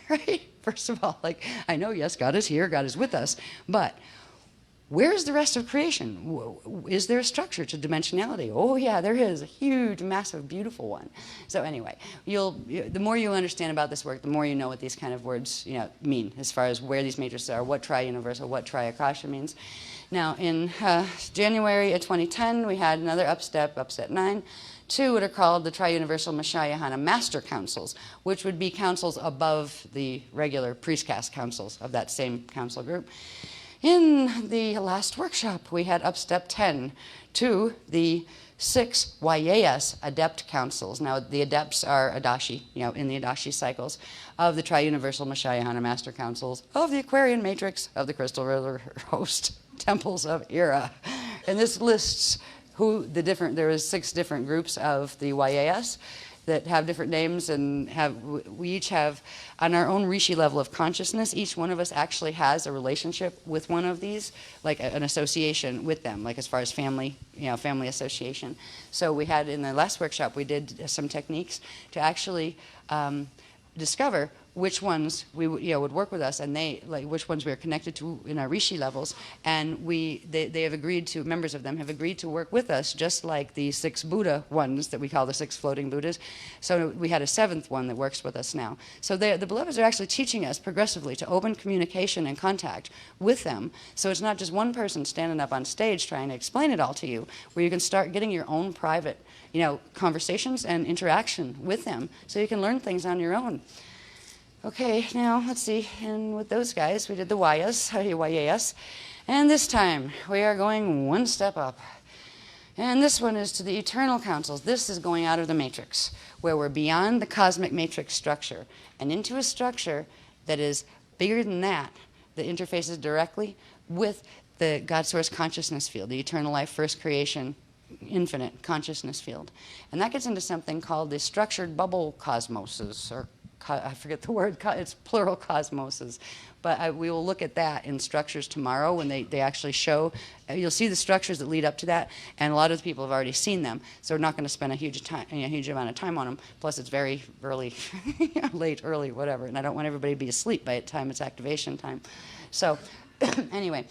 Right? First of all, I know, yes, God is here, God is with us, but where's the rest of creation? Is there a structure to dimensionality? Oh yeah, there is, a huge, massive, beautiful one. So anyway, the more you understand about this work, the more you know what these kind of words mean, as far as where these matrices are, what tri-universal, what tri-akasha means. Now, in January of 2010, we had another upstep 9, 2 what are called the Tri-Universal Mashayahana Master Councils, which would be councils above the regular priest caste councils of that same council group. In the last workshop, we had upstep 10 to the 6 YAS adept councils. Now, the adepts are Adashi, in the Adashi cycles of the Tri-Universal Mashayahana Master Councils of the Aquarian Matrix of the Crystal River Host Temples of Era. And this lists there is 6 different groups of the YAS that have different names, and we each have, on our own Rishi level of consciousness, each one of us actually has a relationship with one of these, like an association with them, like as far as family, family association. So we had, in the last workshop, we did some techniques to actually discover which ones would work with us, and which ones we are connected to in our Rishi levels, and they have agreed to, members of them have agreed to work with us, just like the 6 Buddha ones that we call the 6 floating Buddhas. So we had a 7th one that works with us now. So the beloveds are actually teaching us progressively to open communication and contact with them. So it's not just one person standing up on stage trying to explain it all to you, where you can start getting your own private, conversations and interaction with them, so you can learn things on your own. Okay, now let's see, and with those guys, we did the YAS, and this time we are going one step up. And this one is to the eternal councils. This is going out of the matrix, where we're beyond the cosmic matrix structure and into a structure that is bigger than that interfaces directly with the God Source consciousness field, the eternal life, first creation, infinite consciousness field. And that gets into something called the structured bubble cosmoses, or I forget the word, it's plural cosmoses. But we will look at that in structures tomorrow when they actually show. You'll see the structures that lead up to that, and a lot of the people have already seen them, so we're not going to spend a huge amount of time on them. Plus, it's very early, late, early, whatever, and I don't want everybody to be asleep by the time it's activation time. So anyway,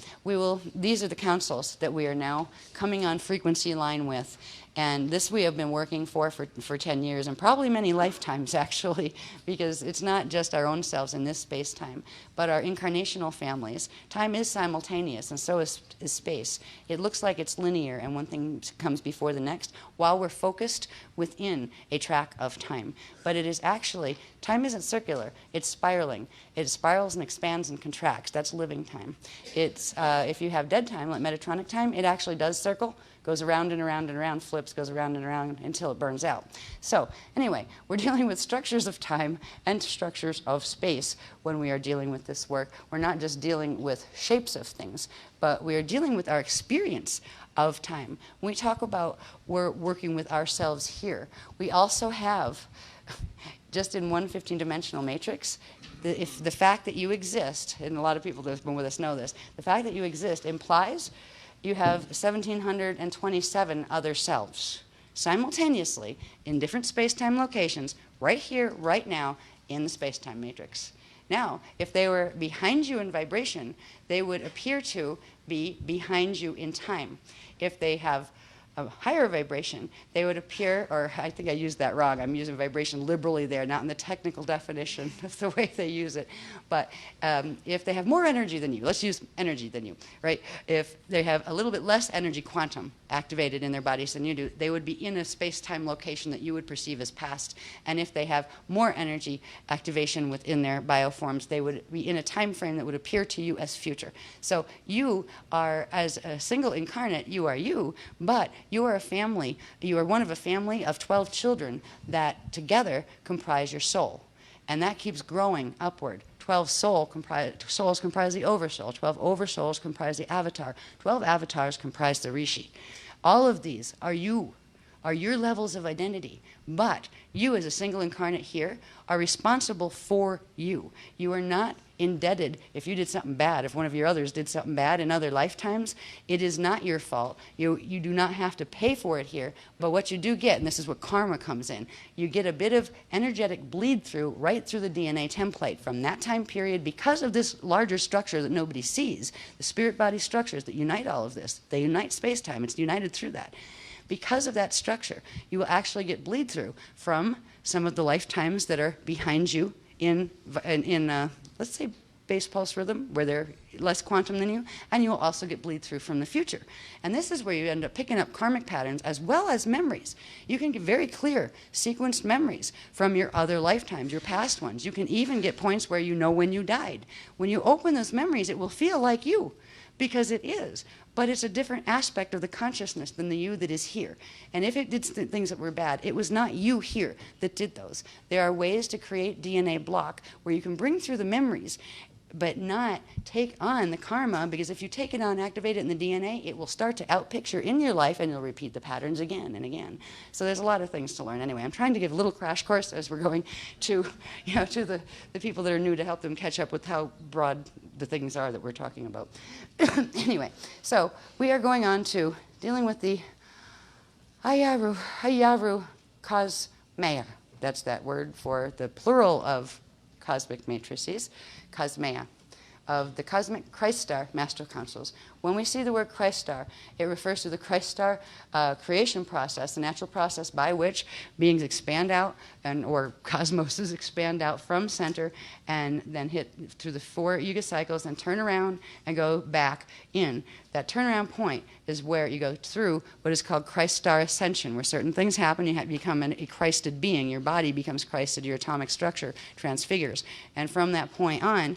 these are the councils that we are now coming on frequency line with. And this we have been working for 10 years, and probably many lifetimes, actually, because it's not just our own selves in this space-time, but our incarnational families. Time is simultaneous, and so is space. It looks like it's linear, and one thing comes before the next, while we're focused within a track of time. But it is actually, time isn't circular, it's spiraling. It spirals and expands and contracts. That's living time. It's, if you have dead time, like Metatronic time, it actually does circle, goes around and around and around, flips, goes around and around until it burns out. So anyway, we're dealing with structures of time and structures of space when we are dealing with this work. We're not just dealing with shapes of things, but we are dealing with our experience of time. When we talk about we're working with ourselves here, we also have, just in one 15-dimensional matrix, if the fact that you exist, and a lot of people that have been with us know this, the fact that you exist implies you have 1,727 other selves simultaneously in different space-time locations, right here, right now, in the space-time matrix. Now, if they were behind you in vibration, they would appear to be behind you in time. If they have a higher vibration, they would appear, or I think I used that wrong, I'm using vibration liberally there, not in the technical definition of the way they use it, but if they have more energy than you, let's use energy than you, right? If they have a little bit less energy quantum activated in their bodies than you do, they would be in a space-time location that you would perceive as past, and if they have more energy activation within their bioforms, they would be in a time frame that would appear to you as future. So you are, as a single incarnate, you are you, but you are a family, you are one of a family of 12 children that together comprise your soul. And that keeps growing upward. 12 souls comprise the oversoul. 12 oversouls comprise the avatar. 12 avatars comprise the rishi. All of these are you, are your levels of identity. But you as a single incarnate here are responsible for you. You are not indebted if you did something bad, if one of your others did something bad in other lifetimes. It is not your fault. You do not have to pay for it here, but what you do get, and this is what karma comes in, you get a bit of energetic bleed through right through the DNA template from that time period because of this larger structure that nobody sees, the spirit body structures that unite all of this. They unite space-time. It's united through that. Because of that structure, you will actually get bleed through from some of the lifetimes that are behind you in let's say, base pulse rhythm, where they're less quantum than you, and you will also get bleed through from the future. And this is where you end up picking up karmic patterns as well as memories. You can get very clear sequenced memories from your other lifetimes, your past ones. You can even get points where you know when you died. When you open those memories, it will feel like you, because it is. But it's a different aspect of the consciousness than the you that is here. And if it did things that were bad, it was not you here that did those. There are ways to create DNA block where you can bring through the memories, but not take on the karma, because if you take it on, activate it in the DNA, it will start to outpicture in your life, and you'll repeat the patterns again and again. So there's a lot of things to learn. Anyway, I'm trying to give a little crash course as we're going to, to the people that are new, to help them catch up with how broad the things are that we're talking about. Anyway, so we are going on to dealing with the Hayaru Cosmea. That's that word for the plural of cosmic matrices, Cosmea, of the cosmic Christ star master councils. When we see the word Christ star, it refers to the Christ star creation process, the natural process by which beings expand out, or cosmoses expand out from center and then hit through the 4 yuga cycles and turn around and go back in. That turnaround point is where you go through what is called Christ star ascension, where certain things happen, you become a Christed being, your body becomes Christed, your atomic structure transfigures. And from that point on,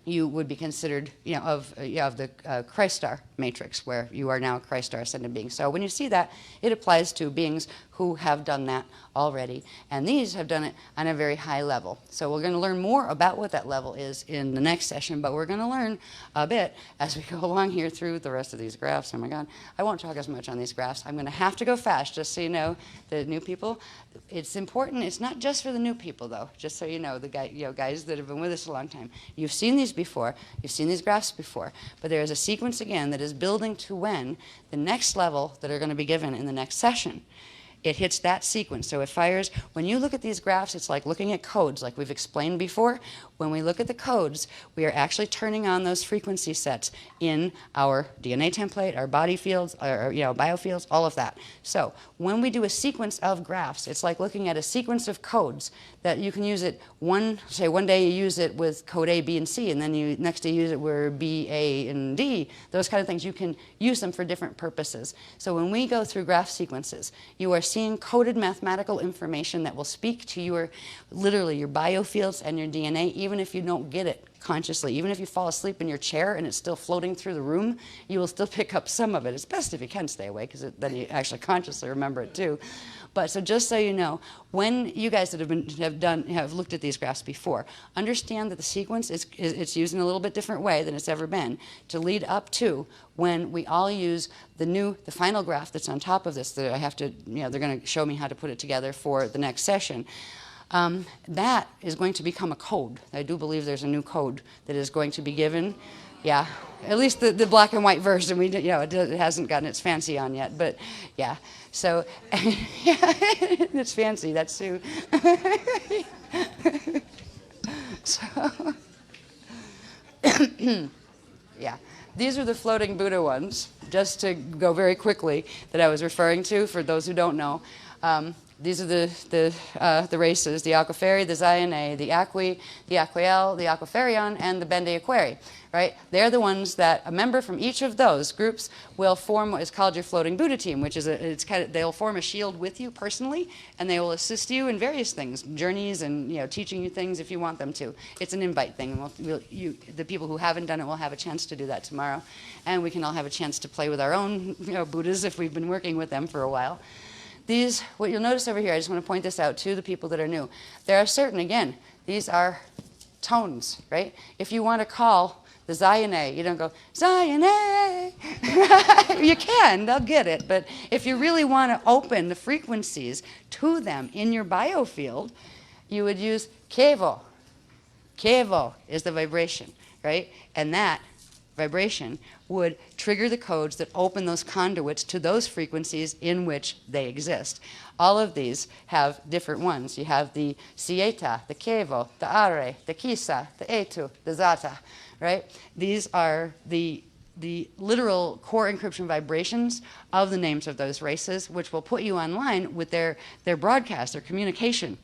you would be considered, of the Christ star matrix, where you are now a Christ star ascended being. So when you see that, it applies to beings who have done that already, and these have done it on a very high level. So we're going to learn more about what that level is in the next session, but we're going to learn a bit as we go along here through the rest of these graphs. Oh my God, I won't talk as much on these graphs. I'm going to have to go fast, just so you know, the new people. It's important. It's not just for the new people, though. Just so you know, the guys that have been with us a long time. You've seen these before. You've seen these graphs before. But there is a sequence again that is building to when the next level that are going to be given in the next session. It hits that sequence. So it fires. When you look at these graphs, it's like looking at codes, like we've explained before. When we look at the codes, we are actually turning on those frequency sets in our DNA template, our body fields, our biofields, all of that. So when we do a sequence of graphs, it's like looking at a sequence of codes that you can use it one day you use it with code A, B, and C, and then you next day use it where B, A, and D, those kind of things. You can use them for different purposes. So when we go through graph sequences, you are seeing coded mathematical information that will speak to literally your biofields and your DNA, even if you don't get it consciously. Even if you fall asleep in your chair and it's still floating through the room, you will still pick up some of it. It's best if you can stay awake, because then you actually consciously remember it too. But so just so you know, when you guys that have looked at these graphs before, understand that the sequence it's used in a little bit different way than it's ever been to lead up to when we all use the final graph that's on top of this that I have to, they're going to show me how to put it together for the next session. That is going to become a code. I do believe there's a new code that is going to be given. Yeah, at least the black and white version. It hasn't gotten its fancy on yet, but yeah. So it's fancy. That's Sue. So yeah, these are the floating Buddha ones. Just to go very quickly, that I was referring to for those who don't know. These are the races: the Aquaferi, the Zayané, the Aqui, the Aquiel, the Aquaferion, and the Bende Aquari. Right? They're the ones that a member from each of those groups will form what is called your floating Buddha team, which is they'll form a shield with you personally, and they will assist you in various things, journeys, and teaching you things if you want them to. It's an invite thing. The people who haven't done it will have a chance to do that tomorrow, and we can all have a chance to play with our own Buddhas if we've been working with them for a while. These, what you'll notice over here, I just want to point this out to the people that are new. There are certain, again, these are tones, right? If you want to call the Zayané, you don't go, Zayané. You can, they'll get it. But if you really want to open the frequencies to them in your biofield, you would use Kevo. Kevo is the vibration, right? And that vibration would trigger the codes that open those conduits to those frequencies in which they exist. All of these have different ones. You have the Sieta, the Kevo, the Are, the Kisa, the Etu, the Zata, right? These are the literal core encryption vibrations of the names of those races, which will put you online with their broadcast, their communication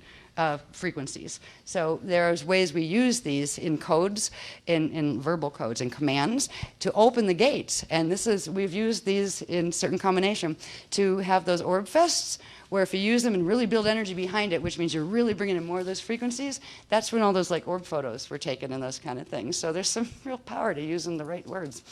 frequencies. So there's ways we use these in codes, in verbal codes and commands to open the gates. And we've used these in certain combination to have those orb fests, where if you use them and really build energy behind it, which means you're really bringing in more of those frequencies, that's when all those like orb photos were taken and those kind of things. So there's some real power to using the right words.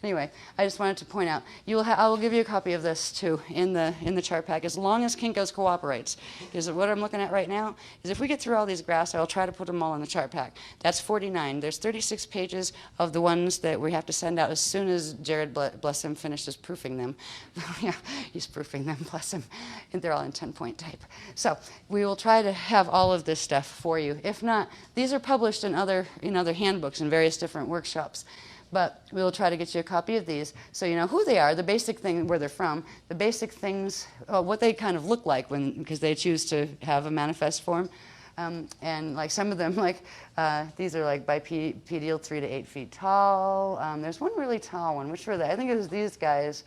Anyway, I just wanted to point out, I will give you a copy of this too in the chart pack, as long as Kinko's cooperates. Because what I'm looking at right now is if we get through all these graphs, I'll try to put them all in the chart pack. That's 49. There's 36 pages of the ones that we have to send out as soon as Jared, bless him, finishes proofing them. Yeah, he's proofing them, bless him. And they're all in 10-point type. So we will try to have all of this stuff for you. If not, these are published in other handbooks in various different workshops. But we will try to get you a copy of these so you know who they are, the basic thing, where they're from, the basic things, what they kind of look like because they choose to have a manifest form. And like some of them, these are like bipedal, 3 to 8 feet tall. There's one really tall one. Which were they? I think it was these guys.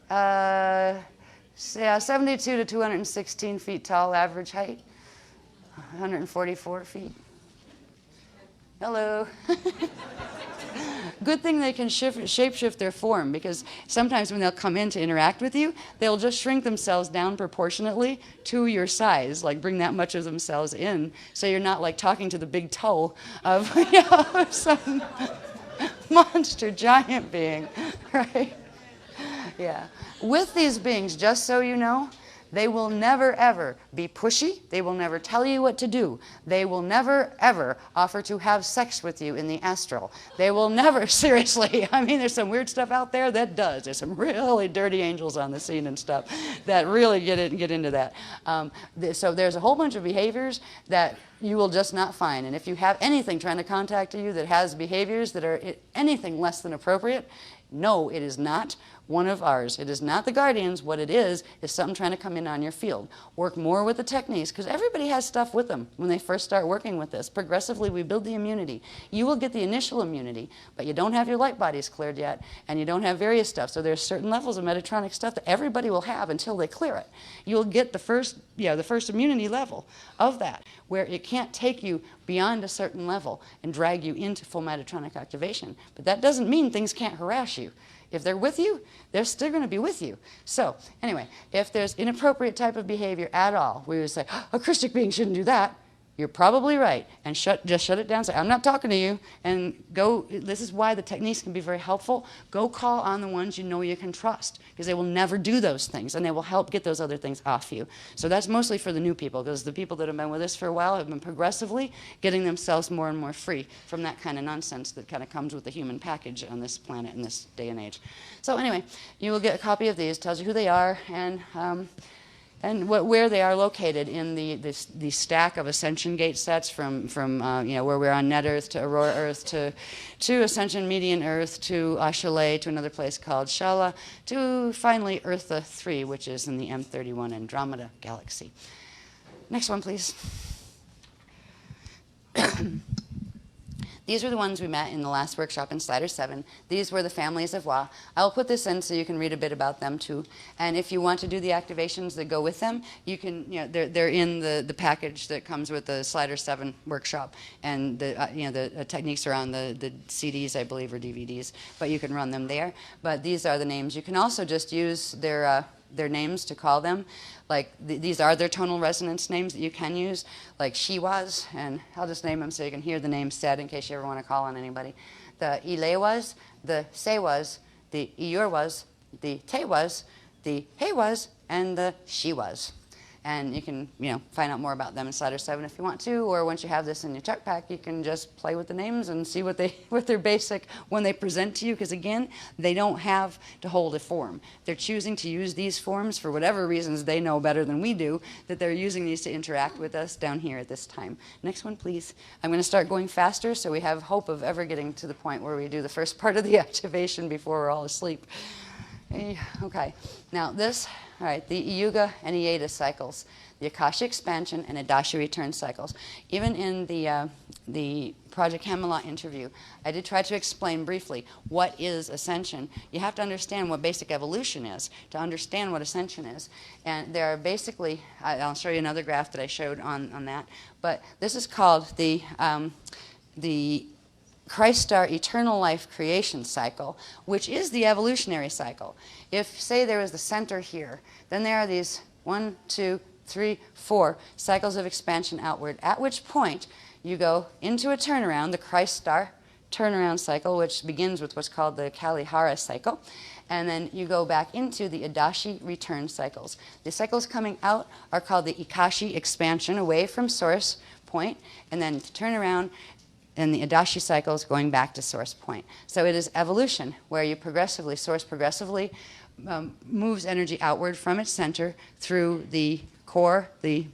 72 to 216 feet tall, average height. 144 feet. Hello. Good thing they can shapeshift their form, because sometimes when they'll come in to interact with you, they'll just shrink themselves down proportionately to your size, like bring that much of themselves in, so you're not like talking to the big toe of some monster giant being, right? Yeah. With these beings, just so you know, they will never, ever be pushy. They will never tell you what to do. They will never, ever offer to have sex with you in the astral. They will never, seriously, I mean, there's some weird stuff out there that does. There's some really dirty angels on the scene and stuff that really get into that. So there's a whole bunch of behaviors that you will just not find. And if you have anything trying to contact you that has behaviors that are anything less than appropriate, no, it is not one of ours. It is not the guardians. What it is something trying to come in on your field. Work more with the techniques, because everybody has stuff with them when they first start working with this. Progressively, we build the immunity. You will get the initial immunity, but you don't have your light bodies cleared yet, and you don't have various stuff. So there's certain levels of Metatronic stuff that everybody will have until they clear it. You'll get the first immunity level of that, where it can't take you beyond a certain level and drag you into full Metatronic activation. But that doesn't mean things can't harass you. If they're with you, they're still going to be with you. So anyway, if there's inappropriate type of behavior at all, we would say, a Christic being shouldn't do that. You're probably right. And just shut it down. Say, I'm not talking to you. And go. This is why the techniques can be very helpful. Go call on the ones you know you can trust, because they will never do those things, and they will help get those other things off you. So that's mostly for the new people, because the people that have been with us for a while have been progressively getting themselves more and more free from that kind of nonsense that kind of comes with the human package on this planet in this day and age. So anyway, you will get a copy of these. Tells you who they are and where they are located in the stack of Ascension Gate sets from where we're on Net Earth to Aurora Earth to Ascension Median Earth to Ashalay to another place called Shala to finally Eartha 3, which is in the M31 Andromeda galaxy. Next one, please. These are the ones we met in the last workshop in Slider 7. These were the families of Wa. I'll put this in so you can read a bit about them too. And if you want to do the activations that go with them, you can, they're in the package that comes with the Slider 7 workshop. And the techniques are on the CDs, I believe, or DVDs, but you can run them there. But these are the names. You can also just use their names to call them. Like these are their tonal resonance names that you can use, like Shiwas, and I'll just name them so you can hear the names said in case you ever want to call on anybody. The Ilewas, the Sewas, the Iurwas, the Tewas, the Hewas, and the Shiwas. And you can, find out more about them in Slider 7 if you want to, or once you have this in your chart pack, you can just play with the names and see what they're basic when they present to you, because again, they don't have to hold a form. They're choosing to use these forms for whatever reasons they know better than we do, that they're using these to interact with us down here at this time. Next one, please. I'm going to start going faster so we have hope of ever getting to the point where we do the first part of the activation before we're all asleep. Okay, now this, all right, the Yuga and Ieta cycles, the Akasha expansion and Adashi return cycles. Even in the Project Camelot interview, I did try to explain briefly what is ascension. You have to understand what basic evolution is to understand what ascension is. And there are basically, I'll show you another graph that I showed on that, but this is called the Christ Star Eternal Life Creation Cycle, which is the evolutionary cycle. If, say, there was the center here, then there are these 1, 2, 3, 4 cycles of expansion outward, at which point you go into a turnaround, the Christ Star turnaround cycle, which begins with what's called the Kalihara cycle, and then you go back into the Adashi return cycles. The cycles coming out are called the Ikashi expansion, away from source point, and then turn around, and the Adashi cycles going back to source point. So it is evolution, where you source progressively moves energy outward from its center through the core, the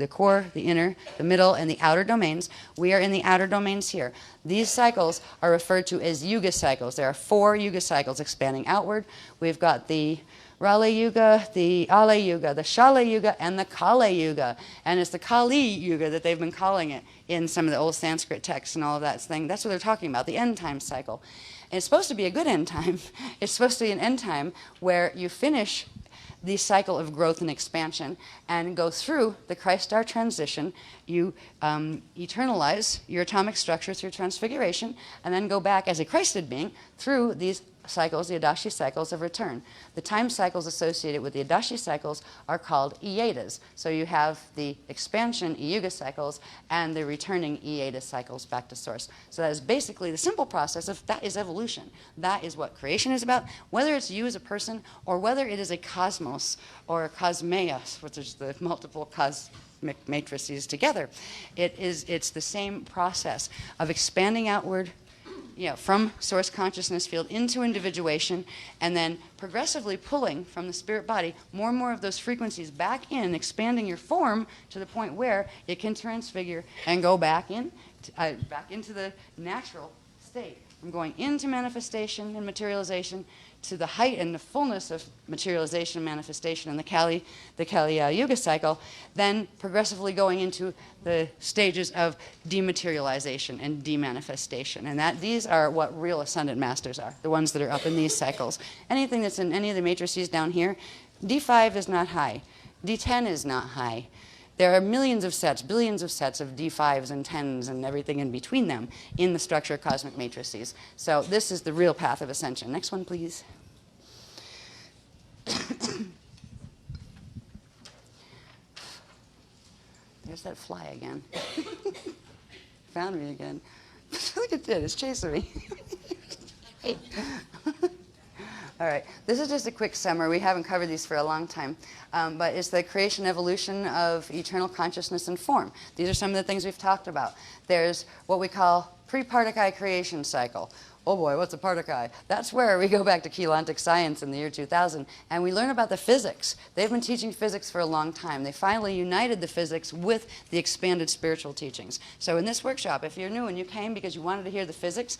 core, the inner, the middle, and the outer domains. We are in the outer domains here. These cycles are referred to as Yuga cycles. There are 4 Yuga cycles expanding outward. We've got the Rale Yuga, the Ale Yuga, the Shala Yuga, and the Kali Yuga. And it's the Kali Yuga that they've been calling it in some of the old Sanskrit texts and all of that thing. That's what they're talking about, the end time cycle. And it's supposed to be a good end time. It's supposed to be an end time where you finish the cycle of growth and expansion and go through the Christ Star transition. You eternalize your atomic structure through transfiguration, and then go back as a Christed being through these cycles, the Adashi cycles of return. The time cycles associated with the Adashi cycles are called Ietas. So you have the expansion Yuga cycles and the returning Ieta cycles back to source. So that is basically the simple process of that is evolution. That is what creation is about, whether it's you as a person or whether it is a cosmos or a cosmeos, which is the multiple cosmic matrices together. It's the same process of expanding outward, from source consciousness field into individuation, and then progressively pulling from the spirit body more and more of those frequencies back in, expanding your form to the point where it can transfigure and go back into the natural state. From going into manifestation and materialization to the height and the fullness of materialization and manifestation in the Kali Yuga cycle, then progressively going into the stages of dematerialization and demanifestation. And these are what real ascended masters are, the ones that are up in these cycles. Anything that's in any of the matrices down here, D5 is not high, D10 is not high. There are millions of sets, billions of sets of D5s and 10s and everything in between them in the structure of cosmic matrices. So this is the real path of ascension. Next one, please. There's that fly again. Found me again. Look at that, it's chasing me. Hey. All right, this is just a quick summary. We haven't covered these for a long time, but it's the creation evolution of eternal consciousness and form. These are some of the things we've talked about. There's what we call pre-Partakai creation cycle. Oh boy, what's a Partakai? That's where we go back to Keylontic science in the year 2000, and we learn about the physics. They've been teaching physics for a long time. They finally united the physics with the expanded spiritual teachings. So in this workshop, if you're new and you came because you wanted to hear the physics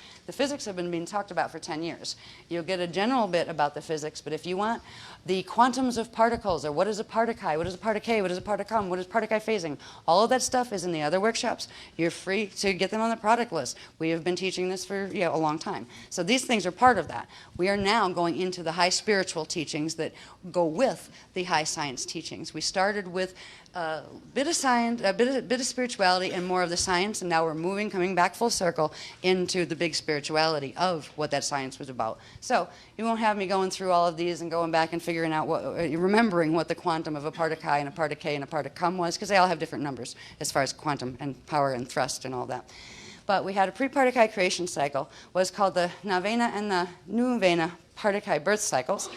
have been being talked about for 10 years. You'll get a general bit about the physics, but if you want the quantums of particles, or what is a Partakai, what is a Partakay, what is a Partakam, what is Partakai phasing, all of that stuff is in the other workshops. You're free to get them on the product list. We have been teaching this for a long time. So these things are part of that. We are now going into the high spiritual teachings that go with the high science teachings. We started with a bit of science, a bit of spirituality, and more of the science, and now we're coming back full circle into the big spirituality of what that science was about. So you won't have me going through all of these and going back and figuring out remembering what the quantum of a Partakai and a Partakay and a Partakam was, because they all have different numbers as far as quantum and power and thrust and all that. But we had a pre-Partakai creation cycle, what's called the Navena and the Nuvena Partakai birth cycles.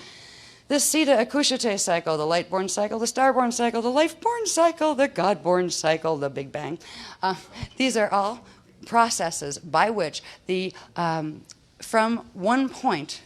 The Siddha Akushate cycle, the light-born cycle, the star-born cycle, the life-born cycle, the God-born cycle, the Big Bang. These are all processes by which from one point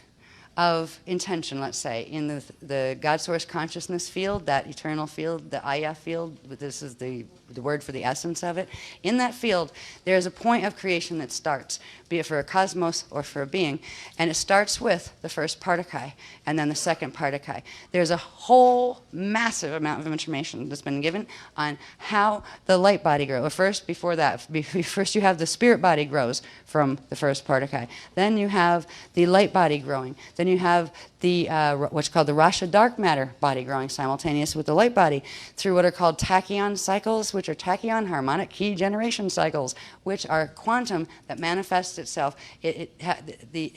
of intention, let's say, in the God source consciousness field, that eternal field, the Aya field, this is the word for the essence of it. In that field, there's a point of creation that starts, be it for a cosmos or for a being, and it starts with the first Partakai and then the second Partakai. There's a whole massive amount of information that's been given on how the light body grows. First, before that, first you have the spirit body grows from the first Partakai. Then you have the light body growing. Then you have the what's called the Rasha dark matter body growing simultaneous with the light body through what are called tachyon cycles, which are tachyon harmonic key generation cycles, which are quantum that manifests itself. It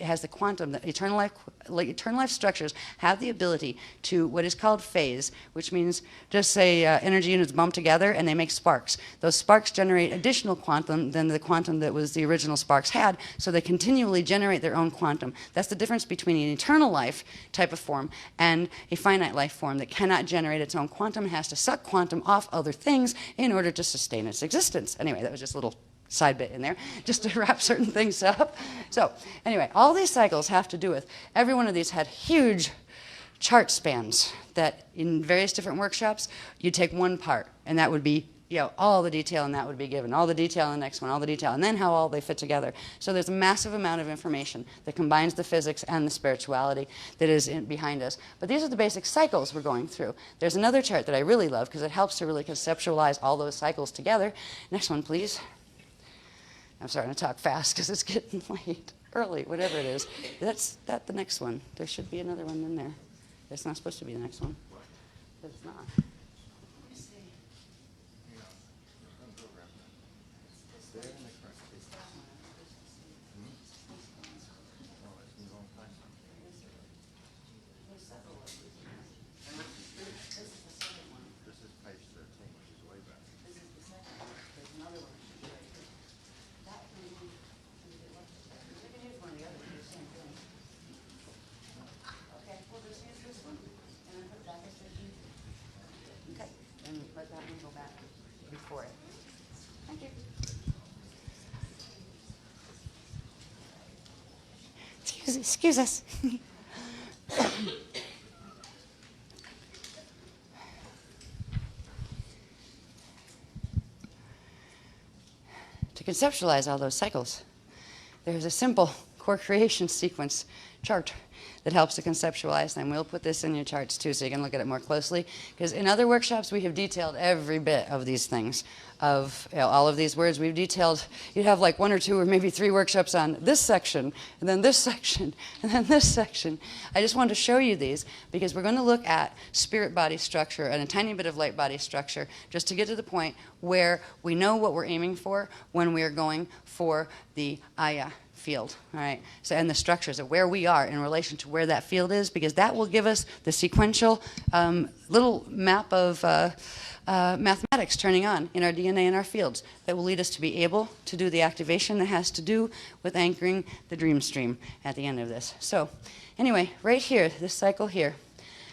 has the quantum, the eternal life structures have the ability to what is called phase, which means just say energy units bump together and they make sparks. Those sparks generate additional quantum than the quantum that was the original sparks had, so they continually generate their own quantum. That's the difference between an eternal life type of form and a finite life form that cannot generate its own quantum. It has to suck quantum off other things in order to sustain its existence. Anyway, that was just a little side bit in there, just to wrap certain things up. So anyway, all these cycles have to do with, every one of these had huge chart spans that in various different workshops, you take one part, and that would be all the detail, and that would be given, all the detail in the next one, all the detail, and then how all they fit together. So there's a massive amount of information that combines the physics and the spirituality that is behind us. But these are the basic cycles we're going through. There's another chart that I really love because it helps to really conceptualize all those cycles together. Next one, please. I'm starting to talk fast because it's getting late, early, whatever it is. That's the next one. There should be another one in there. It's not supposed to be the next one. It's not. Excuse us. To conceptualize all those cycles, there's a simple core creation sequence chart that helps to conceptualize them. We'll put this in your charts too so you can look at it more closely, because in other workshops we have detailed every bit of these things, of all of these words. We've detailed, you'd have like 1 or 2 or maybe 3 workshops on this section, and then this section, and then this section. I just wanted to show you these because we're going to look at spirit body structure and a tiny bit of light body structure just to get to the point where we know what we're aiming for when we are going for the Aya field, all right? So, and the structures of where we are in relation to where that field is, because that will give us the sequential little map of mathematics turning on in our DNA and our fields that will lead us to be able to do the activation that has to do with anchoring the dream stream at the end of this. So anyway, right here, this cycle here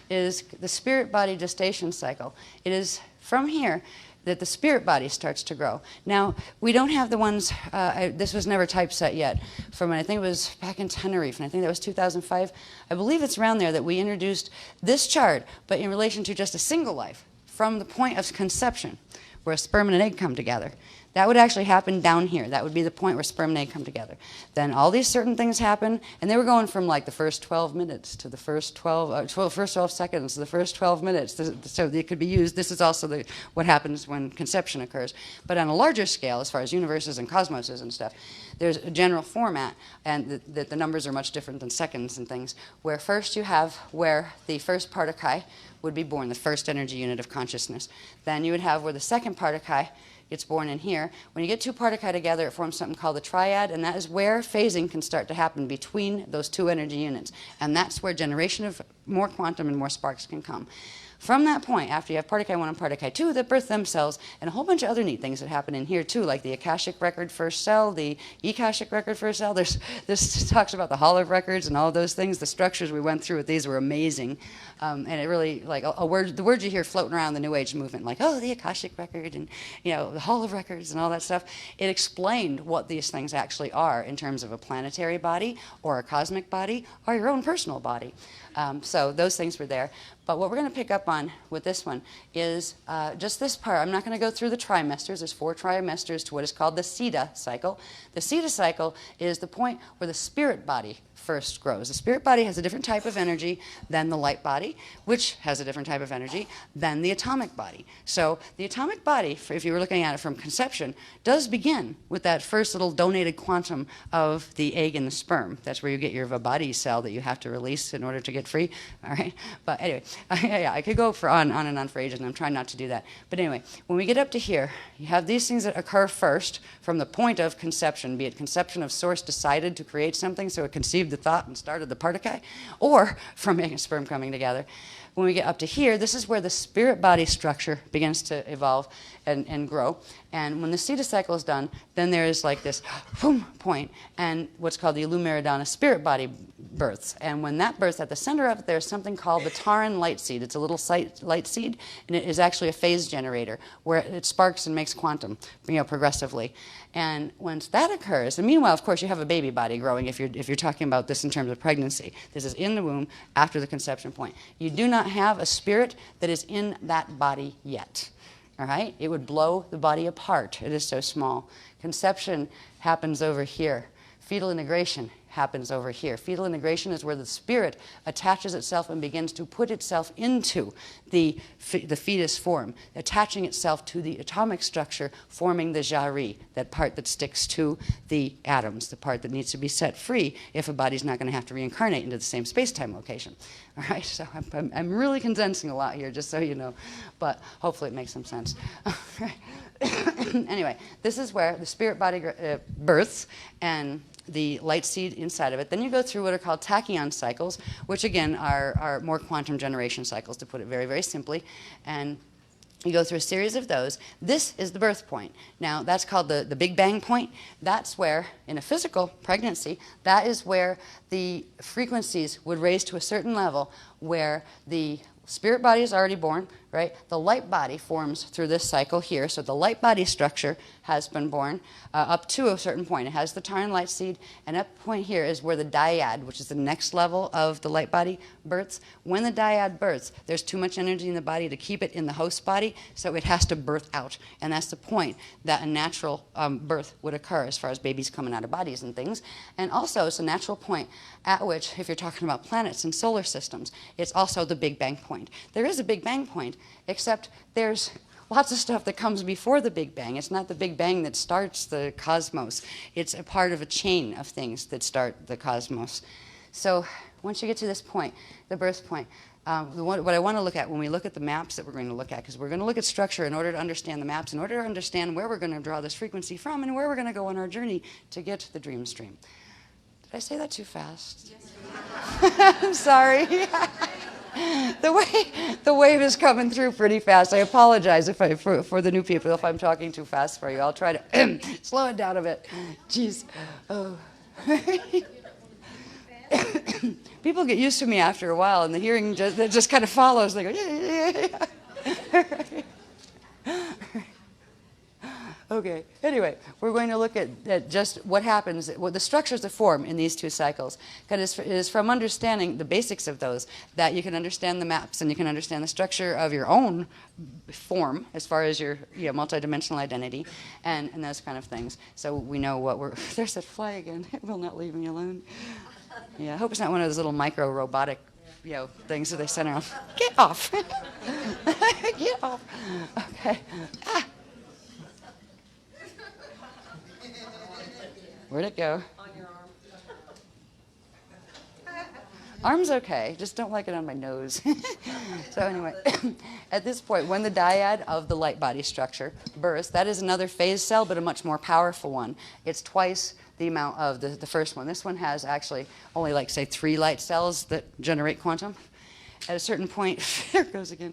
is the spirit body gestation cycle. It is from here that the spirit body starts to grow. Now, we don't have the ones, this was never typeset yet, from, I think it was back in Tenerife, and I think that was 2005. I believe it's around there that we introduced this chart, but in relation to just a single life, from the point of conception, where a sperm and an egg come together. That would actually happen down here. That would be the point where sperm and egg come together. Then all these certain things happen, and they were going from like the first 12 minutes to the first 12 seconds to the first 12 minutes. So they could be used. This is also what happens when conception occurs. But on a larger scale, as far as universes and cosmoses and stuff, there's a general format, and the numbers are much different than seconds and things, where first you have where the first particle would be born, the first energy unit of consciousness. Then you would have where the second particle gets born in here. When you get two particle together, it forms something called the triad, and that is where phasing can start to happen between those two energy units. And that's where generation of more quantum and more sparks can come. From that point, after you have particle 1 and particle 2 that birth themselves, and a whole bunch of other neat things that happen in here too, like the Akashic record first cell, the Ekashic record first cell. This talks about the Hall of Records and all those things. The structures we went through with these were amazing. And it really, like the words you hear floating around the New Age movement, like, oh, the Akashic record and, you know, the Hall of Records and all that stuff, it explained what these things actually are in terms of a planetary body or a cosmic body or your own personal body. So those things were there. But what we're going to pick up on with this one is just this part. I'm not going to go through the trimesters. There's 4 trimesters to what is called the Siddha cycle. The Siddha cycle is the point where the spirit body first grows. The spirit body has a different type of energy than the light body, which has a different type of energy than the atomic body. So the atomic body, if you were looking at it from conception, does begin with that first little donated quantum of the egg and the sperm. That's where you get your Vibhati cell that you have to release in order to get free. All right. But anyway, yeah, I could go on and on for ages, and I'm trying not to do that. But anyway, when we get up to here, you have these things that occur first from the point of conception, be it conception of source decided to create something, so it conceived the thought and started the particle, or from egg and sperm coming together. When we get up to here, this is where the spirit body structure begins to evolve and grow. And when the Siddha cycle is done, then there is like this boom point, and what's called the Ilumeridana spirit body births. And when that births, at the center of it, there's something called the Taran light seed. It's a little light seed, and it is actually a phase generator where it sparks and makes quantum, progressively. And once that occurs, and meanwhile, of course, you have a baby body growing if you're talking about this in terms of pregnancy. This is in the womb after the conception point. You do not have a spirit that is in that body yet. All right? It would blow the body apart. It is so small. Conception happens over here. Fetal integration happens over here. Fetal integration is where the spirit attaches itself and begins to put itself into the fetus form, attaching itself to the atomic structure, forming the jari, that part that sticks to the atoms, the part that needs to be set free if a body's not going to have to reincarnate into the same space-time location. All right, so I'm really condensing a lot here, just so you know, but hopefully it makes some sense. Anyway, this is where the spirit body births, and the light seed inside of it. Then you go through what are called tachyon cycles, which again are more quantum generation cycles, to put it very, very simply. And you go through a series of those. This is the birth point. Now, that's called the Big Bang point. That's where, in a physical pregnancy, that is where the frequencies would raise to a certain level where the spirit body is already born, right? The light body forms through this cycle here. So the light body structure has been born up to a certain point. It has the Taran light seed, and up point here is where the dyad, which is the next level of the light body, births. When the dyad births, there's too much energy in the body to keep it in the host body, so it has to birth out. And that's the point that a natural birth would occur as far as babies coming out of bodies and things. And also, it's a natural point at which, if you're talking about planets and solar systems, it's also the Big Bang point. There is a Big Bang point, except there's lots of stuff that comes before the Big Bang. It's not the Big Bang that starts the cosmos. It's a part of a chain of things that start the cosmos. So once you get to this point, the birth point, what I want to look at when we look at the maps that we're going to look at, because we're going to look at structure in order to understand the maps, in order to understand where we're going to draw this frequency from and where we're going to go on our journey to get to the dream stream. Did I say that too fast? I'm sorry. The wave is coming through pretty fast. I apologize for the new people if I'm talking too fast for you. I'll try to slow it down a bit. Jeez. Oh. People get used to me after a while, and the hearing just kind of follows. They go, yeah. Okay, anyway, we're going to look at just what happens, what the structures that form in these two cycles. Because it is from understanding the basics of those that you can understand the maps and you can understand the structure of your own form as far as your multidimensional identity and those kind of things. So we know what we're, there's that fly again, it will not leave me alone. Yeah, I hope it's not one of those little micro robotic things that they send around. Get off! Get off! Okay. Ah. Where'd it go? On your arm. Arm's okay, just don't like it on my nose. So anyway, at this point, when the dyad of the light body structure bursts, that is another phase cell, but a much more powerful one. It's twice the amount of the first one. This one has actually only, like, say, 3 light cells that generate quantum. At a certain point, there it goes again,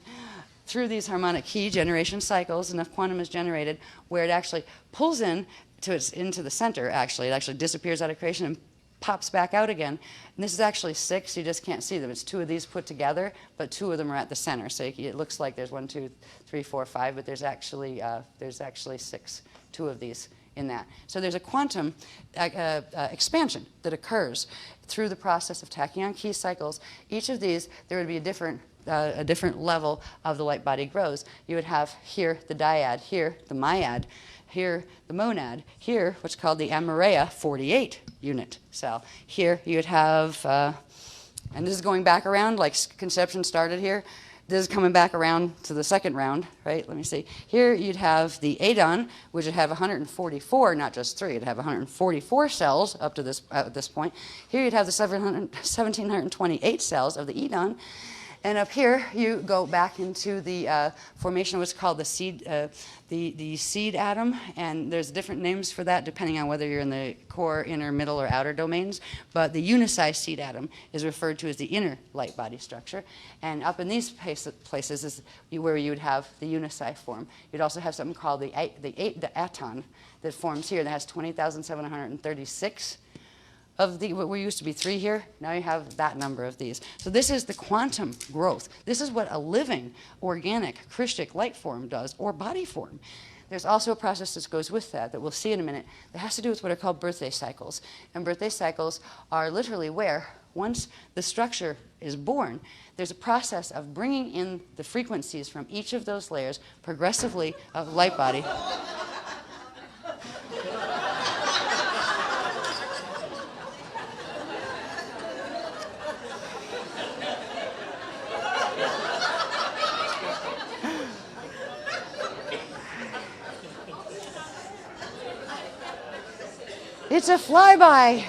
through these harmonic key generation cycles, enough quantum is generated where it actually pulls into the center, actually. It actually disappears out of creation and pops back out again. And this is actually 6. You just can't see them. It's 2 of these put together, but 2 of them are at the center. So it looks like there's 1, 2, 3, 4, 5, but there's actually 6, 2 of these in that. So there's a quantum expansion that occurs through the process of tachyon key cycles. Each of these, there would be a different level of the light body grows. You would have here the dyad, here the myad, here the monad, here what's called the Amareya 48 unit cell. Here you would have, and this is going back around, like conception started here. This is coming back around to the second round, right? Let me see. Here you'd have the Adon, which would have 144, not just 3. It'd have 144 cells up to this point. Here you'd have the 1,728 cells of the Edon. And up here, you go back into the formation of what's called the seed atom, and there's different names for that depending on whether you're in the core, inner, middle, or outer domains. But the unisized seed atom is referred to as the inner light body structure. And up in these places is where you would have the unisci form. You'd also have something called the aton that forms here that has 20,736. What used to be 3 here, now you have that number of these. So this is the quantum growth. This is what a living, organic, Christic light form does, or body form. There's also a process that goes with that we'll see in a minute that has to do with what are called birthday cycles. And birthday cycles are literally where, once the structure is born, there's a process of bringing in the frequencies from each of those layers progressively of light body. It's a flyby.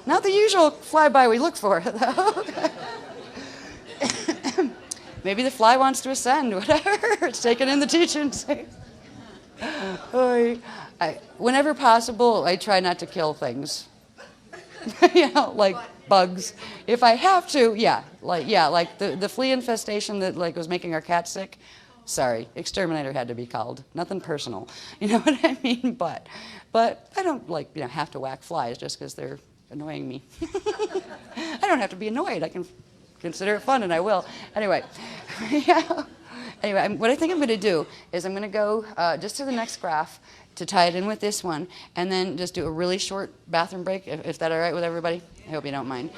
Not the usual flyby we look for, though. Maybe the fly wants to ascend, whatever. It's taken in the teachings. Whenever possible, I try not to kill things. Like bugs. If I have to, like the flea infestation that was making our cat sick. Sorry, exterminator had to be called. Nothing personal. You know what I mean? But I don't have to whack flies just because they're annoying me. I don't have to be annoyed. I can consider it fun, and I will. Anyway, what I think I'm going to do is I'm going to go just to the next graph to tie it in with this one, and then just do a really short bathroom break, if that's all right with everybody. I hope you don't mind.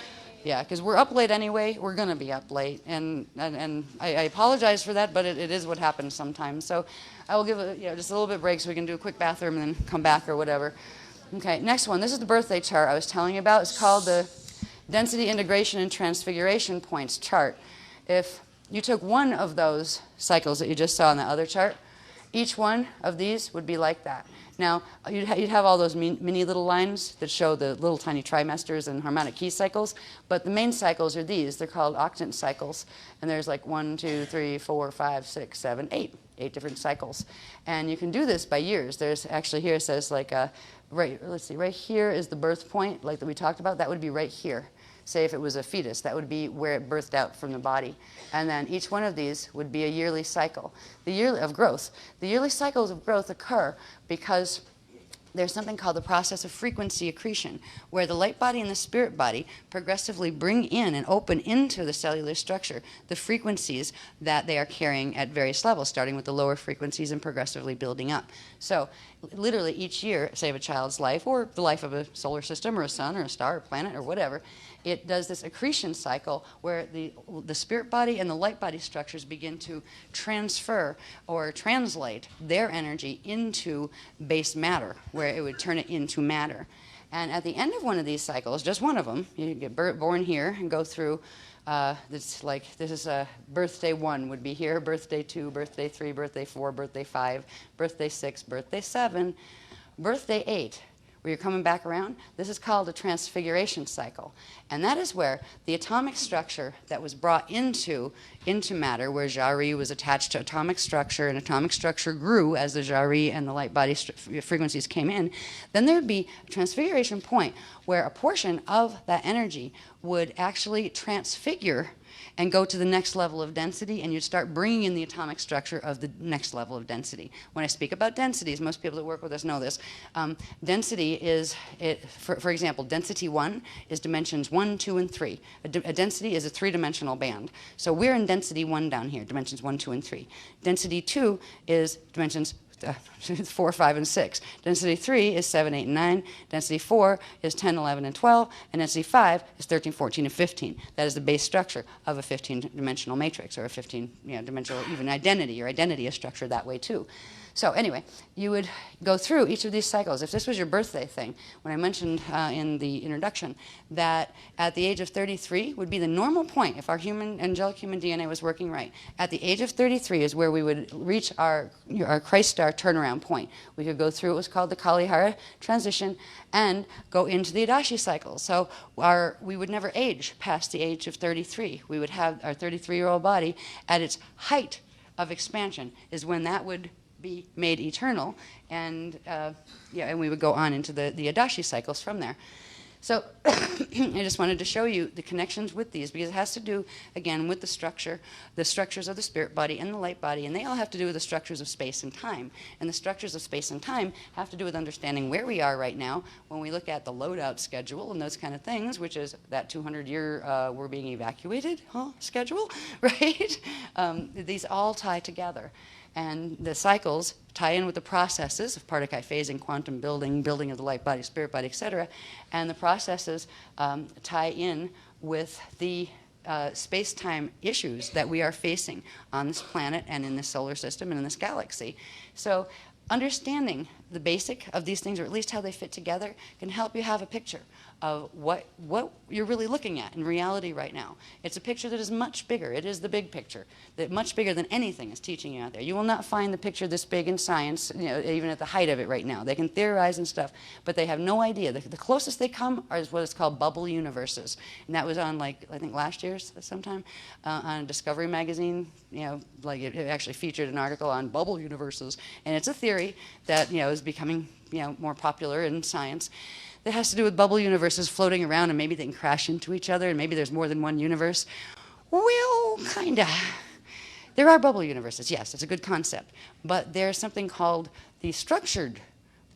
Yeah, because we're up late anyway. We're going to be up late, and I apologize for that, but it is what happens sometimes. So I will give just a little bit of break so we can do a quick bathroom and then come back or whatever. Okay, next one. This is the birthday chart I was telling you about. It's called the Density Integration and Transfiguration Points chart. If you took one of those cycles that you just saw in the other chart, each one of these would be like that. Now, you'd have all those mini little lines that show the little tiny trimesters and harmonic key cycles, but the main cycles are these. They're called octant cycles, and there's like 1, 2, 3, 4, 5, 6, 7, 8 different cycles. And you can do this by years. There's actually here it says right, let's see, right here is the birth point, like that we talked about. That would be right here. Say if it was a fetus, that would be where it birthed out from the body. And then each one of these would be a yearly cycle of growth. The yearly cycles of growth occur because there's something called the process of frequency accretion, where the light body and the spirit body progressively bring in and open into the cellular structure the frequencies that they are carrying at various levels, starting with the lower frequencies and progressively building up. So literally each year, say of a child's life, or the life of a solar system or a sun or a star or planet or whatever, it does this accretion cycle where the spirit body and the light body structures begin to transfer or translate their energy into base matter, where it would turn it into matter. And at the end of one of these cycles, just one of them, you get born here and go through, this is birthday 1 would be here, birthday 2, birthday 3, birthday 4, birthday 5, birthday 6, birthday 7, birthday 8. Where you're coming back around, this is called a transfiguration cycle. And that is where the atomic structure that was brought into matter, where Jari was attached to atomic structure, and atomic structure grew as the Jari and the light body frequencies came in, then there would be a transfiguration point where a portion of that energy would actually transfigure and go to the next level of density, and you'd start bringing in the atomic structure of the next level of density. When I speak about densities, most people that work with us know this. Density is, for example, density 1 is dimensions 1, 2, and 3. A density is a three-dimensional band. So we're in density 1 down here, dimensions 1, 2, and 3. Density 2 is dimensions 4, 5, and 6. Density 3 is 7, 8, and 9. Density 4 is 10, 11, and 12. And density 5 is 13, 14, and 15. That is the base structure of a 15-dimensional matrix, or a 15-dimensional even identity. Your identity is structured that way too. So anyway, you would go through each of these cycles. If this was your birthday thing, when I mentioned in the introduction that at the age of 33 would be the normal point if our angelic human DNA was working right. At the age of 33 is where we would reach our Christ star turnaround point. We could go through what was called the Kalihara transition and go into the Adashi cycle. So we would never age past the age of 33. We would have our 33-year-old body at its height of expansion is when that would be made eternal, and and we would go on into the Adashi cycles from there. So I just wanted to show you the connections with these, because it has to do, again, with the structures of the spirit body and the light body, and they all have to do with the structures of space and time. And the structures of space and time have to do with understanding where we are right now when we look at the loadout schedule and those kind of things, which is that 200-year we're being evacuated schedule, right? These all tie together. And the cycles tie in with the processes of Partakai phasing, quantum building of the light body, spirit body, etc. And the processes tie in with the space-time issues that we are facing on this planet and in this solar system and in this galaxy. So understanding the basic of these things, or at least how they fit together, can help you have a picture of what you're really looking at in reality right now. It's a picture that is much bigger. It is the big picture, that much bigger than anything is teaching you out there. You will not find the picture this big in science, even at the height of it right now. They can theorize and stuff, but they have no idea. The closest they come is what is called bubble universes, and that was on, I think last year sometime on Discovery magazine. It actually featured an article on bubble universes, and it's a theory that is becoming more popular in science. That has to do with bubble universes floating around, and maybe they can crash into each other, and maybe there's more than one universe. Well, kinda. There are bubble universes, yes, it's a good concept. But there's something called the structured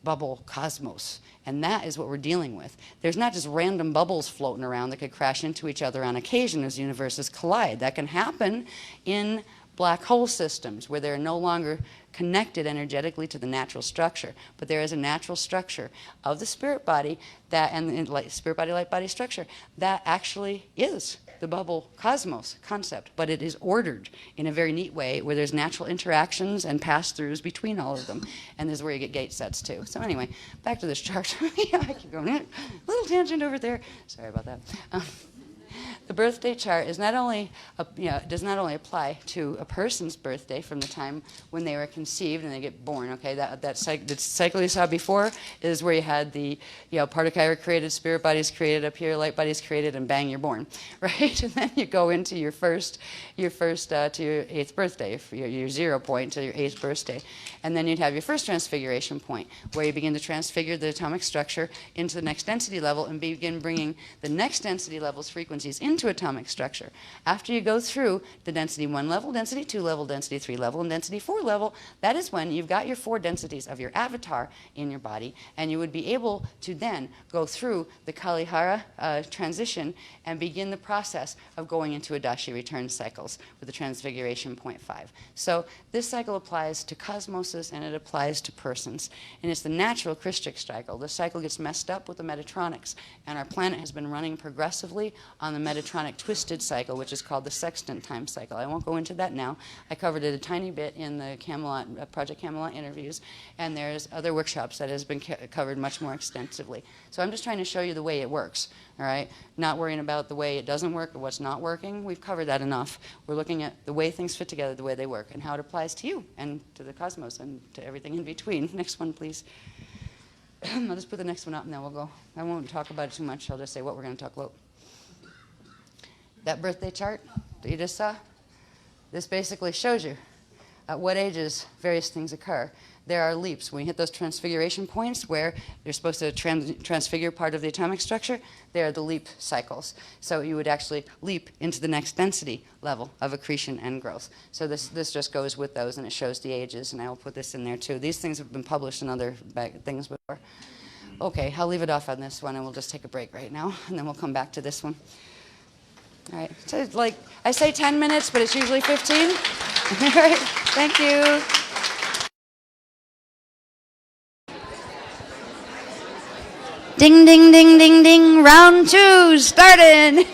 bubble cosmos, and that is what we're dealing with. There's not just random bubbles floating around that could crash into each other on occasion as universes collide. That can happen in black hole systems where they're no longer connected energetically to the natural structure, but there is a natural structure of the spirit body and spirit body light body structure that actually is the bubble cosmos concept, but it is ordered in a very neat way where there's natural interactions and pass-throughs between all of them, and this is where you get gate sets too. So anyway, back to this chart. I keep going, a little tangent over there. Sorry about that. The birthday chart is not only, does not only apply to a person's birthday from the time when they were conceived and they get born. Okay, the cycle you saw before is where you had the, Partha created, spirit bodies created up here, light bodies created, and bang, you're born, right? And then you go into your first to your 8th birthday, your 0 point to your 8th birthday, and then you'd have your first transfiguration point, where you begin to transfigure the atomic structure into the next density level and begin bringing the next density level's frequencies into atomic structure. After you go through the density 1 level, density 2 level, density 3 level, and density 4 level, that is when you've got your 4 densities of your avatar in your body, and you would be able to then go through the Kalihara transition and begin the process of going into Adashi return cycles with the transfiguration 0.5. So this cycle applies to cosmoses and it applies to persons. And it's the natural Christic cycle. The cycle gets messed up with the Metatronics, and our planet has been running progressively on the Metatronic twisted cycle, which is called the sextant time cycle. I won't go into that now. I covered it a tiny bit in the Camelot, Project Camelot interviews, and there's other workshops that has been covered much more extensively. So I'm just trying to show you the way it works, all right? Not worrying about the way it doesn't work or what's not working. We've covered that enough. We're looking at the way things fit together, the way they work, and how it applies to you and to the cosmos and to everything in between. Next one, please. I'll just put the next one up and then we'll go. I won't talk about it too much. I'll just say what we're going to talk about. That birthday chart that you just saw, this basically shows you at what ages various things occur. There are leaps. When you hit those transfiguration points where you're supposed to transfigure part of the atomic structure, they are the leap cycles. So you would actually leap into the next density level of accretion and growth. So this just goes with those, and it shows the ages, and I will put this in there too. These things have been published in other things before. Okay, I'll leave it off on this one, and we'll just take a break right now, and then we'll come back to this one. All right, so like I say 10 minutes, but it's usually 15. All right, thank you. Ding, ding, ding, ding, ding. Round 2, starting.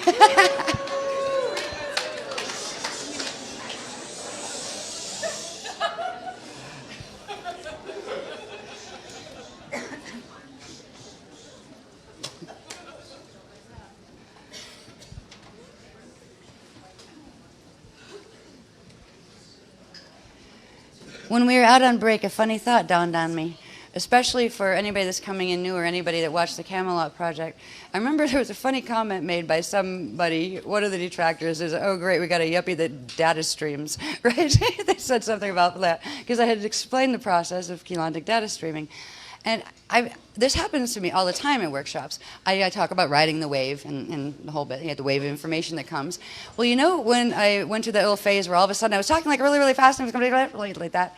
When we were out on break, a funny thought dawned on me. Especially for anybody that's coming in new or anybody that watched the Camelot Project. I remember there was a funny comment made by somebody, one of the detractors, is, oh great, we got a yuppie that data streams, right? They said something about that, because I had explained the process of Keylontic data streaming. And this happens to me all the time at workshops. I talk about riding the wave and the whole bit, the wave of information that comes. Well, when I went to that little phase where all of a sudden I was talking like really, really fast and it was going to be like that,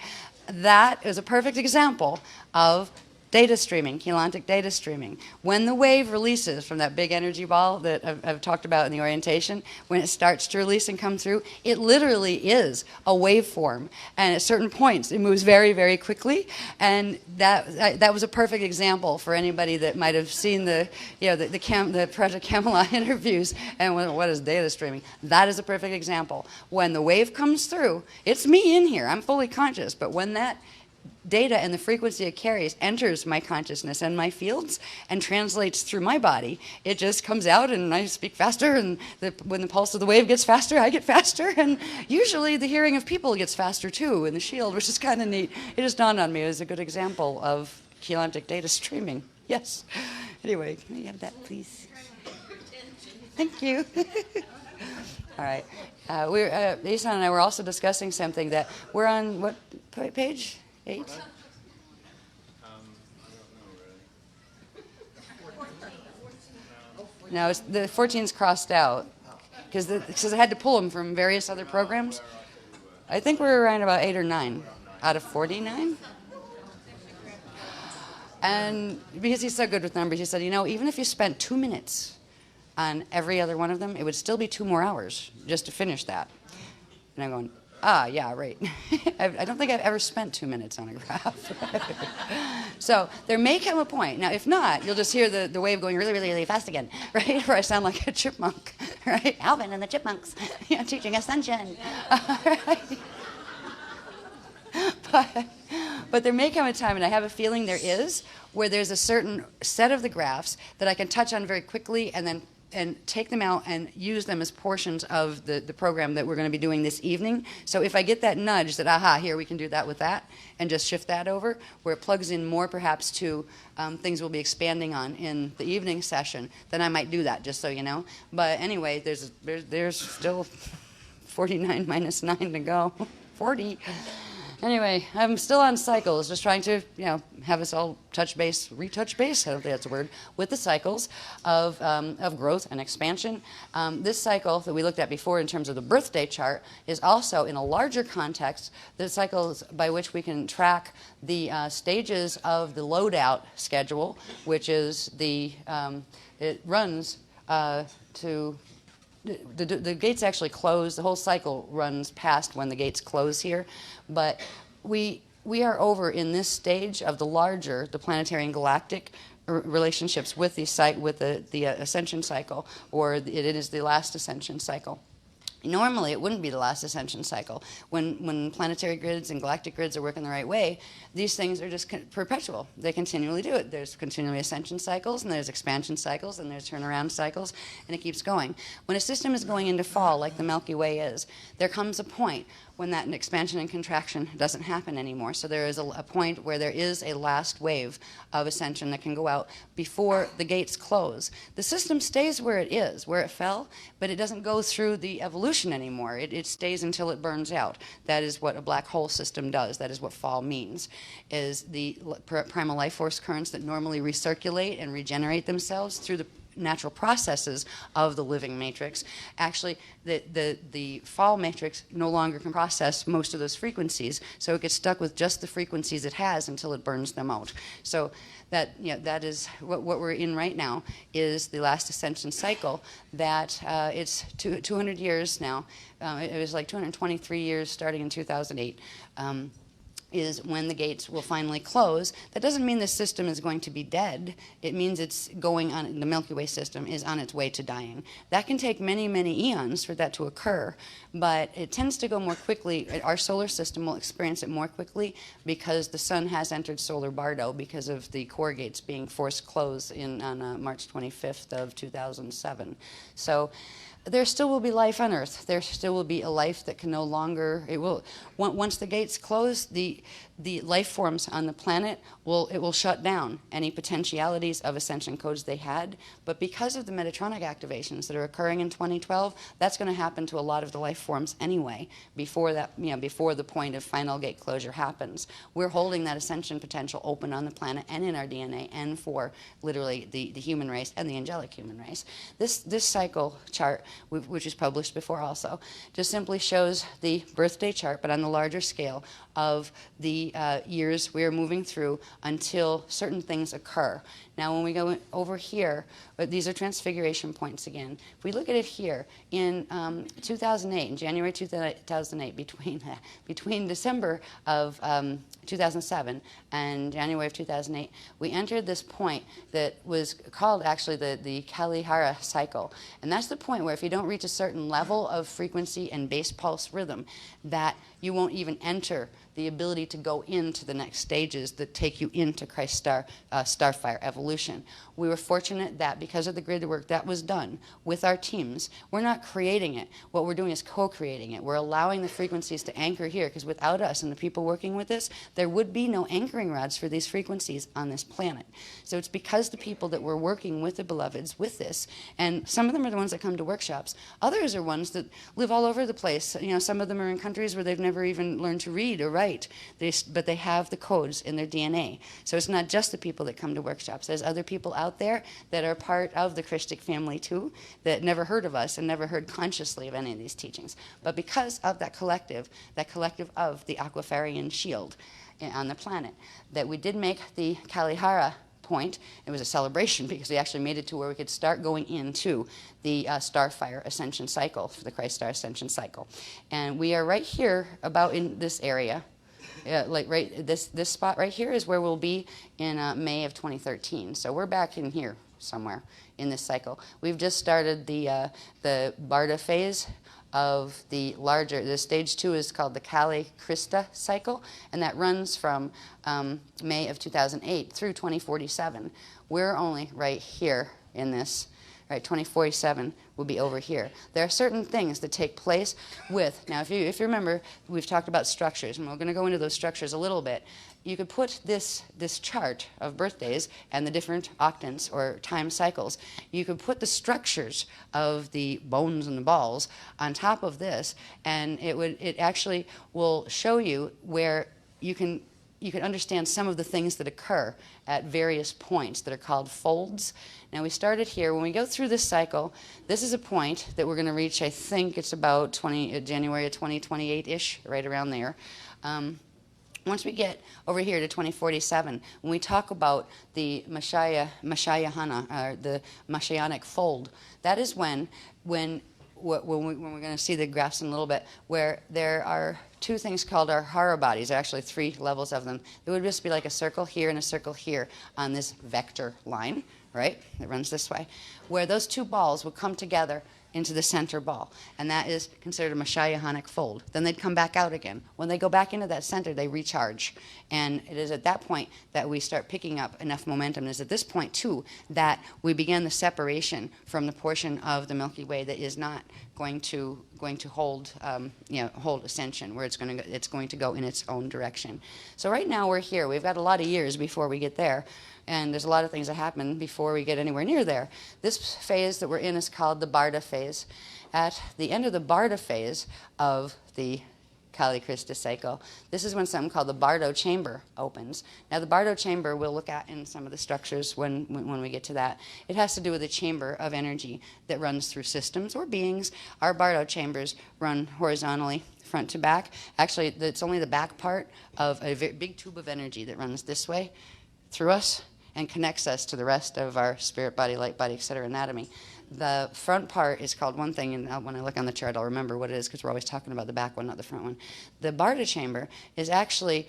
that is a perfect example of data streaming, Keylontic data streaming. When the wave releases from that big energy ball that I've talked about in the orientation, when it starts to release and come through, it literally is a waveform. And at certain points, it moves very, very quickly. And that was a perfect example for anybody that might have seen the Project Camelot interviews and what is data streaming. That is a perfect example. When the wave comes through, it's me in here. I'm fully conscious. But when that data and the frequency it carries enters my consciousness and my fields and translates through my body, it just comes out and I speak faster, and when the pulse of the wave gets faster, I get faster, and usually the hearing of people gets faster too in the shield, which is kind of neat. It just dawned on me as a good example of Keylontic data streaming. Yes. Anyway, can we have that, please? Thank you. All right. Isan and I were also discussing something that we're on, what page? 8? I don't know really. No, the 14's crossed out because I had to pull them from various other programs. I think we were around about 8 or 9 out of 49. And because he's so good with numbers, he said, even if you spent 2 minutes on every other one of them, it would still be 2 more hours just to finish that. And I'm going, yeah, right. I don't think I've ever spent 2 minutes on a graph. So there may come a point. Now, if not, you'll just hear the wave going really, really, really fast again, right? Where I sound like a chipmunk, right? Alvin and the Chipmunks, teaching Ascension. Right? But there may come a time, and I have a feeling there is, where there's a certain set of the graphs that I can touch on very quickly and then and take them out and use them as portions of the program that we're going to be doing this evening. So if I get that nudge that, aha, here we can do that with that, and just shift that over, where it plugs in more perhaps to things we'll be expanding on in the evening session, then I might do that, just so you know. But anyway, there's still 49 minus 9 to go. 40. Anyway, I'm still on cycles, just trying to, have us all retouch base, I don't think that's a word, with the cycles of growth and expansion. This cycle that we looked at before in terms of the birthday chart is also, in a larger context, the cycles by which we can track the stages of the loadout schedule, which is it runs to... The gates actually close. The whole cycle runs past when the gates close here, but we are over in this stage of the planetary and galactic relationships with the ascension cycle, or it is the last ascension cycle. Normally, it wouldn't be the last ascension cycle. When planetary grids and galactic grids are working the right way, these things are just perpetual. They continually do it. There's continually ascension cycles, and there's expansion cycles, and there's turnaround cycles, and it keeps going. When a system is going into fall, like the Milky Way is, there comes a point when that expansion and contraction doesn't happen anymore. So there is a point where there is a last wave of ascension that can go out before the gates close. The system stays where it is, where it fell, but it doesn't go through the evolution anymore. It stays until it burns out. That is what a black hole system does. That is what fall means, is the primal life force currents that normally recirculate and regenerate themselves through the natural processes of the living matrix. Actually, the fall matrix no longer can process most of those frequencies, so it gets stuck with just the frequencies it has until it burns them out. So that is what we're in right now, is the last ascension cycle. That it's 200 years now. It was like 223 years starting in 2008. Is when the gates will finally close. That doesn't mean the system is going to be dead. It means it's going on, the Milky Way system is on its way to dying. That can take many, many eons for that to occur, but it tends to go more quickly. Our solar system will experience it more quickly because the sun has entered solar bardo because of the core gates being forced closed on March 25th of 2007. So there still will be life on Earth. There still will be a life that can no longer, once the gates close, the life forms on the planet will shut down any potentialities of ascension codes they had. But because of the Metatronic activations that are occurring in 2012, that's going to happen to a lot of the life forms anyway, before the point of final gate closure happens. We're holding that ascension potential open on the planet and in our DNA and for literally the human race and the angelic human race. This cycle chart, which is published before also, just simply shows the birthday chart, but on the larger scale, of the years we are moving through until certain things occur. Now, when we go over here, these are transfiguration points again. If we look at it here, in 2008, in January 2008, between December of 2007 and January of 2008, we entered this point that was called actually the Kalihara cycle. And that's the point where if you don't reach a certain level of frequency and base pulse rhythm, that you won't even enter the ability to go into the next stages that take you into Christ Starfire evolution. We were fortunate that because of the grid work that was done with our teams, we're not creating it. What we're doing is co-creating it. We're allowing the frequencies to anchor here, because without us and the people working with this, there would be no anchoring rods for these frequencies on this planet. So it's because the people that were working with the beloveds with this, and some of them are the ones that come to workshops. Others are ones that live all over the place. Some of them are in countries where they've never even learned to read or write, but they have the codes in their DNA. So it's not just the people that come to workshops. There's other people out there that are part of the Christic family too, that never heard of us and never heard consciously of any of these teachings. But because of that collective of the Aquafarian shield on the planet, that we did make the Kalihara point. It was a celebration because we actually made it to where we could start going into the Starfire ascension cycle, for the Christ Star ascension cycle. And we are right here, about in this area. This spot right here is where we'll be in May of 2013. So we're back in here somewhere in this cycle. We've just started the Barda phase of the stage 2 is called the Kali Krista cycle, and that runs from May of 2008 through 2047. We're only right here in this right, 2047 will be over here. There are certain things that take place with, now if you remember, we've talked about structures, and we're going to go into those structures a little bit. You could put this chart of birthdays and the different octants or time cycles. You could put the structures of the bones and the balls on top of this, and it actually will show you where you can understand some of the things that occur at various points that are called folds. Now we started here. When we go through this cycle, this is a point that we're going to reach, I think it's about January of 2028-ish, right around there. Once we get over here to 2047, when we talk about the Mashayahana, or the Mashayanic fold, that is when we're going to see the graphs in a little bit, where there are two things called our hara bodies, actually 3 levels of them. It would just be like a circle here and a circle here on this vector line, right? It runs this way, where those 2 balls would come together into the center ball, and that is considered a Mashayahanic fold. Then they'd come back out again. When they go back into that center, they recharge, and it is at that point that we start picking up enough momentum. And it's at this point, too, that we begin the separation from the portion of the Milky Way that is not going to hold hold ascension, where it's going to go in its own direction. So right now we're here. We've got a lot of years before we get there. And there's a lot of things that happen before we get anywhere near there. This phase that we're in is called the Barda phase. At the end of the Barda phase of the Kali Krista cycle, this is when something called the Bardo chamber opens. Now the Bardo chamber we'll look at in some of the structures when we get to that. It has to do with a chamber of energy that runs through systems or beings. Our Bardo chambers run horizontally, front to back. Actually, it's only the back part of a big tube of energy that runs this way through us and connects us to the rest of our spirit body, light body, etc. anatomy. The front part is called one thing, and when I look on the chart, I'll remember what it is, because we're always talking about the back one, not the front one. The Barda chamber is actually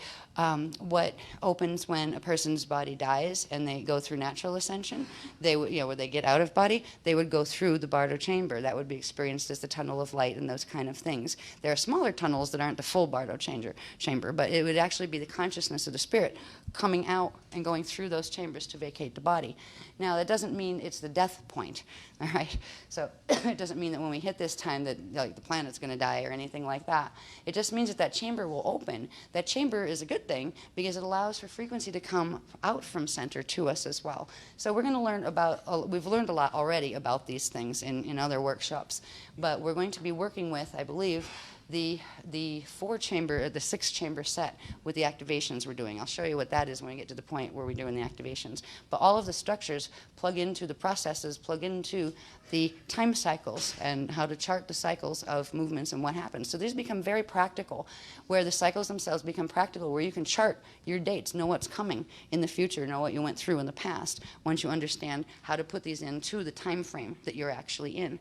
what opens when a person's body dies and they go through natural ascension. They would, where they get out of body, they would go through the Barda chamber. That would be experienced as the tunnel of light and those kind of things. There are smaller tunnels that aren't the full Bardo chamber, but it would actually be the consciousness of the spirit coming out and going through those chambers to vacate the body. Now, that doesn't mean it's the death point, all right? So it doesn't mean that when we hit this time that the planet's going to die or anything like that. It just means that chamber will open. That chamber is a good thing because it allows for frequency to come out from center to us as well. So we're going to learn about, we've learned a lot already about these things in other workshops, but we're going to be working with, I believe, the 4-chamber, the 6-chamber set with the activations we're doing. I'll show you what that is when we get to the point where we're doing the activations. But all of the structures plug into the processes, plug into the time cycles and how to chart the cycles of movements and what happens. So these become very practical, where the cycles themselves become practical, where you can chart your dates, know what's coming in the future, know what you went through in the past, once you understand how to put these into the time frame that you're actually in.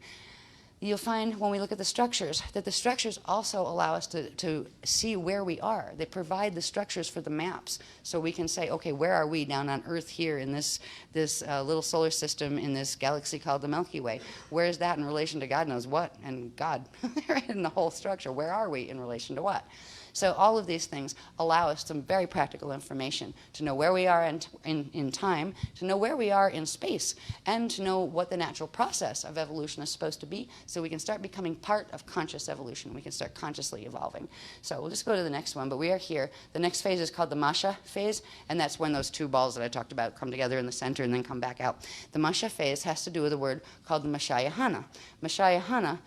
You'll find when we look at the structures that the structures also allow us to see where we are. They provide the structures for the maps, so we can say, okay, where are we down on Earth here in this little solar system in this galaxy called the Milky Way? Where is that in relation to God knows what and God right in the whole structure? Where are we in relation to what? So all of these things allow us some very practical information to know where we are in time, to know where we are in space, and to know what the natural process of evolution is supposed to be, so we can start becoming part of conscious evolution. We can start consciously evolving. So we'll just go to the next one, but we are here. The next phase is called the Masha phase, and that's when those 2 balls that I talked about come together in the center and then come back out. The Masha phase has to do with a word called the Mashayahana. Mashayahana,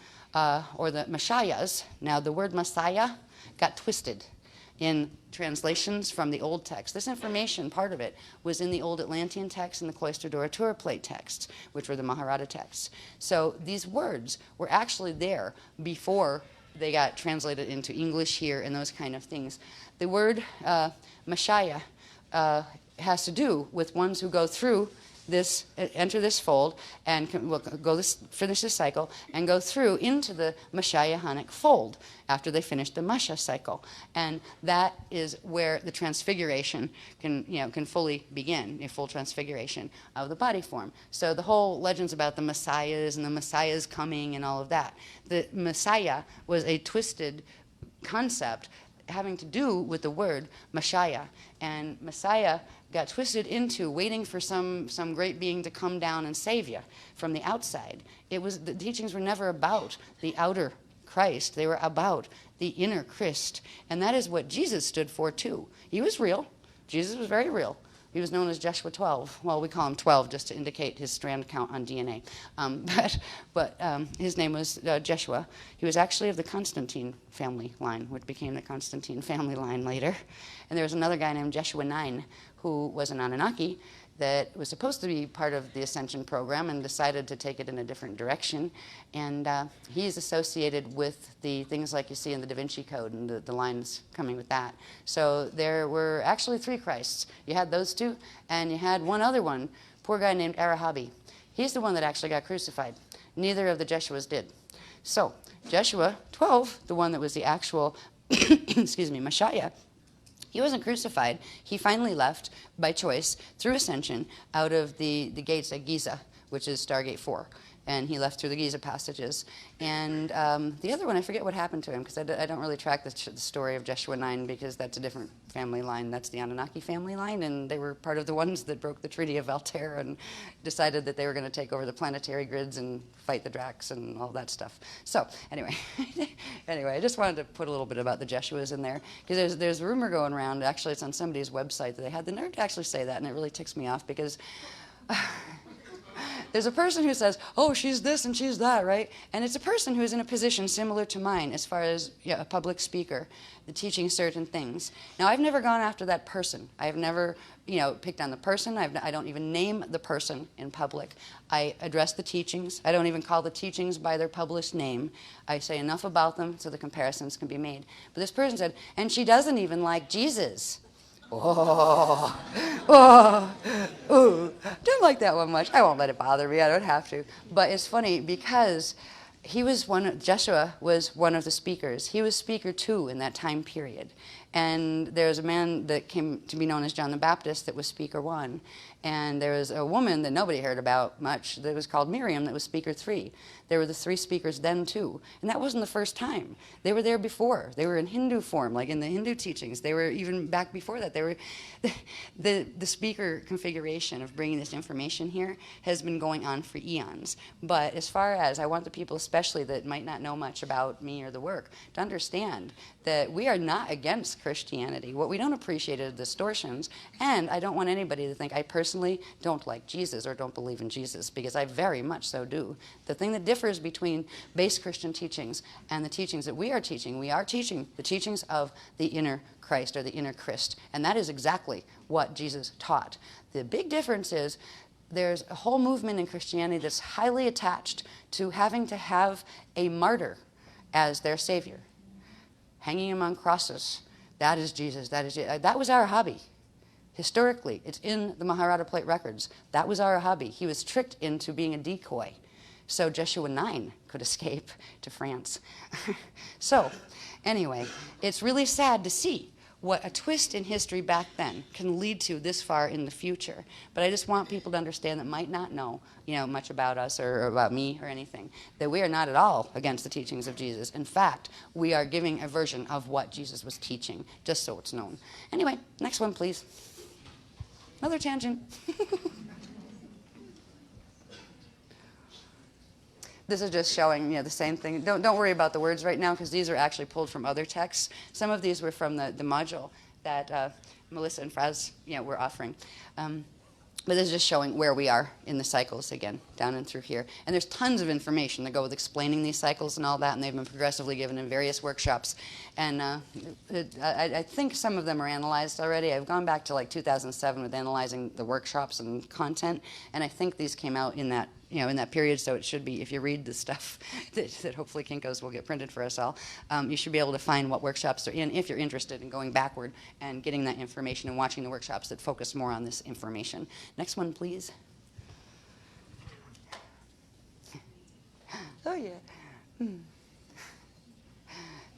or the Mashayas. Now, the word Messiah got twisted in translations from the old text. This information, part of it, was in the old Atlantean texts and the Cloister Duratura plate texts, which were the Maharata texts. So these words were actually there before they got translated into English here and those kind of things. The word Mashaya has to do with ones who go through this, enter this fold, and finish this cycle, and go through into the Mashayahanic fold after they finish the Masha cycle. And that is where the transfiguration can fully begin, a full transfiguration of the body form. So the whole legends about the Messiahs and the Messiahs coming and all of that. The Messiah was a twisted concept having to do with the word Messiah. And Messiah got twisted into waiting for some great being to come down and save you from the outside. The teachings were never about the outer Christ. They were about the inner Christ. And that is what Jesus stood for too. He was real. Jesus was very real. He was known as Jeshua 12. Well, we call him 12 just to indicate his strand count on DNA. But his name was Jeshua. He was actually of the Constantine family line, which became the Constantine family line later. And there was another guy named Jeshua 9, who was an Anunnaki that was supposed to be part of the Ascension program and decided to take it in a different direction. And he's associated with the things like you see in the Da Vinci Code and the lines coming with that. So there were actually 3 Christs. You had those 2, and you had one other one, poor guy named Arahabi. He's the one that actually got crucified. Neither of the Jeshuas did. So Jeshua 12, the one that was the actual, excuse me, Messiah, he wasn't crucified. He finally left by choice through ascension out of the gates at Giza, which is Stargate 4. And he left through the Giza passages. And the other one, I forget what happened to him, because I don't really track the story of Jeshua 9, because that's a different family line. That's the Anunnaki family line, and they were part of the ones that broke the Treaty of Altair and decided that they were going to take over the planetary grids and fight the Dracs and all that stuff. So anyway, I just wanted to put a little bit about the Jeshuas in there, because there's a rumor going around, actually it's on somebody's website, that they had the nerve to actually say that, and it really ticks me off, because there's a person who says, oh, she's this and she's that, right? And it's a person who is in a position similar to mine as far as a public speaker, teaching certain things. Now, I've never gone after that person. I've never, picked on the person. I don't even name the person in public. I address the teachings. I don't even call the teachings by their published name. I say enough about them so the comparisons can be made. But this person said, and she doesn't even like Jesus. Oh, don't like that one much. I won't let it bother me. I don't have to. But it's funny because Jeshua was one of the speakers. He was speaker 2 in that time period. And there's a man that came to be known as John the Baptist that was speaker 1. And there was a woman that nobody heard about much that was called Miriam that was speaker 3. There were the 3 speakers then too. And that wasn't the first time. They were there before. They were in Hindu form, like in the Hindu teachings. They were even back before that. They were the speaker configuration of bringing this information here has been going on for eons. But as far as I want the people especially that might not know much about me or the work to understand that we are not against Christianity. What we don't appreciate are the distortions, and I don't want anybody to think I personally don't like Jesus or don't believe in Jesus, because I very much so do. The thing that differs between base Christian teachings and the teachings that we are teaching the teachings of the inner Christ or the inner Christ, and that is exactly what Jesus taught. The big difference is there's a whole movement in Christianity that's highly attached to having to have a martyr as their savior, hanging him on crosses. That is Jesus. That was our hobby. Historically, it's in the Maharata plate records. That was our hobby. He was tricked into being a decoy, so Jeshua 9 could escape to France. So, anyway, it's really sad to see what a twist in history back then can lead to this far in the future. But I just want people to understand that might not know, much about us or about me or anything, that we are not at all against the teachings of Jesus. In fact, we are giving a version of what Jesus was teaching, just so it's known. Anyway, next one, please. Another tangent. This is just showing the same thing. Don't worry about the words right now, because these are actually pulled from other texts. Some of these were from the module that Melissa and Fraz were offering. But this is just showing where we are in the cycles again, down and through here. And there's tons of information that go with explaining these cycles and all that, and they've been progressively given in various workshops. And I think some of them are analyzed already. I've gone back to like 2007 with analyzing the workshops and content, and I think these came out in that in that period, so it should be, if you read the stuff that hopefully Kinko's will get printed for us all, you should be able to find what workshops are in if you're interested in going backward and getting that information and watching the workshops that focus more on this information. Next one, please. Oh, yeah.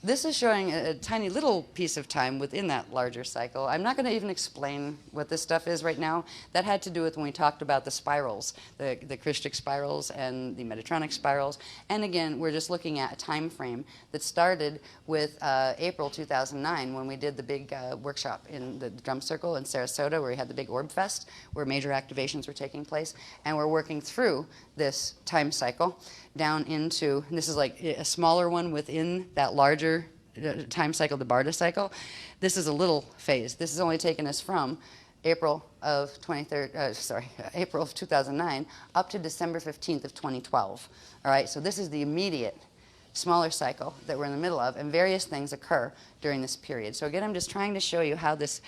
This is showing a tiny little piece of time within that larger cycle. I'm not going to even explain what this stuff is right now. That had to do with when we talked about the spirals, the Christic spirals and the Metatronic spirals. And again, we're just looking at a time frame that started with April 2009 when we did the big workshop in the Drum Circle in Sarasota, where we had the big Orb Fest, where major activations were taking place. And we're working through this time cycle down into, and this is like a smaller one within that larger time cycle, the Barta cycle. This is a little phase. This has only taken us from April of 2009 up to December 15th of 2012. All right, so this is the immediate smaller cycle that we're in the middle of, and various things occur during this period. So again, I'm just trying to show you how these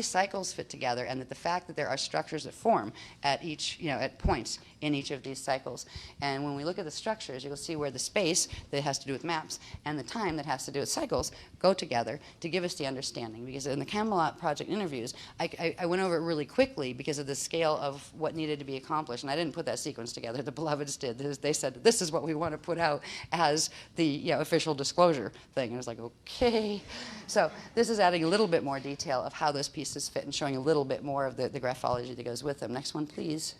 cycles fit together, and that the fact that there are structures that form at each, at points in each of these cycles. And when we look at the structures, you'll see where the space that has to do with maps and the time that has to do with cycles go together to give us the understanding. Because in the Camelot project interviews, I went over it really quickly because of the scale of what needed to be accomplished, and I didn't put that sequence together. The Beloveds did. They said, this is what we want to put out as the official disclosure thing. And I was like, okay. So this is adding a little bit more detail of how those pieces fit and showing a little bit more of the graphology that goes with them. Next one, please.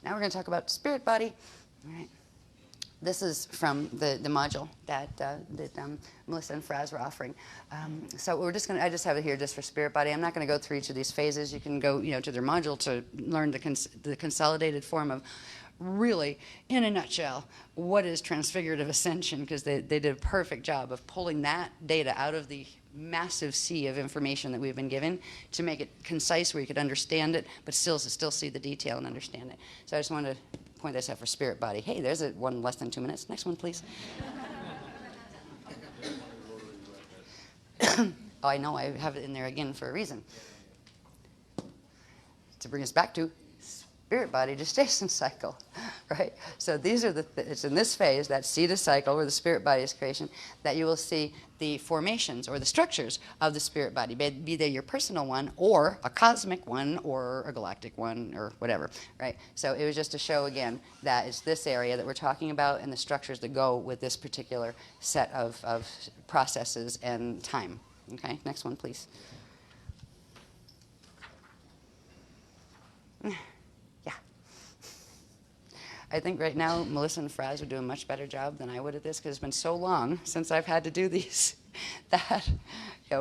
Now we're going to talk about spirit body. All right. This is from the module that Melissa and Fraz were offering. So we're just going to, I just have it here just for spirit body. I'm not going to go through each of these phases. You can go to their module to learn the consolidated form of, really, in a nutshell, what is transfigurative ascension, because they did a perfect job of pulling that data out of the massive sea of information that we've been given to make it concise where you could understand it, but still see the detail and understand it. So I just wanted to point this out for spirit body. Hey, there's one less than 2 minutes. Next one, please. Oh, I know. I have it in there again for a reason. To bring us back to spirit body gestation cycle, right? So these are it's in this phase, that Cetus cycle where the spirit body is creation, that you will see the formations or the structures of the spirit body, be they your personal one or a cosmic one or a galactic one or whatever, right? So it was just to show again that it's this area that we're talking about and the structures that go with this particular set of processes and time. Okay, next one, please. I think right now Melissa and Fraz are doing a much better job than I would at this, because it's been so long since I've had to do these that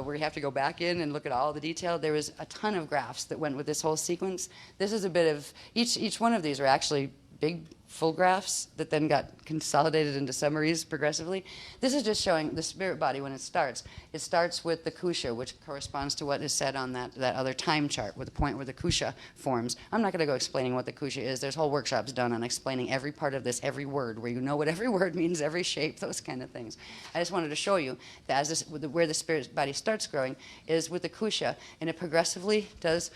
we have to go back in and look at all the detail. There was a ton of graphs that went with this whole sequence. This is a bit of, each one of these are actually big full graphs that then got consolidated into summaries progressively. This is just showing the spirit body when it starts. It starts with the kusha, which corresponds to what is said on that other time chart, with the point where the kusha forms. I'm not going to go explaining what the kusha is. There's whole workshops done on explaining every part of this, every word, where you know what every word means, every shape, those kind of things. I just wanted to show you that where the spirit body starts growing is with the kusha, and it progressively does,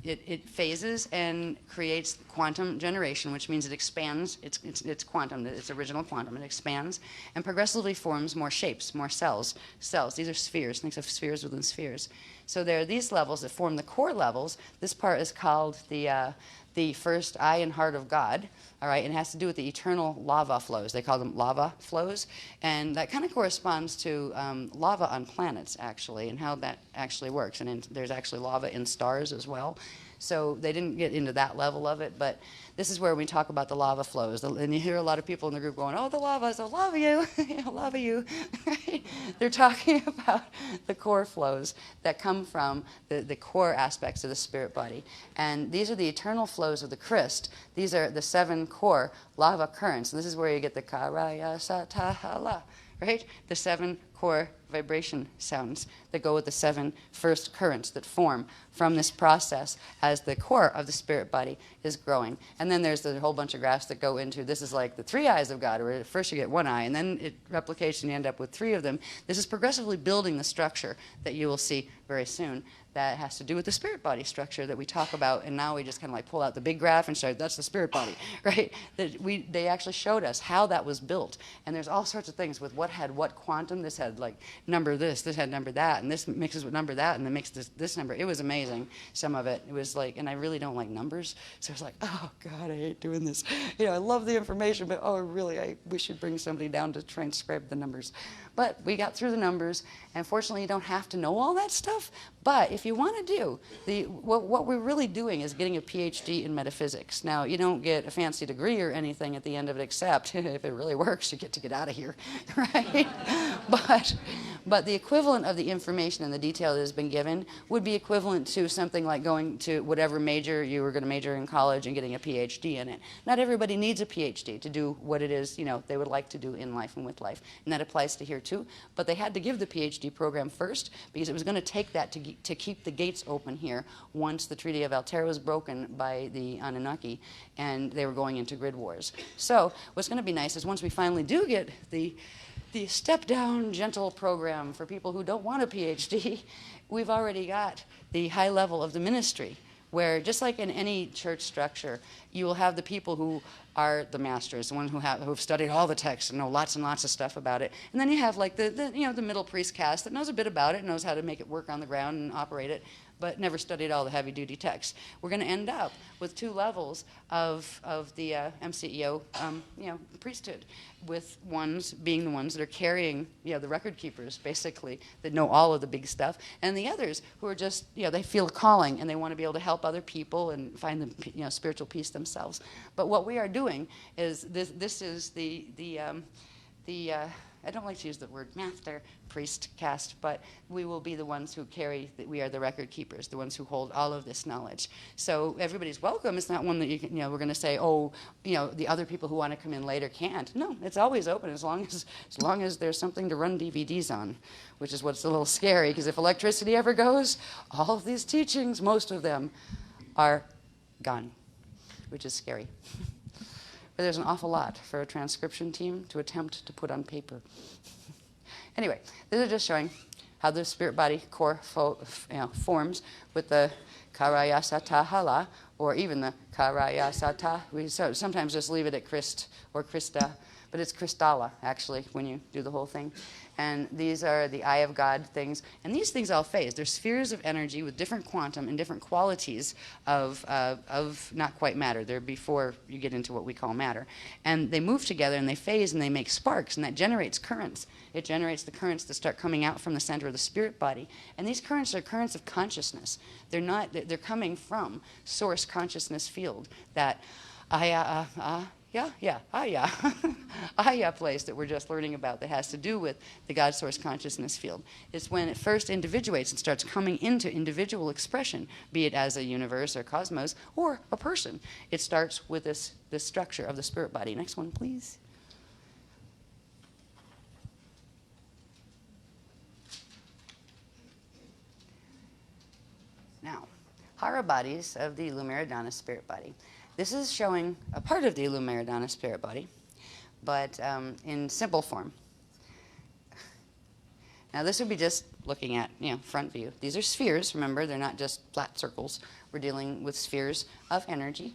it phases and creates quantum generation, which means it expands. It's quantum, it's original quantum. It expands and progressively forms more shapes, more cells. These are spheres. Think of spheres within spheres. So there are these levels that form the core levels. This part is called the first eye and heart of God. All right, and it has to do with the eternal lava flows. They call them lava flows, and that kind of corresponds to lava on planets, actually, and how that actually works. And there's actually lava in stars as well. So they didn't get into that level of it, but this is where we talk about the lava flows. And you hear a lot of people in the group going, oh, the lava, so lava you, lava you. They're talking about the core flows that come from the core aspects of the spirit body. And these are the eternal flows of the Christ. These are the 7 core lava currents. And this is where you get the karaya satahala, right? The 7 core vibration sounds that go with the 7 first currents that form from this process as the core of the spirit body is growing. And then there's a whole bunch of graphs that go into, this is like the 3 eyes of God, where first you get 1 eye, and then it replicates and you end up with 3 of them. This is progressively building the structure that you will see very soon that has to do with the spirit body structure that we talk about, and now we just kind of like pull out the big graph and show that's the spirit body, right? They actually showed us how that was built, and there's all sorts of things with what had what quantum. This had like number this had number that, and this mixes with number that, and then makes this number. It was amazing, some of it. It was like, and I really don't like numbers, so I was like, oh God, I hate doing this. You know, I love the information, but oh really, we should bring somebody down to transcribe the numbers. But we got through the numbers, and fortunately you don't have to know all that stuff, but if you want to do, what we're really doing is getting a PhD in metaphysics. Now, you don't get a fancy degree or anything at the end of it, except if it really works, you get out of here, right? But the equivalent of the information and the detail that has been given would be equivalent to something like going to whatever major you were going to major in college and getting a PhD in it. Not everybody needs a PhD to do what it is, you know, they would like to do in life and with life, and that applies to here too. But they had to give the PhD program first because it was going to take that to keep the gates open here once the Treaty of Altair was broken by the Anunnaki and they were going into grid wars. So what's going to be nice is once we finally do get the step-down gentle program for people who don't want a PhD, we've already got the high level of the ministry, where just like in any church structure, you will have the people who are the masters, the ones who've studied all the texts and know lots and lots of stuff about it. And then you have like the middle priest caste that knows a bit about it, knows how to make it work on the ground and operate it, but never studied all the heavy-duty texts. We're going to end up with two levels of the MCEO priesthood, with ones being the ones that are carrying the record keepers, basically, that know all of the big stuff, and the others who are just, they feel a calling and they want to be able to help other people and find the spiritual peace themselves. But what we are doing is this is the I don't like to use the word master priest caste, but we will be the ones who we are the record keepers, the ones who hold all of this knowledge. So everybody's welcome. It's not one that we're going to say, oh, the other people who want to come in later can't. No, it's always open as long as there's something to run DVDs on, which is what's a little scary, because if electricity ever goes, all of these teachings, most of them, are gone, which is scary. But there's an awful lot for a transcription team to attempt to put on paper. Anyway, this is just showing how the spirit body core forms with the Karayasata Hala, or even the Karayasata. We sometimes just leave it at Christ or Christa, but it's Christala, actually, when you do the whole thing. And these are the eye of God things. And these things all phase. They're spheres of energy with different quantum and different qualities of not quite matter. They're before you get into what we call matter. And they move together and they phase and they make sparks, and that generates currents. It generates the currents that start coming out from the center of the spirit body. And these currents are currents of consciousness. They're coming from source consciousness field, that Aya place that we're just learning about that has to do with the God source consciousness field. It's when it first individuates and starts coming into individual expression, be it as a universe or cosmos or a person. It starts with this structure of the spirit body. Next one, please. Now, Hara bodies of the Lumeridana spirit body. This is showing a part of the Lumeridana spirit body, but in simple form. Now this would be just looking at front view. These are spheres, remember, they're not just flat circles. We're dealing with spheres of energy.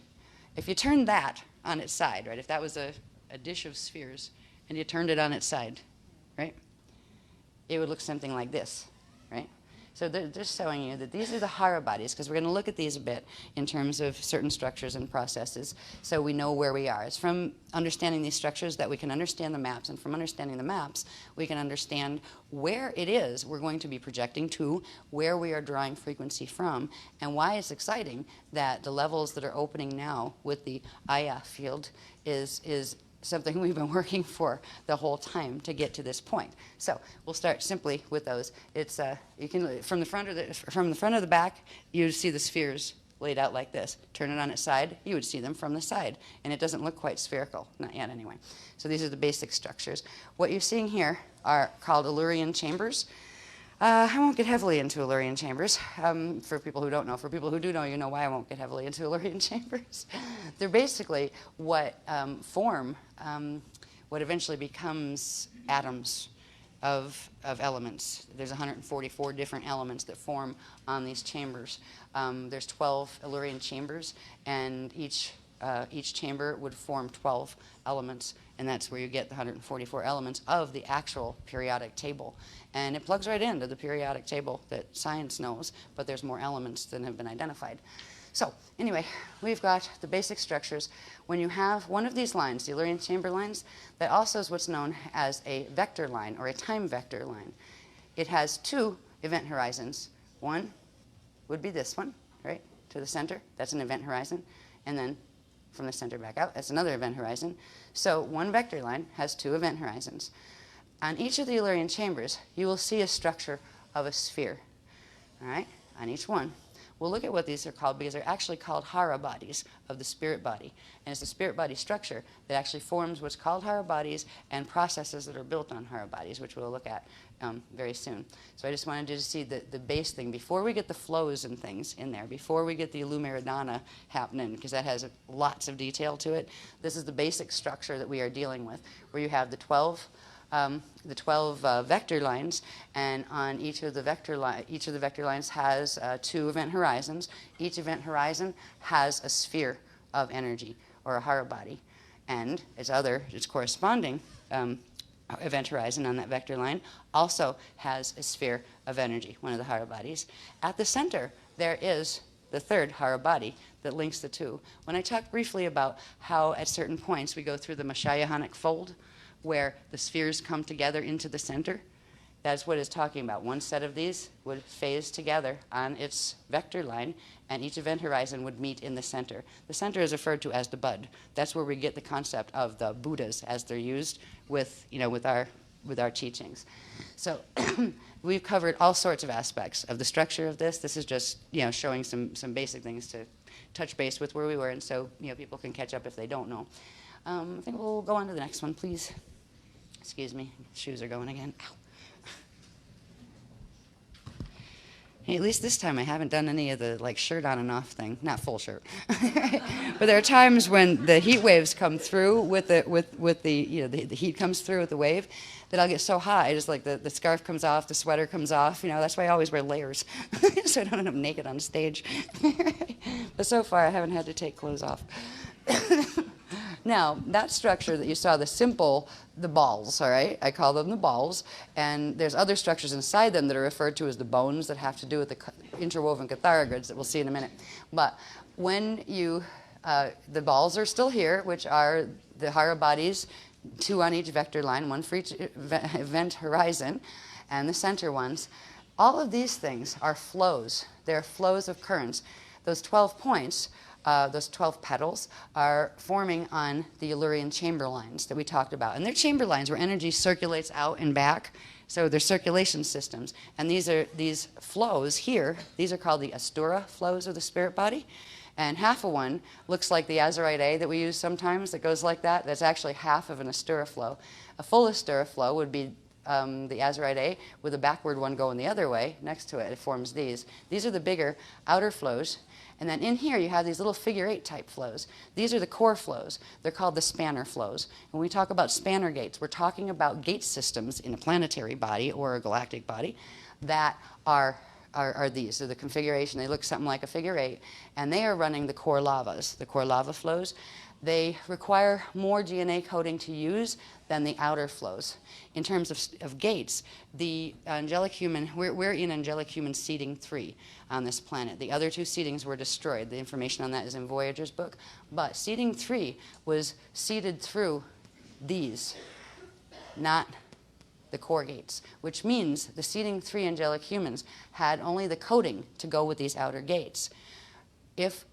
If you turn that on its side, right, if that was a dish of spheres and you turned it on its side, right, it would look something like this, right? So they're just showing you that these are the Hara bodies, because we're going to look at these a bit in terms of certain structures and processes, so we know where we are. It's from understanding these structures that we can understand the maps, and from understanding the maps, we can understand where it is we're going to be projecting to, where we are drawing frequency from, and why it's exciting that the levels that are opening now with the Aya field is something we've been working for the whole time to get to this point. So we'll start simply with those. It's you can from the front of the back, you see the spheres laid out like this. Turn it on its side, you would see them from the side, and it doesn't look quite spherical, not yet anyway. So these are the basic structures. What you're seeing here are called Illyrian chambers. I won't get heavily into Illyrian chambers, for people who don't know. For people who do know, you know why I won't get heavily into Illyrian chambers. They're basically what form what eventually becomes atoms of elements. There's 144 different elements that form on these chambers. There's 12 Illyrian chambers, and each each chamber would form 12 elements, and that's where you get the 144 elements of the actual periodic table. And it plugs right into the periodic table that science knows, but there's more elements than have been identified. So anyway, we've got the basic structures. When you have one of these lines, the Illyrian chamber lines, that also is what's known as a vector line or a time vector line. It has two event horizons. One would be this one, right, to the center. That's an event horizon. And then from the center back out, that's another event horizon. So one vector line has two event horizons. On each of the Illyrian chambers, you will see a structure of a sphere, all right, on each one. We'll look at what these are called because they're actually called hara bodies of the spirit body. And it's the spirit body structure that actually forms what's called hara bodies and processes that are built on hara bodies, which we'll look at very soon. So I just wanted you to see the base thing before we get the flows and things in there, before we get the Illumeridana happening, because that has lots of detail to it. This is the basic structure that we are dealing with, where you have the 12 vector lines, and on each of the vector lines has two event horizons. Each event horizon has a sphere of energy, or a hara body, and its corresponding event horizon on that vector line also has a sphere of energy, one of the hara bodies. At the center, there is the third hara body that links the two. When I talk briefly about how at certain points we go through the Mashayahanic fold, where the spheres come together into the center, that's what it's talking about. One set of these would phase together on its vector line, and each event horizon would meet in the center. The center is referred to as the bud. That's where we get the concept of the Buddhas as they're used with our teachings. So we've covered all sorts of aspects of the structure of this. This is just showing some basic things to touch base with where we were, and so people can catch up if they don't know. I think we'll go on to the next one, please. Excuse me, shoes are going again. Ow. Hey, at least this time I haven't done any of the shirt on and off thing. Not full shirt, but there are times when the heat waves come through with the heat comes through with the wave, that I'll get so hot, I just the scarf comes off, the sweater comes off. That's why I always wear layers, so I don't end up naked on stage. But so far I haven't had to take clothes off. Now, that structure that you saw, the balls, all right? I call them the balls. And there's other structures inside them that are referred to as the bones that have to do with the interwoven Kathara grids that we'll see in a minute. But when the balls are still here, which are the hara bodies, two on each vector line, one for each event horizon, and the center ones. All of these things are flows. They're flows of currents. Those 12 points, those 12 petals, are forming on the Illyrian chamber lines that we talked about. And they're chamber lines where energy circulates out and back. So they're circulation systems. And these flows here, these are called the Astura flows of the spirit body. And half of one looks like the Azurite A that we use sometimes that goes like that. That's actually half of an Astura flow. A full Astura flow would be the Azurite A with a backward one going the other way next to it. It forms these. These are the bigger outer flows. And then in here you have these little figure-8 type flows. These are the core flows. They're called the spanner flows. When we talk about spanner gates, we're talking about gate systems in a planetary body or a galactic body that are these. So the configuration, they look something like a figure-8, and they are running the core lavas, the core lava flows. They require more DNA coding to use than the outer flows. In terms of gates, the angelic human, we're in angelic human seeding 3 on this planet. The other 2 seedings were destroyed. The information on that is in Voyager's book. But seeding 3 was seeded through these, not the core gates, which means the seeding 3 angelic humans had only the coding to go with these outer gates. If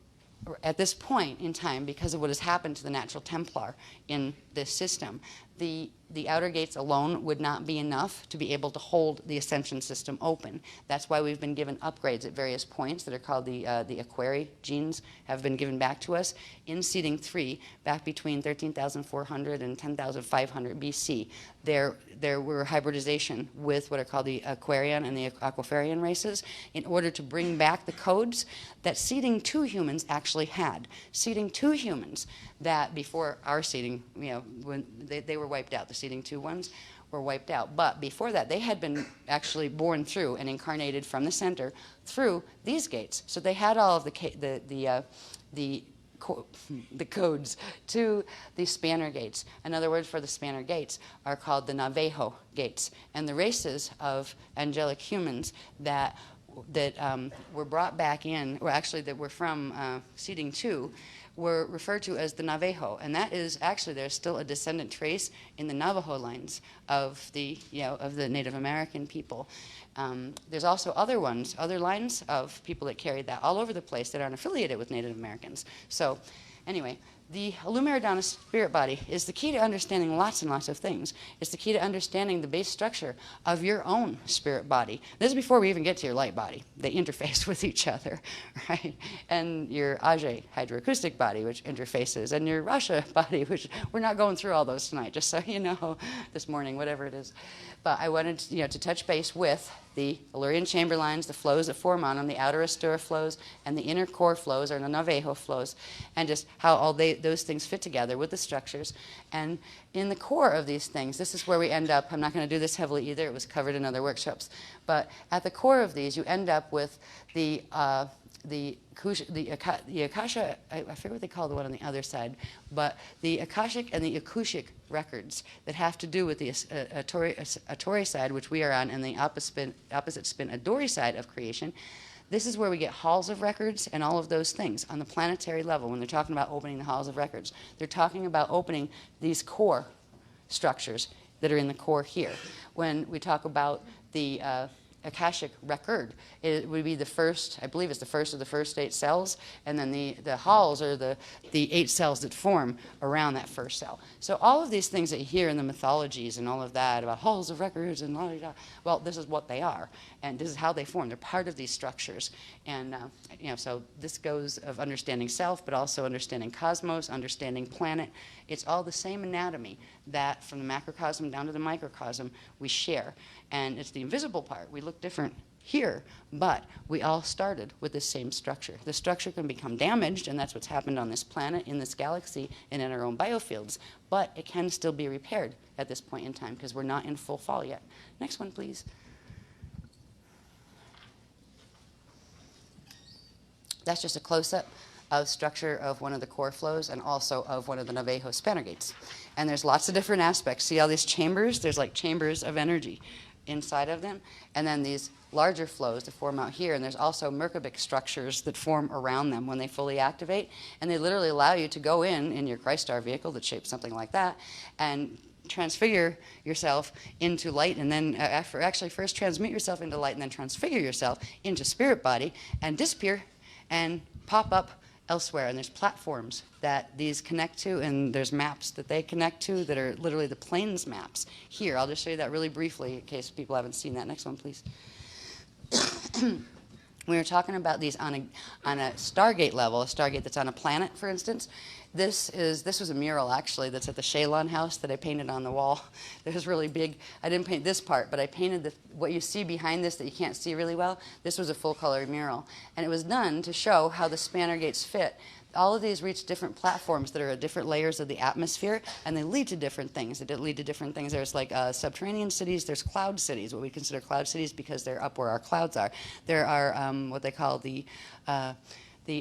at this point in time, because of what has happened to the natural Templar in this system, the outer gates alone would not be enough to be able to hold the ascension system open. That's why we've been given upgrades at various points that are called the Aquari genes have been given back to us in seeding 3 back between 13,400 and 10,500 BC. There were hybridization with what are called the Aquarian and the Aquiferian races in order to bring back the codes that seeding 2 humans actually had. Seeding 2 humans that before our seeding, when they were wiped out, the seeding 2 ones were wiped out. But before that, they had been actually born through and incarnated from the center through these gates. So they had all of the the codes to the spanner gates. Another word for the spanner gates are called the Navajo gates. And the races of angelic humans that were brought back in, or actually that were from Seeding 2, were referred to as the Navajo, and that is actually, there's still a descendant trace in the Navajo lines of the Native American people. There's also other lines of people that carried that all over the place that aren't affiliated with Native Americans. So anyway, the Alumaradana spirit body is the key to understanding lots and lots of things. It's the key to understanding the base structure of your own spirit body. This is before we even get to your light body. They interface with each other, right? And your Ajay hydroacoustic body, which interfaces, and your Rasha body, which we're not going through all those tonight, just so you know, this morning, whatever it is. But I wanted to touch base with the Illyrian chamber lines, the flows that form on them, the outer Astura flows, and the inner core flows, or the Navajo flows, and just how all those things fit together with the structures. And in the core of these things, this is where we end up. I'm not going to do this heavily either. It was covered in other workshops. But at the core of these, you end up with the Akasha, I forget what they call the one on the other side, but the Akashic and the Akushic records that have to do with the Atori side, which we are on, and the opposite spin Adori side of creation. This is where we get halls of records and all of those things on the planetary level. When they're talking about opening the halls of records, they're talking about opening these core structures that are in the core here. When we talk about the Akashic record, it would be the first, I believe it's the first of the first 8 cells, and then the halls are the 8 cells that form around that first cell. So all of these things that you hear in the mythologies and all of that about halls of records and well, this is what they are, and this is how they form. They're part of these structures. And so this goes of understanding self, but also understanding cosmos, understanding planet. It's all the same anatomy that from the macrocosm down to the microcosm we share. And it's the invisible part. We look different here, but we all started with the same structure. The structure can become damaged, and that's what's happened on this planet, in this galaxy, and in our own biofields, but it can still be repaired at this point in time because we're not in full fall yet. Next one, please. That's just a close-up of structure of one of the core flows and also of one of the Navajo spanner gates. And there's lots of different aspects. See all these chambers? There's like chambers of energy inside of them, and then these larger flows that form out here, and there's also Merkabah structures that form around them when they fully activate, and they literally allow you to go in your Christ Star vehicle that's shaped something like that, and transfigure yourself into light, and then actually first transmute yourself into light, and then transfigure yourself into spirit body, and disappear and pop up elsewhere. And there's platforms that these connect to, and there's maps that they connect to that are literally the planes maps. Here, I'll just show you that really briefly in case people haven't seen that. Next one, please. We were talking about these on a Stargate level, a Stargate that's on a planet, for instance. This was a mural, actually, that's at the Shalon house that I painted on the wall. It was really big. I didn't paint this part, but I painted what you see behind this that you can't see really well. This was a full-color mural. And it was done to show how the spanner gates fit. All of these reach different platforms that are at different layers of the atmosphere, and they lead to different things. They lead to different things. There's like subterranean cities. There's cloud cities, what we consider cloud cities because they're up where our clouds are. There are what they call the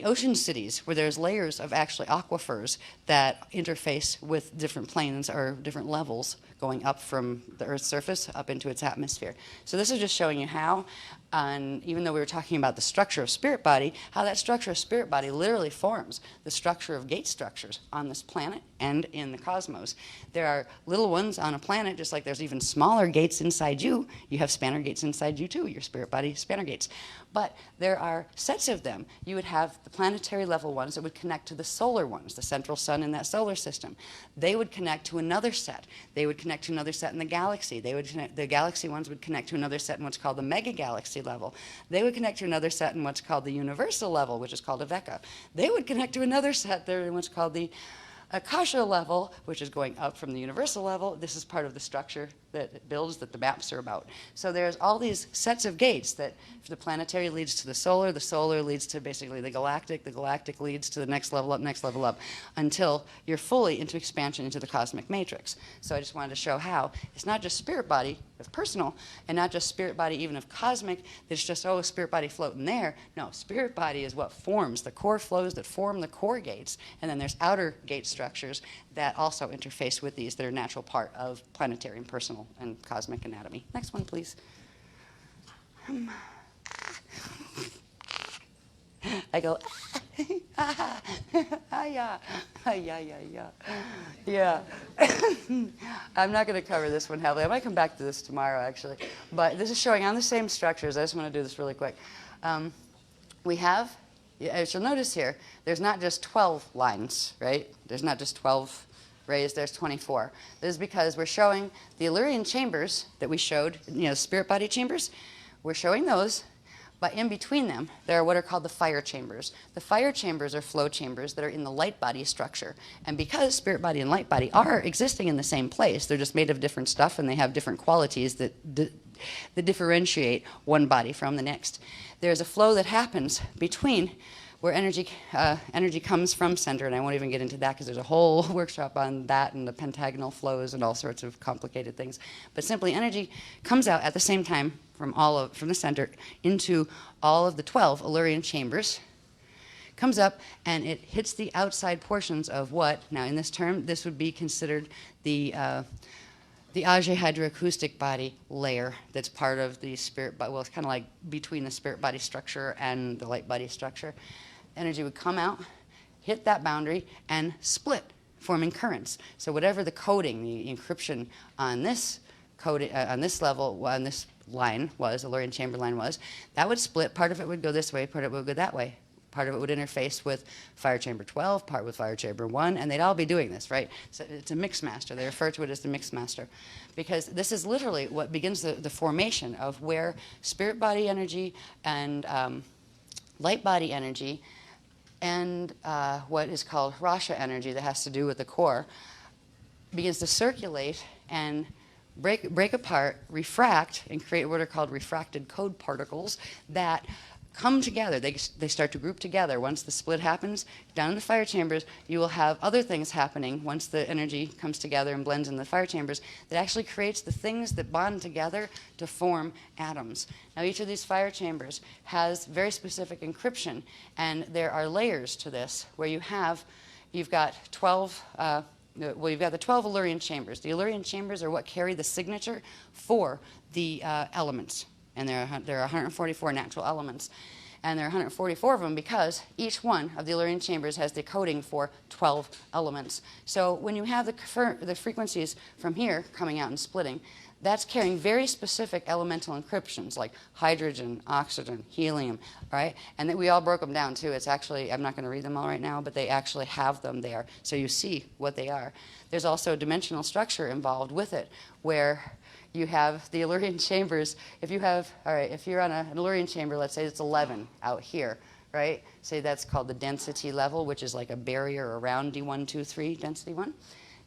ocean cities, where there's layers of actually aquifers that interface with different planes or different levels going up from the Earth's surface up into its atmosphere. So this is just showing you how, even though we were talking about the structure of spirit body, how that structure of spirit body literally forms the structure of gate structures on this planet and in the cosmos. There are little ones on a planet, just like there's even smaller gates inside you. You have spanner gates inside you too, your spirit body spanner gates. But there are sets of them. You would have the planetary level ones that would connect to the solar ones, the central sun in that solar system. They would connect to another set. They would connect to another set in the galaxy. The galaxy ones would connect to another set in what's called the mega galaxy level. They would connect to another set in what's called the universal level, which is called a Veka. They would connect to another set there in what's called the Akasha level, which is going up from the universal level. This is part of the structure that it builds that the maps are about. So there's all these sets of gates that if the planetary leads to the solar leads to basically the galactic leads to the next level up, until you're fully into expansion into the cosmic matrix. So I just wanted to show how it's not just spirit body of personal and not just spirit body even of cosmic, that's just, oh, spirit body floating there. No, spirit body is what forms the core flows that form the core gates, and then there's outer gate structures that also interface with these that are a natural part of planetary and personal and cosmic anatomy. Next one, please. I go, yeah. I'm not going to cover this one heavily. I might come back to this tomorrow, actually. But this is showing on the same structures. I just want to do this really quick. We have, as you'll notice here, there's not just 12 lines, right? There's not just 12 rays, there's 24. This is because we're showing the Illyrian chambers that we showed, spirit body chambers. We're showing those. But in between them, there are what are called the fire chambers. The fire chambers are flow chambers that are in the light body structure. And because spirit body and light body are existing in the same place, they're just made of different stuff and they have different qualities that differentiate one body from the next. There's a flow that happens between where energy comes from center, and I won't even get into that because there's a whole workshop on that and the pentagonal flows and all sorts of complicated things. But simply energy comes out at the same time from the center into all of the 12 Illyrian chambers, comes up and it hits the outside portions of what, now in this term, this would be considered the Ajay hydroacoustic body layer that's part of the spirit body. Well, it's kind of like between the spirit body structure and the light body structure. Energy would come out, hit that boundary, and split, forming currents. So whatever the coding, the encryption on this level, on this line was, Illyrian chamber line was, that would split. Part of it would go this way, part of it would go that way. Part of it would interface with fire chamber 12, part with fire chamber 1, and they'd all be doing this, right? So it's a mix master. They refer to it as the mix master because this is literally what begins the formation of where spirit body energy and light body energy and what is called Rasha energy that has to do with the core begins to circulate and break apart, refract, and create what are called refracted code particles that come together. They start to group together. Once the split happens, down in the fire chambers, you will have other things happening once the energy comes together and blends in the fire chambers that actually creates the things that bond together to form atoms. Now, each of these fire chambers has very specific encryption, and there are layers to this where you've got 12 well, you've got the 12 Illyrian chambers. The Illyrian chambers are what carry the signature for the elements. And there are 144 natural elements. And there are 144 of them because each one of the Illyrian chambers has the coding for 12 elements. So when you have the frequencies from here coming out and splitting, that's carrying very specific elemental encryptions like hydrogen, oxygen, helium, right? And that we all broke them down too. It's actually, I'm not going to read them all right now, but they actually have them there. So you see what they are. There's also a dimensional structure involved with it where you have the Illyrian chambers. If you're on an Illyrian chamber, let's say it's 11 out here, right? Say that's called the density level, which is like a barrier around D1, 2, 3, density 1.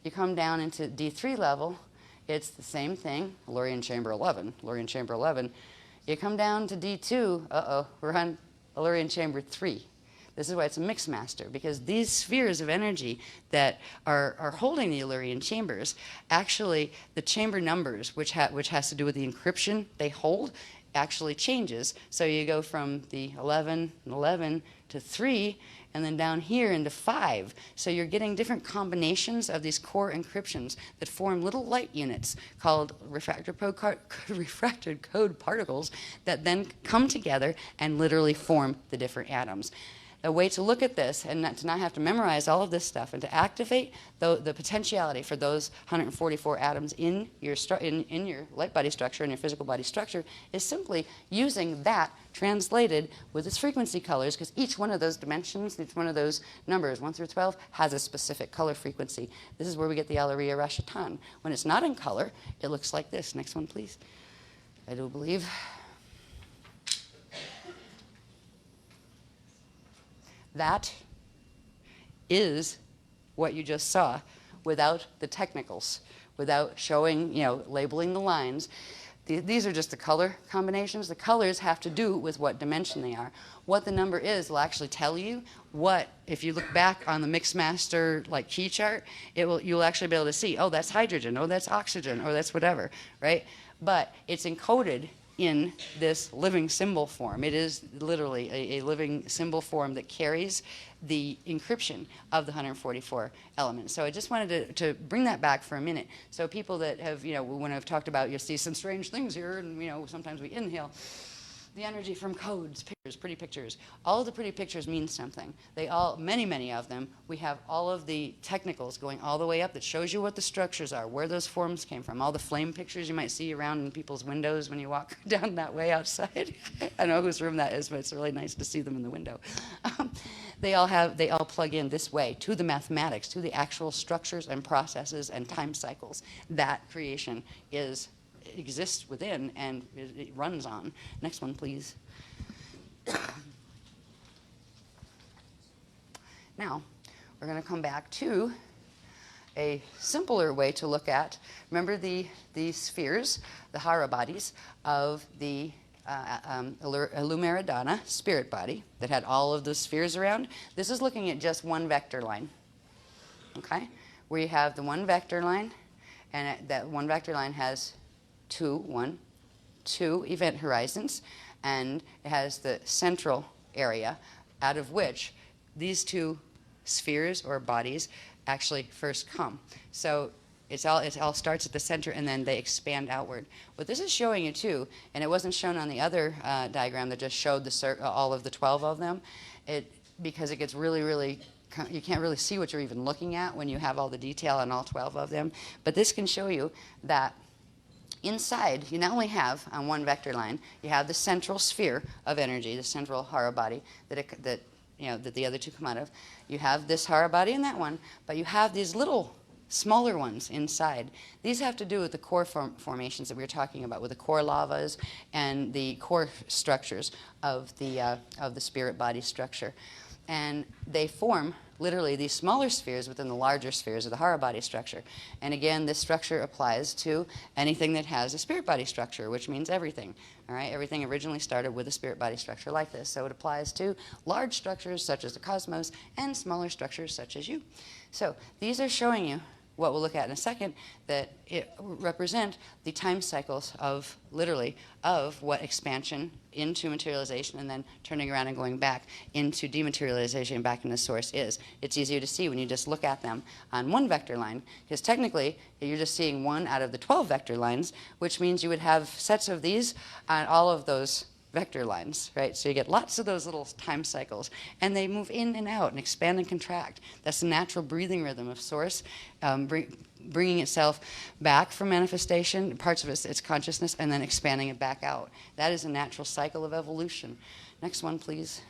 You come down into D3 level, it's the same thing, Illyrian chamber 11, Illyrian chamber 11. You come down to D2, we're on Illyrian chamber 3. This is why it's a mix master, because these spheres of energy that are holding the Illyrian chambers, actually the chamber numbers, which has to do with the encryption they hold, actually changes. So you go from the 11 to 3, and then down here into 5. So you're getting different combinations of these core encryptions that form little light units called refracted code particles that then come together and literally form the different atoms. A way to look at this and to not have to memorize all of this stuff and to activate the potentiality for those 144 atoms in your light body structure and your physical body structure is simply using that translated with its frequency colors, because each one of those dimensions, each one of those numbers, 1 through 12, has a specific color frequency. This is where we get the Alaria Rashatan. When it's not in color, it looks like this. Next one, please. I do believe. That is what you just saw without the technicals, without showing, labeling the lines. These are just the color combinations. The colors have to do with what dimension they are. What the number is will actually tell you what, if you look back on the Mixmaster like key chart, you'll actually be able to see, oh, that's hydrogen, oh, that's oxygen, or that's whatever, right? But it's encoded in this living symbol form. It is literally a living symbol form that carries the encryption of the 144 elements. So I just wanted to bring that back for a minute. So people that have, when I've talked about, you see some strange things here, and, sometimes we inhale. The energy from codes, pictures, pretty pictures. All of the pretty pictures mean something. Many of them, we have all of the technicals going all the way up that shows you what the structures are, where those forms came from, all the flame pictures you might see around in people's windows when you walk down that way outside. I don't know whose room that is, but it's really nice to see them in the window. They all plug in this way to the mathematics, to the actual structures and processes and time cycles that creation exists within and it runs on. Next one, please. Now, we're going to come back to a simpler way to look at, remember the spheres, the Hara bodies of the Lumaridana spirit body that had all of the spheres around. This is looking at just one vector line. Okay? Where you have the one vector line, and that one vector line has two event horizons, and it has the central area out of which these two spheres or bodies actually first come. So it all starts at the center and then they expand outward. What this is showing you too, and it wasn't shown on the other diagram that just showed all of the 12 of them, because it gets really, you can't really see what you're even looking at when you have all the detail on all 12 of them. But this can show you that inside, you not only have, on one vector line, you have the central sphere of energy, the central Hara body that the other two come out of. You have this Hara body in that one, but you have these little smaller ones inside. These have to do with the core formations that we were talking about, with the core lavas and the core structures of the spirit body structure. And they form literally these smaller spheres within the larger spheres of the Hara body structure. And again, this structure applies to anything that has a spirit body structure, which means everything. All right? Everything originally started with a spirit body structure like this. So it applies to large structures such as the cosmos and smaller structures such as you. So these are showing you what we'll look at in a second, that it represent the time cycles of, literally, of what expansion into materialization and then turning around and going back into dematerialization and back into source is. It's easier to see when you just look at them on one vector line, because technically you're just seeing one out of the 12 vector lines, which means you would have sets of these on all of those vector lines, right? So you get lots of those little time cycles, and they move in and out and expand and contract. That's the natural breathing rhythm of source, bringing itself back from manifestation, parts of its consciousness, and then expanding it back out. That is a natural cycle of evolution. Next one, please.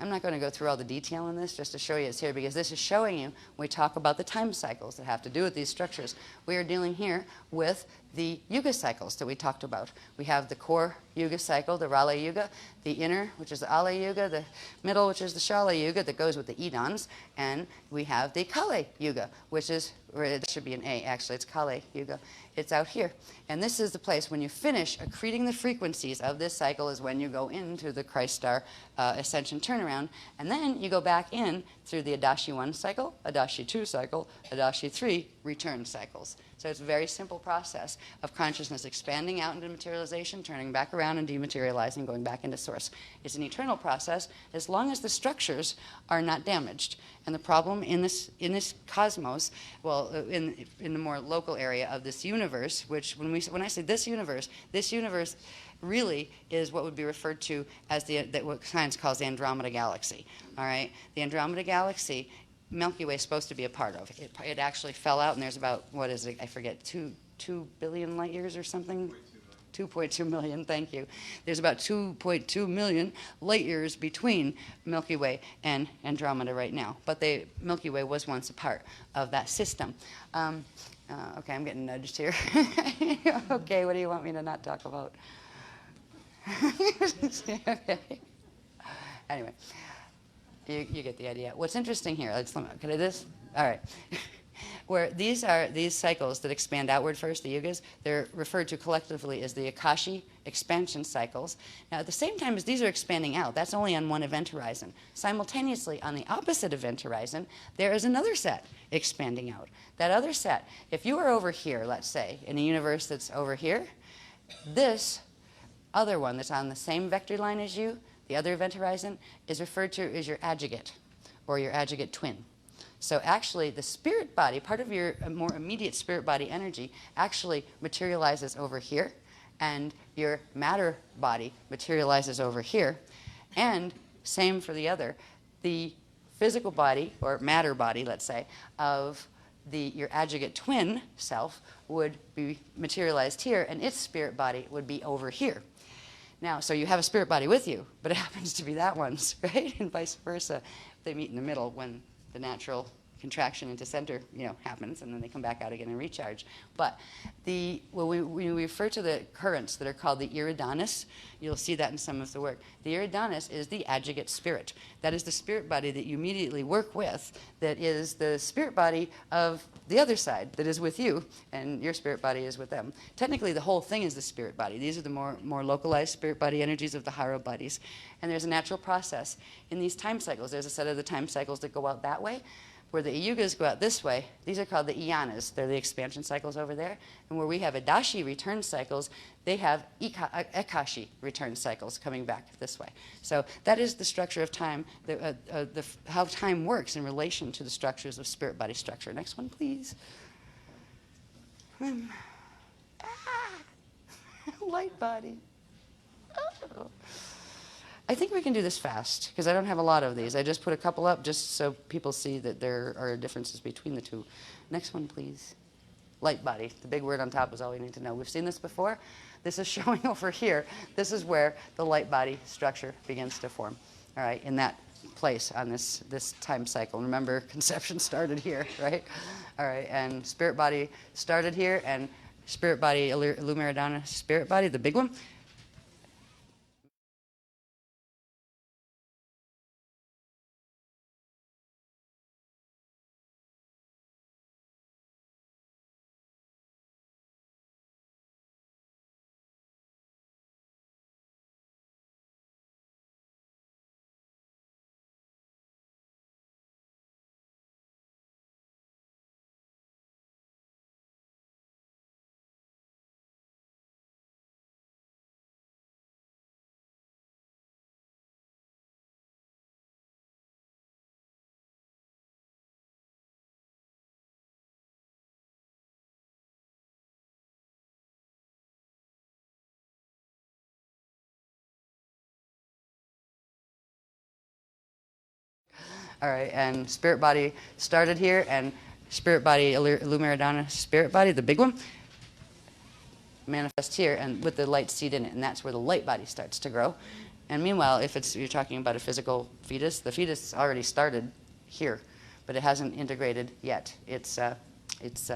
I'm not going to go through all the detail in this just to show you it's here, because this is showing you when we talk about the time cycles that have to do with these structures. We are dealing here with the yuga cycles that we talked about. We have the core yuga cycle, the Rala Yuga, the inner, which is the Ala Yuga, the middle, which is the Shala Yuga that goes with the Edans, and we have the Kali Yuga, which is, or it should be an A actually, it's Kali Yuga. It's out here. And this is the place when you finish accreting the frequencies of this cycle is when you go into the Christ star ascension turnaround, and then you go back in through the Adashi 1 cycle, Adashi 2 cycle, Adashi 3 return cycles. So it's a very simple process of consciousness expanding out into materialization, turning back around and dematerializing, going back into source. It's an eternal process as long as the structures are not damaged. And the problem in this cosmos, well, in the more local area of this universe, which when I say this universe really is what would be referred to as what science calls the Andromeda Galaxy. All right, the Andromeda Galaxy, Milky Way is supposed to be a part of. It actually fell out, and there's about, what is it? I forget, 2 billion light years or something. 2.2 million, thank you. There's about 2.2 million light years between Milky Way and Andromeda right now. But Milky Way was once a part of that system. Okay, I'm getting nudged here. Okay, what do you want me to not talk about? Okay. Anyway, You get the idea. What's interesting here, can I do this? All right. Where these cycles that expand outward first, the yugas, they're referred to collectively as the Akashi expansion cycles. Now, at the same time as these are expanding out, that's only on one event horizon. Simultaneously, on the opposite event horizon, there is another set expanding out. That other set, if you are over here, let's say, in a universe that's over here, this other one that's on the same vector line as you, the other event horizon, is referred to as your adjugate, or your adjugate twin. So actually, the spirit body, part of your more immediate spirit body energy, actually materializes over here, and your matter body materializes over here. And same for the other. The physical body, or matter body, let's say, of your adjugate twin self would be materialized here, and its spirit body would be over here. Now, so you have a spirit body with you, but it happens to be that one's, right? And vice versa. They meet in the middle when the natural contraction into center, happens, and then they come back out again and recharge. But when we refer to the currents that are called the iridanis, you'll see that in some of the work. The iridanis is the adjugate spirit. That is the spirit body that you immediately work with, that is the spirit body of the other side that is with you, and your spirit body is with them. Technically, the whole thing is the spirit body. These are the more localized spirit body energies of the Hara bodies. And there's a natural process. In these time cycles, there's a set of the time cycles that go out that way. Where the yugas go out this way, these are called the ianas. They're the expansion cycles over there. And where we have adashi return cycles, they have ekashi return cycles coming back this way. So that is the structure of time, how time works in relation to the structures of spirit body structure. Next one, please. Light body. Oh. I think we can do this fast, because I don't have a lot of these. I just put a couple up just so people see that there are differences between the two. Next one, please. Light body. The big word on top is all we need to know. We've seen this before. This is showing over here. This is where the light body structure begins to form, all right, in that place on this time cycle. Remember, conception started here, right? All right, and spirit body started here, and spirit body, Lumiridana spirit body, the big one, all right, and spirit body started here, and spirit body, Lumiridana spirit body, the big one, manifests here, and with the light seed in it, and that's where the light body starts to grow. And meanwhile, if you're talking about a physical fetus, the fetus already started here, but it hasn't integrated yet. It's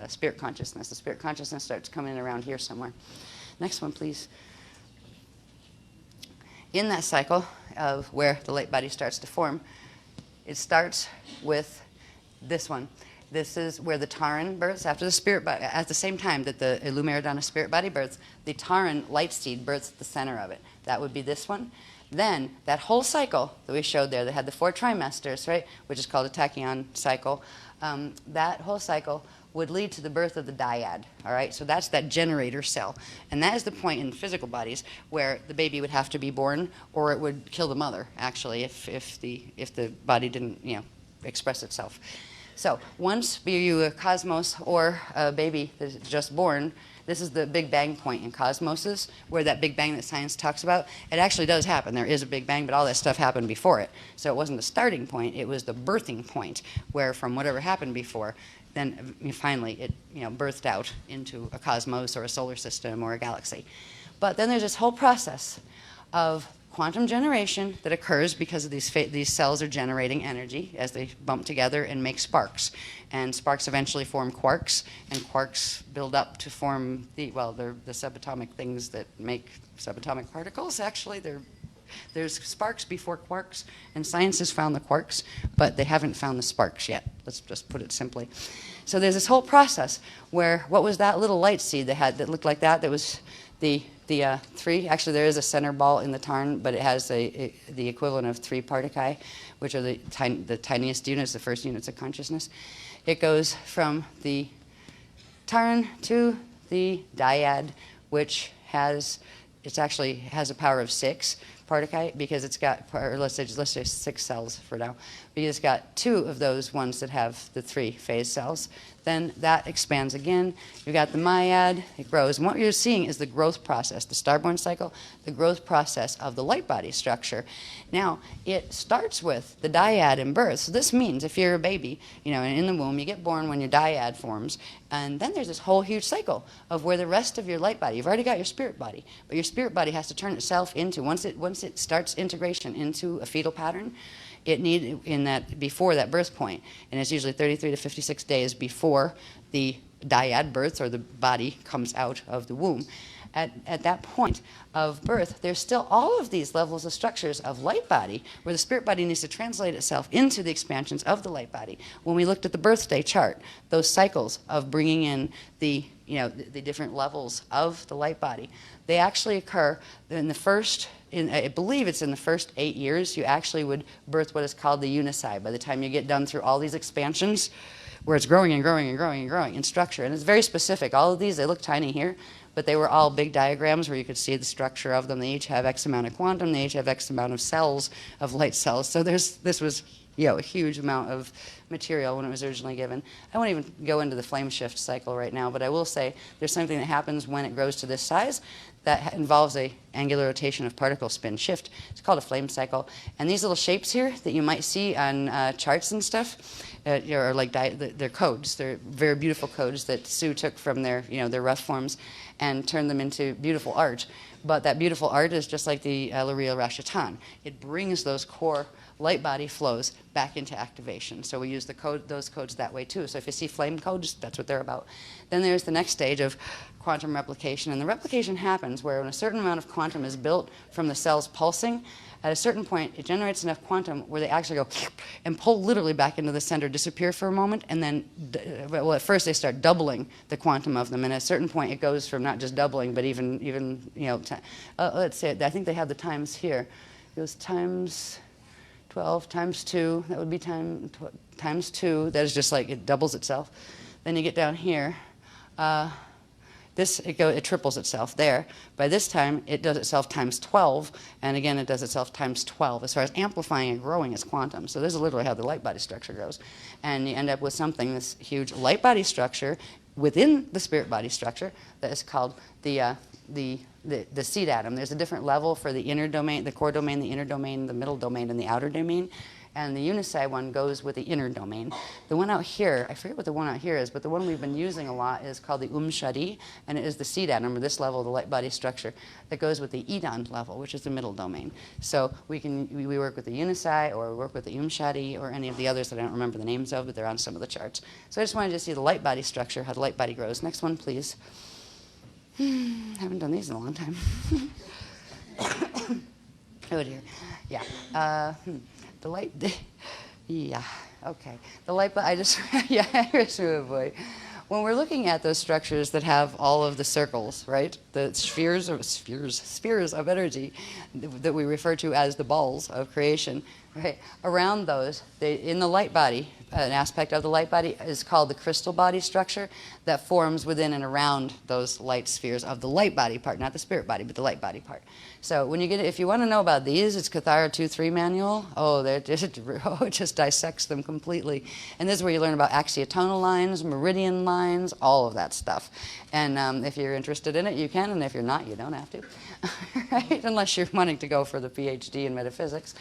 spirit consciousness. The spirit consciousness starts coming around here somewhere. Next one, please. In that cycle of where the light body starts to form, it starts with this one. This is where the Taran births after the spirit body. At the same time that the Lumiridana spirit body births, the Taran light seed births at the center of it. That would be this one. Then that whole cycle that we showed there, that had the 4 trimesters, right, which is called a tachyon cycle, that whole cycle would lead to the birth of the dyad, all right? So that's that generator cell. And that is the point in physical bodies where the baby would have to be born, or it would kill the mother, actually, if the body didn't, express itself. So once you a cosmos or a baby that is just born, this is the Big Bang point in cosmoses, where that Big Bang that science talks about. It actually does happen. There is a Big Bang, but all that stuff happened before it. So it wasn't the starting point, it was the birthing point, where from whatever happened before, then finally it birthed out into a cosmos or a solar system or a galaxy. But then there's this whole process of quantum generation that occurs because of these cells are generating energy as they bump together and make sparks. And sparks eventually form quarks, and quarks build up to form they're the subatomic things that make subatomic particles. Actually, they're there's sparks before quarks, and science has found the quarks, but they haven't found the sparks yet. Let's just put it simply. So there's this whole process where, what was that little light seed that looked like that? That was the 3. Actually, there is a center ball in the Tarn, but it has the equivalent of 3 Partaci, which are the tiniest units, the first units of consciousness. It goes from the Tarn to the dyad, which actually has a power of 6 Partaci, because it's got, or let's say 6 cells for now, because it's got 2 of those ones that have the 3 phase cells. Then that expands again. You've got the myad, it grows. And what you're seeing is the growth process, the starborn cycle, the growth process of the light body structure. Now, it starts with the dyad in birth. So this means if you're a baby, in the womb, you get born when your dyad forms. And then there's this whole huge cycle of where the rest of your light body, you've already got your spirit body, but your spirit body has to turn itself into, once it starts integration into a fetal pattern, it needs before that birth point, and it's usually 33 to 56 days before the dyad birth, or the body comes out of the womb. At that point of birth, there's still all of these levels of structures of light body where the spirit body needs to translate itself into the expansions of the light body. When we looked at the birthday chart, those cycles of bringing in the different levels of the light body, they actually occur in the first, I believe it's in the first 8 years, you actually would birth what is called the unici. By the time you get done through all these expansions, where it's growing and growing and growing and growing in structure. And it's very specific. All of these, they look tiny here, but they were all big diagrams where you could see the structure of them. They each have X amount of quantum. They each have X amount of cells, of light cells. So this was a huge amount of material when it was originally given. I won't even go into the flame shift cycle right now, but I will say there's something that happens when it grows to this size that involves a angular rotation of particle spin shift. It's called a flame cycle. And these little shapes here that you might see on charts and stuff are like they're codes. They're very beautiful codes that Sue took from their rough forms and turned them into beautiful art. But that beautiful art is just like the L'Oreal Rashatan. It brings those core light body flows back into activation. So we use those codes that way too. So if you see flame codes, that's what they're about. Then there's the next stage of quantum replication. And the replication happens where when a certain amount of quantum is built from the cells pulsing, at a certain point, it generates enough quantum where they actually go and pull literally back into the center, disappear for a moment, and then, at first they start doubling the quantum of them. And at a certain point, it goes from not just doubling, but even let's say, I think they have the times here. It goes times 12 times 2, that would be times 2. That is just like it doubles itself. Then you get down here. It triples itself there. By this time, it does itself times 12, and again, it does itself times 12 as far as amplifying and growing its quantum. So this is literally how the light body structure goes. And you end up with something, this huge light body structure within the spirit body structure that is called the seed atom. There's a different level for the inner domain, the core domain, the inner domain, the middle domain, and the outer domain. And the unici one goes with the inner domain. The one out here, I forget what the one out here is, but the one we've been using a lot is called the Shadi, and it is the seed atom, or this level of the light body structure, that goes with the Edan level, which is the middle domain. So we work with the unici, or we work with the Shadi, or any of the others that I don't remember the names of, but they're on some of the charts. So I just wanted to see the light body structure, how the light body grows. Next one, please. Haven't done these in a long time. Oh dear. Yeah. The light, yeah, okay. The light, I just, yeah, here's a boy. When we're looking at those structures that have all of the circles, right, the spheres of energy that we refer to as the balls of creation, right, around those, in the light body, an aspect of the light body is called the crystal body structure that forms within and around those light spheres of the light body part, not the spirit body, but the light body part. So when you get, if you want to know about these, it's Kathara 2-3 manual. It just dissects them completely. And this is where you learn about axiotonal lines, meridian lines, all of that stuff. And if you're interested in it, you can, and if you're not, you don't have to, right? Unless you're wanting to go for the PhD in metaphysics.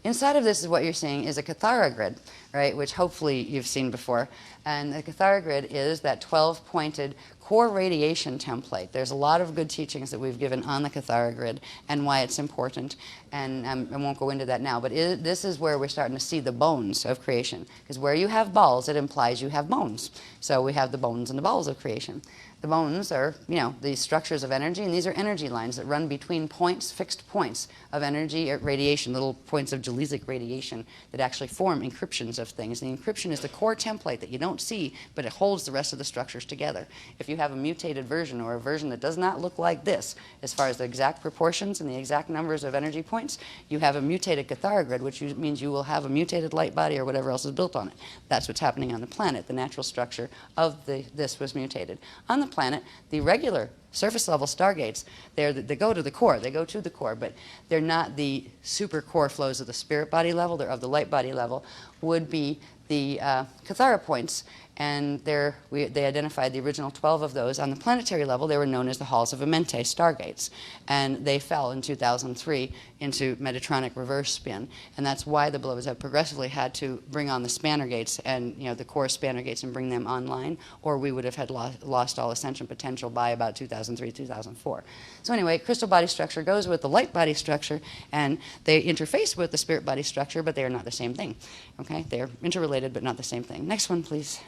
Inside of this is what you're seeing is a Kathara grid, right, which hopefully you've seen before. And the Kathara grid is that 12-pointed core radiation template. There's a lot of good teachings that we've given on the Kathara grid and why it's important, and I won't go into that now, but this is where we're starting to see the bones of creation, because where you have balls, it implies you have bones. So we have the bones and the balls of creation. The bones are, the structures of energy, and these are energy lines that run between points, fixed points of energy radiation, little points of Jalesic radiation that actually form encryptions of things. The encryption is the core template that you don't see, but it holds the rest of the structures together. If you have a mutated version or a version that does not look like this, as far as the exact proportions and the exact numbers of energy points, you have a mutated Kathara grid, which means you will have a mutated light body or whatever else is built on it. That's what's happening on the planet. The natural structure of this was mutated. On the planet, the regular surface level stargates, they go to the core, but they're not the super core flows of the spirit body level, they're of the light body level, would be the Kathara points, and they identified the original 12 of those. On the planetary level, they were known as the Halls of Amenti, stargates, and they fell in 2003 into Metatronic reverse spin, and that's why the Beloveds have progressively had to bring on the spanner gates and the core spanner gates and bring them online, or we would have had lost all ascension potential by about 2003, 2004. So anyway, crystal body structure goes with the light body structure, and they interface with the spirit body structure, but they are not the same thing. Okay, they're interrelated, but not the same thing. Next one, please.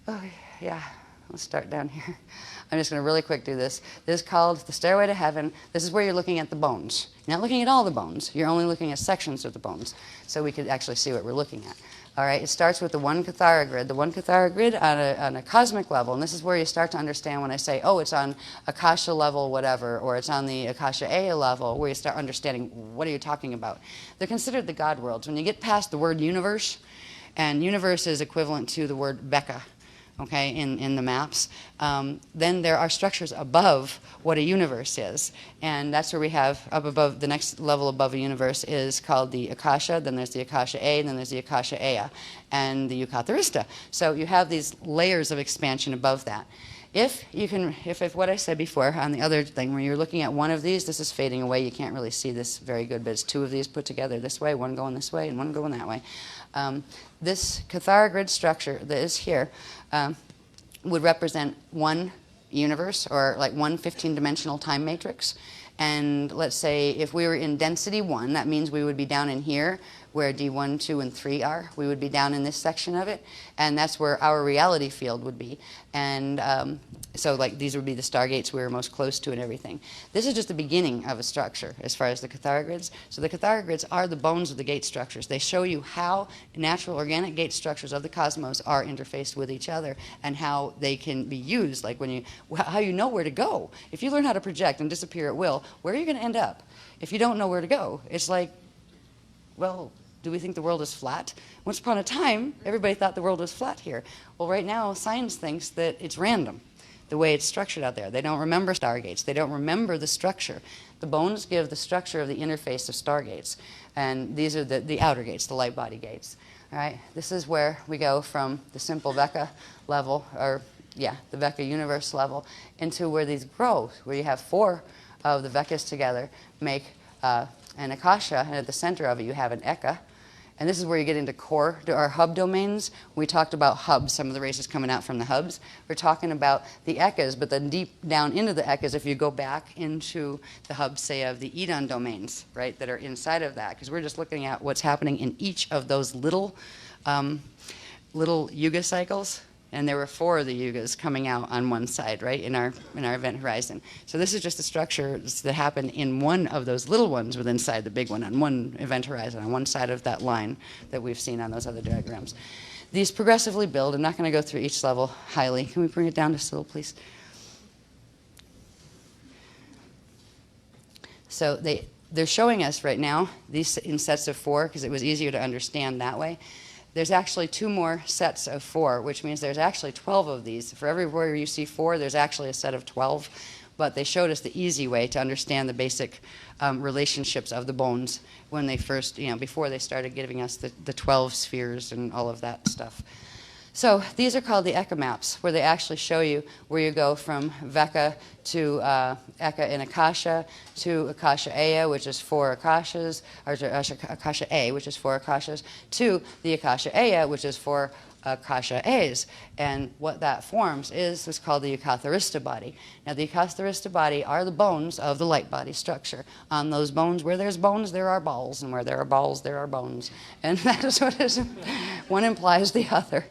Oh, yeah, let's start down here. I'm just going to really quick do this. This is called the Stairway to Heaven. This is where you're looking at the bones. You're not looking at all the bones. You're only looking at sections of the bones, so we could actually see what we're looking at. All right, it starts with the one Kathara grid. The one Kathara grid on a cosmic level, and this is where you start to understand when I say, oh, it's on Akasha level, whatever, or it's on the Akasha Aya level, where you start understanding what are you talking about. They're considered the God worlds. When you get past the word universe, and universe is equivalent to the word Beka, okay, in the maps, then there are structures above what a universe is. And that's where we have up above, the next level above a universe is called the Akasha, then there's the Akasha A, and then there's the Akasha Aya, and the Yukatharista. So you have these layers of expansion above that. If what I said before on the other thing, when you're looking at one of these, this is fading away, you can't really see this very good, but it's two of these put together this way, one going this way and one going that way. This Kathara grid structure that is here would represent one universe, or like one 15-dimensional time matrix. And let's say if we were in density 1, that means we would be down in here where D1, 2, and 3 are. We would be down in this section of it, and that's where our reality field would be. And so like these would be the stargates we were most close to and everything. This is just the beginning of a structure as far as the Kathara grids. So the Kathara grids are the bones of the gate structures. They show you how natural organic gate structures of the cosmos are interfaced with each other and how they can be used, like how you know where to go. If you learn how to project and disappear at will, where are you going to end up? If you don't know where to go, it's like, well, do we think the world is flat? Once upon a time, everybody thought the world was flat here. Well, right now, science thinks that it's random, the way it's structured out there. They don't remember stargates. They don't remember the structure. The bones give the structure of the interface of stargates. And these are the outer gates, the light body gates. All right? This is where we go from the simple Veka level, or the Veka universe level, into where these grow, where you have 4 of the Vekas together make an Akasha, and at the center of it you have an Eka. And this is where you get into core, or hub domains. We talked about hubs, some of the races coming out from the hubs. We're talking about the Ekas, but then deep down into the Ekas, if you go back into the hubs, say, of the Edon domains, right, that are inside of that, because we're just looking at what's happening in each of those little yuga cycles. And there were 4 of the yugas coming out on one side, right, in our event horizon. So this is just the structures that happen in one of those little ones within inside the big one, on one event horizon, on one side of that line that we've seen on those other diagrams. These progressively build. I'm not going to go through each level highly. Can we bring it down to still, please? So they're showing us right now these in sets of 4 because it was easier to understand that way. There's actually 2 more sets of 4, which means there's actually 12 of these. For everywhere you see 4, there's actually a set of 12. But they showed us the easy way to understand the basic relationships of the bones when they first, before they started giving us the 12 spheres and all of that stuff. So these are called the Eka maps, where they actually show you where you go from Veka to Eka in Akasha, to Akasha Aya, which is 4 Akashas, or to Akasha A, which is 4 Akashas, to the Akasha Aya, which is 4 Akasha A's. And what that forms is what's called the Eucatharista body. Now, the Eucatharista body are the bones of the light body structure. On those bones, where there's bones, there are balls, and where there are balls, there are bones. And that is what is, one implies the other.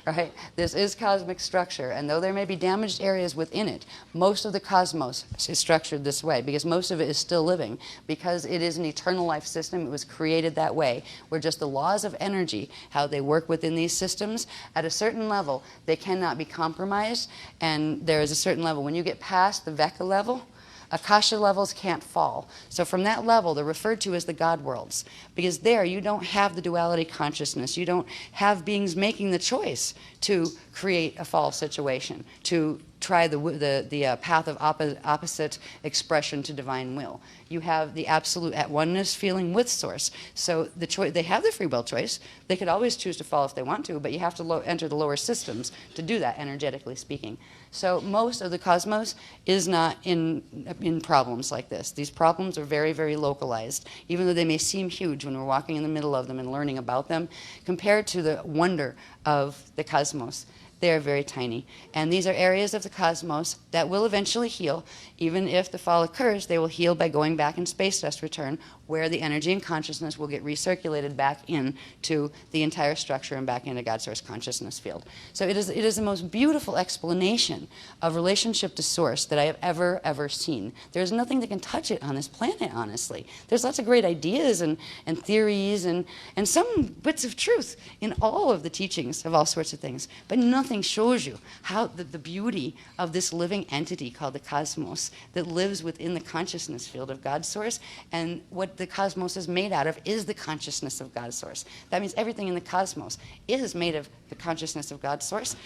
Right? This is cosmic structure, and though there may be damaged areas within it, most of the cosmos is structured this way because most of it is still living. Because it is an eternal life system, it was created that way, where just the laws of energy, how they work within these systems, at a certain level, they cannot be compromised, and there is a certain level. When you get past the Vecca level, Akasha levels can't fall. So from that level, they're referred to as the God worlds. Because there, you don't have the duality consciousness. You don't have beings making the choice to create a false situation, to try the path of opposite expression to divine will. You have the absolute at oneness feeling with Source. So the choice, they have the free will choice. They could always choose to fall if they want to, but you have to enter the lower systems to do that, energetically speaking. So most of the cosmos is not in problems like this. These problems are very, very localized, even though they may seem huge when we're walking in the middle of them and learning about them, compared to the wonder of the cosmos. They are very tiny. And these are areas of the cosmos that will eventually heal. Even if the fall occurs, they will heal by going back in space dust return, where the energy and consciousness will get recirculated back into the entire structure and back into God Source consciousness field. So it is the most beautiful explanation of relationship to Source that I have ever seen. There's nothing that can touch it on this planet, honestly. There's lots of great ideas and theories and some bits of truth in all of the teachings of all sorts of things, but nothing shows you how the beauty of this living entity called the cosmos that lives within the consciousness field of God Source, and what the cosmos is made out of is the consciousness of God Source. That means everything in the cosmos is made of the consciousness of God Source,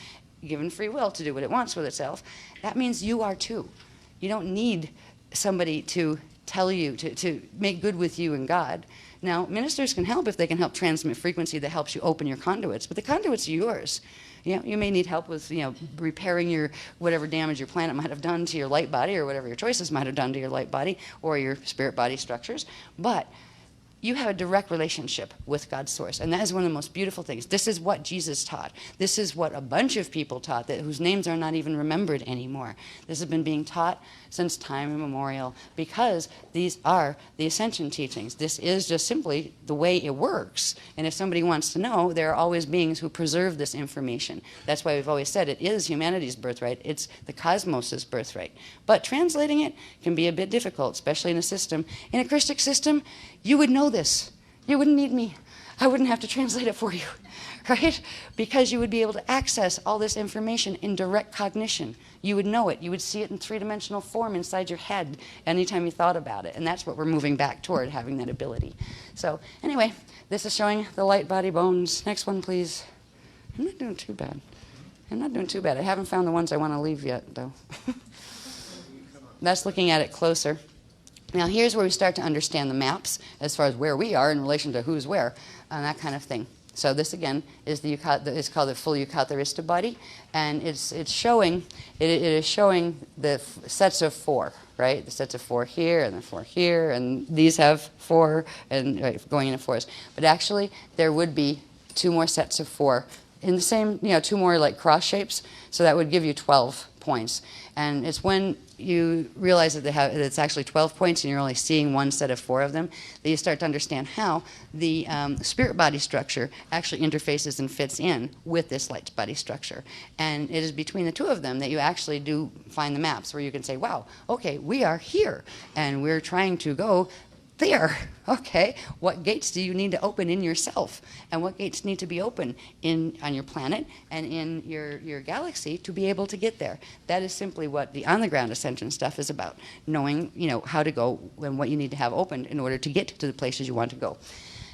given free will to do what it wants with itself. That means you are too. You don't need somebody to tell you, to make good with you and God. Now, ministers can help if they can help transmit frequency that helps you open your conduits, but the conduits are yours. You know, you may need help with, repairing your whatever damage your planet might have done to your light body, or whatever your choices might have done to your light body or your spirit body structures. But you have a direct relationship with God's Source, and that is one of the most beautiful things. This is what Jesus taught. This is what a bunch of people taught whose names are not even remembered anymore. This has been being taught since time immemorial because these are the ascension teachings. This is just simply the way it works. And if somebody wants to know, there are always beings who preserve this information. That's why we've always said it is humanity's birthright. It's the cosmos's birthright. But translating it can be a bit difficult, especially in a system. In a Christic system, you would know this. You wouldn't need me. I wouldn't have to translate it for you, right? Because you would be able to access all this information in direct cognition. You would know it. You would see it in three-dimensional form inside your head anytime you thought about it. And that's what we're moving back toward, having that ability. So anyway, this is showing the light body bones. Next one, please. I'm not doing too bad. I'm not doing too bad. I haven't found the ones I want to leave yet, though. That's looking at it closer. Now here's where we start to understand the maps as far as where we are in relation to who's where, and that kind of thing. So this again is it's called the full Eucatharista body, and it's showing it is showing the sets of four, right? The sets of four here and the four here, and these have four and going into fours. But actually, there would be two more sets of four in the same, two more like cross shapes. So that would give you 12 points, and it's when you realize that it's actually 12 points and you're only seeing one set of four of them, that you start to understand how the spirit body structure actually interfaces and fits in with this light body structure. And it is between the two of them that you actually do find the maps where you can say, wow, okay, we are here and we're trying to go there. Okay, what gates do you need to open in yourself, and what gates need to be open on your planet and in your galaxy to be able to get there? That is simply what the on-the-ground ascension stuff is about, knowing how to go and what you need to have opened in order to get to the places you want to go.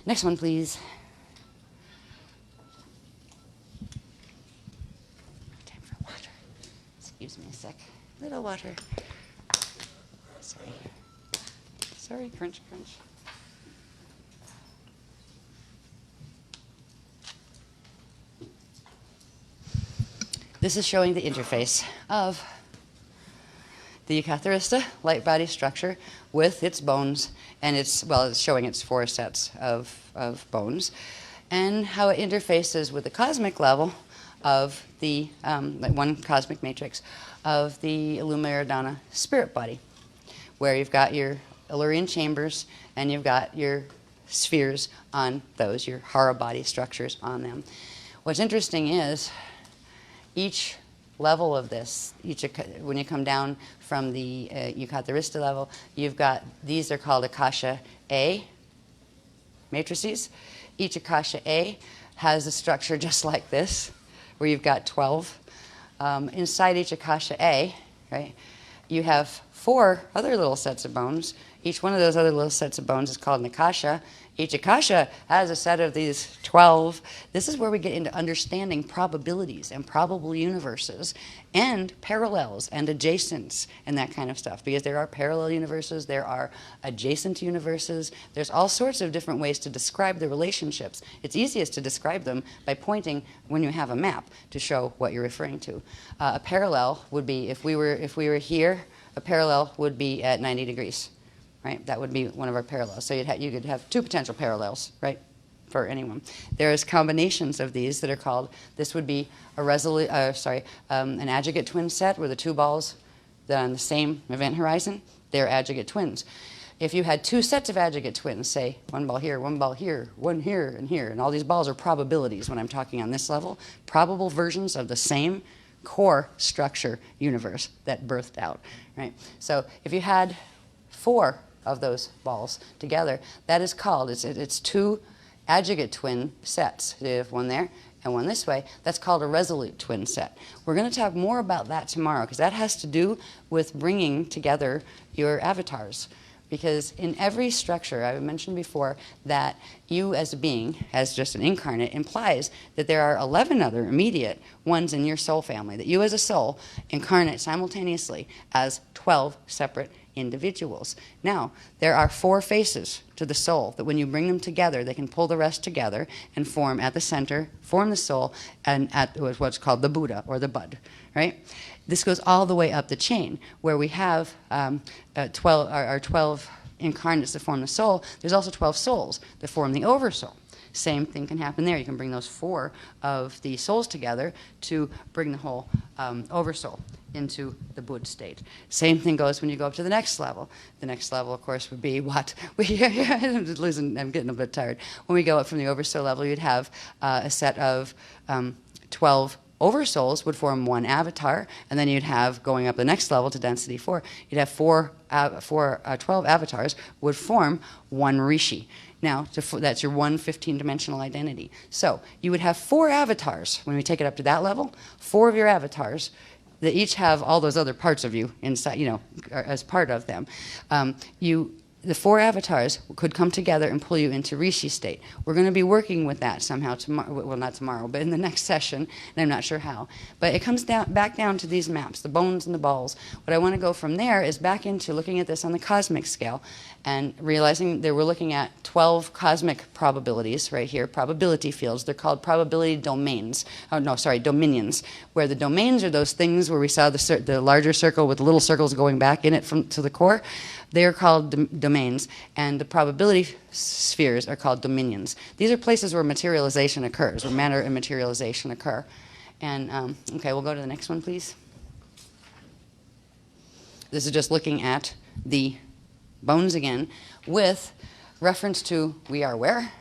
Next one, please. Time for water. Excuse me a sec. Little water. Sorry, crunch, crunch. This is showing the interface of the Eucatharista light body structure with its bones, and it's showing its four sets of bones. and how it interfaces with the cosmic level of the, like one cosmic matrix of the Illuma Iridana spirit body, where you've got your Illyrian chambers and you've got your spheres on those, your Hara body structures on them. What's interesting is each level of this, when you come down from the Eucharistista level, you've got, these are called Akasha A matrices. Each Akasha A has a structure just like this, where you've got 12. Inside each Akasha A, right, you have 4 other little sets of bones. Each one of those other little sets of bones is called an Akasha. Each Akasha has a set of these 12. This is where we get into understanding probabilities and probable universes and parallels and adjacents and that kind of stuff. Because there are parallel universes, there are adjacent universes, there's all sorts of different ways to describe the relationships. It's easiest to describe them by pointing when you have a map to show what you're referring to. A parallel would be, if we were here, a parallel would be at 90 degrees. Right? That would be one of our parallels. So you could have 2 potential parallels, right, for anyone. There's combinations of these that are called, this would be a an adjugate twin set, where the 2 balls that are on the same event horizon, they're adjugate twins. If you had 2 sets of adjugate twins, say 1 ball here, 1 ball here, 1 here, and all these balls are probabilities when I'm talking on this level, probable versions of the same core structure universe that birthed out, right? So if you had 4 of those balls together, that is called, it's 2 adjugate twin sets. You have 1 there and 1 this way. That's called a resolute twin set. We're going to talk more about that tomorrow, because that has to do with bringing together your avatars. Because in every structure, I mentioned before that you as a being, as just an incarnate, implies that there are 11 other immediate ones in your soul family, that you as a soul incarnate simultaneously as 12 separate individuals. Now, there are 4 faces to the soul that when you bring them together, they can pull the rest together and form at the center, form the soul, and at what's called the Buddha or the bud, right? This goes all the way up the chain, where we have 12 incarnates that form the soul. There's also 12 souls that form the oversoul. Same thing can happen there. You can bring those 4 of the souls together to bring the whole oversoul into the Buddha state. Same thing goes when you go up to the next level. The next level, of course, would be what? I'm getting a bit tired. When we go up from the oversoul level, you'd have a set of 12 oversouls would form 1 avatar, and then you'd have, going up the next level to density 4, you'd have 12 avatars would form 1 rishi. Now, that's your 1 15-dimensional identity. So you would have 4 avatars when we take it up to that level, 4 of your avatars that each have all those other parts of you inside, you know, as part of them. The 4 avatars could come together and pull you into Rishi state. We're going to be working with that somehow tomorrow. Well, not tomorrow, but in the next session, and I'm not sure how. But it comes back down to these maps, the bones and the balls. What I want to go from there is back into looking at this on the cosmic scale and realizing that we're looking at 12 cosmic probabilities right here, probability fields. They're called probability domains. Oh, no, sorry, dominions, where the domains are those things where we saw the larger circle with the little circles going back in it to the core. They're called domains, and the probability spheres are called dominions. These are places where materialization occurs, where matter and materialization occur. And, okay, we'll go to the next one, please. This is just looking at the bones again with reference to we are where?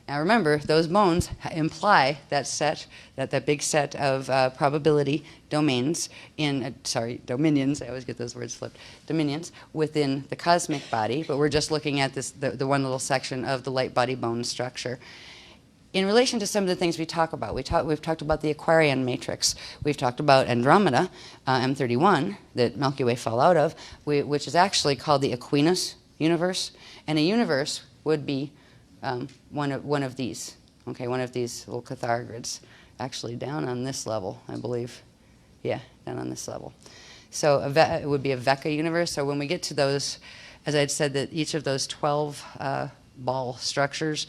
Now remember, those bones imply that big set of probability domains dominions, I always get those words flipped, dominions within the cosmic body, but we're just looking at this, the one little section of the light body bone structure. In relation to some of the things we talk about, we've talked about the Aquarian matrix. We've talked about Andromeda, M31, that Milky Way fell out of, which is actually called the Aquinas universe. And a universe would be one of these, okay, one of these little cathargrids, actually down on this level, I believe. Yeah, down on this level. So it would be a Vecca universe. So when we get to those, as I had said, that each of those 12 ball structures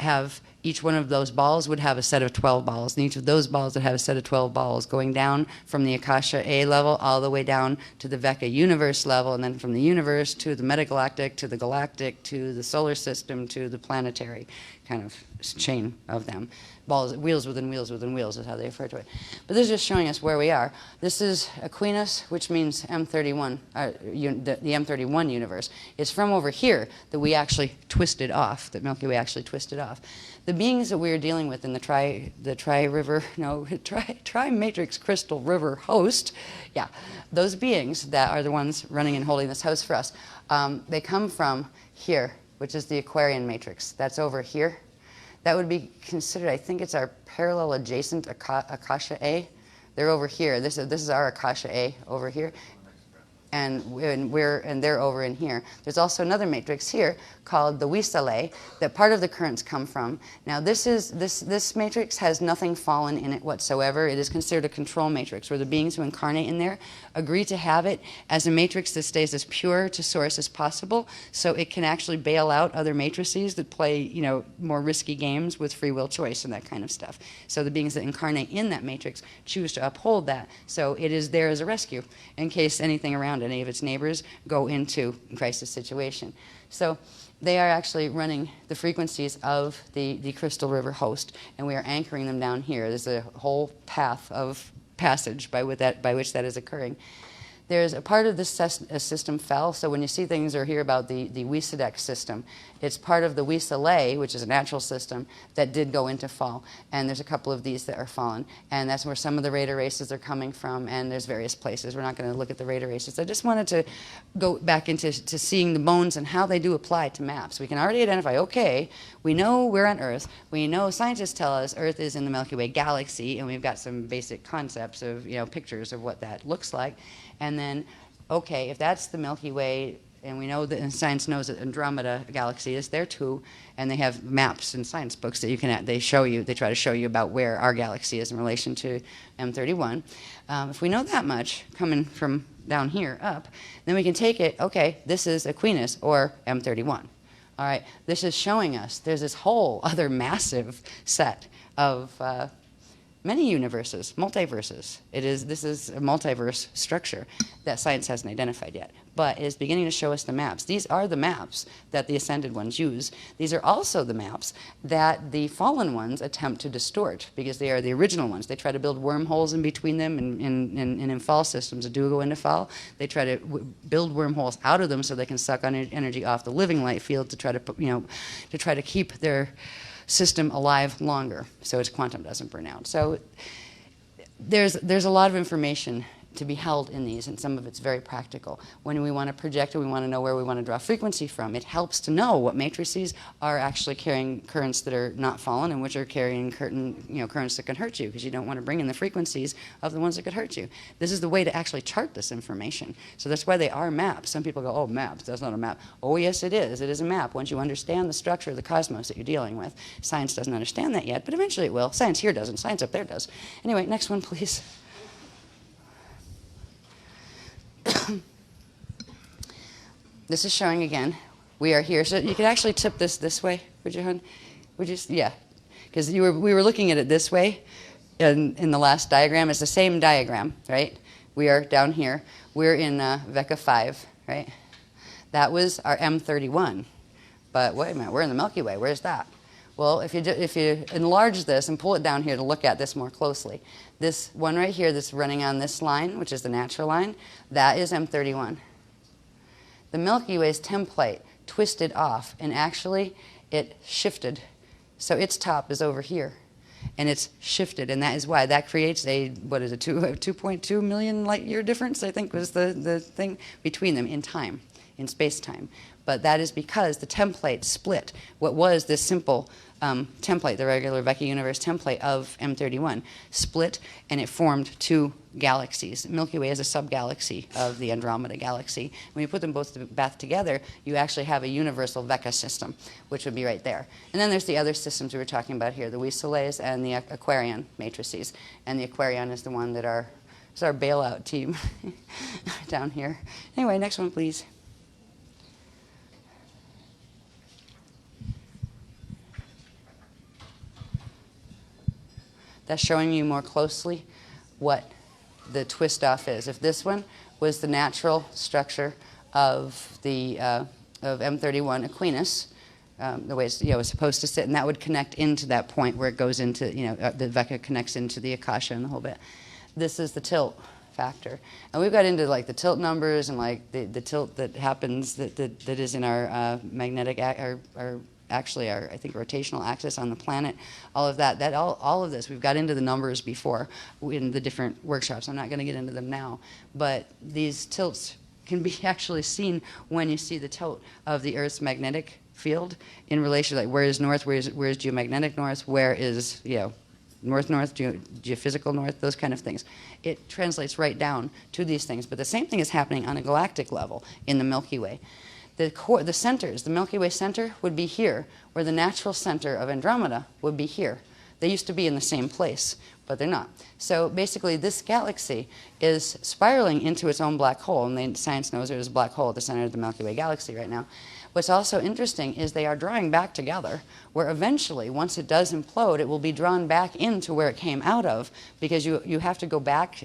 have Each one of those balls would have a set of 12 balls, and each of those balls would have a set of 12 balls going down from the Akasha A level all the way down to the Vecca universe level, and then from the universe to the metagalactic, to the galactic, to the solar system, to the planetary kind of chain of them. Balls, wheels within wheels within wheels is how they refer to it. But this is just showing us where we are. This is Aquinas, which means M31, the M31 universe. It's from over here that we actually twisted off, that Milky Way actually twisted off. The beings that we are dealing with in the tri-matrix crystal river host, yeah, those beings that are the ones running and holding this house for us, they come from here, which is the Aquarian matrix. That's over here. That would be considered, I think it's our parallel adjacent Akasha A. They're over here. This is our Akasha A over here. And they're over in here. There's also another matrix here called the Wisale that part of the currents come from. Now this matrix has nothing fallen in it whatsoever. It is considered a control matrix where the beings who incarnate in there agree to have it as a matrix that stays as pure to source as possible, so it can actually bail out other matrices that play, you know, more risky games with free will choice and that kind of stuff. So the beings that incarnate in that matrix choose to uphold that. So it is there as a rescue in case anything around any of its neighbors go into a crisis situation. So they are actually running the frequencies of the Crystal River host, and we are anchoring them down here. There's a whole path of passage by which that is occurring. There's a part of this system fell, so when you see things or hear about the Wisadek system, it's part of the Wisale, which is a natural system, that did go into fall. And there's a couple of these that are fallen. And that's where some of the Raider races are coming from, and there's various places. We're not going to look at the Raider races. I just wanted to go back into seeing the bones and how they do apply to maps. We can already identify, okay, we know we're on Earth. We know scientists tell us Earth is in the Milky Way galaxy, and we've got some basic concepts of, you know, pictures of what that looks like. And then, okay, if that's the Milky Way, and we know that, and science knows that Andromeda galaxy is there too, and they have maps in science books that you can, they try to show you about where our galaxy is in relation to M31. If we know that much coming from down here up, then we can take it, okay, this is Aquinas or M31. All right, this is showing us there's this whole other massive set of many universes, multiverses. This is a multiverse structure that science hasn't identified yet, but it is beginning to show us the maps. These are the maps that the ascended ones use. These are also the maps that the fallen ones attempt to distort because they are the original ones. They try to build wormholes in between them, and in fall systems that do go into fall, they try to build wormholes out of them so they can suck on energy off the living light field to try to, you know, to try to keep their system alive longer so its quantum doesn't burn out. So there's a lot of information to be held in these, and some of it's very practical. When we want to project and we want to know where we want to draw frequency from, it helps to know what matrices are actually carrying currents that are not fallen and which are carrying currents that can hurt you, because you don't want to bring in the frequencies of the ones that could hurt you. This is the way to actually chart this information. So that's why they are maps. Some people go, oh, maps, that's not a map. Oh, yes, it is. It is a map once you understand the structure of the cosmos that you're dealing with. Science doesn't understand that yet, but eventually it will. Science here doesn't. Science up there does. Anyway, next one, please. This is showing again. We are here. So you could actually tip this way, would you, hon? Would you? Yeah. Because we were looking at it this way in the last diagram. It's the same diagram, right? We are down here. We're in Vecca 5, right? That was our M31. But wait a minute, we're in the Milky Way. Where's that? Well, if you enlarge this and pull it down here to look at this more closely, this one right here that's running on this line, which is the natural line, that is M31. The Milky Way's template twisted off, and actually it shifted. So its top is over here, and it's shifted, and that is why that creates a, what is it, 2.2 million light year difference, I think was the thing between them in time, in space-time. But that is because the template split. What was this simple template, the regular Vecca universe template of M31, split, and it formed two galaxies. Milky Way is a subgalaxy of the Andromeda galaxy. When you put them both back together, you actually have a universal Vecca system, which would be right there. And then there's the other systems we were talking about here, the Wisales and the Aquarian matrices. And the Aquarian is the one that is our bailout team down here. Anyway, next one, please. That's showing you more closely what the twist off is. If this one was the natural structure of the of M31 Equinus, the way it's, it's supposed to sit, and that would connect into that point where it goes into, the Vecca connects into the Akasha and the whole bit. This is the tilt factor. And we've got into like the tilt numbers and like the tilt that happens that is in our magnetic, actually our, I think, rotational axis on the planet, all of that, all of this, we've got into the numbers before in the different workshops. I'm not going to get into them now, but these tilts can be actually seen when you see the tilt of the Earth's magnetic field in relation to, like, where is north, where is geomagnetic north, where is, north-north, geophysical north, those kind of things. It translates right down to these things, but the same thing is happening on a galactic level in the Milky Way. The centers, the Milky Way center would be here, where the natural center of Andromeda would be here. They used to be in the same place, but they're not. So basically, this galaxy is spiraling into its own black hole, and science knows there's a black hole at the center of the Milky Way galaxy right now. What's also interesting is they are drawing back together, where eventually, once it does implode, it will be drawn back into where it came out of, because you have to go back.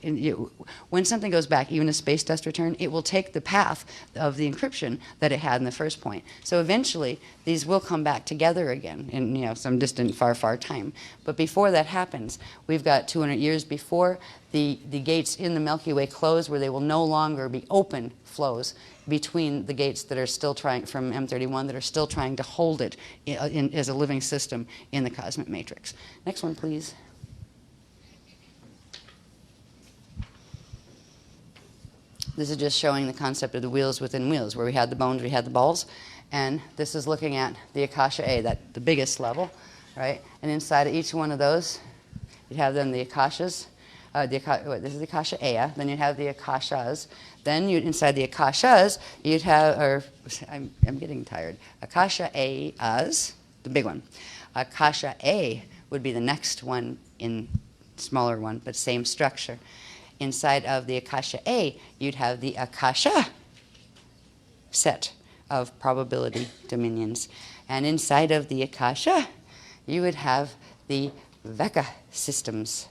When something goes back, even a space dust return, it will take the path of the encryption that it had in the first point. So eventually, these will come back together again in some distant, far, far time. But before that happens, we've got 200 years before the gates in the Milky Way close, where they will no longer be open flows between the gates that are still trying, from M31, that are still trying to hold it as a living system in the cosmic matrix. Next one, please. This is just showing the concept of the wheels within wheels, where we had the bones, we had the balls, and this is looking at the Akasha A, the biggest level, right? And inside of each one of those, you have then the Akashas. This is the Akasha Ea. Then you'd have the Akashas. Then inside the Akashas, you'd have, or I'm getting tired. Akasha Eas, the big one. Akasha A would be the next one, in smaller one, but same structure. Inside of the Akasha A, you'd have the Akasha set of probability dominions. And inside of the Akasha, you would have the Vecca systems.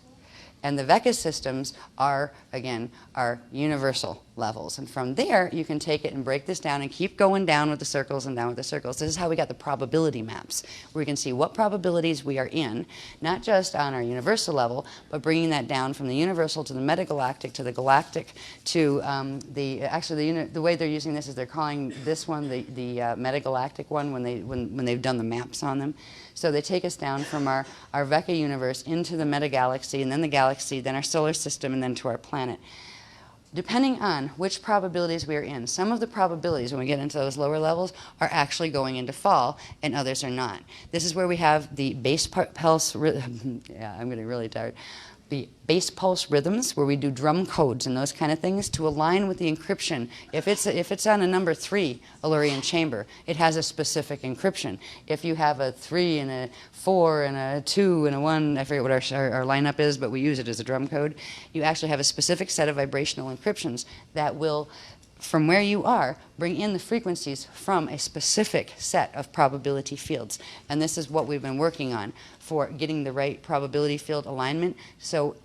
And the Vecca systems are, again, are universal levels. And from there, you can take it and break this down and keep going down with the circles and down with the circles. This is how we got the probability maps, where we can see what probabilities we are in, not just on our universal level, but bringing that down from the universal to the metagalactic to the galactic to the way they're using this is they're calling this one the metagalactic one when they've done the maps on them. So they take us down from our Vecca universe into the metagalaxy, and then the galaxy, then our solar system, and then to our planet. Depending on which probabilities we are in, some of the probabilities when we get into those lower levels are actually going into fall, and others are not. This is where we have the base pulse, yeah, I'm getting really tired. The base pulse rhythms, where we do drum codes and those kind of things to align with the encryption. If it's on a number 3 Illyrian chamber, it has a specific encryption. If you have a 3 and a 4 and a 2 and a 1, I forget what our lineup is, but we use it as a drum code, you actually have a specific set of vibrational encryptions that will, from where you are, bring in the frequencies from a specific set of probability fields. And this is what we've been working on for getting the right probability field alignment. So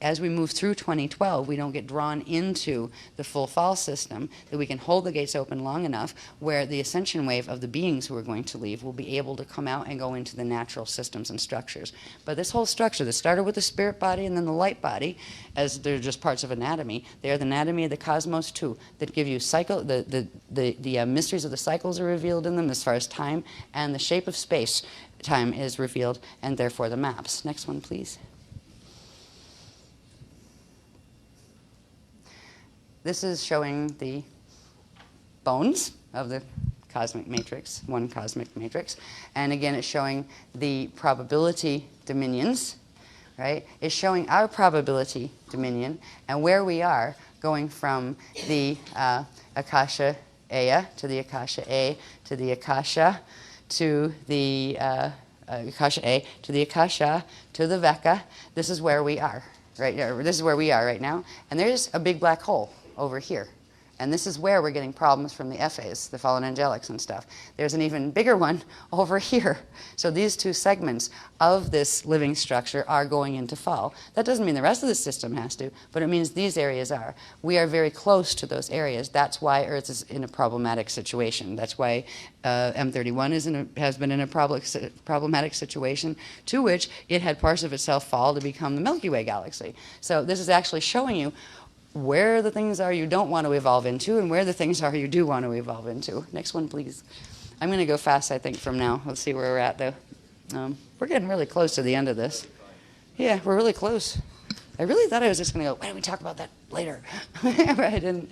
as we move through 2012, we don't get drawn into the full fall system, that we can hold the gates open long enough where the ascension wave of the beings who are going to leave will be able to come out and go into the natural systems and structures. But this whole structure that started with the spirit body and then the light body, as they're just parts of anatomy, they are the anatomy of the cosmos too, that give you the mysteries of the cycles are revealed in them as far as time, and the shape of space time is revealed, and therefore the maps. Next one, please. This is showing the bones of the cosmic matrix, one cosmic matrix. And again, it's showing the probability dominions, right? It's showing our probability dominion and where we are going from the Akasha Ea to the Akasha A to the Akasha to the Akasha A to the Akasha to the Vecca. This is where we are, right? This is where we are right now. And there's a big black hole over here. And this is where we're getting problems from the FAs, the fallen angelics and stuff. There's an even bigger one over here. So these two segments of this living structure are going into fall. That doesn't mean the rest of the system has to, but it means these areas are. We are very close to those areas. That's why Earth is in a problematic situation. That's why M31 has been in a problematic situation, to which it had parts of itself fall to become the Milky Way galaxy. So this is actually showing you where the things are you don't want to evolve into and where the things are you do want to evolve into. Next one, please. I'm going to go fast, I think, from now. Let's see where we're at, though. We're getting really close to the end of this. Yeah, we're really close. I really thought I was just going to go, why don't we talk about that later? But I didn't.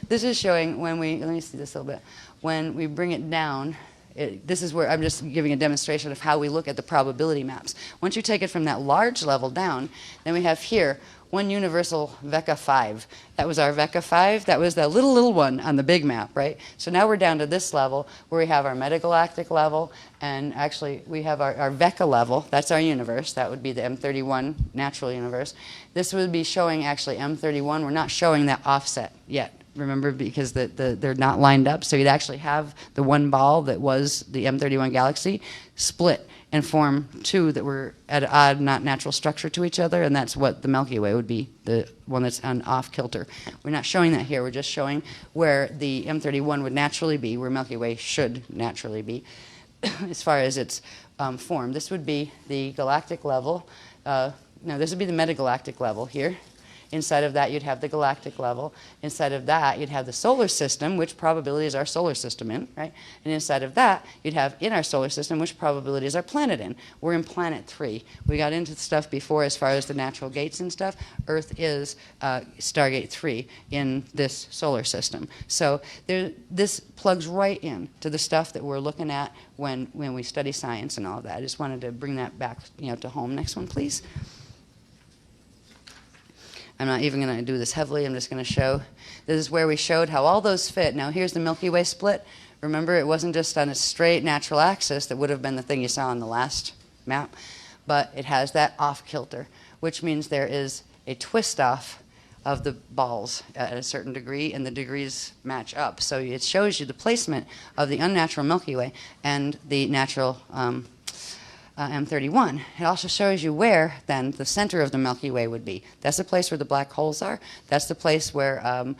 This is showing when we, let me see this a little bit. When we bring it down, this is where I'm just giving a demonstration of how we look at the probability maps. Once you take it from that large level down, then we have here one universal VECA 5. That was our VECA 5. That was the little one on the big map, right? So now we're down to this level where we have our metagalactic level, and actually we have our VECA level. That's our universe. That would be the M31 natural universe. This would be showing actually M31. We're not showing that offset yet. Remember, because they're not lined up. So you'd actually have the one ball that was the M31 galaxy split and form two that were at odd, not natural structure to each other, and that's what the Milky Way would be, the one that's on off kilter. We're not showing that here. We're just showing where the M31 would naturally be, where Milky Way should naturally be, as far as its form. This would be the galactic level. No, this would be the metagalactic level here. Inside of that, you'd have the galactic level. Inside of that, you'd have the solar system, which probability is our solar system in, right? And inside of that, you'd have in our solar system, which probability is our planet in. We're in planet 3. We got into stuff before as far as the natural gates and stuff. Earth is Stargate 3 in this solar system. So this plugs right in to the stuff that we're looking at when we study science and all of that. I just wanted to bring that back, to home. Next one, please. I'm not even going to do this heavily. I'm just going to show. This is where we showed how all those fit. Now, here's the Milky Way split. Remember, it wasn't just on a straight natural axis. That would have been the thing you saw on the last map. But it has that off kilter, which means there is a twist off of the balls at a certain degree, and the degrees match up. So it shows you the placement of the unnatural Milky Way and the natural M31. It also shows you where, then, the center of the Milky Way would be. That's the place where the black holes are. That's the place where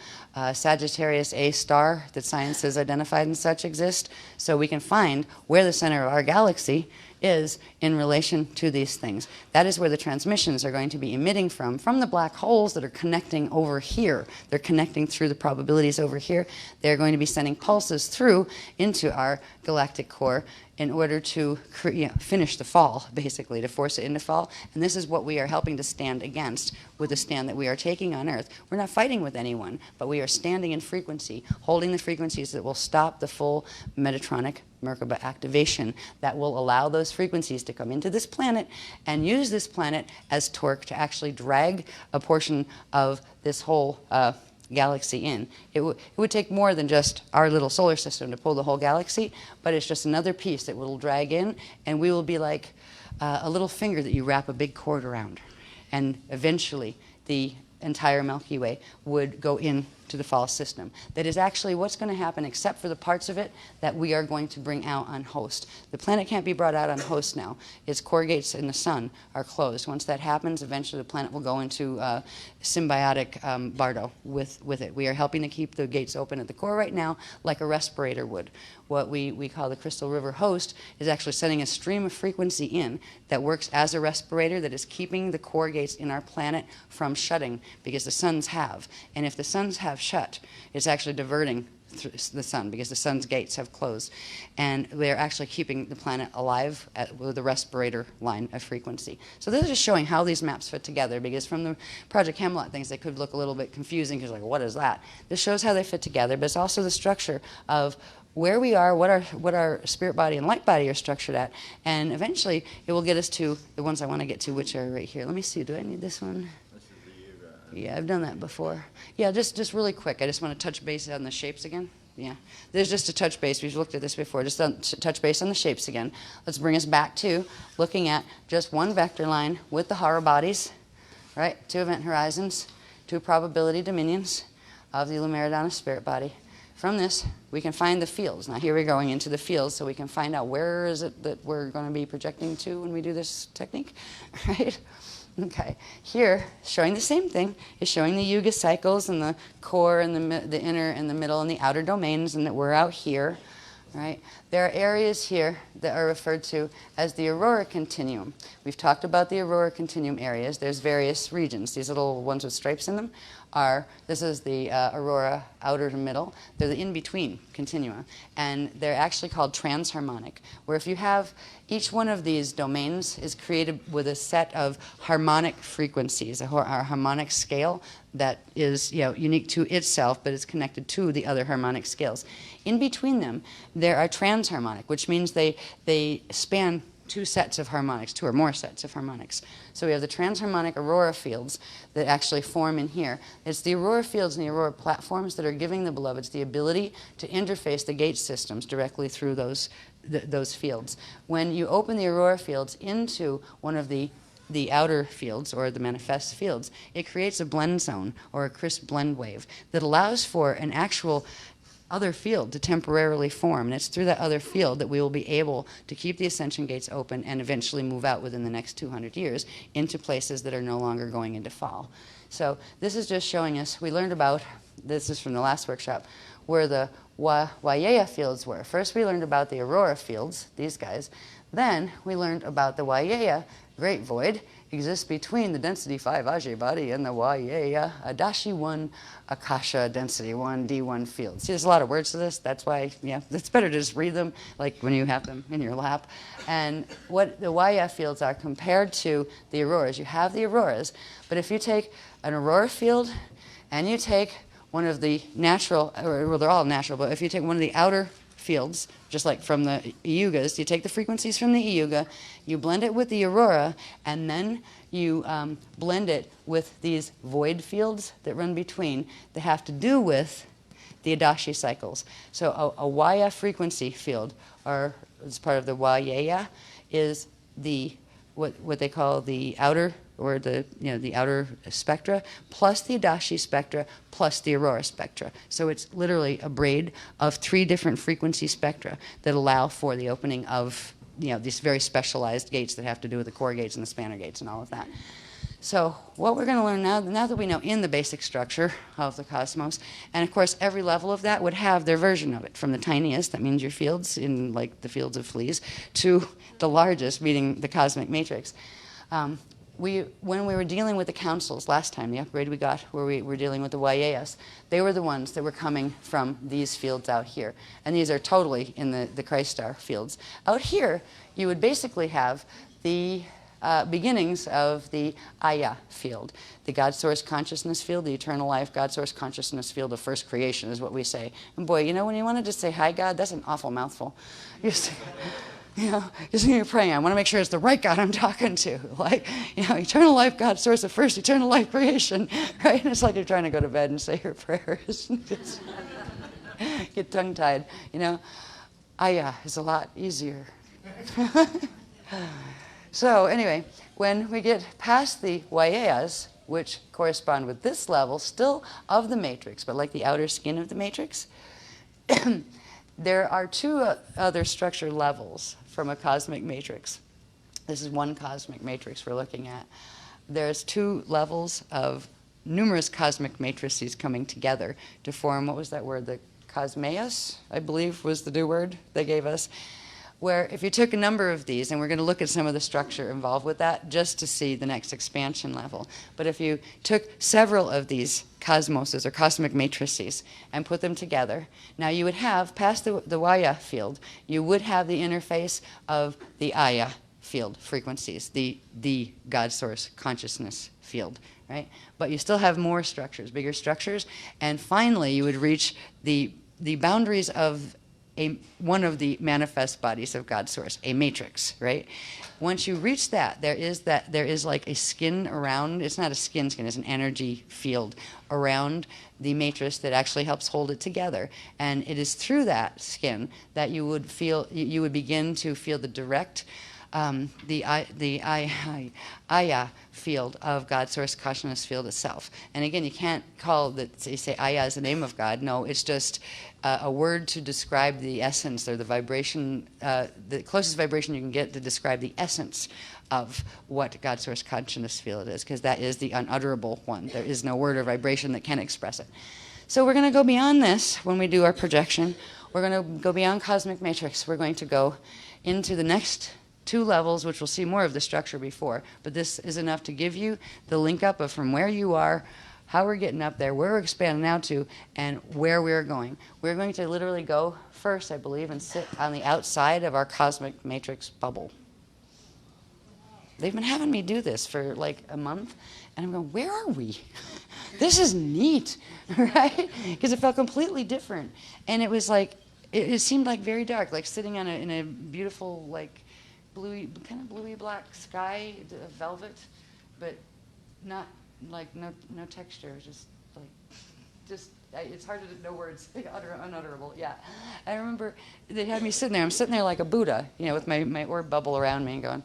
Sagittarius A star that science has identified and such exist. So we can find where the center of our galaxy is in relation to these things. That is where the transmissions are going to be emitting from the black holes that are connecting over here. They're connecting through the probabilities over here. They're going to be sending pulses through into our galactic core in order to finish the fall, basically, to force it into fall. And this is what we are helping to stand against with the stand that we are taking on Earth. We're not fighting with anyone, but we are standing in frequency, holding the frequencies that will stop the full Metatronic Merkaba activation that will allow those frequencies to come into this planet and use this planet as torque to actually drag a portion of this whole galaxy in. It would take more than just our little solar system to pull the whole galaxy, but it's just another piece that will drag in, and we will be like a little finger that you wrap a big cord around. And eventually, the entire Milky Way would go into the fall system. That is actually what's going to happen, except for the parts of it that we are going to bring out on host. The planet can't be brought out on host now. Its core gates in the sun are closed. Once that happens, eventually the planet will go into symbiotic bardo with it. We are helping to keep the gates open at the core right now, like a respirator would. What we call the Crystal River host is actually sending a stream of frequency in that works as a respirator that is keeping the core gates in our planet from shutting, because the suns have. And if the suns have shut, it's actually diverting the sun, because the sun's gates have closed. And they're actually keeping the planet alive with a respirator line of frequency. So this is just showing how these maps fit together, because from the Project Camelot things, they could look a little bit confusing, because like, what is that? This shows how they fit together, but it's also the structure of where we are, what our spirit body and light body are structured at, and eventually it will get us to the ones I want to get to, which are right here. Let me see, do I need this one? Yeah, I've done that before. Yeah, just really quick. I just want to touch base on the shapes again. Yeah, there's just a touch base. We've looked at this before. Just touch base on the shapes again. Let's bring us back to looking at just one vector line with the horror bodies, right? 2 event horizons, 2 probability dominions. of the Lumeridana spirit body. From this, we can find the fields. Now here we're going into the fields so we can find out where is it that we're going to be projecting to when we do this technique, right? Okay, here, showing the same thing, is showing the yuga cycles and the core and the inner and the middle and the outer domains, and that we're out here, right? There are areas here that are referred to as the aurora continuum. We've talked about the aurora continuum areas. There's various regions. These little ones with stripes in them are, this is the aurora outer to middle. They're the in-between continua, and they're actually called transharmonic, where if you have each one of these domains is created with a set of harmonic frequencies, a harmonic scale that is unique to itself, but is connected to the other harmonic scales. In between them, there are transharmonic, which means they span two sets of harmonics, two or more sets of harmonics. So we have the transharmonic aurora fields that actually form in here. It's the aurora fields and the aurora platforms that are giving the beloveds the ability to interface the gate systems directly through those fields. When you open the aurora fields into one of the outer fields or the manifest fields, it creates a blend zone or a crisp blend wave that allows for an actual other field to temporarily form. And it's through that other field that we will be able to keep the ascension gates open and eventually move out within the next 200 years into places that are no longer going into fall. So this is just showing us, we learned about, this is from the last workshop, where the Waiea fields were. First we learned about the aurora fields, these guys. Then we learned about the Waiea great void exists between the density 5 Ajay body and the Waiea Adashi 1 Akasha density 1 D1 field. See, there's a lot of words to this. That's why, it's better to just read them like when you have them in your lap. And what the Waiea fields are compared to the auroras. You have the auroras, but if you take an aurora field and you take one of the natural, well, they're all natural, but if you take one of the outer fields, just like from the Yugas, you take the frequencies from the Yuga, you blend it with the aurora, and then you blend it with these void fields that run between that have to do with the Adashi cycles. So a Waiea frequency field, or as part of the Waiea, is the what they call the outer, or the outer spectra, plus the Adashi spectra, plus the aurora spectra. So it's literally a braid of 3 different frequency spectra that allow for the opening of these very specialized gates that have to do with the core gates and the spanner gates and all of that. So what we're going to learn now that we know in the basic structure of the cosmos, and of course every level of that would have their version of it, from the tiniest, that means your fields in like the fields of fleas, to the largest, meaning the cosmic matrix. When we were dealing with the councils last time, the upgrade we got where we were dealing with the Waieas, they were the ones that were coming from these fields out here. And these are totally in the Christ star fields. Out here, you would basically have the beginnings of the Aya field, the God Source Consciousness field, the eternal life God Source Consciousness field of first creation is what we say. And boy, when you want to just say, hi God, that's an awful mouthful. Just when you're praying, I want to make sure it's the right God I'm talking to. Like, eternal life, God, source of first eternal life creation, right? And it's like you're trying to go to bed and say your prayers. Just get tongue-tied, Aya is a lot easier. So anyway, when we get past the Waieas, which correspond with this level, still of the matrix, but like the outer skin of the matrix, there are 2 other structure levels from a cosmic matrix. This is one cosmic matrix we're looking at. There's 2 levels of numerous cosmic matrices coming together to form, what was that word? The cosmeus, I believe, was the new word they gave us. Where if you took a number of these, and we're going to look at some of the structure involved with that just to see the next expansion level. But if you took several of these cosmoses or cosmic matrices and put them together, now you would have, past the Waiea field, you would have the interface of the Aya field frequencies, the God Source Consciousness field, right? But you still have more structures, bigger structures, and finally you would reach the boundaries of one of the manifest bodies of God Source, a matrix, right? Once you reach that, there is like a skin around, it's not a skin, it's an energy field around the matrix that actually helps hold it together. And it is through that skin that you would begin to feel the direct Aya field of God source consciousness field itself. And again, you can't call that, you say Aya is the name of God. No, it's just a word to describe the essence or the vibration, the closest vibration you can get to describe the essence of what God source consciousness field is, because that is the unutterable one. There is no word or vibration that can express it. So we're going to go beyond this when we do our projection. We're going to go beyond cosmic matrix. We're going to go into the next 2 levels, which we'll see more of the structure before. But this is enough to give you the link up of from where you are, how we're getting up there, where we're expanding out to, and where we're going. We're going to literally go first, I believe, and sit on the outside of our cosmic matrix bubble. They've been having me do this for like a month, and I'm going, where are we? This is neat, right? Because it felt completely different. And it was like, it seemed like very dark, like sitting on in a beautiful, like, bluey, kind of bluey black sky, velvet, but not, like, no texture, just, it's hard to know words, unutterable, yeah. I remember they had me sitting there, I'm sitting there like a Buddha, with my orb bubble around me and going,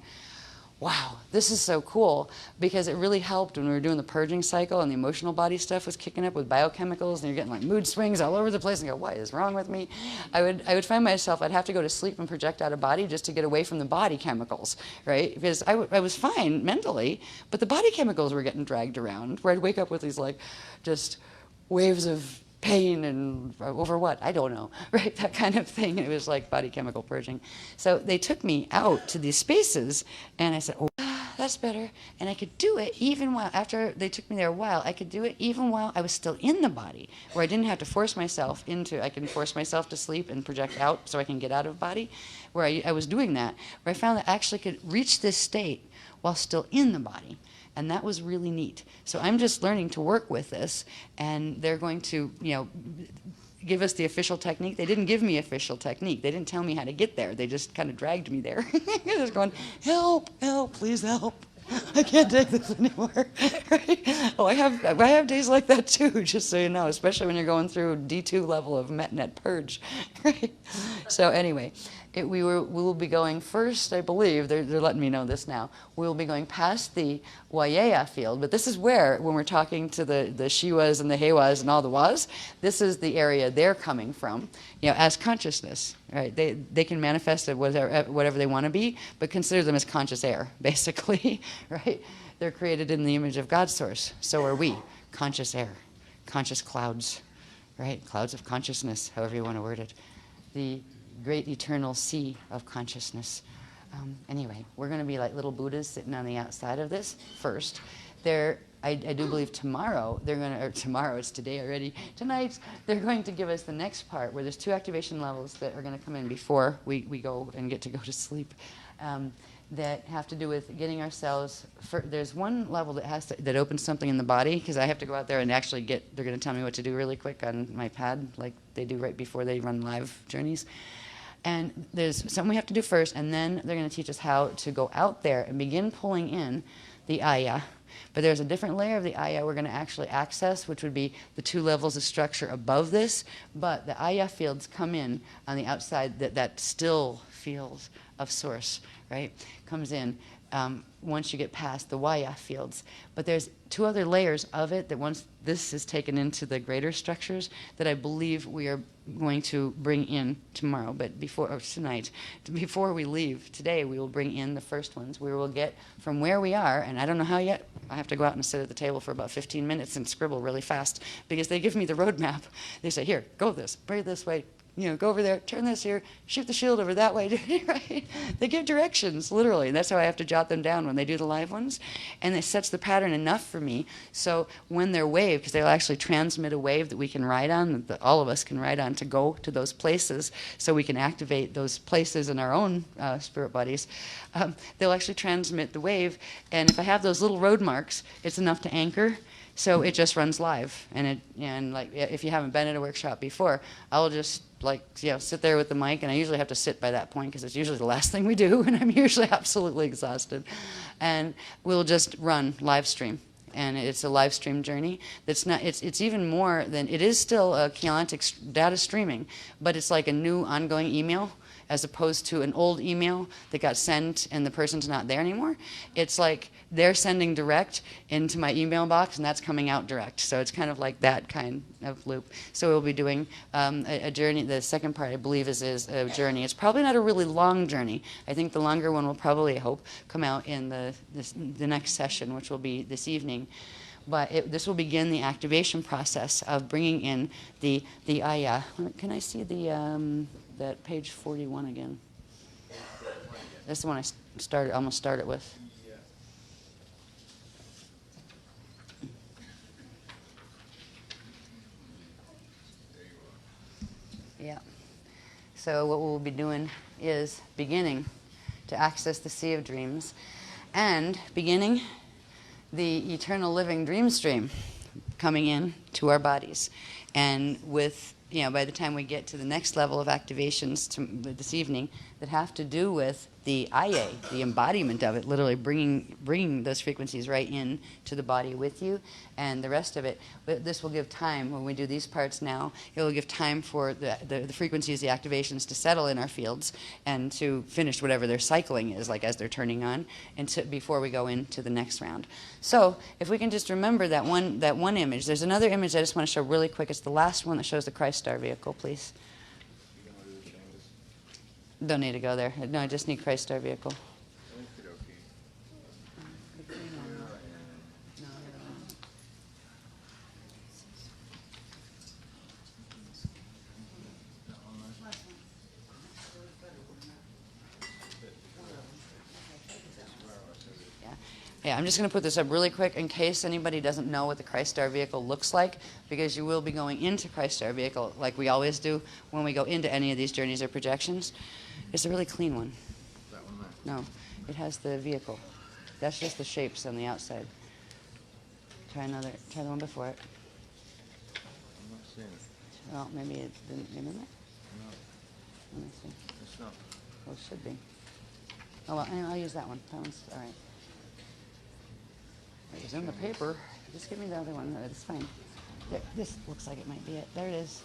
wow, this is so cool, because it really helped when we were doing the purging cycle and the emotional body stuff was kicking up with biochemicals and you're getting like mood swings all over the place and go, what is wrong with me? I would find myself, I'd have to go to sleep and project out of body just to get away from the body chemicals, right? Because I was fine mentally, but the body chemicals were getting dragged around, where I'd wake up with these like just waves of pain and over what? I don't know, right? That kind of thing. It was like body chemical purging. So they took me out to these spaces and I said, oh, that's better. And I could do it even while, after they took me there a while, I could do it even while I was still in the body, where I didn't have to force myself into, I can force myself to sleep and project out so I can get out of body, where I was doing that, where I found that I actually could reach this state while still in the body. And that was really neat. So I'm just learning to work with this, and they're going to, give us the official technique. They didn't give me official technique. They didn't tell me how to get there. They just kind of dragged me there. Just going, help, help, please help. I can't take this anymore. Right? Oh, I have days like that too, just so you know, especially when you're going through D2 level of MetNet purge. Right? So anyway, we will be going first, I believe, they're letting me know this now, we'll be going past the Wayaya field, but this is where, when we're talking to the Shiwas and the Hewas and all the Was, this is the area they're coming from, as consciousness, right? They can manifest it whatever they want to be, but consider them as conscious air, basically, right? They're created in the image of God's source. So are we, conscious air, conscious clouds, right? Clouds of consciousness, however you want to word it. The great eternal sea of consciousness. Anyway, we're going to be like little Buddhas sitting on the outside of this first. I do believe tomorrow, it's today already, tonight, they're going to give us the next part where there's 2 activation levels that are going to come in before we go and get to go to sleep. That have to do with getting ourselves, there's one level that opens something in the body, because I have to go out there and actually they're going to tell me what to do really quick on my pad, like they do right before they run live journeys. And there's something we have to do first, and then they're going to teach us how to go out there and begin pulling in the Aya. But there's a different layer of the Aya we're going to actually access, which would be the 2 levels of structure above this. But the Aya fields come in on the outside, that still field of source, right, comes in once you get past the Waya fields. But there's 2 other layers of it that once this is taken into the greater structures that I believe we are going to bring in tomorrow, but tonight, before we leave today, we will bring in the first ones. We will get from where we are, and I don't know how yet. I have to go out and sit at the table for about 15 minutes and scribble really fast, because they give me the roadmap. They say, here, go this, pray this way, go over there, turn this here, shoot the shield over that way, right? They give directions, literally. And that's how I have to jot them down when they do the live ones. And it sets the pattern enough for me. So when they're waved, because they'll actually transmit a wave that we can ride on, that all of us can ride on to go to those places, so we can activate those places in our own spirit bodies, they'll actually transmit the wave. And if I have those little road marks, it's enough to anchor. So it just runs live, and like if you haven't been at a workshop before, I'll just sit there with the mic, and I usually have to sit by that point because it's usually the last thing we do, and I'm usually absolutely exhausted, and we'll just run live stream. And it's a live stream journey. It's even more than, it is still a Keylontic data streaming, but it's like a new ongoing email. as opposed to an old email that got sent and the person's not there anymore. It's like they're sending direct into my email box and that's coming out direct. So it's kind of like that kind of loop. So we'll be doing a journey. The second part, I believe, is a journey. It's probably not a really long journey. I think the longer one will probably, I hope, come out in the next session, which will be this evening. But this will begin the activation process of bringing in the Aya. Can I see that page 41 again? That's the one I almost started with. Yeah. So what we'll be doing is beginning to access the Sea of Dreams and beginning the eternal living dream stream coming in to our bodies. And with, by the time we get to the next level of activations this evening that have to do with the Aya, the embodiment of it, literally bringing those frequencies right in to the body with you, and the rest of it. But this will give time, when we do these parts now, it will give time for the frequencies, the activations to settle in our fields and to finish whatever their cycling is, like as they're turning on, and before we go into the next round. So if we can just remember that one image. There's another image I just want to show really quick. It's the last one that shows the Christ Star vehicle, please. Don't need to go there. No, I just need Christ Star vehicle. Yeah, I'm just going to put this up really quick in case anybody doesn't know what the Christ Star vehicle looks like, because you will be going into Christ Star vehicle like we always do when we go into any of these journeys or projections. It's a really clean one. That one there? No, it has the vehicle. That's just the shapes on the outside. Try the one before it. I'm not seeing it. Well, maybe it didn't get in there. No, Let me see. it's not. Well, it should be. Oh, well, I'll use that one. That one's all right. It was in the paper. Just give me the other one. It's fine. There, this looks like it might be it. There it is.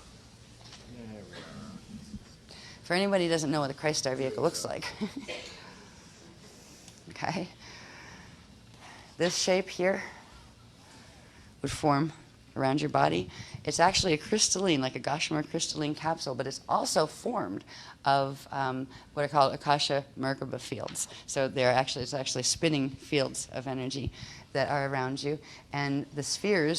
There we are. For anybody who doesn't know what the Christ Star vehicle looks like. Okay. This shape here would form around your body. It's actually a crystalline, like a Gossamer crystalline capsule, but it's also formed of what are called Akasha Merkaba fields. So it's actually spinning fields of energy that are around you. And the sphere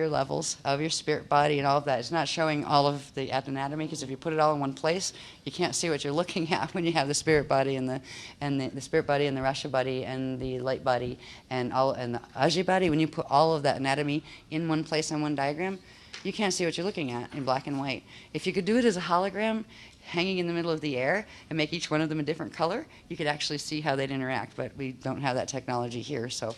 levels of your spirit body and all of that, it's not showing all of the anatomy, because if you put it all in one place, you can't see what you're looking at when you have the spirit body and the spirit body and the Rasha body and the light body and the Aji body. When you put all of that anatomy in one place on one diagram, you can't see what you're looking at in black and white. If you could do it as a hologram hanging in the middle of the air and make each one of them a different color, you could actually see how they'd interact, but we don't have that technology here. So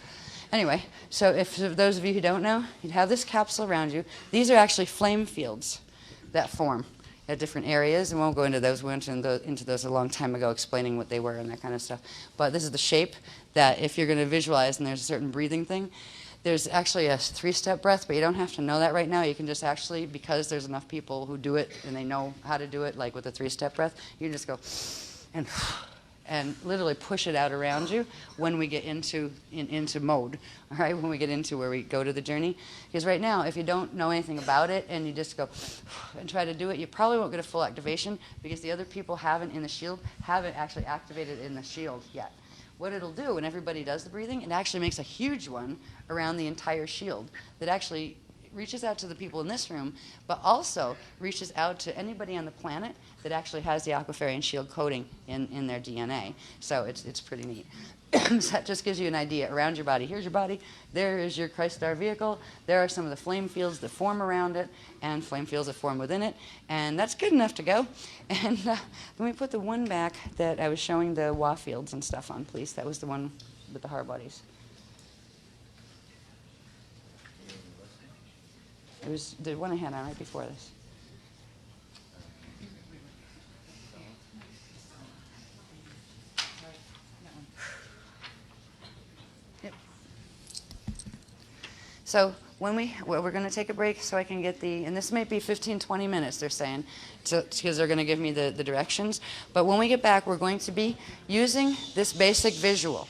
anyway, so if those of you who don't know, you'd have this capsule around you. These are actually flame fields that form at different areas, and we won't go into those. We went into those a long time ago, explaining what they were and that kind of stuff. But this is the shape that if you're going to visualize, and there's a certain breathing thing, there's actually a 3-step breath, but you don't have to know that right now. You can just actually, because there's enough people who do it and they know how to do it, like with a 3-step breath, you can just go and literally push it out around you when we get into mode, all right, when we get into where we go to the journey. Because right now, if you don't know anything about it and you just go and try to do it, you probably won't get a full activation, because the other people haven't actually activated in the shield yet. What it'll do when everybody does the breathing, it actually makes a huge one around the entire shield that actually reaches out to the people in this room, but also reaches out to anybody on the planet that actually has the Aquafarian shield coding in their DNA. So it's pretty neat. So that just gives you an idea around your body. Here's your body. There is your Christ Star vehicle. There are some of the flame fields that form around it and flame fields that form within it. And that's good enough to go. And let me put the one back that I was showing the Wa fields and stuff on, please. That was the one with the heart bodies. It was the one I had on right before this. Yep. So we're going to take a break so I can get and this might be 15, 20 minutes, they're saying, because they're going to give me the directions. But when we get back, we're going to be using this basic visual.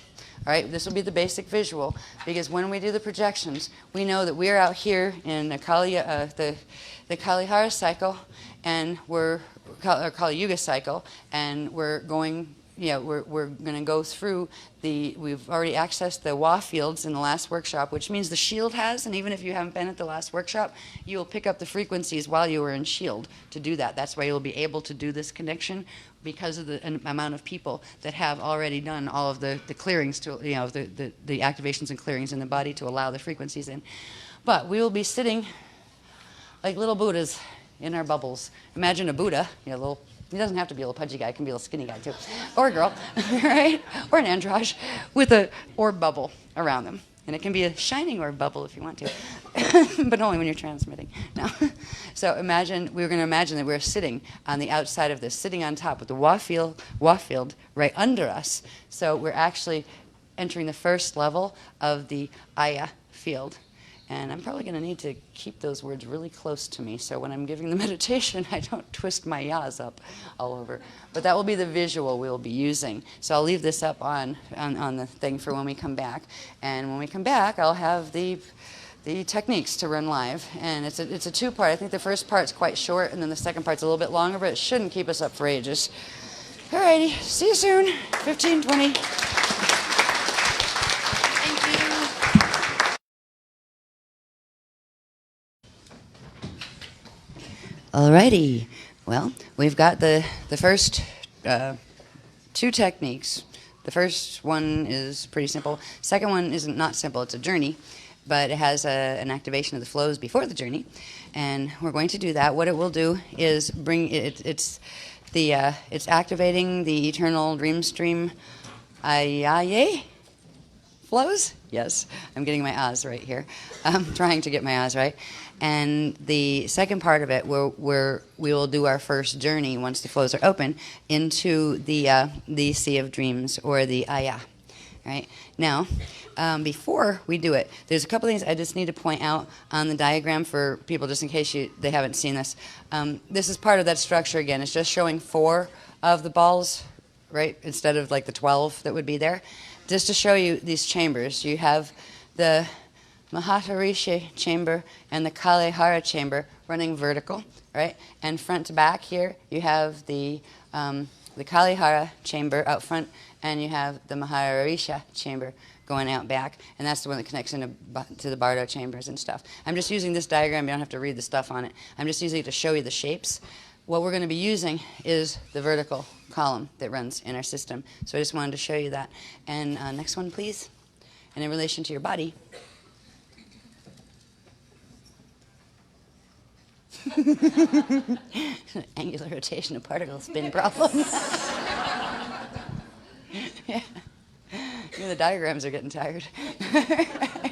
All right, this will be the basic visual, because when we do the projections, we know that we're out here in the Kalihara cycle, and or Kali Yuga cycle, and we're going, we're going to go through we've already accessed the Wa fields in the last workshop, which means the shield has, and even if you haven't been at the last workshop, you will pick up the frequencies while you were in shield to do that. That's why you'll be able to do this connection, because of the amount of people that have already done all of the clearings to, the activations and clearings in the body to allow the frequencies in. But we will be sitting like little Buddhas in our bubbles. Imagine a Buddha, he doesn't have to be a little pudgy guy, he can be a little skinny guy too, or a girl, right? Or an androsh with a orb bubble around them. And it can be a shining orb bubble if you want to, but only when you're transmitting. No. So we're going to imagine that we're sitting on the outside of this, sitting on top with the Wa field right under us. So we're actually entering the first level of the Aya field. And I'm probably going to need to keep those words really close to me, so when I'm giving the meditation, I don't twist my yas up all over. But that will be the visual we'll be using. So I'll leave this up on the thing for when we come back. And when we come back, I'll have the techniques to run live. And it's a two-part. I think the first part's quite short, and then the second part's a little bit longer, but it shouldn't keep us up for ages. Alrighty, see you soon. 15, 20. Alrighty, well, we've got the first two techniques. The first one is pretty simple. Second one is not simple, it's a journey, but it has an activation of the flows before the journey, and we're going to do that. What it will do is it's activating the eternal dream stream ayaye flows. Yes, I'm getting my ahs right here. I'm trying to get my ahs right. And the second part of it, we will do our first journey once the flows are open into the Sea of Dreams, or the Aya. Right now, before we do it, there's a couple things I just need to point out on the diagram for people, just in case they haven't seen this. This is part of that structure again. It's just showing 4 of the balls, right, instead of like the 12 that would be there. Just to show you these chambers, you have the Maharishi chamber and the Kalihara chamber running vertical, right? And front to back here, you have the Kalihara chamber out front, and you have the Maharishi chamber going out back, and that's the one that connects into to the Bardo chambers and stuff. I'm just using this diagram. You don't have to read the stuff on it. I'm just using it to show you the shapes. What we're going to be using is the vertical column that runs in our system. So I just wanted to show you that. And next one, please. And in relation to your body, angular rotation of particle spin problem. Yeah. The diagrams are getting tired.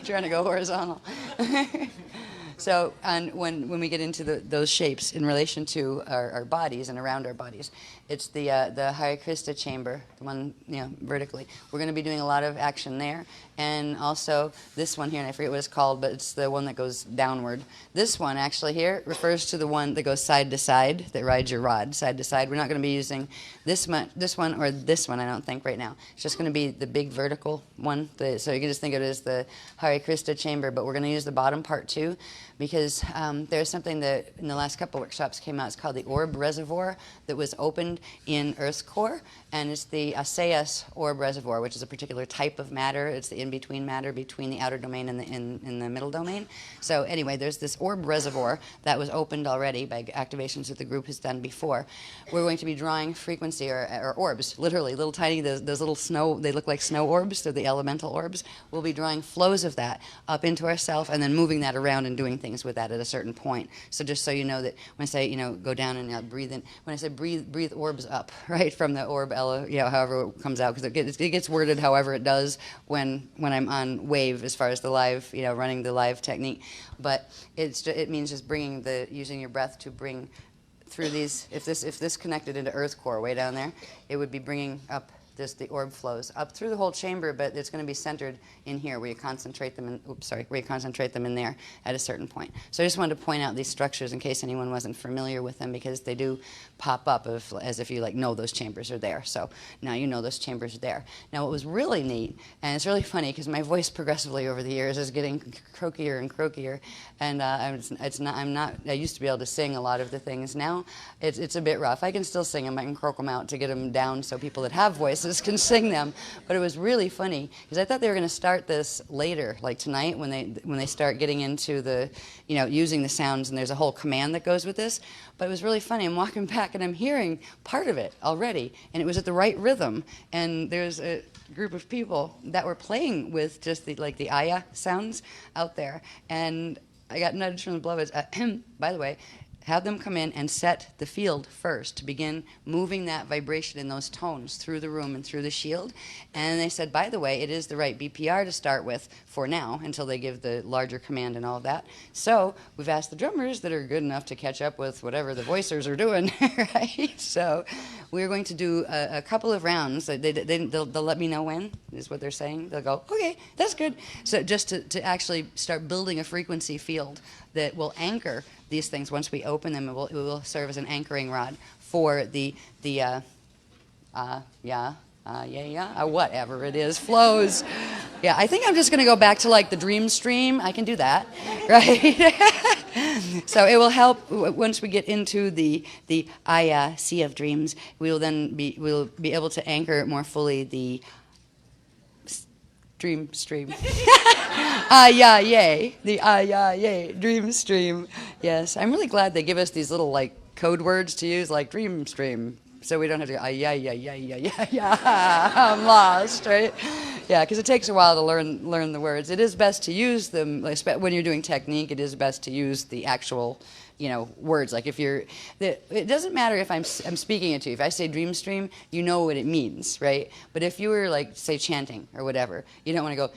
Trying to go horizontal. So when we get into those shapes in relation to our bodies and around our bodies, it's the Hare Krishna chamber, the one vertically. We're going to be doing a lot of action there, and also this one here, and I forget what it's called, but it's the one that goes downward. This one actually here refers to the one that goes side to side, that rides your rod side to side. We're not going to be using this one or this one, I don't think, right now. It's just going to be the big vertical one. So you can just think of it as the Hare Krishna chamber, but we're going to use the bottom part too, because there's something that in the last couple workshops came out. It's called the orb reservoir that was opened in Earth's core, and it's the Asayas orb reservoir, which is a particular type of matter. It's the in-between matter between the outer domain and the middle domain. So anyway, there's this orb reservoir that was opened already by activations that the group has done before. We're going to be drawing frequency or orbs, literally little tiny, those little snow, they look like snow orbs, they're the elemental orbs. We'll be drawing flows of that up into ourself and then moving that around and doing things with that at a certain point. So just so you know that when I say, go down and breathe in, when I say breathe orbs up, right, from the orb, however it comes out, because it gets worded however it does when I'm on wave as far as the live, running the live technique. But it means just using your breath to bring through these. If this connected into Earth core way down there, it would be bringing up the orb flows up through the whole chamber, but it's going to be centered in here where you concentrate them in, where you concentrate them in there at a certain point. So I just wanted to point out these structures in case anyone wasn't familiar with them, because they do pop up as if you like know those chambers are there. So now you know those chambers are there. Now what was really neat, and it's really funny because my voice progressively over the years is getting croakier and croakier, and I used to be able to sing a lot of the things. Now it's a bit rough. I can still sing them. I can croak them out to get them down so people that have voices can sing them. But it was really funny because I thought they were going to start this later, like tonight when they start getting into the, using the sounds, and there's a whole command that goes with this. But it was really funny. I'm walking back and I'm hearing part of it already, and it was at the right rhythm. And there's a group of people that were playing with just the aya sounds out there, and I got nudged from the beloveds. By the way, have them come in and set the field first to begin moving that vibration in those tones through the room and through the shield. And they said, by the way, it is the right BPR to start with for now until they give the larger command and all of that. So we've asked the drummers that are good enough to catch up with whatever the voicers are doing, right? So we're going to do a couple of rounds. They'll let me know when, is what they're saying. They'll go, okay, that's good. So just to actually start building a frequency field that will anchor these things. Once we open them, it will serve as an anchoring rod for whatever it is, flows. Yeah, I think I'm just going to go back to like the dream stream. I can do that, right? So it will help once we get into the sea of dreams. We'll be able to anchor more fully the dream stream. The dream stream. Yes, I'm really glad they give us these little like code words to use, like dream stream, so we don't have to go I'm lost, right? Yeah, because it takes a while to learn the words. It is best to use them, like, when you're doing technique. It is best to use the actual words. Like if it doesn't matter if I'm speaking it to you. If I say dream stream, you know what it means, right? But if you were like, say, chanting or whatever, you don't want to go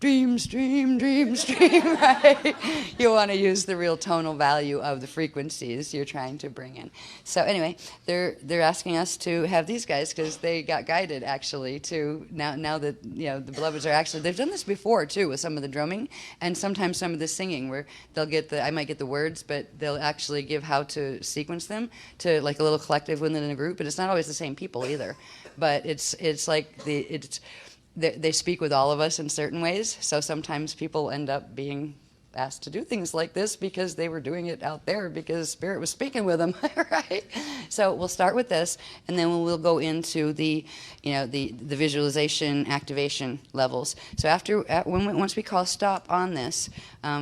dream stream, right? You want to use the real tonal value of the frequencies you're trying to bring in. So anyway, they're asking us to have these guys because they got guided actually to now that the beloveds are actually, they've done this before too with some of the drumming and sometimes some of the singing, where they'll get I might get the words, but they'll actually give how to sequence them to like a little collective within a group, and it's not always the same people either, but it's like they speak with all of us in certain ways, so sometimes people end up being asked to do things like this because they were doing it out there because Spirit was speaking with them, right? So we'll start with this, and then we'll go into the visualization activation levels. So once we call stop on this,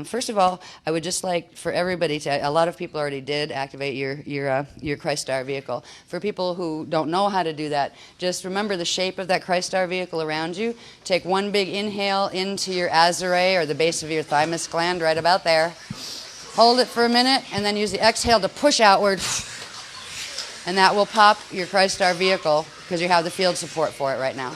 first of all, I would just like for everybody to, a lot of people already did activate your Christ Star vehicle. For people who don't know how to do that, just remember the shape of that Christ Star vehicle around you. Take one big inhale into your azare, or the base of your thymus gland, right about there. Hold it for a minute, and then use the exhale to push outward, and that will pop your Christ Star vehicle because you have the field support for it right now.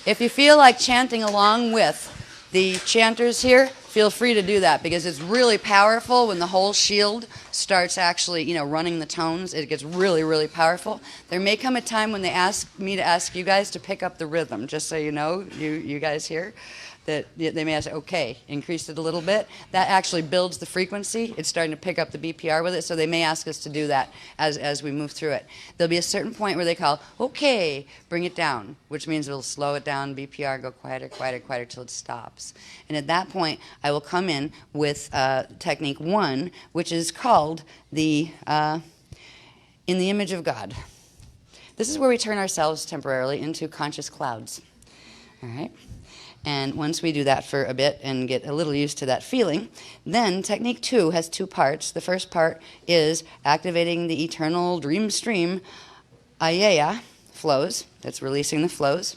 If you feel like chanting along with the chanters here, feel free to do that, because it's really powerful when the whole shield starts actually, running the tones. It gets really, really powerful. There may come a time when they ask me to ask you guys to pick up the rhythm, just so you know, you guys here, that they may ask, okay, increase it a little bit. That actually builds the frequency. It's starting to pick up the BPR with it, so they may ask us to do that as we move through it. There'll be a certain point where they call, okay, bring it down, which means it'll slow it down, BPR, go quieter, quieter, quieter till it stops. And at that point, I will come in with technique 1, which is called the in the image of God. This is where we turn ourselves temporarily into conscious clouds. All right? And once we do that for a bit and get a little used to that feeling, then technique 2 has 2 parts. The first part is activating the eternal dream stream, Ayaya flows. That's releasing the flows.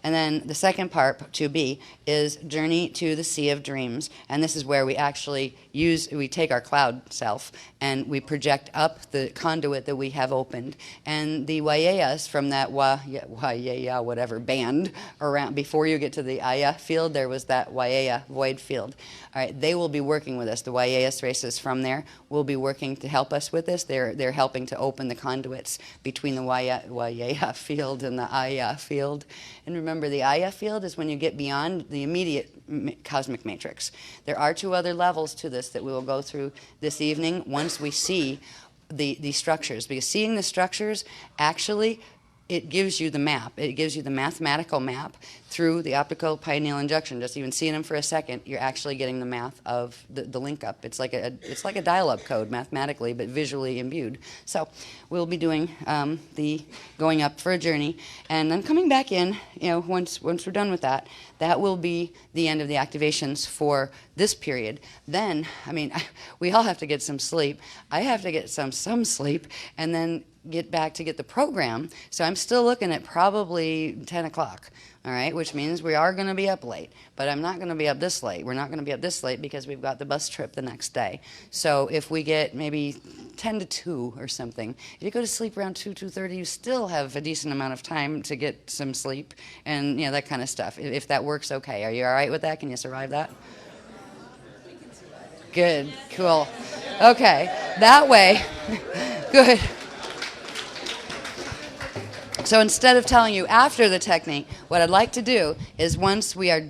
And then the second part, 2B, is Journey to the Sea of Dreams. And this is where we actually we take our cloud self and we project up the conduit that we have opened. And the Wayayas from that Wayaya whatever band around, before you get to the Aya field, there was that Wayaya void field. All right, they will be working with us. The Wayayas races from there will be working to help us with this. They're helping to open the conduits between the Wayaya field and the Aya field. And remember, the Aya field is when you get beyond the immediate cosmic matrix. There are 2 other levels to this that we will go through this evening once we see the structures. Because seeing the structures, actually, it gives you the map. It gives you the mathematical map through the optical pineal injection. Just even seeing them for a second, you're actually getting the math of the link up. It's like a dial-up code mathematically, but visually imbued. So we'll be doing the going up for a journey, and then coming back in. Once we're done with that, that will be the end of the activations for this period. Then, we all have to get some sleep. I have to get some sleep, and then get back to get the program. So I'm still looking at probably 10 o'clock, all right, which means we are going to be up late. But I'm not going to be up this late. We're not going to be up this late because we've got the bus trip the next day. So if we get maybe 10 to 2 or something, if you go to sleep around 2:30, you still have a decent amount of time to get some sleep and that kind of stuff. If that works okay. Are you all right with that? Can you survive that? Good. Cool. Okay. That way. Good. So instead of telling you after the technique, what I'd like to do is once we are done